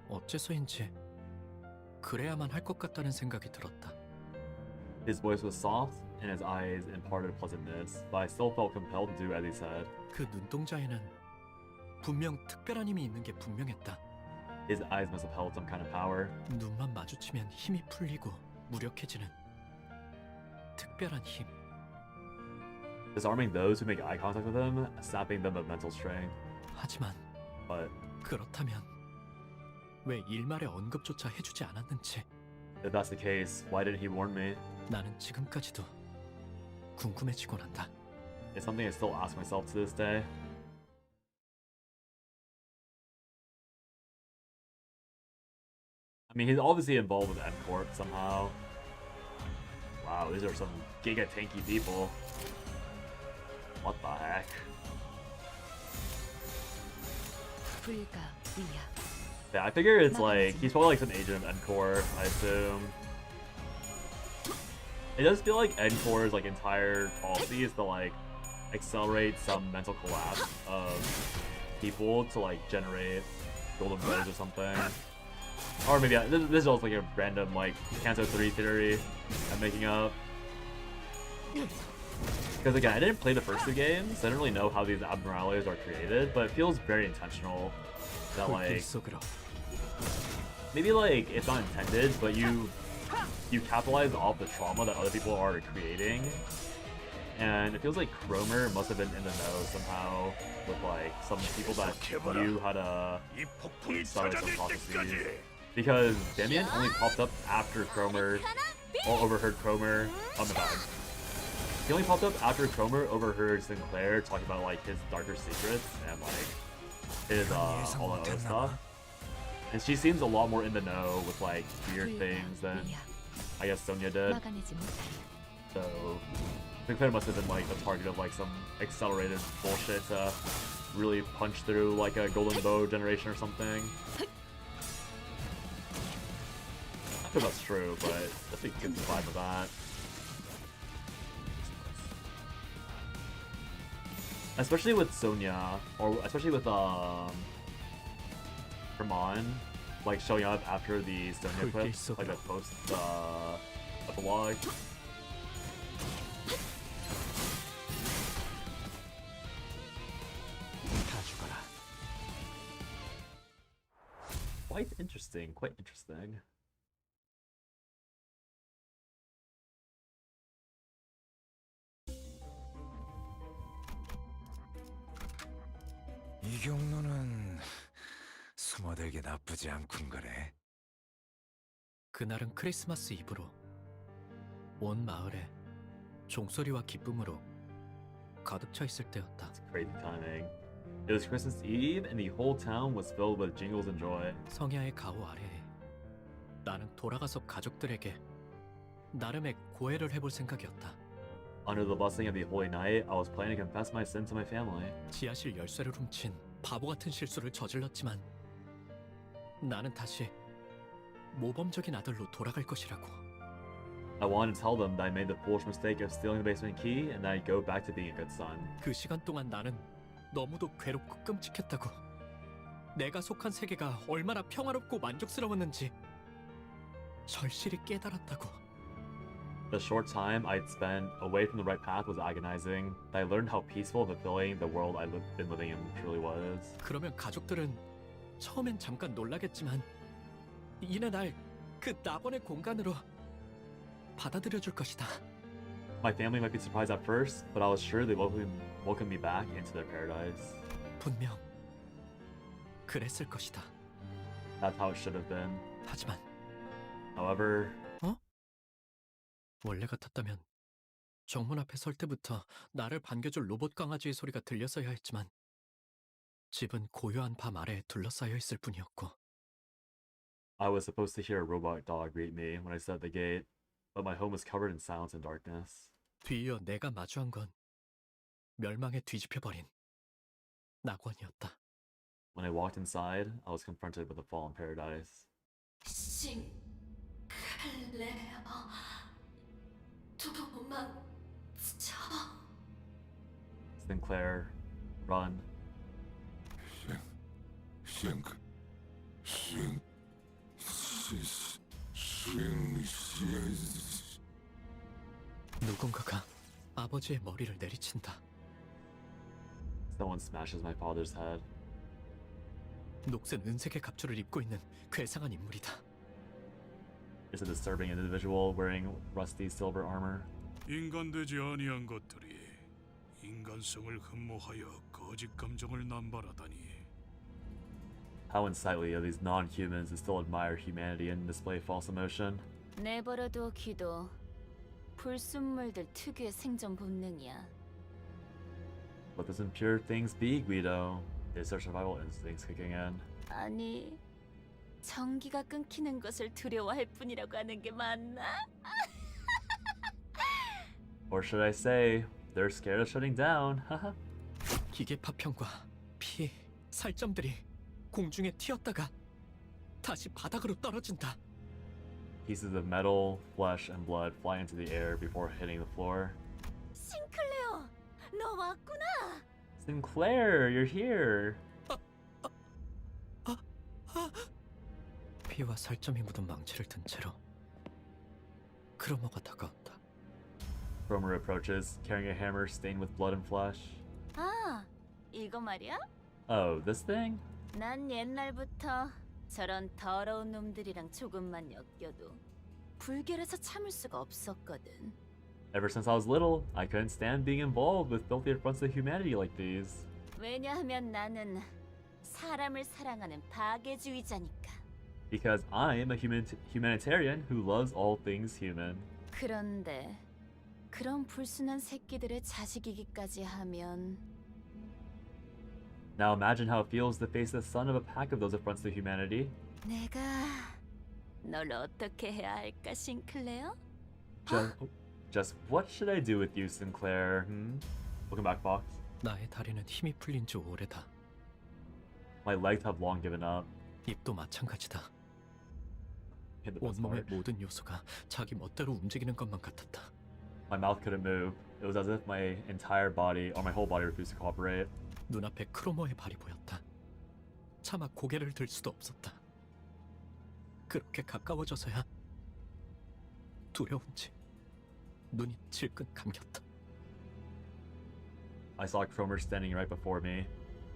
어째서인지 그래야만 할 것 같다는 생각이 들었다. His voice was soft and his eyes imparted pleasantness, but I still felt compelled to do as he said. 그 눈동자에는 분명 특별한 힘이 있는 게 분명했다. His eyes must have held some kind of power. 눈만 마주치면 힘이 풀리고 무력해지는 특별한 힘. Disarming those who make eye contact with him, sapping them of mental strength. 하지만 But 그렇다면 왜 일말의 언급조차 해주지 않았는지. if that's the case, why didn't he warn me? 나는 지금까지도 궁금해지곤 한다. It's something I still ask myself to this day. I mean, he's obviously involved with M-Corp somehow. Wow, these are some giga tanky people. What the heck? Yeah, I figure it's like, he's probably like some agent of Encore, I assume. It does feel like Encore's like entire policy is to like accelerate some mental collapse of people to like generate golden bows or something. Or maybe this is also like a random like Canto 3 theory I'm making up. Because again, I didn't play the first two games, so I don't really know how these abnormalities are created, but it feels very intentional that like maybe like it's not intended, but you capitalize off the trauma that other people are creating, and it feels like Cromer must have been in the know somehow with like some people that knew how to start some processes. Because Damien only popped up after Cromer, or overheard Cromer on the bag. He only popped up after Cromer overheard Sinclair talking about like his darker secrets and like his all that other stuff. And she seems a lot more in the know with like weird things than I guess Sonya did. So Sinclair must have been like the target of like some accelerated bullshit to really punch through like a golden bow generation or something. I think that's true, but I think you can survive with that. Especially with Sonya, or especially with Herman, like showing up after the Sonya clip, like the post epilogue. Quite interesting, quite interesting. 이 경로는 숨어들기 나쁘지 않군 거래. 그날은 크리스마스 이브로 온 마을에 종소리와 기쁨으로 가득 차 있을 때였다. Crazy timing. It was Christmas Eve and the whole town was filled with jingles and joy. 성야의 가호 아래에 나는 돌아가서 가족들에게 나름의 고해를 해볼 생각이었다. Under the blessing of the holy night, I was planning to confess my sin to my family. 지하실 열쇠를 훔친 바보 같은 실수를 저질렀지만 나는 다시 모범적인 아들로 돌아갈 것이라고. I wanted to tell them that I made the foolish mistake of stealing the basement key and that I'd go back to being a good son. 그 시간 동안 나는 너무도 괴롭고 끔찍했다고. 내가 속한 세계가 얼마나 평화롭고 만족스러웠는지 절실히 깨달았다고. The short time I'd spent away from the right path was agonizing. I learned how peaceful and fulfilling the world I'd been living in truly was. 그러면 가족들은 처음엔 잠깐 놀라겠지만 이내 날 그 낙원의 공간으로 받아들여 줄 것이다. My family might be surprised at first, but I was sure they welcome me back into their paradise. 분명 그랬을 것이다. That's how it should have been. 하지만 However, 원래 같았다면 정문 앞에 설 때부터 나를 반겨줄 로봇 강아지의 소리가 들렸어야 했지만 집은 고요한 밤 아래에 둘러싸여 있을 뿐이었고 I was supposed to hear a robot dog greet me when I stood at the gate, but my home was covered in silence and darkness. 뒤이어 내가 마주한 건 멸망에 뒤집혀버린 낙원이었다. When I walked inside, I was confronted with a fallen paradise. 싱클레어 도망쳐. Sinclair, run. 누군가가 아버지의 머리를 내리친다. Someone smashes my father's head. 녹슨 은색의 갑주를 입고 있는 괴상한 인물이다. It's a disturbing individual wearing rusty silver armor. 인간되지 아니한 것들이 인간성을 흠모하여 거짓 감정을 남발하다니. How unsightly of these non-humans to still admire humanity and display false emotion. 내버려둬 기도. 불순물들 특유의 생존 본능이야. Let those impure things be, Guido. Is their survival instincts kicking in? 아니, 전기가 끊기는 것을 두려워할 뿐이라고 하는 게 맞나? Or should I say, they're scared of shutting down? Haha. 기계 파편과 피, 살점들이 공중에 튀었다가 다시 바닥으로 떨어진다. Pieces of metal, flesh, and blood fly into the air before hitting the floor. 싱클레어, 너 왔구나. Sinclair, you're here. 피와 살점이 묻은 망치를 든 채로 크로머가 다가온다. Cromer approaches, carrying a hammer stained with blood and flesh. 아, 이거 말이야? Oh, this thing? 난 옛날부터 저런 더러운 놈들이랑 조금만 엮여도 불결해서 참을 수가 없었거든. Ever since I was little, I couldn't stand being involved with filthy affronts to humanity like these. 왜냐하면 나는 사람을 사랑하는 파괴주의자니까. Because I'm a humanitarian who loves all things human. 그런데 그런 불순한 새끼들의 자식이기까지 하면 Now imagine how it feels to face the son of a pack of those affronts to humanity. 내가 널 어떻게 해야 할까, 싱클레어? Just what should I do with you, Sinclair? Welcome back, Fox. 나의 다리는 힘이 풀린 지 오래다. My legs have long given up. 입도 마찬가지다. Hit the best 온몸의 part. 모든 요소가 자기 멋대로 움직이는 것만 같았다. My mouth couldn't move. It was as if my entire body or my whole body refused to cooperate. 눈앞에 크로머의 발이 보였다. 차마 고개를 들 수도 없었다. 그렇게 가까워져서야 두려운지 눈이 질끈 감겼다. I saw Cromer standing right before me.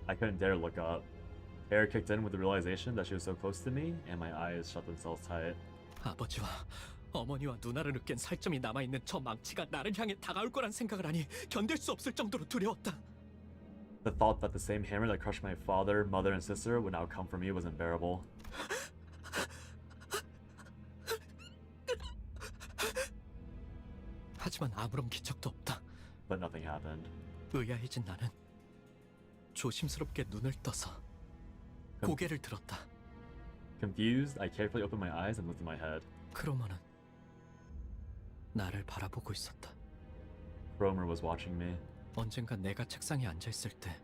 I couldn't dare look up. Air kicked in with the realization that she was so close to me, and my eyes shut themselves tight. 아버지와 어머니와 누나를 으깬 살점이 남아있는 저 망치가 나를 향해 다가올 거란 생각을 하니 견딜 수 없을 정도로 두려웠다. The thought that the same hammer that crushed my father, mother, and sister would now come for me was unbearable. 하지만 아무런 기척도 없다. But nothing happened. 의아해진 나는 조심스럽게 눈을 떠서 고개를 들었다. Confused, I carefully opened my eyes and lifted my head. 크로머는 나를 바라보고 있었다. Cromer was watching me. 언젠가 내가 책상에 앉아있을 때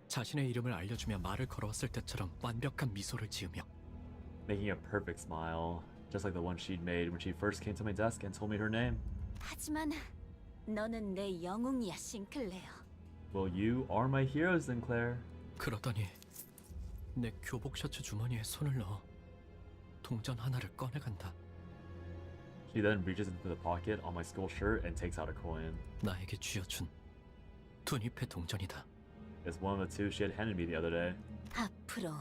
자신의 이름을 알려주며 말을 걸어왔을 때처럼 완벽한 미소를 지으며 Making a perfect smile, just like the one she'd made when she first came to my desk and told me her name. 하지만 너는 내 영웅이야, 싱클레어. Well, you are my hero, Sinclair. 그러더니 내 교복 셔츠 주머니에 손을 넣어 동전 하나를 꺼내간다. She then reaches into the pocket on my school shirt and takes out a coin. 나에게 쥐어준 두 잎의 동전이다. It's one of the two she had handed me the other day. 앞으로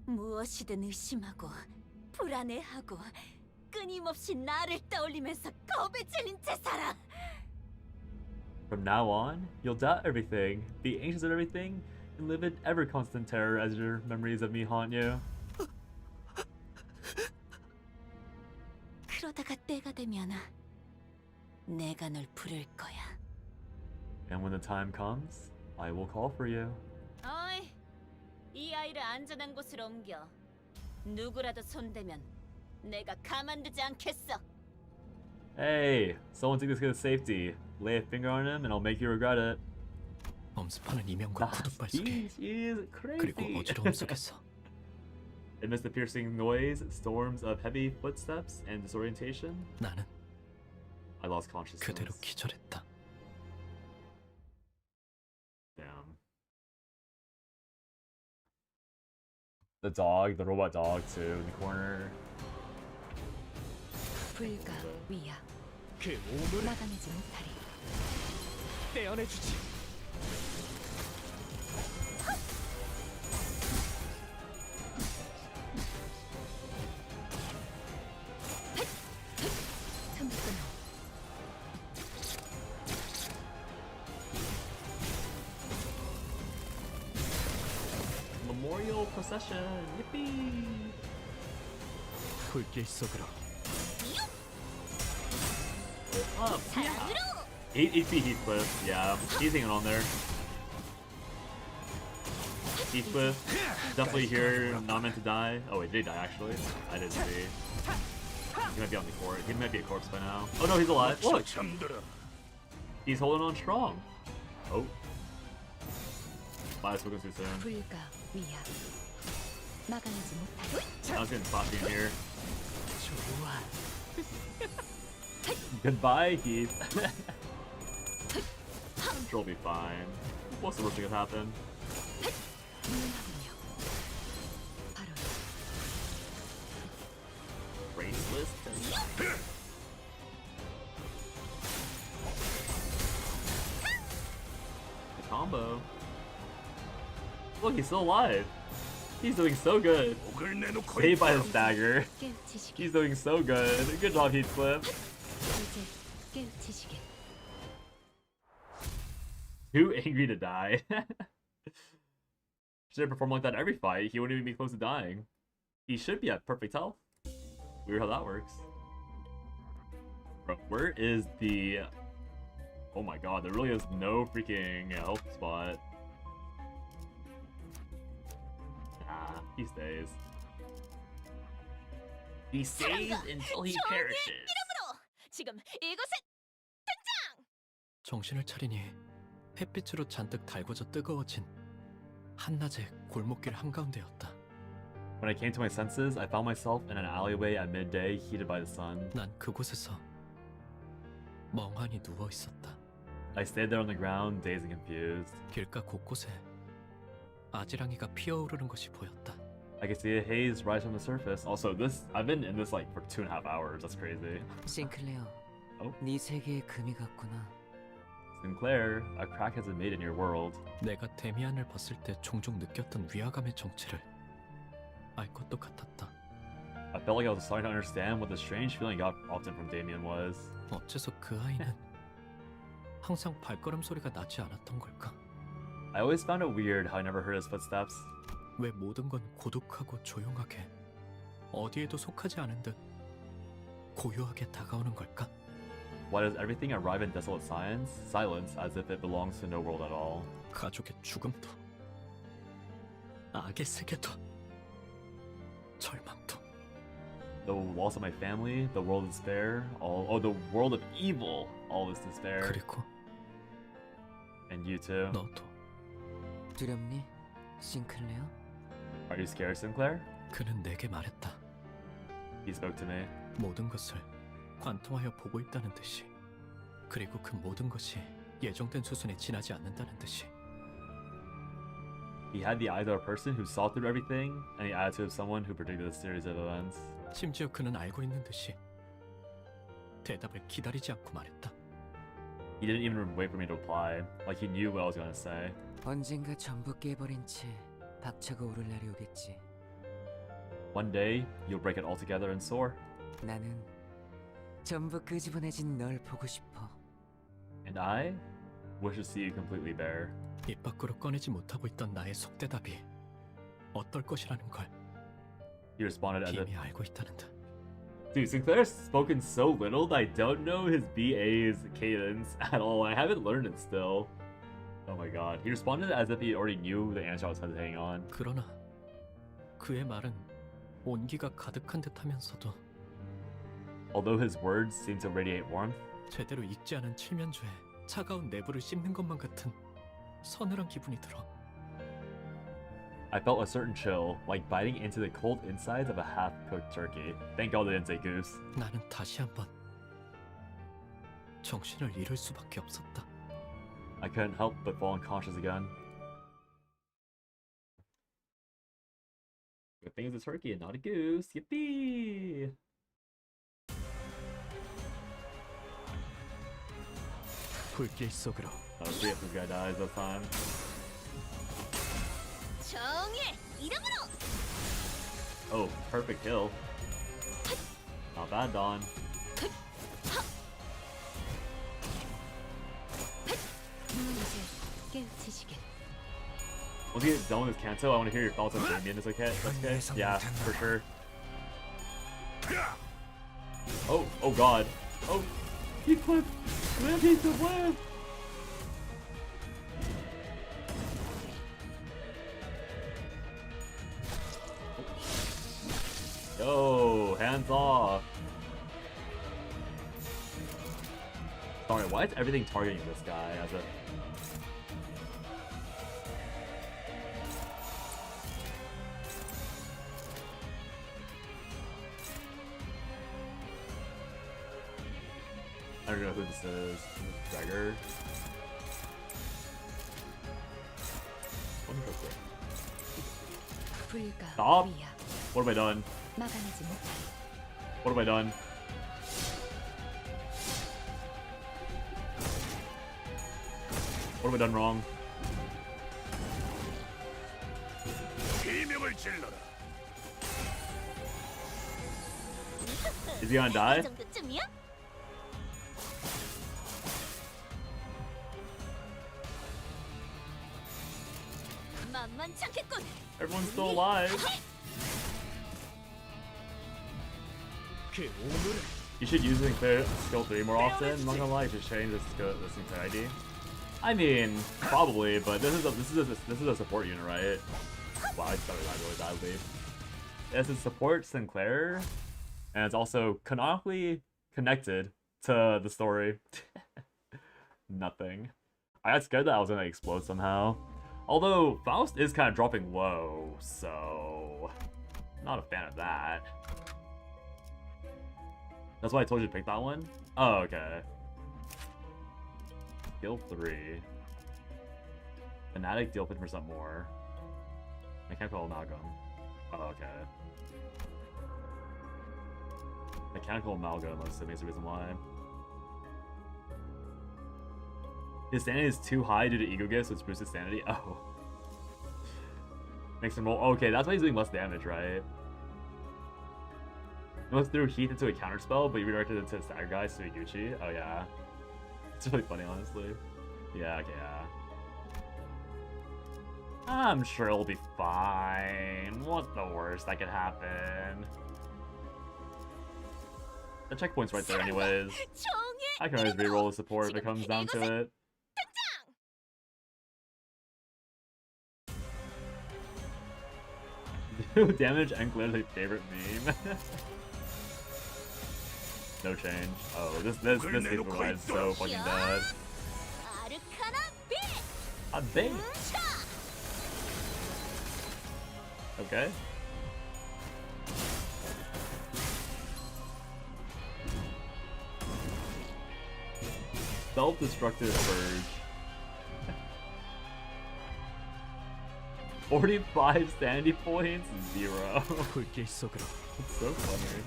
무엇이든 의심하고 불안해하고 끊임없이 나를 떠올리면서 겁에 질린 채 살아. From now on, you'll doubt everything, be anxious of everything, and live in ever constant terror as your memories of me haunt you. 그러다가 때가 되면 내가 널 부를 거야. And when the time comes, I will call for you. 어이, 이 아이를 안전한 곳으로 옮겨. 누구라도 손대면 내가 가만두지 않겠어. Hey, someone take this kid to safety. Lay a finger on him and I'll make you regret it. 엄습하는 이명과 구둣발 속에 is 그리고 crazy. 어지러움 속에서 Amidst the piercing noise, storms of heavy footsteps, and disorientation, 나는 I lost consciousness. 그대로 기절했다. Damn. The dog, the robot dog too, in the corner. 불가 위야 그 오물을 막아내지 못하리. 떼어내주지. 참겠구나. Memorial procession, yippee! 불길 속으로 Up, yeah. 8 HP Heathcliff, yeah, he's hanging on there. Heathcliff, definitely here, not meant to die. Oh wait, did he die actually? I didn't see. He might be on the court. He might be a corpse by now. Oh no, he's alive. Look! He's holding on strong. Oh. Might have spoken too soon. 불가 위야 막아내지 못하리. I was getting spotty in here. 좋아. Goodbye, Heath. I'm sure we'll be fine. What's the worst thing that could happen? 훌륭하군요. 바로 Graceless? The combo. Look, he's still alive. He's doing so good. Saved by his dagger. 깨우치시게. He's doing so good. Good job, Heathcliff. 이제 깨우치시게. Too angry to die. Should have performed like that every fight. He wouldn't even be close to dying. He should be at perfect health. Weird how that works. Bro, where is the... Oh my god, there really is no freaking health spot. Nah, he stays. He stays until he perishes. 이름으로 지금 이곳에 등장! 정신을 차리니 햇빛으로 잔뜩 달궈져 뜨거워진 한낮의 골목길 한가운데였다. When I came to my senses, I found myself in an alleyway at midday, heated by the sun. 난 그곳에서 멍하니 누워 있었다. I stayed there on the ground, dazed and confused. 길가 곳곳에 아지랑이가 피어오르는 것이 보였다. I could see a haze rise from the surface. Also, I've been in this like for 2.5 hours. That's crazy. 싱클레어, Oh. 네 세계에 금이 갔구나. Sinclair, a crack has been made in your world. 내가 데미안을 봤을 때 종종 느꼈던 위화감의 정체를 알 것도 같았다. I felt like I was starting to understand what the strange feeling I got often from Damien was. 어째서 그 아이는 항상 발걸음 소리가 나지 않았던 걸까? I always found it weird how I never heard his footsteps. 왜 모든 건 고독하고 조용하게 어디에도 속하지 않은 듯 고요하게 다가오는 걸까? Why does everything arrive in desolate silence as if it belongs to no world at all? 가족의 죽음도 악의 세계도 절망도 The loss of my family, the world of despair, the world of evil, all this despair. 그리고 And you too. 너도 두렵니, 싱클레어? Are you scared, Sinclair? 그는 내게 말했다. He spoke to me. 모든 것을 관통하여 보고 있다는 듯이, 그리고 그 모든 것이 예정된 수순에 지나지 않는다는 듯이. He had the eyes of a person who saw through everything, and the attitude of someone who predicted a series of events. 심지어 그는 알고 있는 듯이 대답을 기다리지 않고 말했다. He didn't even wait for me to reply, like he knew what I was gonna say. 언젠가 전부 깨버린 채 박차가 오를 날이 오겠지. One day, you'll break it all together and soar. 나는 전부 끄집어내진 널 보고 싶어. And I wish to see you completely bare. 입 밖으로 꺼내지 못하고 있던 나의 속대답이 어떨 것이라는 걸 He responded as if... 이미 알고 있다는 듯. Dude, Sinclair's spoken so little that I don't know his BA's cadence at all. I haven't learned it still. Oh my god. He responded as if he already knew the answer I was hesitating on. 그러나 그의 말은 온기가 가득한 듯하면서도 Although his words seem to radiate warmth, 제대로 익지 않은 칠면조에 차가운 내부를 씹는 것만 같은 서늘한 기분이 들어. I felt a certain chill, like biting into the cold insides of a half-cooked turkey. Thank God they didn't say goose. 나는 다시 한번 정신을 잃을 수밖에 없었다. I couldn't help but fall unconscious again. Good thing it's a turkey and not a goose. Yippee! 불길 속으로. Let's see if this guy dies this time. 정의 이름으로. Oh, perfect kill. Not bad, Dawn. Once you get done with this Canto, I want to hear your thoughts on Damien. Is okay? Okay? Yeah, for sure. Oh god. Oh, he clipped. Man, he's the web. Yo, hands off. Sorry, why is everything targeting this guy as a... I don't know who this is. Dagger. Stop! What have I done? What have I done? What have I done wrong? 비명을 질러라. Is he gonna die? 정도쯤이야? 만만찮겠군. Everyone's still alive. You should use skill 3 more often. I'm not gonna lie, just change this ID. I mean, probably, but this is a support unit, right? Wow, I started that really badly. This is support Sinclair, and it's also canonically connected to the story. Nothing. I got scared that I was gonna explode somehow. Although Faust is kind of dropping low, so not a fan of that. That's why I told you to pick that one? Oh, okay. Skill 3. Fanatic deal 50% more. Mechanical Amalgam. Oh, okay. Mechanical Amalgam, I'm assuming is the reason why. His sanity is too high due to ego gifts, which boosts his sanity. Oh. Makes him roll. Okay, that's why he's doing less damage, right? It was through Heath into a counterspell, but you redirected it to Stagger Guy, Suiguchi. Oh, yeah. It's really funny, honestly. Yeah, okay, yeah. I'm sure it'll be fine. What's the worst that could happen? The checkpoint's right there anyways. I can always reroll the support if it comes down to it. Damage and clearly favorite meme. No change. Oh, this Heath is so fucking dead. A bait. Okay. Self-destructive Purge. 45 sanity points? 0. It's so funny.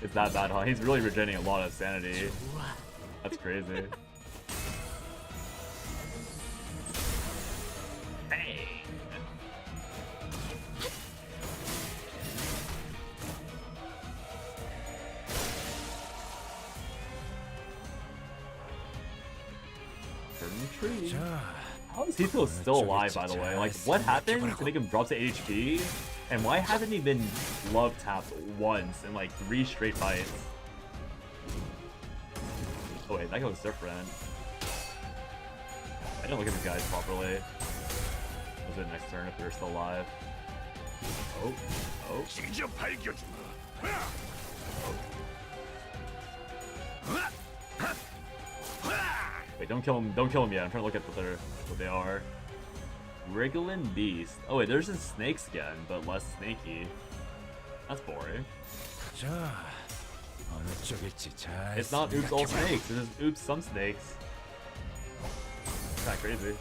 It's that bad, huh? He's really regenerating a lot of sanity. That's crazy. Hey. Tree. How is he still alive, by the way? Like, what happened to make him drop to 8 HP? And why hasn't he been love tapped once in like 3 straight fights? Oh wait, that goes different. I didn't look at these guys properly. Was it next turn if they're still alive? Oh, oh. 직접 밝혀주마. Wait, don't kill him. Don't kill him yet. I'm trying to look at what they are. Wriggling Beast. Oh wait, there's just snakes again, but less snaky. That's boring. 자, 어느 쪽일지 잘 It's not oops all 생각해봐. snakes. It's just oops some snakes. Kinda crazy.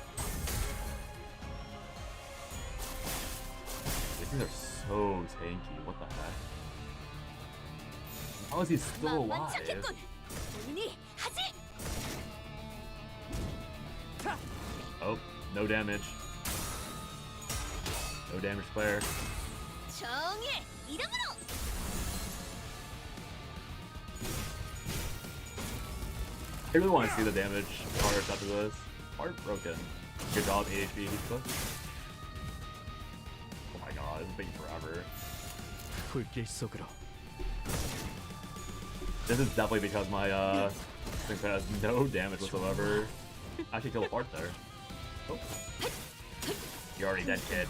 These things are so tanky. What the heck? How is he still alive? 만만찮겠군. 본인이 하지. Oh, no damage. No damage player. 정의 이름으로. I really want to see the damage cards after this. Heartbroken. Good job, AHB. Oh my god, it's been forever. 불길 속으로. This is definitely because my thing has no damage whatsoever. Actually kill a part there. Oh. You're already dead, kid.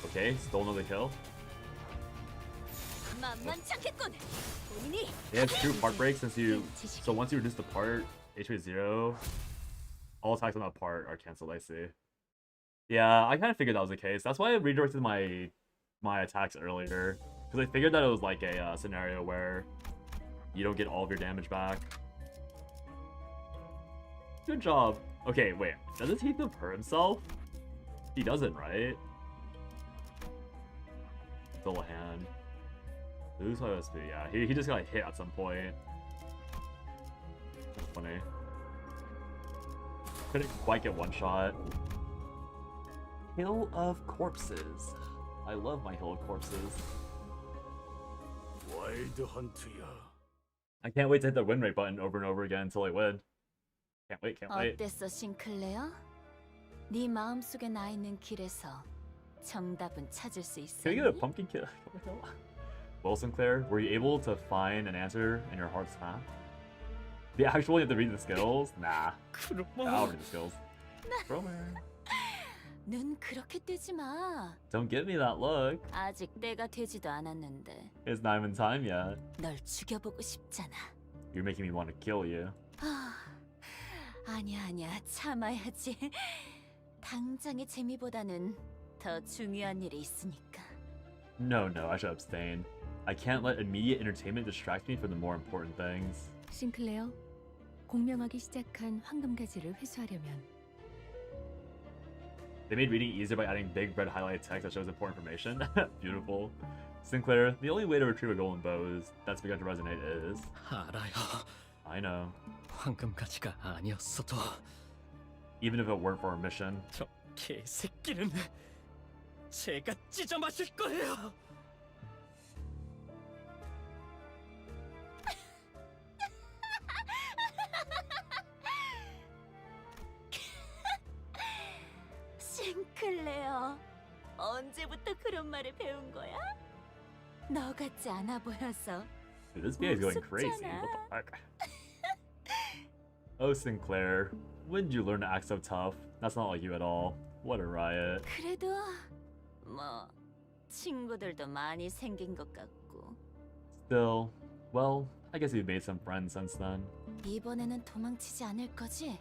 Okay, still another kill. 만만찮겠군. 본인이. Yeah, it's true part break since you. So once you reduce the part, HP 0, all attacks on that part are cancelled. I see. Yeah, I kind of figured that was the case. That's why I redirected my attacks earlier, because I figured that it was like a scenario where you don't get all of your damage back. Good job. Okay, wait. Doesn't he per himself? He doesn't, right? Still a hand. Lose OSP. Yeah, he just got hit at some point. That's funny. Couldn't quite get one shot. Hill of Corpses. I love my Hill of Corpses. 와일드 헌트야. I can't wait to hit the win rate button over and over again until I win. Can't wait, can't wait. 어땠어, 싱클레어? 네 마음속에 나 있는 길에서 정답은 찾을 수 Can we get a 있었니? pumpkin kill? Well, Sinclair, were you able to find an answer in your heart's path? The actual you have to read the skills? Nah. I'll read the skills. Bromer. 눈 그렇게 뜨지 마. Don't give me that look. 아직 때가 되지도 않았는데 It's not even time yet. 널 죽여보고 싶잖아. You're making me want to kill you. 아니야 참아야지. 당장의 재미보다는 더 중요한 일이 있으니까. No, I should abstain. I can't let immediate entertainment distract me from the more important things. 싱클레어, 공명하기 시작한 황금가지를 회수하려면 They made reading easier by adding big red highlighted text that shows important information. Beautiful. Sinclair, the only way to retrieve a golden bow is that's begun to resonate is. 알아요. I know. 황금가지가 아니었어도 Even if it weren't for our mission. 저 개새끼는 제가 찢어 마실 거예요. 싱클레어, 언제부터 그런 말을 배운 거야? 너 같지 않아 보여서. Dude, this game is going crazy. What the heck? Oh, Sinclair. When did you learn to act so tough? That's not like you at all. What a riot. 그래도 뭐 친구들도 많이 생긴 것 같고. Still, well, I guess you've made some friends since then. 이번에는 도망치지 않을 거지?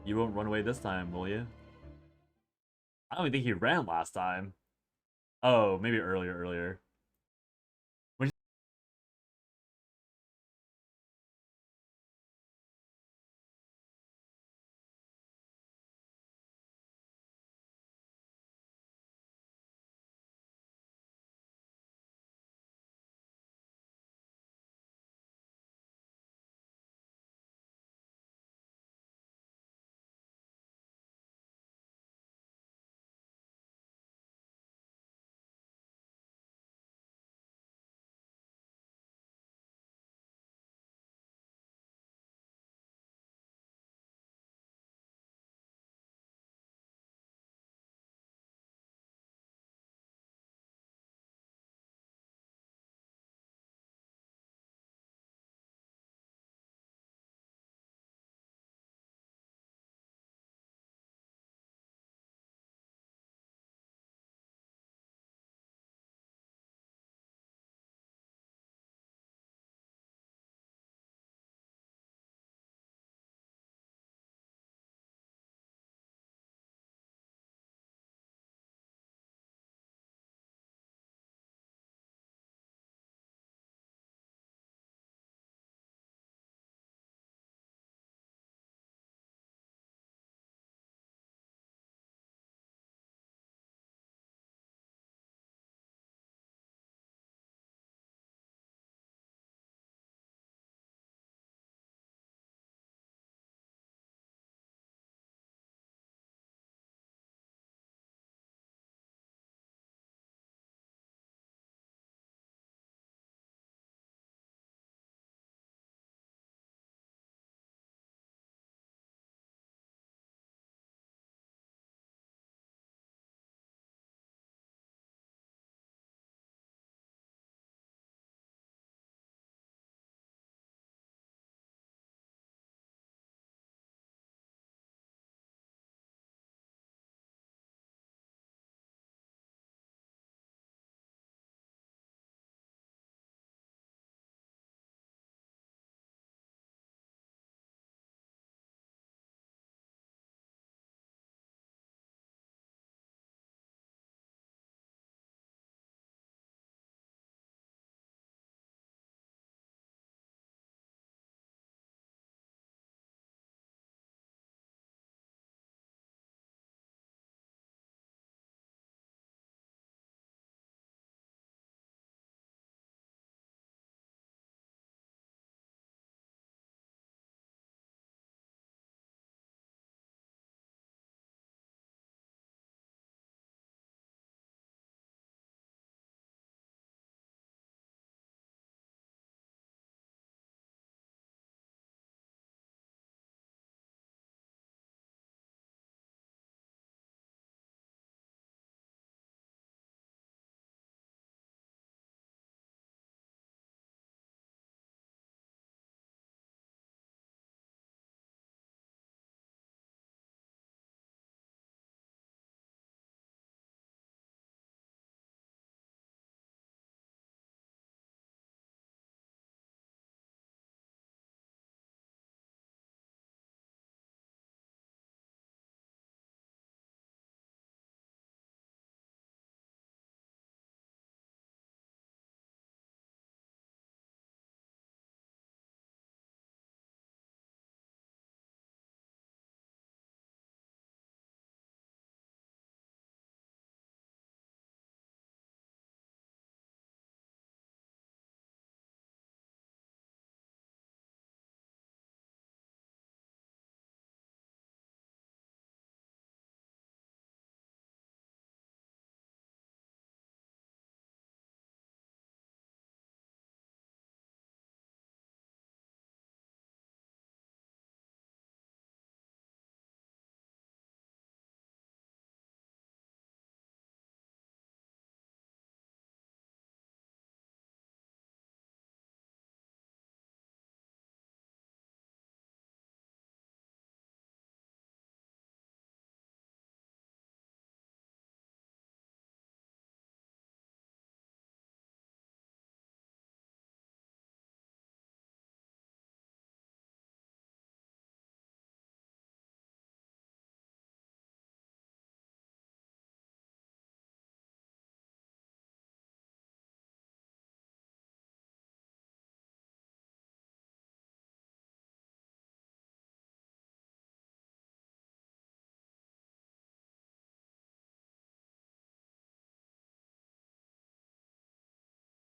You won't run away this time, will you? I don't even think he ran last time. Oh, maybe earlier.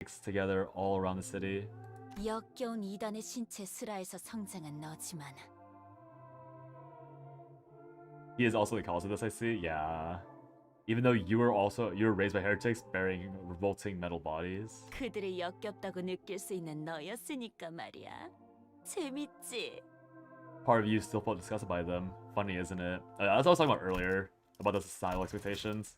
mixed together all around the city. 역겨운 이단의 신체 슬하에서 성장한 너지만 He is also the cause of this, I see. Yeah. Even though you were raised by heretics bearing revolting metal bodies. 그들이 역겹다고 느낄 수 있는 너였으니까 말이야. 재밌지? Part of you still felt disgusted by them. Funny, isn't it? That's what I was talking about earlier, about the societal expectations.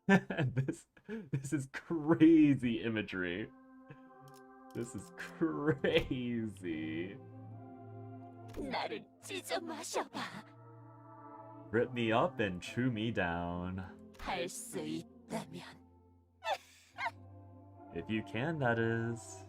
this is crazy imagery. This is crazy. 나를 찢어 마셔봐. Rip me up and chew me down. 할 수 있다면. If you can, that is.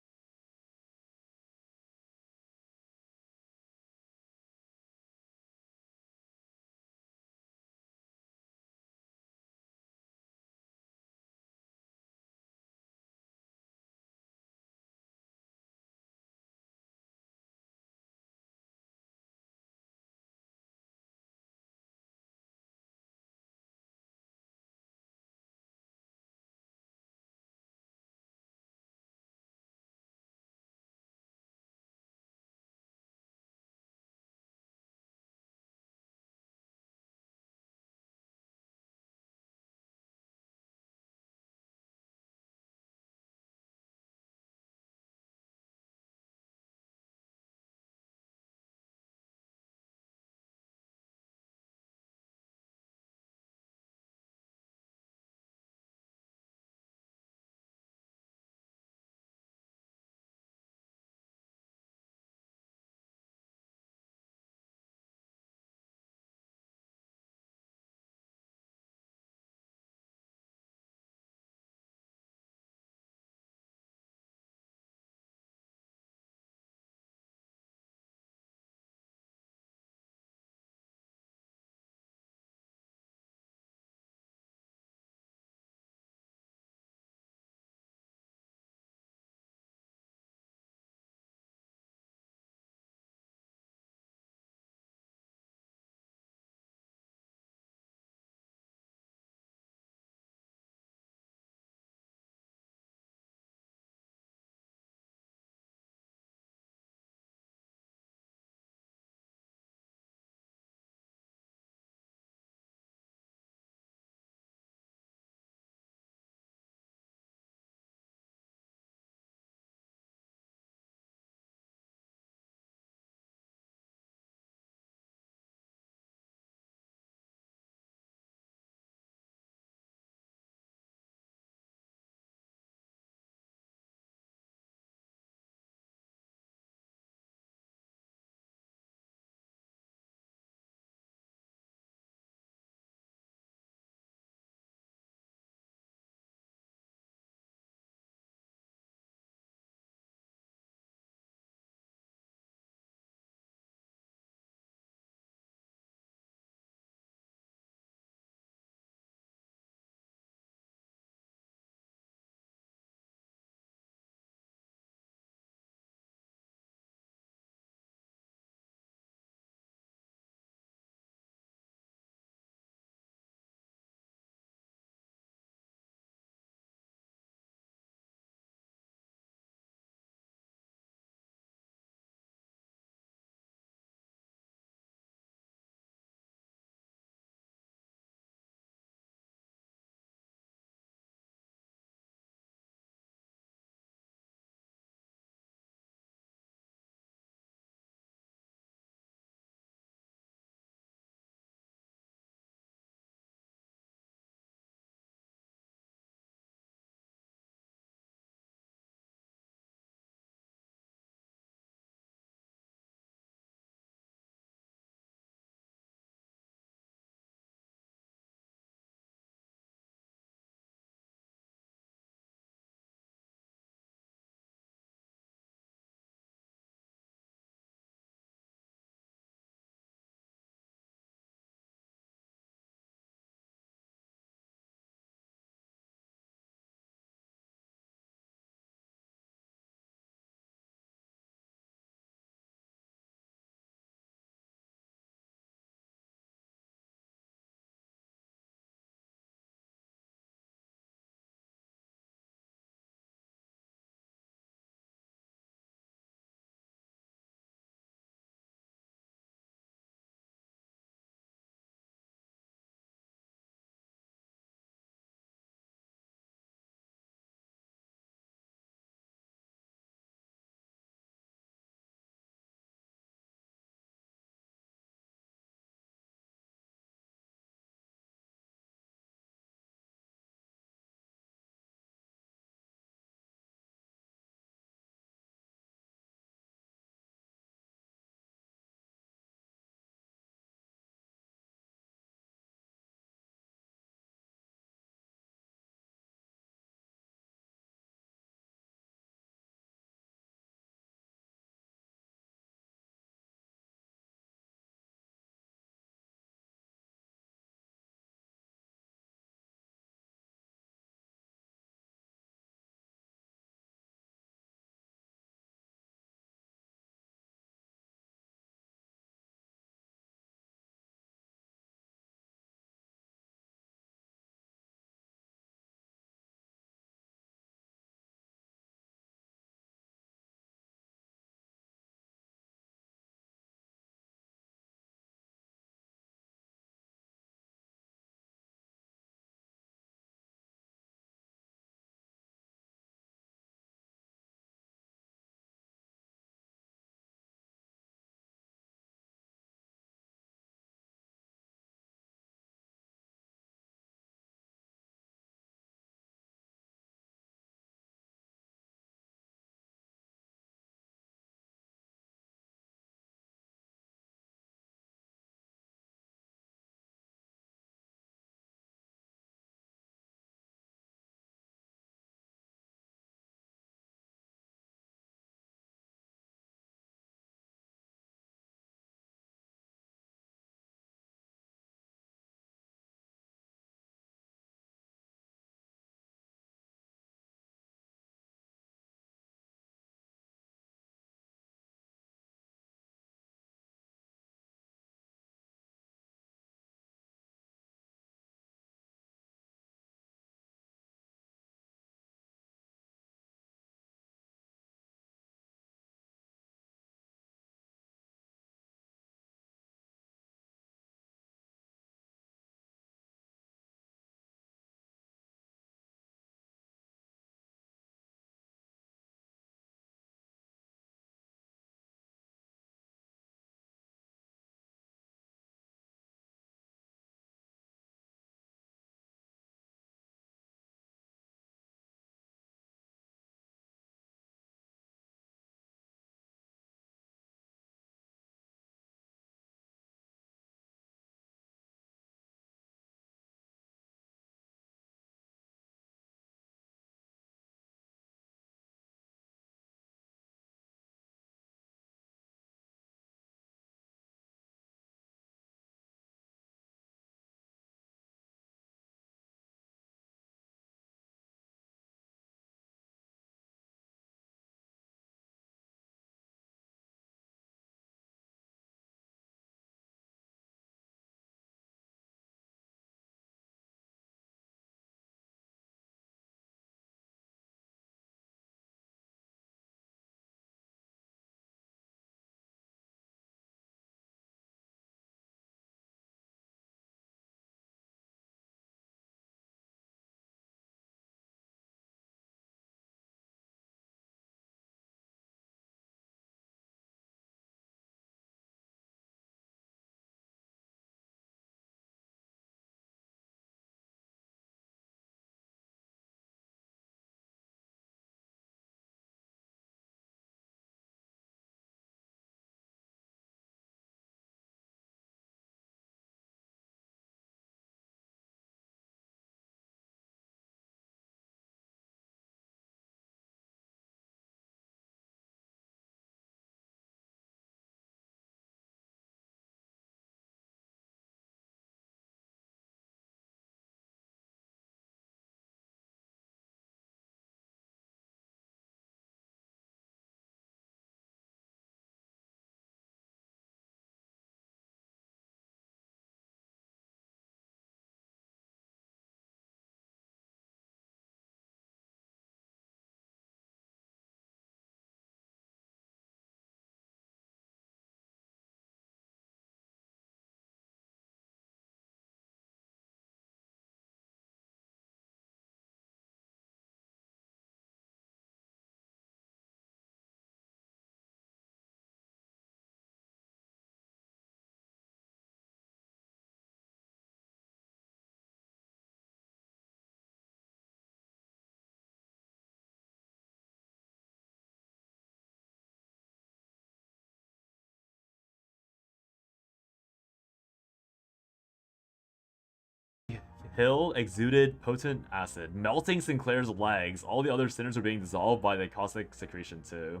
pill exuded potent acid, melting Sinclair's legs. All the other sinners were being dissolved by the caustic secretion too.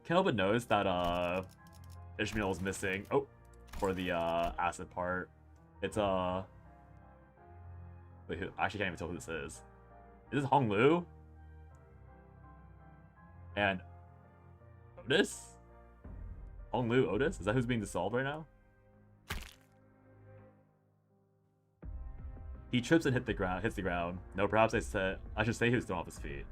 Can't help but notice that Ishmael is missing. Oh, for the acid part. It's wait, who, I actually can't even tell who this is. Is this Hong Lu? And Otis? Hong Lu Otis? Is that who's being dissolved right now? He trips and hits the ground. No, perhaps I should say he was thrown off his feet.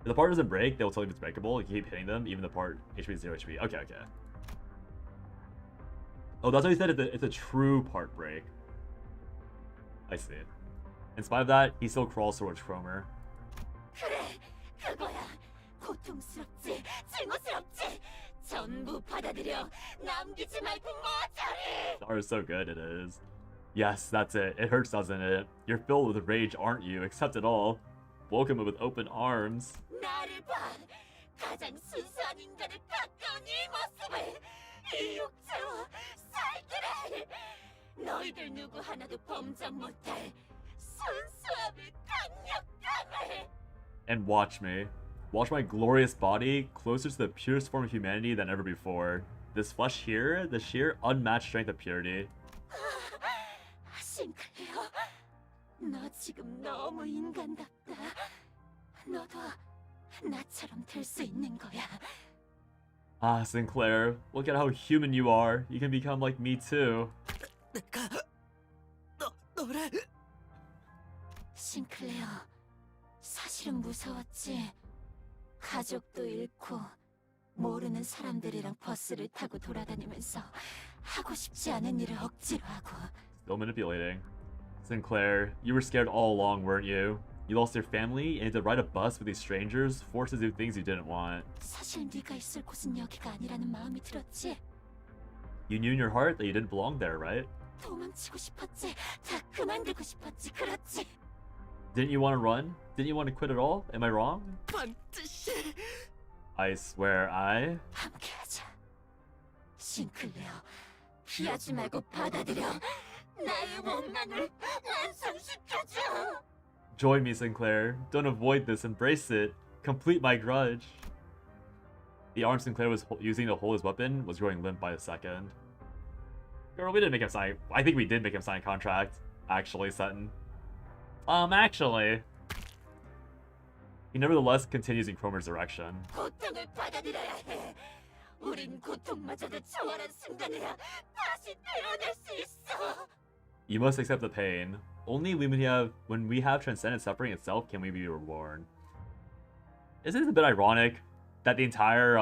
If the part doesn't break, they will tell you if it's breakable. You keep hitting them, even the part HP 0 HP. Okay, okay. Oh, that's what he said. It's a true part break. I see. In spite of that, he still crawls towards Cromer. 그거야. 고통스럽지, 증오스럽지. 전부 받아들여. 남기지 말고 모조리. The art is so good, it is. Yes, that's it. It hurts, doesn't it? You're filled with rage, aren't you? Accept it all. Welcome it with open arms. 나를 봐. 가장 순수한 인간에 가까운 이 모습을. 이 육체와 살기를. 너희들 누구 하나도 범접 못할 순수함을 강력함을. And watch me. Watch my glorious body, closer to the purest form of humanity than ever before. This flesh here, the sheer unmatched strength of purity. 싱클레어, 너 지금 너무 인간답다. 너도 나처럼 될 수 있는 거야. Ah, Sinclair, look at how human you are. You can become like me too. 싱클레어, 사실은 무서웠지. 가족도 잃고 모르는 사람들이랑 버스를 타고 돌아다니면서 하고 싶지 않은 일을 억지로 하고. Still manipulating. Sinclair, you were scared all along, weren't you? You lost your family and had to ride a bus with these strangers, forced to do things you didn't want. 사실 네가 있을 곳은 여기가 아니라는 마음이 들었지. You knew in your heart that you didn't belong there, right? 도망치고 싶었지. 다 그만두고 싶었지. 그렇지. Didn't you want to run? Didn't you want to quit at all? Am I wrong? 반드시 I swear I... 함께하자. 싱클레어, 피하지 말고 받아들여. 나의 원망을 완성시켜줘. Join me, Sinclair. Don't avoid this. Embrace it. Complete my grudge. The arm Sinclair was using to hold his weapon was growing limp by the second. Girl, we didn't make him sign... I think we did make him sign a contract. Actually, Sutton. Actually. He nevertheless continues in Cromer's direction. 고통을 받아들여야 해. 우린 고통마저도 초월한 순간에야 다시 태어날 수 있어. You must accept the pain. Only when we have transcended suffering itself can we be reborn. Isn't it a bit ironic that the entire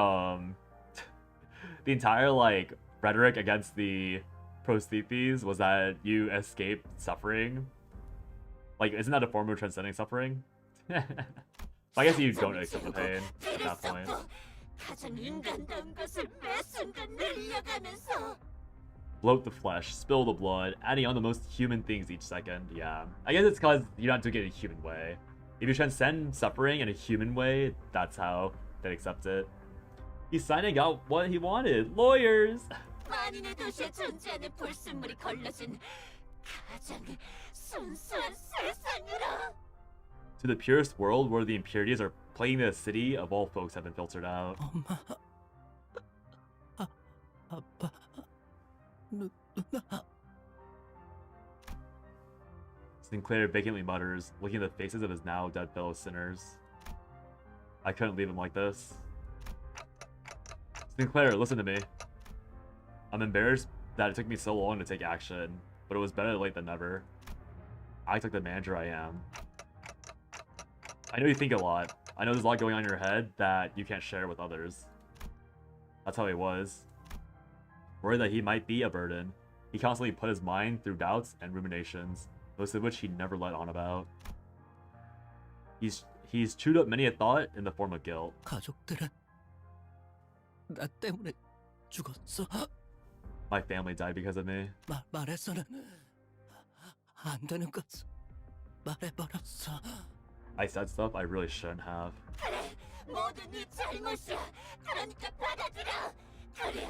like rhetoric against the prostheses was that you escape suffering? Like, isn't that a form of transcending suffering? I guess you don't accept the pain at that point. 가장 인간다운 것을 매 순간 늘려가면서. Bloat the flesh, spill the blood, adding on the most human things each second. Yeah, I guess it's because you're not doing it in a human way. If you transcend suffering in a human way, that's how they accept it. He's signing out what he wanted. Lawyers! 만인의 도시에 존재하는 불순물이 걸러진 가장 순수한 세상으로. To the purest world where the impurities are plaguing the city of all folks have been filtered out. 아빠, 누나. Sinclair vacantly mutters, looking at the faces of his now dead fellow sinners. I couldn't leave him like this. Sinclair, listen to me. I'm embarrassed that it took me so long to take action, but it was better late than never. Act like the manager I am. I know you think a lot. I know there's a lot going on in your head that you can't share with others. That's how he was. Worried that he might be a burden, he constantly put his mind through doubts and ruminations, most of which he never let on about. He's chewed up many a thought in the form of guilt. 가족들은 나 때문에 죽었어. My family died because of me. 말해서는 안 되는 것을 말해버렸어. I said stuff I really shouldn't have. 그래, 모두 네 잘못이야. 그러니까 받아들여. 그래야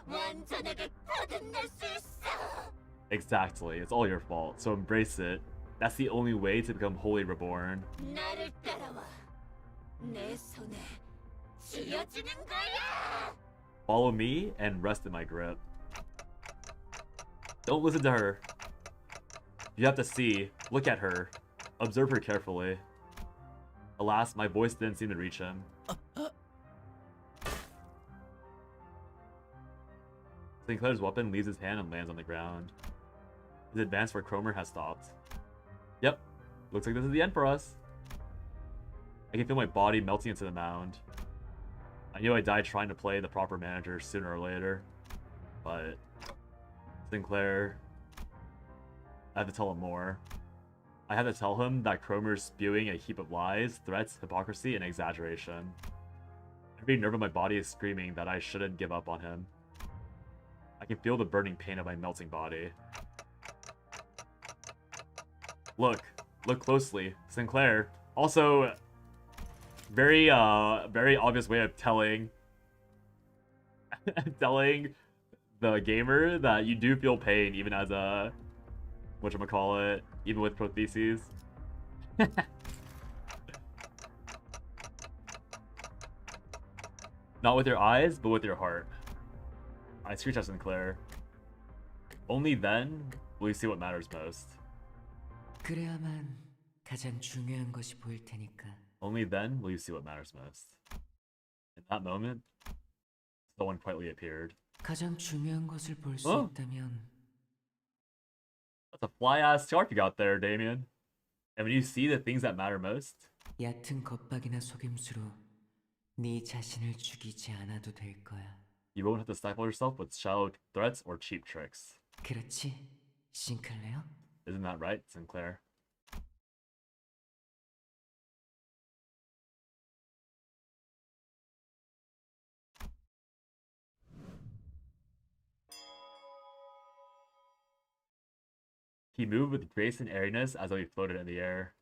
완전하게 거듭날 수 있어. Exactly, it's all your fault, so embrace it. That's the only way to become wholly reborn. 나를 따라와. 내 손에 쥐어주는 거야. Follow me and rest in my grip. Don't listen to her. You have to see, look at her, observe her carefully. Alas, my voice didn't seem to reach him. Sinclair's weapon leaves his hand and lands on the ground. His advance for Cromer has stopped. Yep, looks like this is the end for us. I can feel my body melting into the mound. I knew I'd die trying to play the proper manager sooner or later, but Sinclair, I have to tell him more. I have to tell him that Cromer's spewing a heap of lies, threats, hypocrisy, and exaggeration. Every nerve of my body is screaming that I shouldn't give up on him. I can feel the burning pain of my melting body. Look closely. Sinclair. Also, very obvious way of telling telling the gamer that you do feel pain even as a whatchamacallit, even with protheses. Not with your eyes, but with your heart. I screech at Sinclair. Only then will you see what matters most. 그래야만 가장 중요한 것이 보일 테니까. Only then will you see what matters most. In that moment, someone quietly appeared. 가장 중요한 것을 볼 수 있다면. That's a fly-ass scarf you got there, Damien. And when you see the things that matter most, 얕은 겁박이나 속임수로 네 자신을 죽이지 않아도 될 거야. you won't have to stifle yourself with shallow threats or cheap tricks. 그렇지, 싱클레어? Isn't that right, Sinclair? He moved with grace and airiness as though he floated in the air.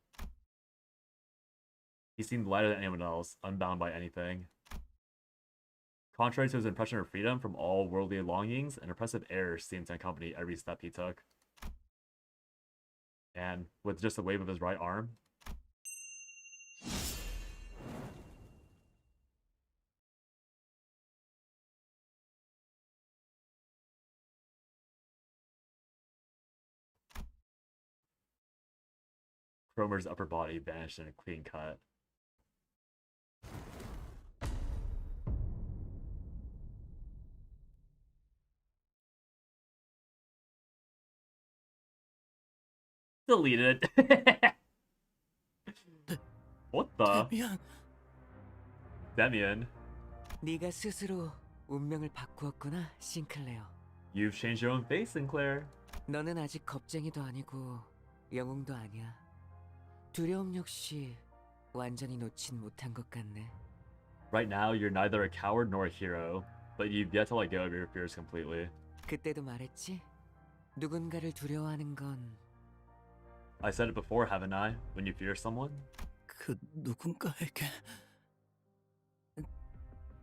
He seemed lighter than anyone else, unbound by anything. Contrary to his impression of freedom from all worldly longings, an oppressive air seemed to accompany every step he took. And with just a wave of his right arm, Cromer's upper body vanished in a clean cut. Deleted. What the? Demian. 네가 스스로 운명을 바꾸었구나, 싱클레어. You've changed your own face, Sinclair. 너는 아직 겁쟁이도 아니고 영웅도 아니야. 두려움 역시 완전히 놓진 못한 것 같네. Right now, you're neither a coward nor a hero, but you've yet to let go of your fears completely. 그때도 말했지? 누군가를 두려워하는 건 I said it before, haven't I? When you fear someone? 그 누군가에게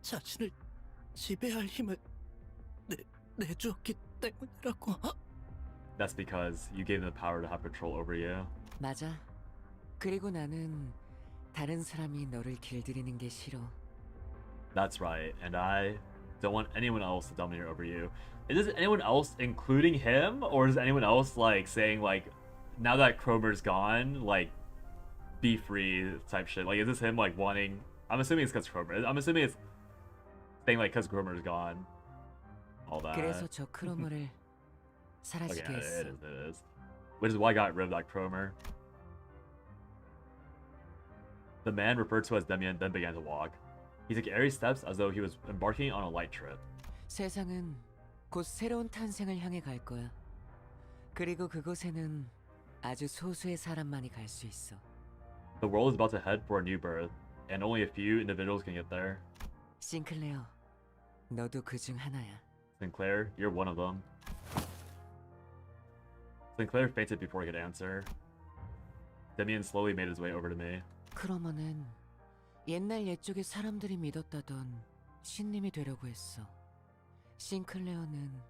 자신을 지배할 힘을 내주었기 때문이라고. That's because you gave them the power to have control over you. 맞아. 그리고 나는 다른 사람이 너를 길들이는 게 싫어. That's right, and I don't want anyone else to dominate over you. Is this anyone else including him, or is anyone else like saying like, now that Cromer's gone, like, be free type shit? Like, is this him like wanting? I'm assuming it's because Cromer. I'm assuming it's saying like because Cromer's gone. All that. 그래서 저 크로머를 사라지게 Okay, 했어. it is. Which is why I got rid of that Cromer. The man referred to as Demian then began to walk. He took airy steps as though he was embarking on a light trip. 세상은 곧 새로운 탄생을 향해 갈 거야. 그리고 그곳에는 아주 소수의 사람만이 갈 수 있어. The world is about to head for a new birth, and only a few individuals can get there. 싱클레어, 너도 그중 하나야. Sinclair, you're one of them. Sinclair fainted before he could answer. Demian slowly made his way over to me. 크로머는 옛날 옛적에 사람들이 믿었다던 신님이 되려고 했어. 싱클레어는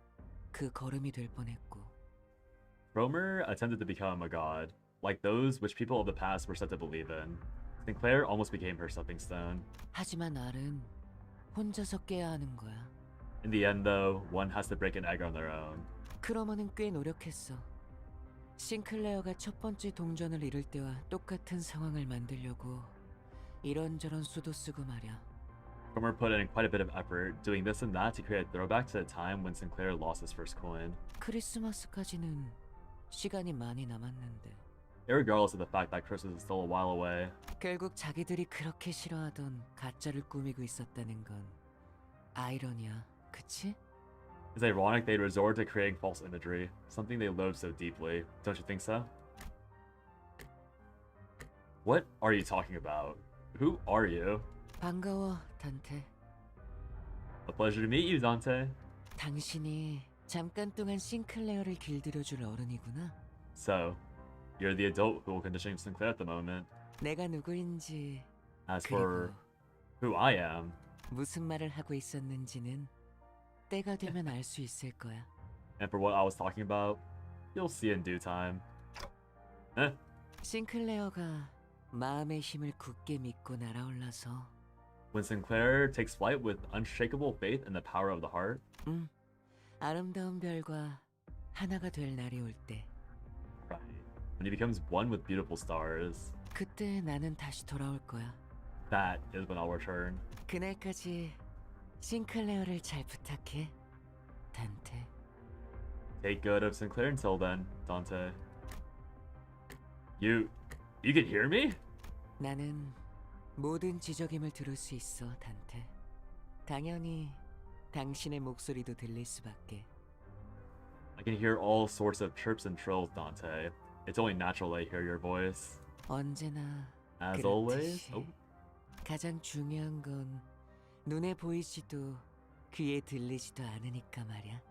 그 걸음이 될 뻔했고. Cromer attempted to become a god, like those which people of the past were said to believe in. Sinclair almost became her stepping stone. 하지만 알은 혼자서 깨야 하는 거야. In the end, though, one has to break an egg on their own. 크로머는 꽤 노력했어. 싱클레어가 첫 번째 동전을 잃을 때와 똑같은 상황을 만들려고 이런저런 수도 쓰고 말이야. Cromer put in quite a bit of effort, doing this and that to create a throwback to the time when Sinclair lost his first coin. 크리스마스까지는 시간이 많이 남았는데. Irregardless of the fact that Christmas is still a while away. 결국 자기들이 그렇게 싫어하던 가짜를 꾸미고 있었다는 건 아이러니야, 그치? It's ironic they'd resort to creating false imagery, something they loathe so deeply. Don't you think so? What are you talking about? Who are you? 반가워, 단테. A pleasure to meet you, Dante. 당신이 잠깐 동안 싱클레어를 길들여줄 어른이구나. So, you're the adult who will condition Sinclair at the moment. 내가 누구인지 As for who I am, 무슨 말을 하고 있었는지는 때가 되면 알 수 있을 거야. and for what I was talking about, you'll see in due time. Eh? 싱클레어가 마음의 힘을 굳게 믿고 날아올라서 When Sinclair takes flight with unshakable faith in the power of the heart, 아름다운 별과 하나가 될 날이 올 때, right, when he becomes one with beautiful stars, 그때 나는 다시 돌아올 거야. that is when I'll return. 그날까지 싱클레어를 잘 부탁해, 단테. Take good of Sinclair until then, Dante. You can hear me? 나는 모든 지적임을 들을 수 있어, 단테. 당연히 당신의 목소리도 들릴 수밖에. I can hear all sorts of chirps and trills, Dante. It's only natural I hear your voice. 언제나 As 그렇듯이. always. Oh. 가장 중요한 건 눈에 보이지도 귀에 들리지도 않으니까 말이야.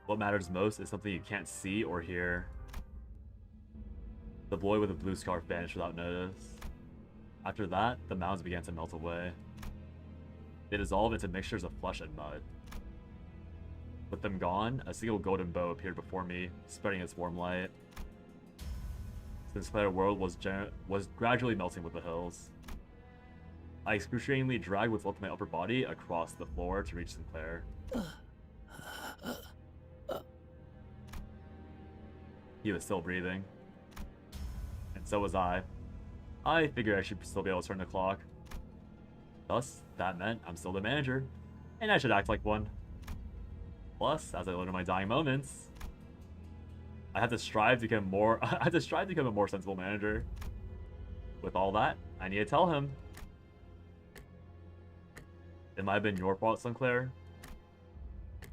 What matters most is something you can't see or hear. The boy with the blue scarf vanished without notice. After that, the mounds began to melt away. They dissolved into mixtures of flesh and mud. With them gone, a single golden bow appeared before me, spreading its warm light. Sinclair world was gradually melting with the hills. I excruciatingly dragged what's left of my upper body across the floor to reach Sinclair. He was still breathing. And so was I. I figured I should still be able to turn the clock. Thus, that meant I'm still the manager, and I should act like one. Plus, as I learned in my dying moments, I had to strive to become more. I had to strive to become a more sensible manager. With all that, I need to tell him. It might have been your fault, Sinclair,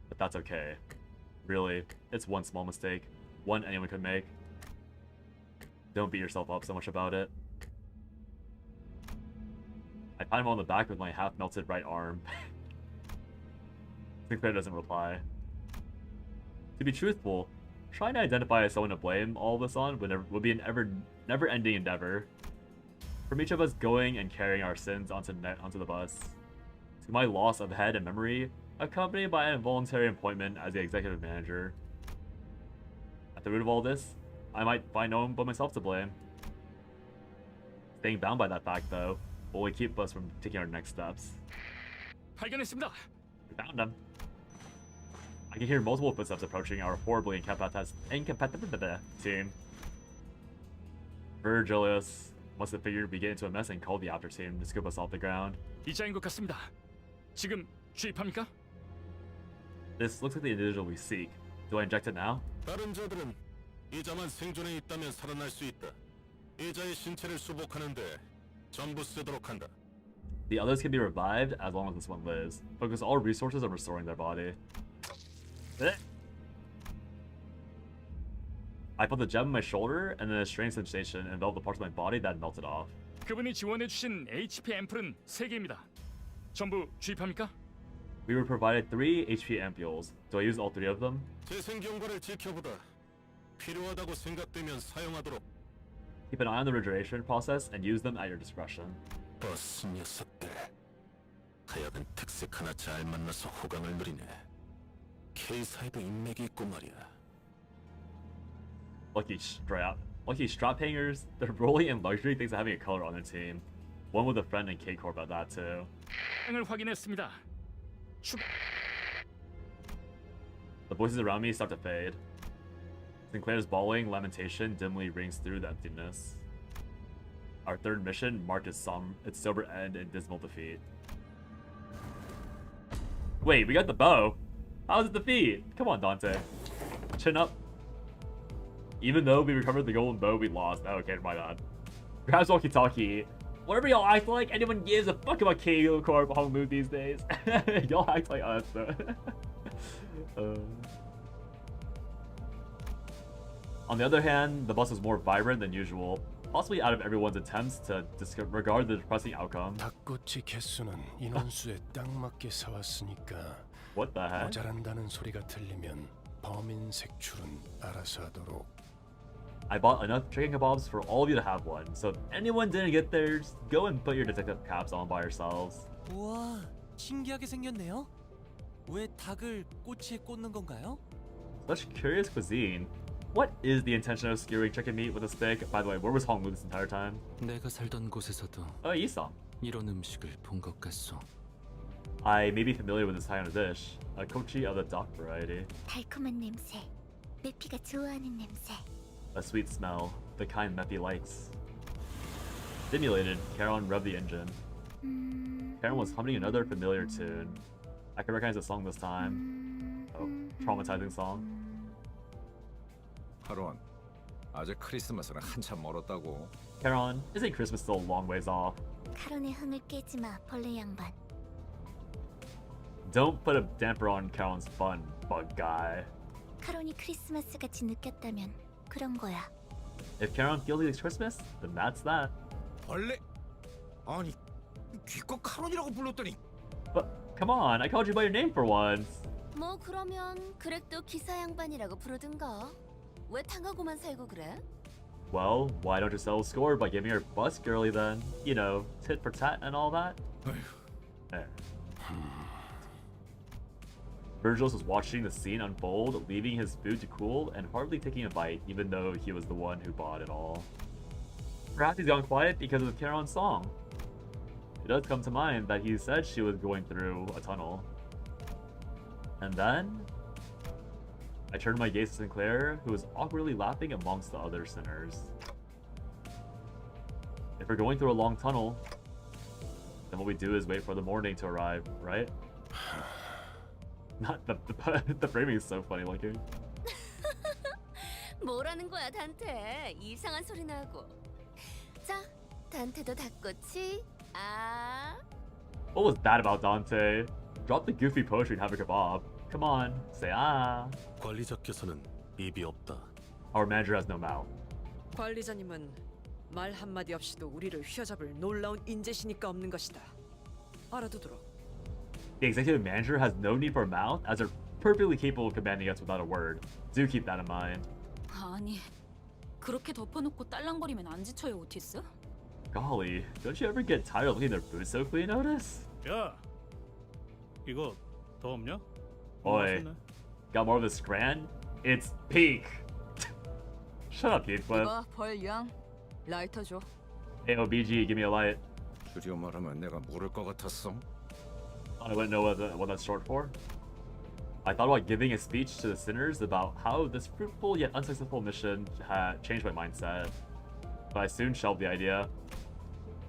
but that's okay. Really, it's one small mistake, one anyone could make. Don't beat yourself up so much about it. I pat him on the back with my half-melted right arm. Sinclair doesn't reply. To be truthful, trying to identify as someone to blame all this on would be an never-ending endeavor. From each of us going and carrying our sins onto the bus, to my loss of head and memory, accompanied by an involuntary appointment as the executive manager. At the root of all this, I might find no one but myself to blame. Staying bound by that fact, though, will only keep us from taking our next steps. 발견했습니다. We found him. I can hear multiple footsteps approaching our horribly incapacitated team. Virgilius must have figured we'd get into a mess and called the after team to scoop us off the ground. 이자인 것 같습니다. 지금 주입합니까? This looks like the individual we seek. Do I inject it now? 다른 자들은 이자만 생존해 있다면 살아날 수 있다. 이자의 신체를 수복하는데 전부 쓰도록 한다. The others can be revived as long as this one lives. Focus all resources on restoring their body. I felt the gem on my shoulder, and then a strange sensation enveloped the parts of my body that melted off. 그분이 지원해주신 HP 앰플은 3개입니다. 전부 주입합니까? We were provided 3 HP ampules. Do I use all 3 of them? 재생 경과를 지켜보다. 필요하다고 생각되면 사용하도록. Keep an eye on the regeneration process and use them at your discretion. 버스 녀석들. 하여간 특색 하나 잘 만나서 호강을 누리네. K사에도 인맥이 있고 말이야. Lucky strap. Lucky strap hangers, they're rolling in luxury thanks to having a color on their team. One with a friend in K-Corp at that too. 을 확인했습니다. The voices around me start to fade. Sinclair's bawling lamentation dimly rings through the emptiness. Our third mission marked its sober end in dismal defeat. Wait, we got the bow. How was it defeat? Come on, Dante. Chin up. Even though we recovered the golden bow, we lost. Oh, okay, my bad. Grabs walkie-talkie. Whatever y'all act like, anyone gives a fuck about K-Corp Hong Moon these days. Y'all act like us, though. On the other hand, the bus was more vibrant than usual, possibly out of everyone's attempts to disregard the depressing outcome. 닭꼬치 개수는 인원수에 딱 맞게 사왔으니까 What the heck? 모자란다는 소리가 들리면 범인 색출은 알아서 하도록. I bought enough chicken kebabs for all of you to have one, so if anyone didn't get theirs, go and put your detective caps on by yourselves. 우와, 신기하게 생겼네요. 왜 닭을 꼬치에 꽂는 건가요? Such curious cuisine. What is the intention of skewering chicken meat with a stick? By the way, where was Hong Lu this entire time? 내가 살던 곳에서도 Yisaw. 이런 음식을 본 것 같소. I may be familiar with this kind of dish, a kochi of the dock variety. 달콤한 냄새. 메피가 좋아하는 냄새. A sweet smell, the kind Meppy likes. Stimulated, Karen revved the engine. Karen was humming another familiar tune. I can recognize the song this time. Oh, traumatizing song. 하론, 아직 크리스마스는 한참 멀었다고. Karen, isn't Christmas still a long ways off? 카론의 흥을 깨지 마, 벌레 양반. Don't put a damper on Karen's fun, bug guy. 카론이 크리스마스같이 느꼈다면 그런 거야. If Karen feels it's Christmas, then that's that. 벌레? 아니, 기껏 카론이라고 불렀더니. But come on, I called you by your name for once. 뭐 그러면 그렉도 기사 양반이라고 부르든가. 왜 당하고만 살고 그래? Well, why don't you settle the score by giving her bus girly then? You know, tit for tat and all that. There. Virgils was watching the scene unfold, leaving his food to cool and hardly taking a bite, even though he was the one who bought it all. Perhaps he's gone quiet because of Karen's song. It does come to mind that he said she was going through a tunnel. And then I turned my gaze to Sinclair, who was awkwardly laughing amongst the other sinners. If we're going through a long tunnel, then what we do is wait for the morning to arrive, right? Not the framing is so funny looking. 뭐라는 거야, 단테? 이상한 소리 나고. 자, 단테도 닭꼬치. 아. What was bad about Dante? Drop the goofy poetry and have a kebab. Come on, say ah. 관리자께서는 입이 없다. Our manager has no mouth. 관리자님은 말 한마디 없이도 우리를 휘어잡을 놀라운 인재시니까 없는 것이다. 알아두도록. The executive manager has no need for a mouth, as they're perfectly capable of commanding us without a word. Do keep that in mind. 아니, 그렇게 덮어놓고 딸랑거리면 안 지쳐요, 오티스? Golly, don't you ever get tired of looking at their food so clean, Otis? 야, 이거 더 없냐? Oi, got more of this grand? It's peak. Shut up, Heathcliff. 이봐, 벌양. 라이터 줘. Hey, OBG, give me a light. 줄여 말하면 내가 모를 것 같았어. I wouldn't know what that's short for. I thought about giving a speech to the sinners about how this fruitful yet unsuccessful mission had changed my mindset, but I soon shelved the idea.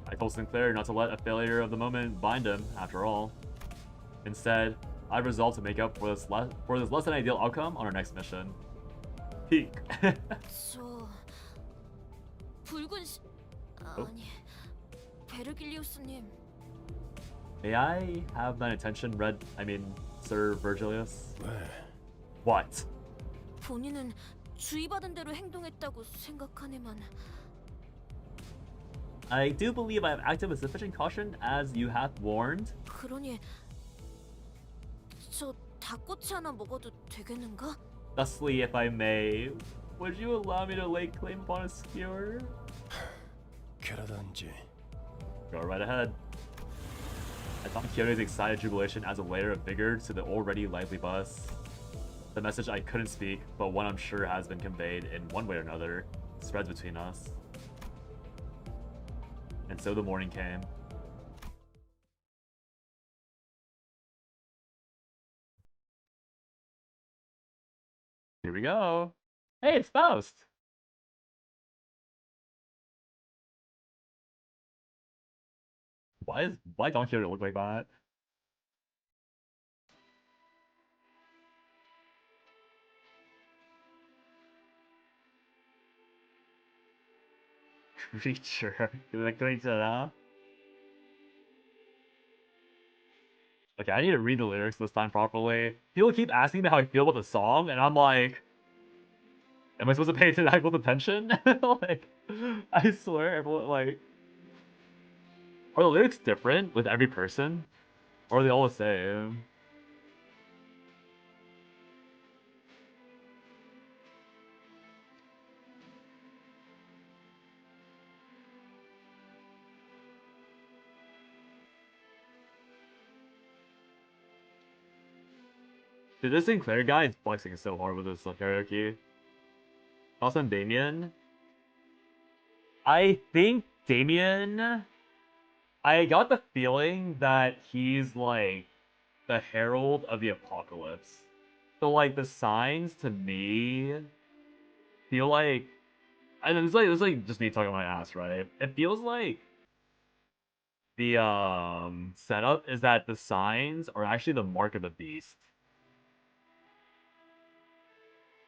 I told Sinclair not to let a failure of the moment bind him, after all. Instead, I resolved to make up for this less than ideal outcome on our next mission. Peak. 저 붉은 아니 베르길리우스님. May I have thine attention, Sir Virgilius? What? 본인은 주의받은 대로 행동했다고 생각하네만. I do believe I have acted with sufficient caution, as you have warned. 그러니 저 닭꼬치 하나 먹어도 되겠는가? Thusly, if I may, would you allow me to lay claim upon a skewer? 그러던지. Go right ahead. I thought Kyoto's excited jubilation adds a layer of vigor to the already lively bus. The message I couldn't speak, but one I'm sure has been conveyed in one way or another, spreads between us. And so the morning came. Here we go. Hey, it's Faust. Why don't you look like that? Creature. Creature, huh? Okay, I need to read the lyrics this time properly. People keep asking me how I feel about the song, and I'm like, am I supposed to pay actual attention? Like, I swear, everyone, like, are the lyrics different with every person? Or are they all the same? Dude, this Sinclair guy is flexing so hard with this karaoke. Also, Damien. I think Damien... I got the feeling that he's, like, the herald of the apocalypse. So, like, the signs, to me, feel like... And it's like just me talking my ass, right? It feels like the, setup is that the signs are actually the mark of the beast.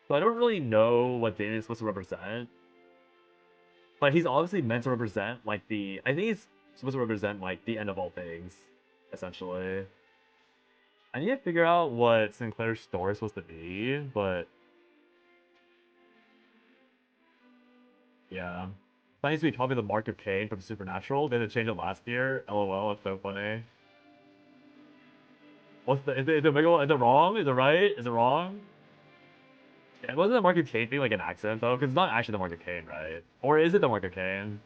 So I don't really know what Damien is supposed to represent. But he's obviously meant to represent, like, the... I think he's supposed to represent, like, the end of all things, essentially. I need to figure out what Sinclair's story is supposed to be, but... yeah. That needs to be probably the Mark of Cain from Supernatural. They had to change it last year. LOL, it's so funny. What's the... Is it wrong? Is it right? Is it wrong? Yeah, wasn't the Mark of Cain thing like an accident, though? Because it's not actually the Mark of Cain, right? Or is it the Mark of Cain?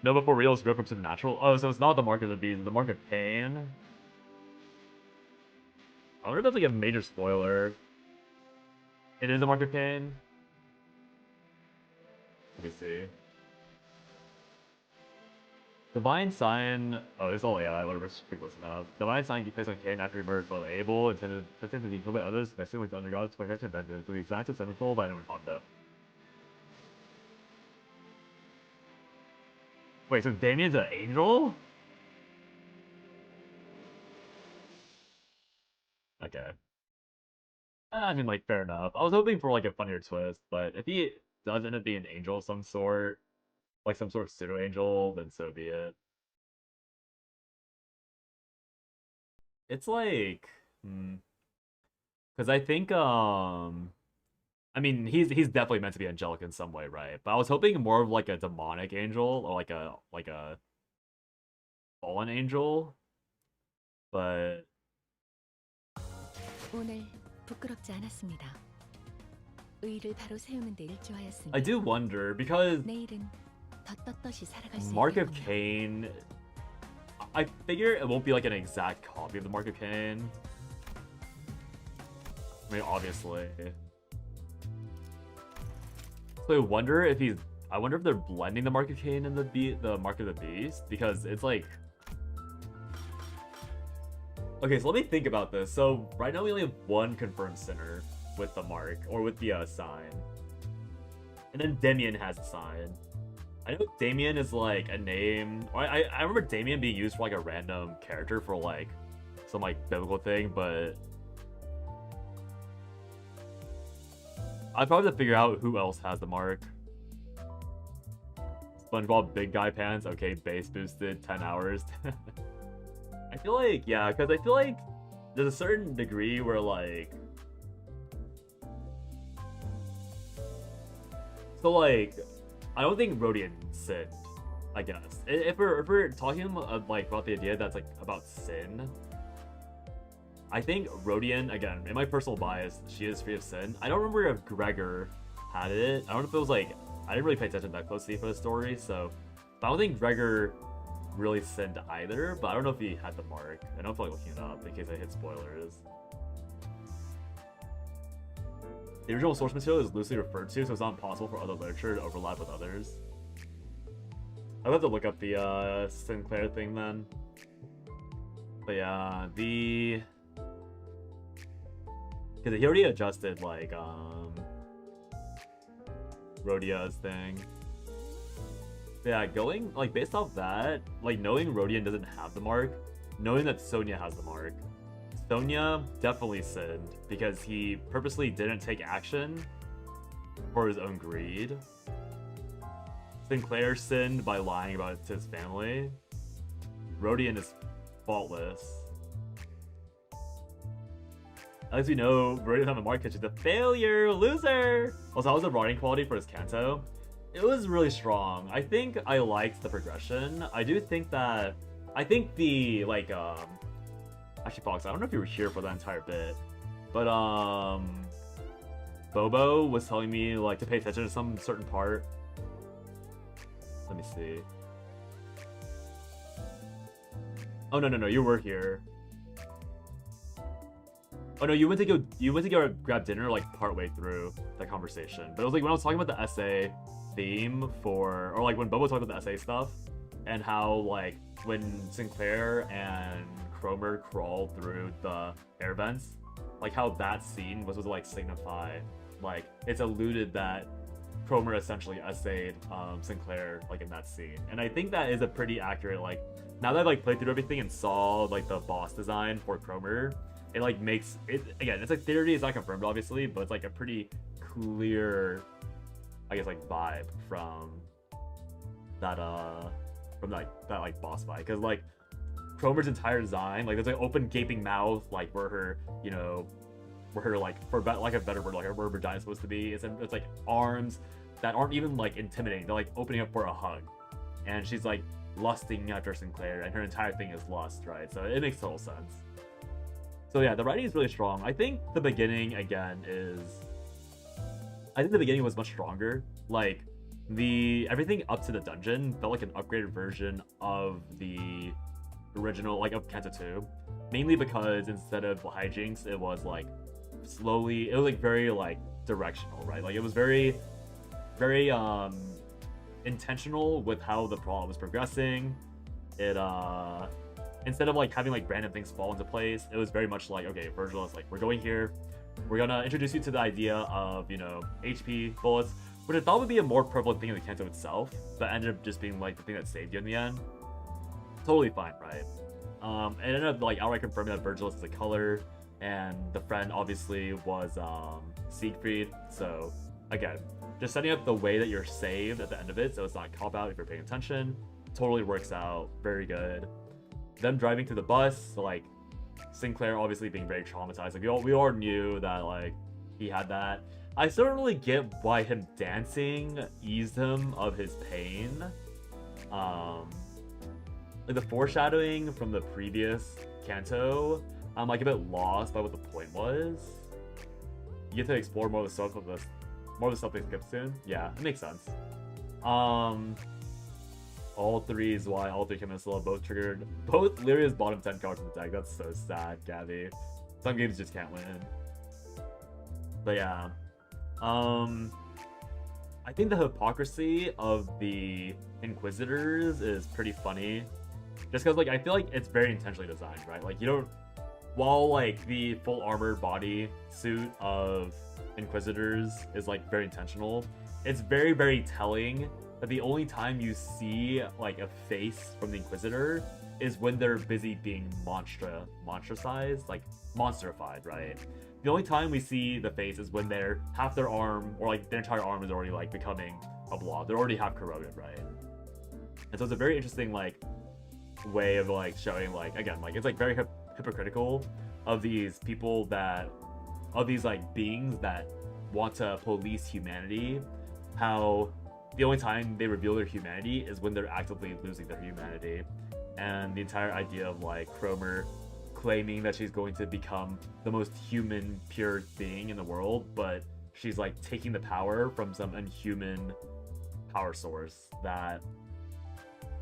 No, but for real, it's from Supernatural. Oh, so it's not the Mark of the Beast, it's the Mark of Cain. I wonder if that's like a major spoiler. It is the Mark of Cain. Let me see. Divine Sign. Oh, it's all AI, whatever. Quick listen up. Divine Sign keeps placed on Cain after he murdered both Abel, intended to be killed by others, especially with under God's protection vengeance. To the exact sevenfold by anyone Honda. Wait, so Damien's an angel? Okay. I mean, like, fair enough. I was hoping for, like, a funnier twist, but if he does end up being an angel of some sort, like some sort of pseudo-angel, then so be it. It's like... Because I think, I mean, he's definitely meant to be angelic in some way, right? But I was hoping more of, like, a demonic angel, or, like a fallen angel, but... 오늘 부끄럽지 않았습니다. 의의를 바로 세우는 데 일조하였으니 I do wonder, because 내일은 더 떳떳이 살아갈 수 Mark of 있겠군요. Cain, I figure it won't be like an exact copy of the Mark of Cain. I mean, obviously. So I wonder if they're blending the Mark of Cain and the Mark of the Beast, because it's like... Okay, so let me think about this. So right now we only have one confirmed sinner with the mark, or with the sign. And then Damien has a sign. I know Damien is like a name... I remember Damien being used for like a random character for like some like biblical thing, but... I'd probably have to figure out who else has the mark. SpongeBob Big Guy Pants, okay, base boosted, 10 hours. I feel like, yeah, because I feel like there's a certain degree where, like... So, like, I don't think Rodian sinned, I guess. If we're talking, like, about the idea that's, like, about sin, I think Rodian, again, in my personal bias, she is free of sin. I don't remember if Gregor had it. I don't know if it was, like... I didn't really pay attention that closely for the story, so... But I don't think Gregor really sinned either, but I don't know if he had the mark. I don't feel like looking it up in case I hit spoilers. The original source material is loosely referred to, so it's not possible for other literature to overlap with others. I'll have to look up the Sinclair thing then. But yeah, because he already adjusted like Rhodia's thing. But yeah, going like based off that, like knowing Rodian doesn't have the mark, knowing that Sonia has the mark, Sonia definitely sinned because he purposely didn't take action for his own greed. Sinclair sinned by lying about it to his family. Rodian is faultless. As we know, Rodian on the mark because she's a failure, loser! Also, how was the writing quality for his Canto? It was really strong. I think I liked the progression. I do think that... I think the, like, actually, Fox, I don't know if you were here for that entire bit, but, Bobo was telling me, like, to pay attention to some certain part. Let me see. Oh, no, you were here. Oh, no, you went to go grab dinner, like, partway through the conversation. But it was, like, when I was talking about the essay theme for... Or, like, when Bobo talked about the essay stuff, and how, like, when Sinclair and Cromer crawled through the air vents, like, how that scene was to, like, signify, like, it's alluded that Cromer essentially essayed Sinclair, like, in that scene. And I think that is a pretty accurate, like, now that I've, like, played through everything and saw, like, the boss design for Cromer, it, like, makes it, again, it's like theory, it's not confirmed, obviously, but it's, like, a pretty clear, I guess, like, vibe from that, like, boss fight. Because, like, Cromer's entire design, like, there's, like, open gaping mouth, like, where her, you know, where her, like, for like a better word, like, where her vagina's supposed to be. It's like, arms that aren't even, like, intimidating. They're, like, opening up for a hug. And she's, like, lusting after Sinclair, and her entire thing is lust, right? So it makes total sense. So yeah, the writing is really strong. I think the beginning, again, I think the beginning was much stronger. Like, everything up to the dungeon felt like an upgraded version of the original, like, of Canto 2. Mainly because instead of hijinks, it was, like, slowly, it was, like, very, like, directional, right? Like, it was very, very, intentional with how the problem was progressing. It, instead of, like, having, like, random things fall into place, it was very much like, okay, Virgil is like, we're going here, we're gonna introduce you to the idea of, you know, HP bullets, which I thought would be a more prevalent thing in the Canto itself, but ended up just being, like, the thing that saved you in the end. Totally fine, right? It ended up, like, outright confirming that Virgil is a color, and the friend obviously was Siegfried. So again, just setting up the way that you're saved at the end of it, so it's not cop out if you're paying attention, totally works out. Very good. Them driving to the bus, like, Sinclair obviously being very traumatized. Like, we all knew that, like, he had that. I still don't really get why him dancing eased him of his pain. Like, the foreshadowing from the previous Canto, I'm, like, a bit lost by what the point was. You get to explore more of the stuff they skipped soon. Yeah, it makes sense. All three is why all three came in slow. Both triggered both Lyria's bottom 10 cards in the deck. That's so sad, Gabby. Some games just can't win. But yeah. I think the hypocrisy of the Inquisitors is pretty funny. Just because, like, I feel like it's very intentionally designed, right? Like, you don't... While, like, the full armored body suit of Inquisitors is, like, very intentional, it's very, very telling that the only time you see, like, a face from the Inquisitor is when they're busy being monstricized, like, monsterified, right? The only time we see the face is when they're half their arm, or, like, their entire arm is already, like, becoming a blob. They're already half corroded, right? And so it's a very interesting, like, way of, like, showing, like, again, like, it's, like, very hypocritical of these people that, of these, like, beings that want to police humanity, how the only time they reveal their humanity is when they're actively losing their humanity. And the entire idea of, like, Cromer claiming that she's going to become the most human, pure being in the world, but she's, like, taking the power from some unhuman power source that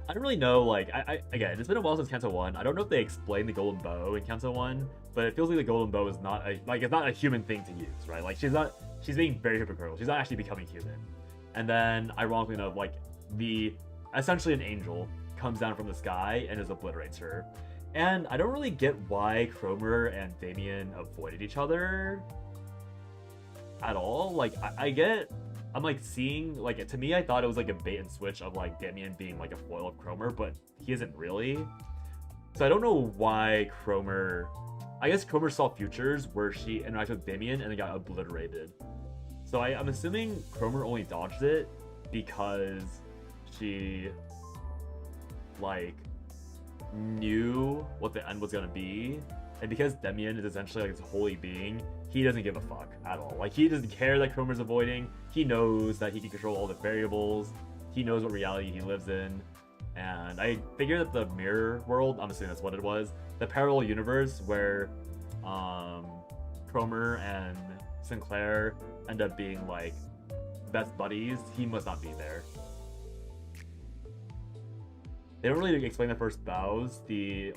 I don't really know. Like, again, it's been a while since Canto 1. I don't know if they explained the golden bow in Canto 1, but it feels like the golden bow is not a, like, it's not a human thing to use, right? Like, she's she's being very hypocritical. She's not actually becoming human. And then, ironically enough, like, essentially an angel comes down from the sky and just obliterates her. And I don't really get why Cromer and Damien avoided each other at all. Like, I'm like seeing, like, to me, I thought it was like a bait and switch of like Damien being like a foil of Cromer, but he isn't really. So I don't know why Cromer, I guess Cromer saw futures where she interacted with Damien and it got obliterated. So I'm assuming Cromer only dodged it because she, like, knew what the end was gonna be. And because Damien is essentially like this holy being, he doesn't give a fuck at all. Like, he doesn't care that Cromer's avoiding. He knows that he can control all the variables. He knows what reality he lives in. And I figure that the mirror world, I'm assuming that's what it was, the parallel universe where Cromer and Sinclair end up being like best buddies, he must not be there. They don't really explain the first bows, the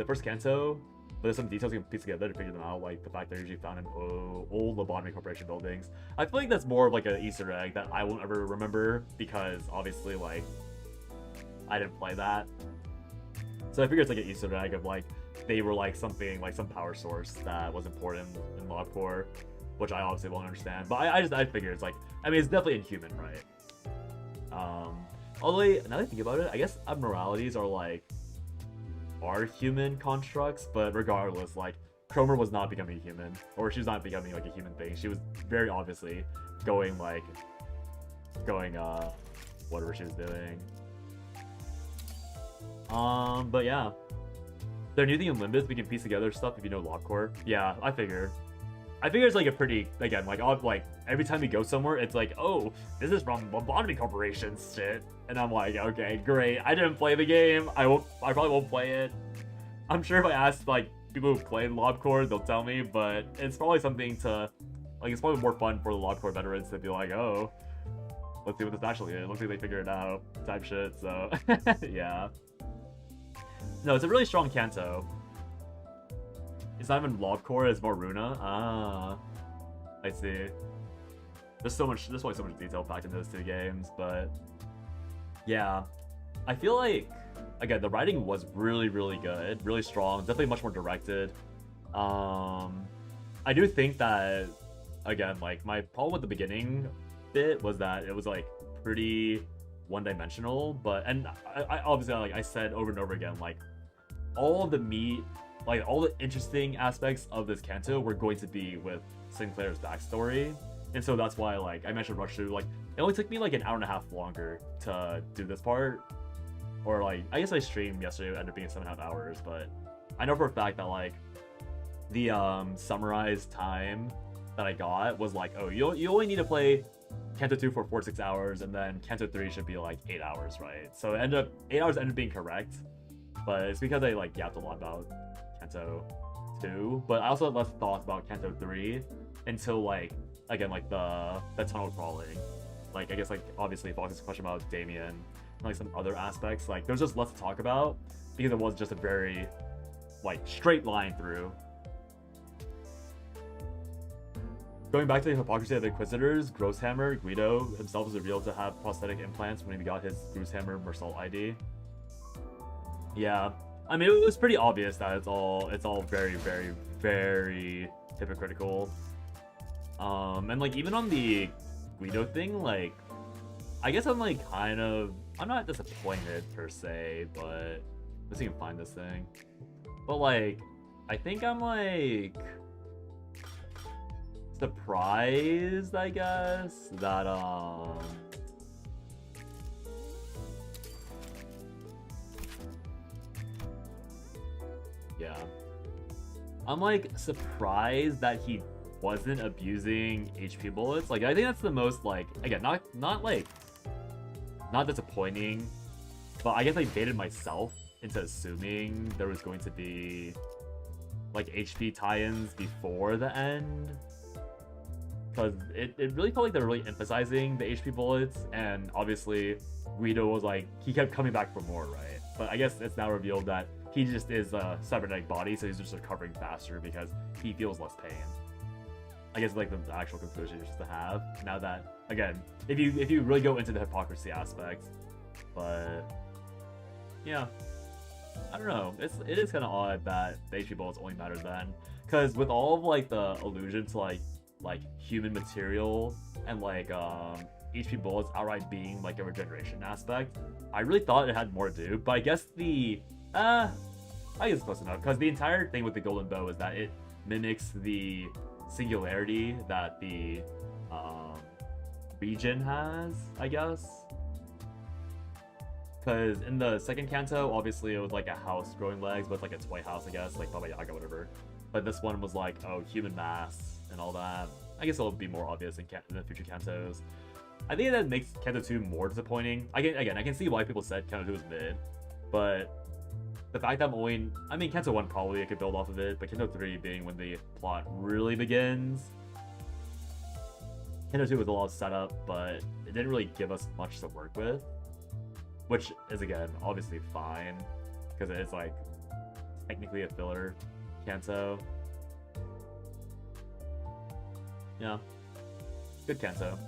first Canto, but there's some details you can piece together to figure them out, like the fact they're usually found in old Lobotomy Corporation buildings. I feel like that's more of like an Easter egg that I won't ever remember because obviously, like, I didn't play that. So I figure it's like an Easter egg of like they were like something, like some power source that was important in LobCorp, which I obviously won't understand. But I figure it's like, I mean, it's definitely inhuman, right? Although, now that I think about it, I guess abnormalities are human constructs, but regardless, like, Cromer was not becoming human, or she was not becoming like a human thing. She was very obviously going whatever she was doing. But yeah. Their new thing in Limbus, we can piece together stuff if you know LobCorp. Yeah, I figure it's like a pretty, again, like every time we go somewhere, it's like, oh, this is from Lobotomy Corporation shit. And I'm like, okay, great. I didn't play the game. I probably won't play it. I'm sure if I ask like people who played LobCorp, they'll tell me, but it's probably something to, like, it's probably more fun for the LobCorp veterans to be like, oh, let's see what this actually is. Looks like they figured it out, type shit, so yeah. No, it's a really strong Canto. It's not even LobCorp, it's more Runa. Ah, I see. There's probably so much detail packed in those two games, but yeah. I feel like, again, the writing was really, really good, really strong, definitely much more directed. I do think that, again, like, my problem with the beginning bit was that it was like pretty one-dimensional, but, and I obviously, like I said over and over again, like, all of the meat, like, all the interesting aspects of this Canto were going to be with Sinclair's backstory. And so that's why, like, I mentioned rush through, like, it only took me like an hour and a half longer to do this part. Or, like, I guess I streamed yesterday, it ended up being 7.5 hours, but I know for a fact that, like, the summarized time that I got was like, oh, you only need to play Canto 2 for 4 to 6 hours, and then Canto 3 should be like 8 hours, right? So it 8 hours ended up being correct, but it's because I like yapped a lot about Canto 2, but I also had less thoughts about Canto 3 until, like, again, like the tunnel crawling. Like, I guess, like, obviously Fox's question about Damien and like some other aspects, like, there's just less to talk about because it was just a very, like, straight line through. Going back to the hypocrisy of the Inquisitors, Grosshammer, Guido himself was revealed to have prosthetic implants when he got his Grosshammer Mersault ID. Yeah, I mean, it was pretty obvious that it's all very, very, very hypocritical. And, like, even on the Guido thing, like, I guess I'm, like, I'm not disappointed per se, but let's see if I can find this thing. But, like, I think I'm, like, surprised, I guess, that, yeah. I'm, like, surprised that he wasn't abusing HP bullets. Like, I think that's the most, like, again, not disappointing, but I guess I baited myself into assuming there was going to be, like, HP tie-ins before the end. Because it really felt like they were really emphasizing the HP bullets, and obviously Guido was like, he kept coming back for more, right? But I guess it's now revealed that he just is a cybernetic body, so he's just recovering faster because he feels less pain. I guess like the actual conclusion is just to have. Now that again, if you really go into the hypocrisy aspect, but yeah, I don't know. It is kind of odd that the HP bullets only matter then, because with all of like the allusion to like human material and like HP bullets outright being like a regeneration aspect, I really thought it had more to do. But I guess I guess it's close enough, because the entire thing with the golden bow is that it mimics the singularity that the region has, I guess. Because in the second Canto, obviously it was like a house growing legs, but it's like a toy house, I guess, like Baba Yaga, whatever. But this one was like, oh, human mass and all that. I guess it'll be more obvious in the future Cantos. I think that makes Canto 2 more disappointing. I can see why people said Canto 2 was mid, but the fact that I mean, Canto 1 probably I could build off of it, but Canto 3 being when the plot really begins. Canto 2 was a lot of setup, but it didn't really give us much to work with. Which is, again, obviously fine, because it's like technically a filler Canto. Yeah. Good Canto.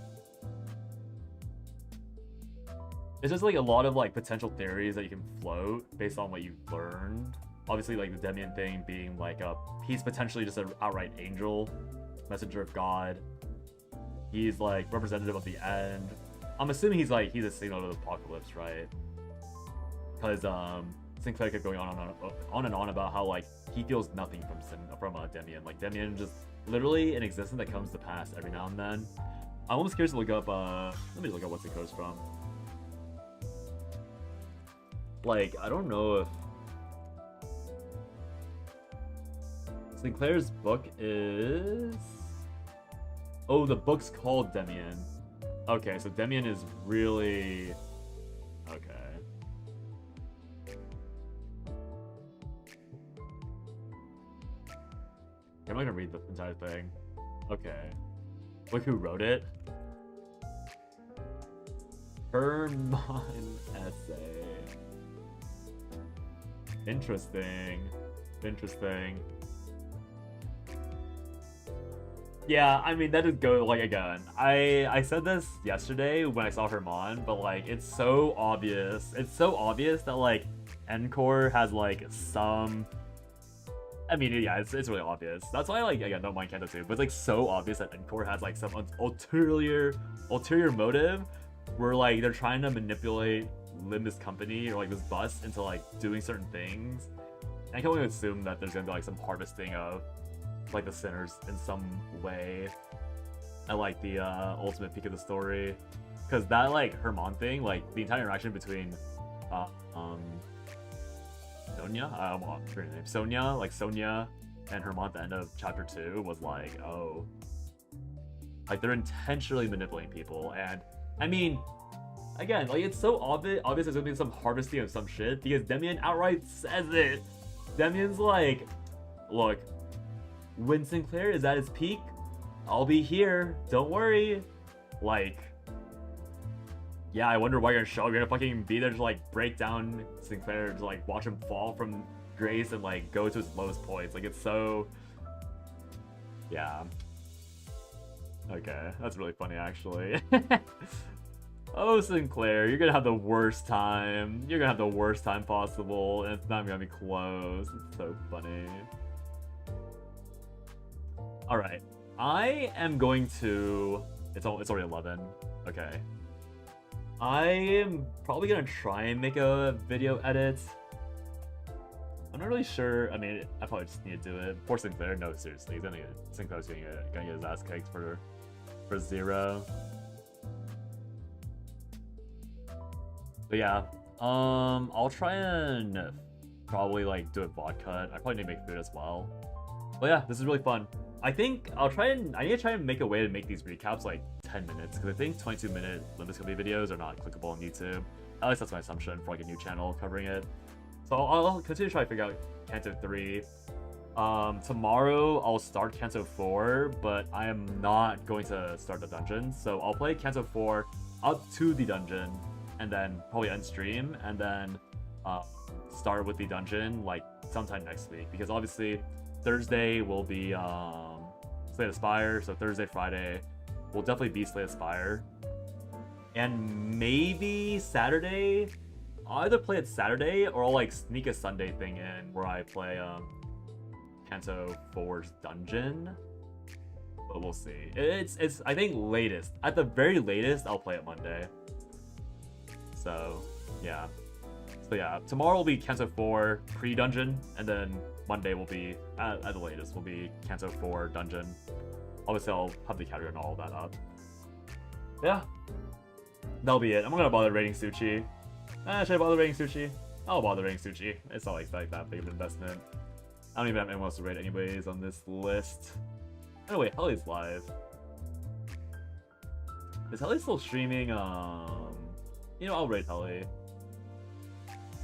It's just like a lot of like potential theories that you can float based on what you've learned. Obviously, like the Demian thing being like he's potentially just an outright angel, messenger of God. He's like representative of the end. I'm assuming he's a signal to the apocalypse, right? Because Sinclair kept going on and on about how like he feels nothing from Demian. Like Demian just literally an existence that comes to pass every now and then. I'm almost curious to look up. Let me look up what Sinclair's from. Like, I don't know if Sinclair's book is... Oh, the book's called Demian. Okay, so Demian is really... Okay. I'm not gonna read the entire thing. Okay. Look who wrote it. Herman essay. Interesting. Interesting. Yeah, I mean, that is go like again. I said this yesterday when I saw Herman, but like it's so obvious. It's so obvious that like Encore has like some. I mean, yeah, it's really obvious. That's why like again don't mind Canto 2, but it's like so obvious that Encore has like some ulterior motive where like they're trying to manipulate Limbus company or like this bus into like doing certain things. And I can only assume that there's gonna be like some harvesting of like the sinners in some way at like the ultimate peak of the story, because that like Herman thing, like the entire interaction between Sonia, I forget her name, Sonia and Herman at the end of chapter 2 was like, oh, like they're intentionally manipulating people. And I mean, again, like it's so obvious there's gonna be some harvesting of some shit, because Demian outright says it. Demian's like, look, when Sinclair is at his peak, I'll be here, don't worry. Like, yeah, I wonder why you're gonna show up. You're gonna fucking be there to like break down Sinclair, to like watch him fall from grace and like go to his lowest points. Like it's so, yeah. Okay, that's really funny actually. Oh, Sinclair, you're gonna have the worst time. You're gonna have the worst time possible, and it's not gonna be close. It's so funny. Alright, I am going to... It's already 11. Okay. I am probably gonna try and make a video edit. I'm not really sure. I mean, I probably just need to do it. Poor Sinclair. No, seriously. Sinclair's gonna get his ass kicked for 0. But yeah, I'll try and probably like do a VOD cut. I probably need to make food as well. But yeah, this is really fun. I think I need to try and make a way to make these recaps like 10 minutes, because I think 22-minute Limbus Company videos are not clickable on YouTube. At least that's my assumption for like a new channel covering it. So I'll continue to try to figure out Canto 3. Tomorrow I'll start Canto 4, but I am not going to start the dungeon. So I'll play Canto 4 up to the dungeon, and then probably end stream, and then start with the dungeon like sometime next week, because obviously Thursday will be Slay the Spire. So Thursday, Friday, we'll definitely be Slay the Spire. And maybe Saturday, I'll either play it Saturday or I'll like sneak a Sunday thing in where I play Canto 4's dungeon. But we'll see. It's I think latest. At the very latest, I'll play it Monday. So yeah. So yeah, tomorrow will be Canto 4 pre-dungeon, and then Monday will be, at the latest, will be Canto 4 dungeon. Obviously, I'll have the category and all that up. Yeah. That'll be it. I'm not gonna bother rating Suchi. Should I bother rating Suchi? I'll bother rating Suchi. It's not like that big of an investment. I don't even have anyone else to rate anyways on this list. Anyway, Helly's live. Is Helly still streaming? You know, I'll rate Helly.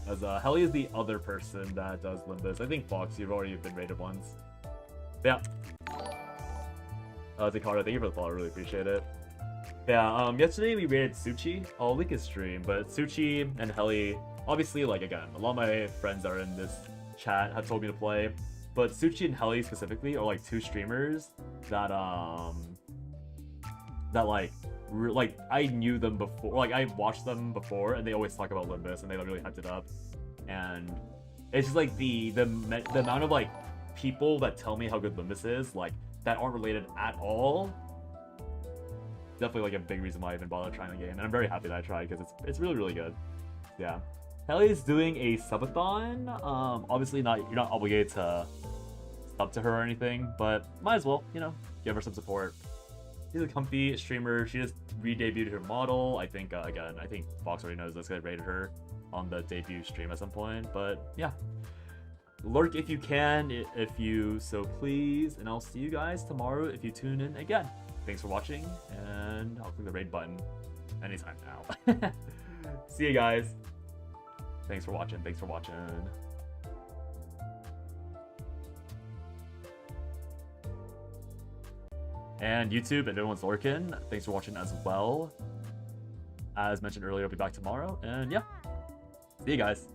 As Helly is the other person that does Limbus. I think Fox, you've already been rated once. Yeah. Zakara, thank you for the follow. I really appreciate it. Yeah, yesterday we rated Suchi. I'll link his stream, but Suchi and Helly, obviously, like, again, a lot of my friends that are in this chat have told me to play, but Suchi and Helly specifically are, like, two streamers that, like, I knew them before, like, I watched them before, and they always talk about Limbus, and they really hyped it up, and it's just, like, the amount of, like, people that tell me how good Limbus is, like, that aren't related at all, definitely like a big reason why I even bothered trying the game, and I'm very happy that I tried because it's really, really good. Yeah, Helly's doing a subathon. Obviously you're not obligated to sub to her or anything, but might as well, you know, give her some support. She's a comfy streamer. She just re-debuted her model. I think again, I think Fox already knows this. I rated her on the debut stream at some point, but yeah. Lurk if you can, if you so please, and I'll see you guys tomorrow if you tune in again. Thanks for watching, and I'll click the raid button anytime now. See you guys. Thanks for watching. Thanks for watching. And YouTube, and everyone's lurking, thanks for watching as well. As mentioned earlier, I'll be back tomorrow, and yeah. See you guys.